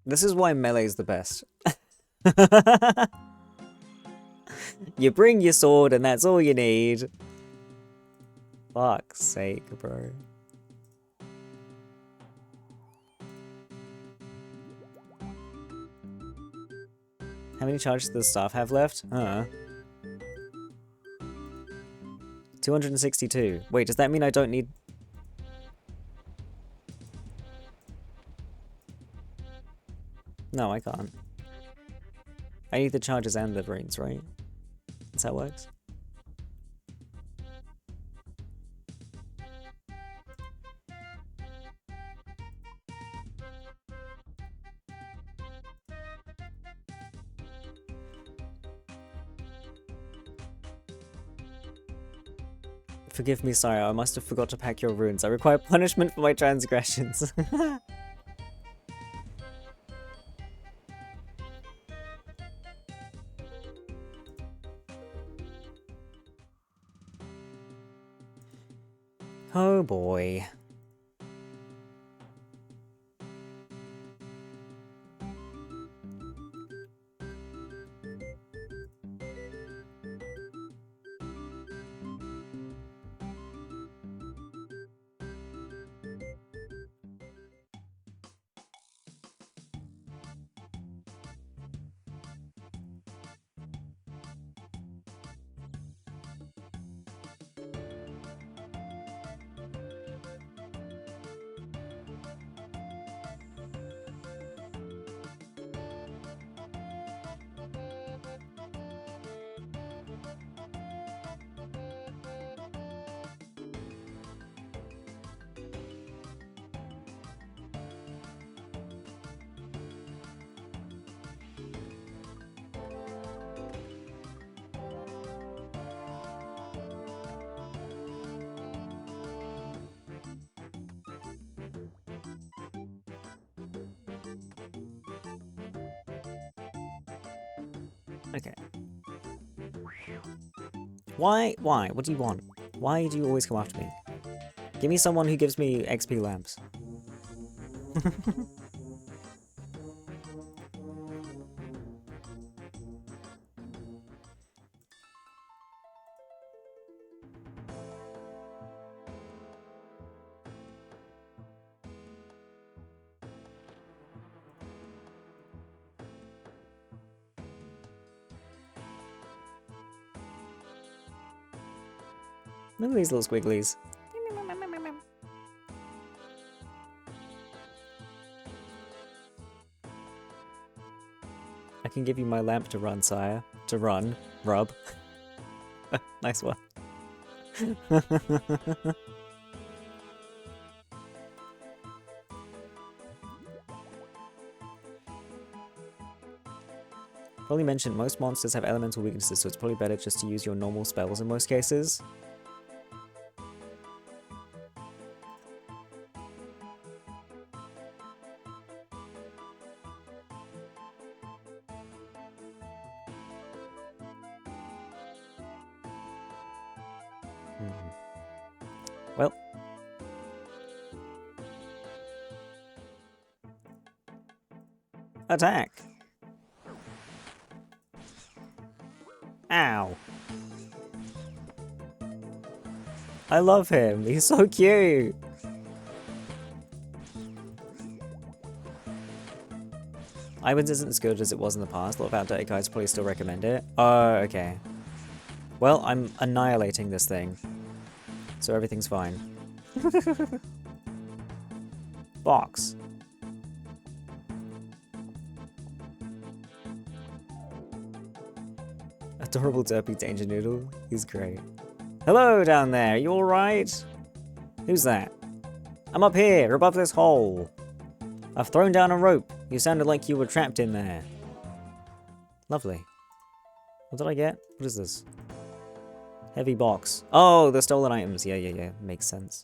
This is why melee's the best. You bring your sword and that's all you need. Fuck's sake, bro. How many charges does the staff have left? 262. Wait, does that mean I don't need... No, I can't. I need the charges and the runes, right? That's how it works? Forgive me, sire, I must have forgot to pack your runes. I require punishment for my transgressions. Oh boy. Okay. Why? What do you want? Why do you always come after me? Give me someone who gives me XP lamps. Look at these little squigglies. I can give you my lamp to run, sire. To run. Rub. Nice one. Probably mentioned most monsters have elemental weaknesses, so it's probably better just to use your normal spells in most cases. Well. Attack! Ow. I love him, he's so cute! Ivan's isn't as good as it was in the past. A lot of outdated guys probably still recommend it. Oh, okay. Well, I'm annihilating this thing. So everything's fine. Box. Adorable derpy danger noodle. He's great. Hello down there, you alright? Who's that? I'm up here, above this hole. I've thrown down a rope. You sounded like you were trapped in there. Lovely. What did I get? What is this? Heavy box. Oh, the stolen items. Yeah. Makes sense.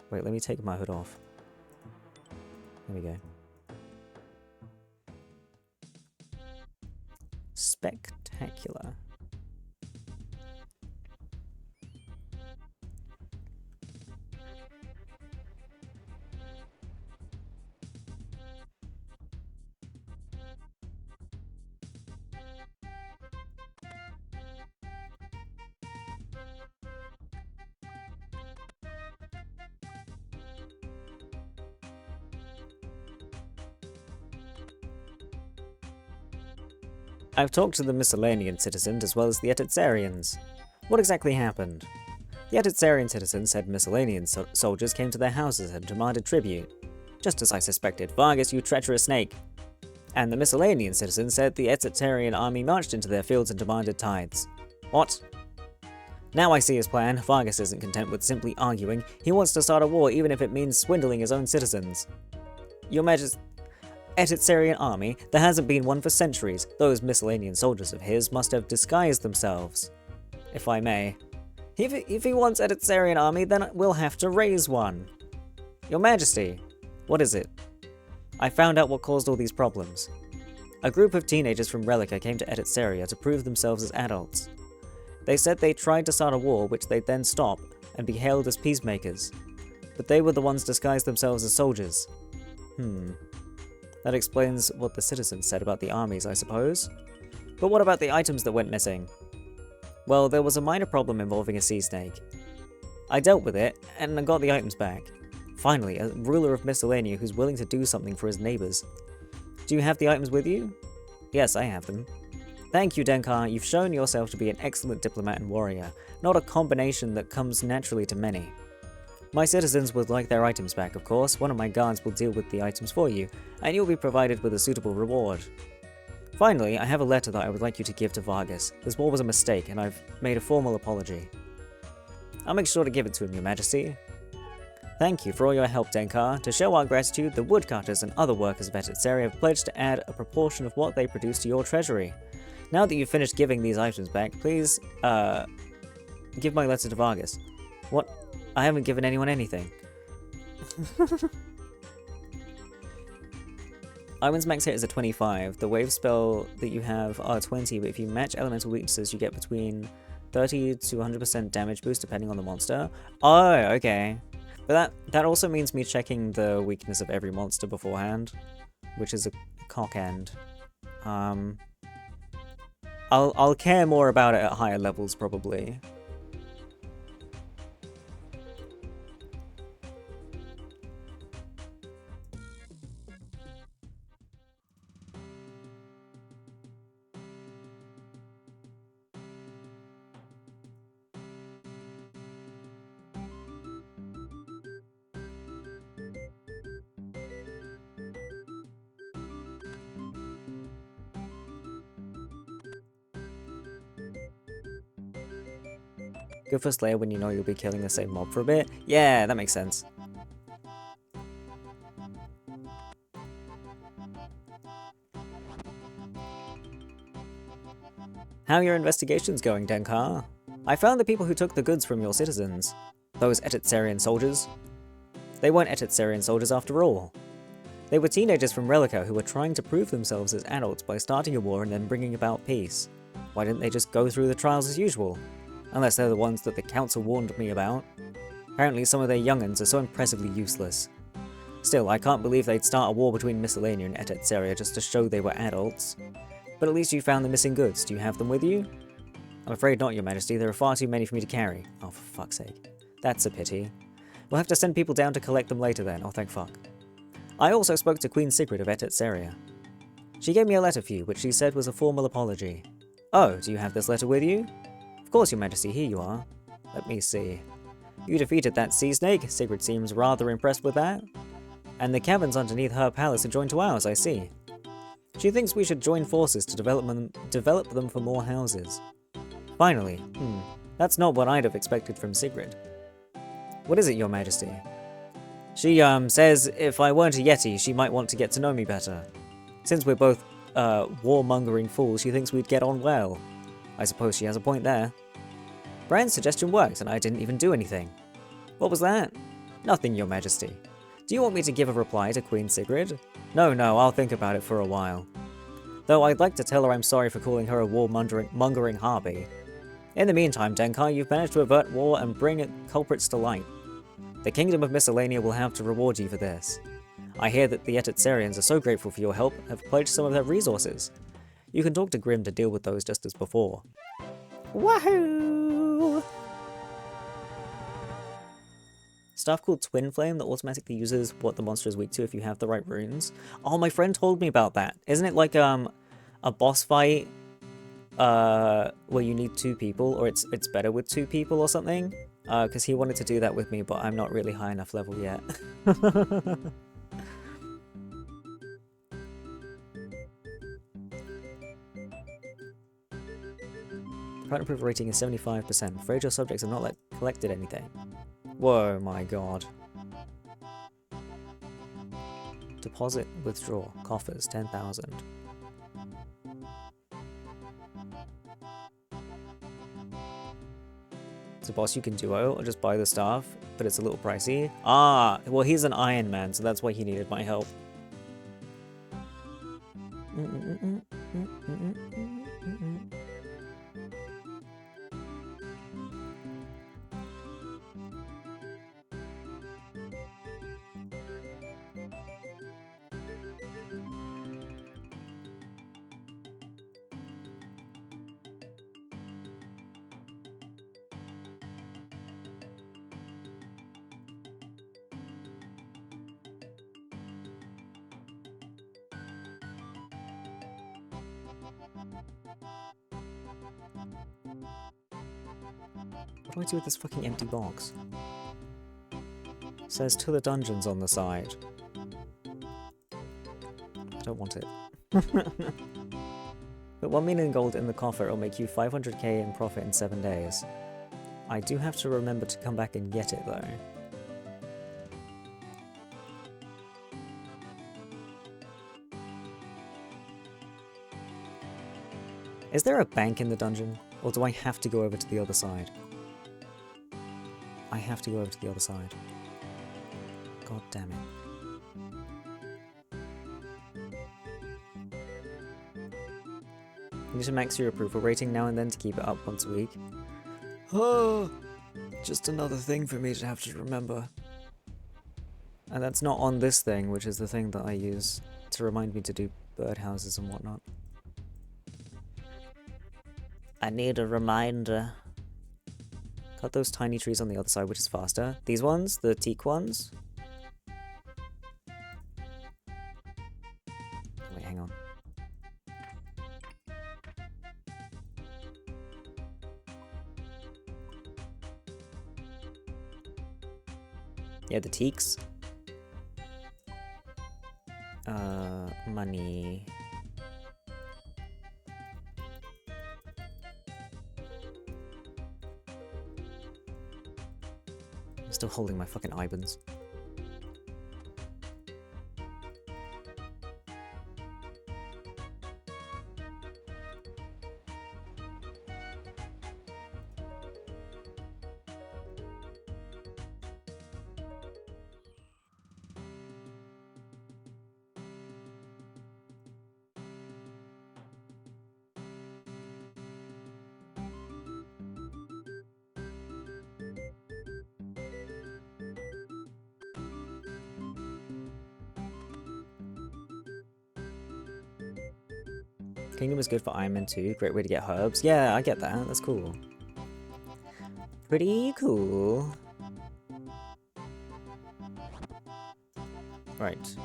Wait, let me take my hood off. There we go. Spectacular. I've talked to the Miscellanian citizens as well as the Etitzarians. What exactly happened? The Etitzarian citizens said Miscellanean soldiers came to their houses and demanded tribute. Just as I suspected, Vargas, you treacherous snake. And the Miscellanean citizens said the Etitzarian army marched into their fields and demanded tithes. What? Now I see his plan. Vargas isn't content with simply arguing. He wants to start a war even if it means swindling his own citizens. Your Majesty... Etitzarian army, there hasn't been one for centuries. Those Miscellanean soldiers of his must have disguised themselves. If I may. If he wants Editsarian army, then we'll have to raise one. Your Majesty, what is it? I found out what caused all these problems. A group of teenagers from Relica came to Editsaria to prove themselves as adults. They said they tried to start a war, which they'd then stop and be hailed as peacemakers. But they were the ones disguised themselves as soldiers. That explains what the citizens said about the armies, I suppose. But what about the items that went missing? Well, there was a minor problem involving a sea snake. I dealt with it, and I got the items back. Finally, a ruler of Miscellania who's willing to do something for his neighbours. Do you have the items with you? Yes, I have them. Thank you, Denkar. You've shown yourself to be an excellent diplomat and warrior, not a combination that comes naturally to many. My citizens would like their items back, of course. One of my guards will deal with the items for you, and you'll be provided with a suitable reward. Finally, I have a letter that I would like you to give to Vargas. This war was a mistake, and I've made a formal apology. I'll make sure to give it to him, Your Majesty. Thank you for all your help, Denkar. To show our gratitude, the woodcutters and other workers of Editsaria have pledged to add a proportion of what they produce to your treasury. Now that you've finished giving these items back, please, give my letter to Vargas. What? I haven't given anyone anything. Iwan's max hit is a 25. The wave spell that you have are 20, but if you match elemental weaknesses, you get between 30 to 100% damage boost depending on the monster. Oh, okay. But that also means me checking the weakness of every monster beforehand, which is a cock end. I'll care more about it at higher levels, probably. Go for Slayer when you know you'll be killing the same mob for a bit. Yeah, that makes sense. How are your investigations going, Denkar? I found the people who took the goods from your citizens. Those Editsarian soldiers. They weren't Editsarian soldiers after all. They were teenagers from Relica who were trying to prove themselves as adults by starting a war and then bringing about peace. Why didn't they just go through the trials as usual? Unless they're the ones that the council warned me about. Apparently some of their young'uns are so impressively useless. Still, I can't believe they'd start a war between Miscellania and Editsaria just to show they were adults. But at least you found the missing goods. Do you have them with you? I'm afraid not, Your Majesty. There are far too many for me to carry. Oh, for fuck's sake. That's a pity. We'll have to send people down to collect them later then. Oh, thank fuck. I also spoke to Queen Sigrid of Editsaria. She gave me a letter for you, which she said was a formal apology. Oh, do you have this letter with you? Of course, Your Majesty, here you are. Let me see. You defeated that sea snake. Sigrid seems rather impressed with that. And the caverns underneath her palace are joined to ours, I see. She thinks we should join forces to develop them for more houses. Finally, that's not what I'd have expected from Sigrid. What is it, Your Majesty? She, says if I weren't a Yeti, she might want to get to know me better. Since we're both, warmongering fools, she thinks we'd get on well. I suppose she has a point there. Brian's suggestion worked, and I didn't even do anything. What was that? Nothing, Your Majesty. Do you want me to give a reply to Queen Sigrid? No, I'll think about it for a while. Though I'd like to tell her I'm sorry for calling her a warmongering harpy. In the meantime, Denkar, you've managed to avert war and bring culprits to light. The Kingdom of Miscellania will have to reward you for this. I hear that the Editsarians are so grateful for your help, have pledged some of their resources. You can talk to Grim to deal with those just as before. Wahoo! Stuff called Twin Flame that automatically uses what the monster is weak to if you have the right runes. Oh, my friend told me about that. Isn't it like a boss fight where you need 2 people, or it's better with 2 people or something? Because he wanted to do that with me, but I'm not really high enough level yet. Current approval rating is 75%. Afraid your subjects have not collected anything. Whoa, my god. Deposit, withdraw, coffers, 10,000. So boss you can duo or just buy the staff, but it's a little pricey. Ah, well he's an Iron Man, so that's why he needed my help. What do I do with this fucking empty box? It says to the dungeons on the side. I don't want it. But 1 million gold in the coffer will make you 500k in profit in 7 days. I do have to remember to come back and get it though. Is there a bank in the dungeon? Or do I have to go over to the other side? I have to go over to the other side. God damn it. You need to max your approval rating now and then to keep it up once a week. Oh, just another thing for me to have to remember. And that's not on this thing, which is the thing that I use to remind me to do birdhouses and whatnot. I need a reminder. Cut those tiny trees on the other side, which is faster. These ones, the teak ones. Wait, hang on. Yeah, the teaks. Money. I'm still holding my fucking Ibans. Kingdom is good for Iron Man too. Great way to get herbs. Yeah, I get that. That's cool. Pretty cool. Right.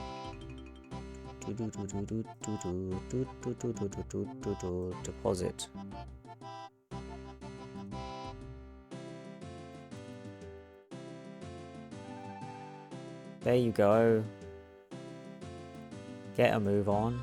Deposit. There you go. Get a move on.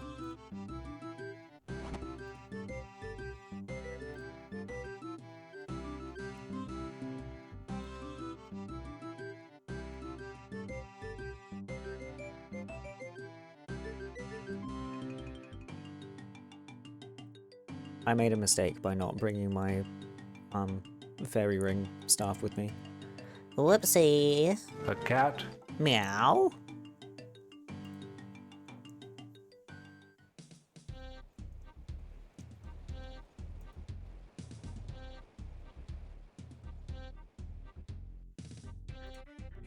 I made a mistake by not bringing my fairy ring staff with me. Whoopsie. A cat? Meow.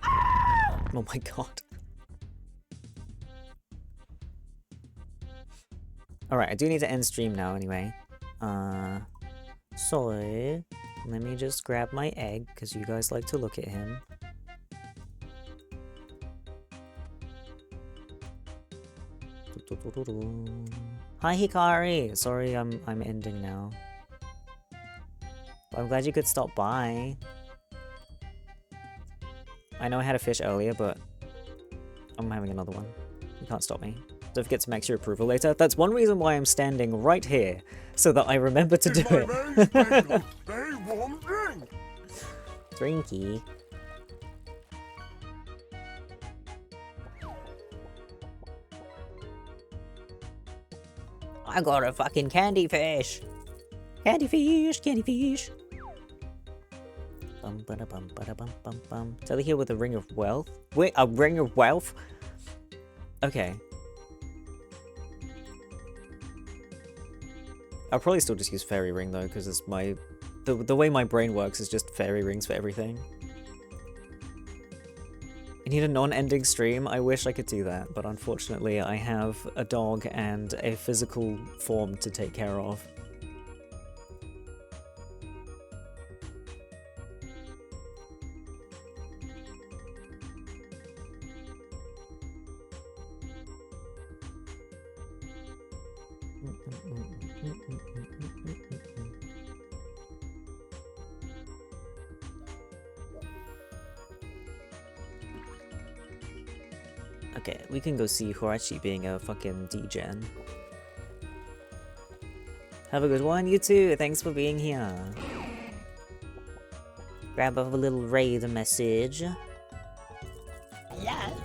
Oh my god. Alright, I do need to end stream now anyway. So let me just grab my egg, because you guys like to look at him. Hi Hikari! Sorry, I'm ending now. But I'm glad you could stop by. I know I had a fish earlier, but I'm having another one. You can't stop me. Don't forget to max your approval later. That's one reason why I'm standing right here, so that I remember to do It's my it. very special, very warm drink. Drinky. I got a fucking candy fish. Candy fish, candy fish. ba-da-bum, ba-da-bum, bum, bum. Tell here with a ring of wealth. Wait, a ring of wealth? Okay. I'll probably still just use fairy ring though, because it's my the way my brain works is just fairy rings for everything. I need a non-ending stream. I wish I could do that, but unfortunately I have a dog and a physical form to take care of. Okay, we can go see Horachi being a fucking degen. Have a good one, you too. Thanks for being here. Grab a little raid message. Hello?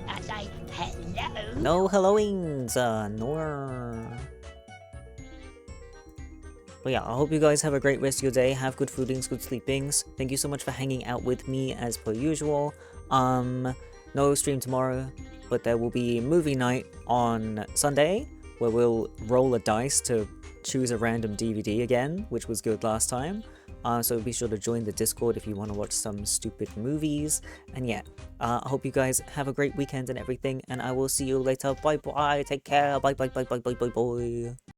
I say hello. No helloings, nor. But yeah, I hope you guys have a great rest of your day. Have good foodings, good sleepings. Thank you so much for hanging out with me as per usual. No stream tomorrow, but there will be movie night on Sunday, where we'll roll a dice to choose a random DVD again, which was good last time. So be sure to join the Discord if you want to watch some stupid movies. And yeah, I hope you guys have a great weekend and everything, and I will see you later. Bye bye, take care, bye bye bye bye bye bye bye.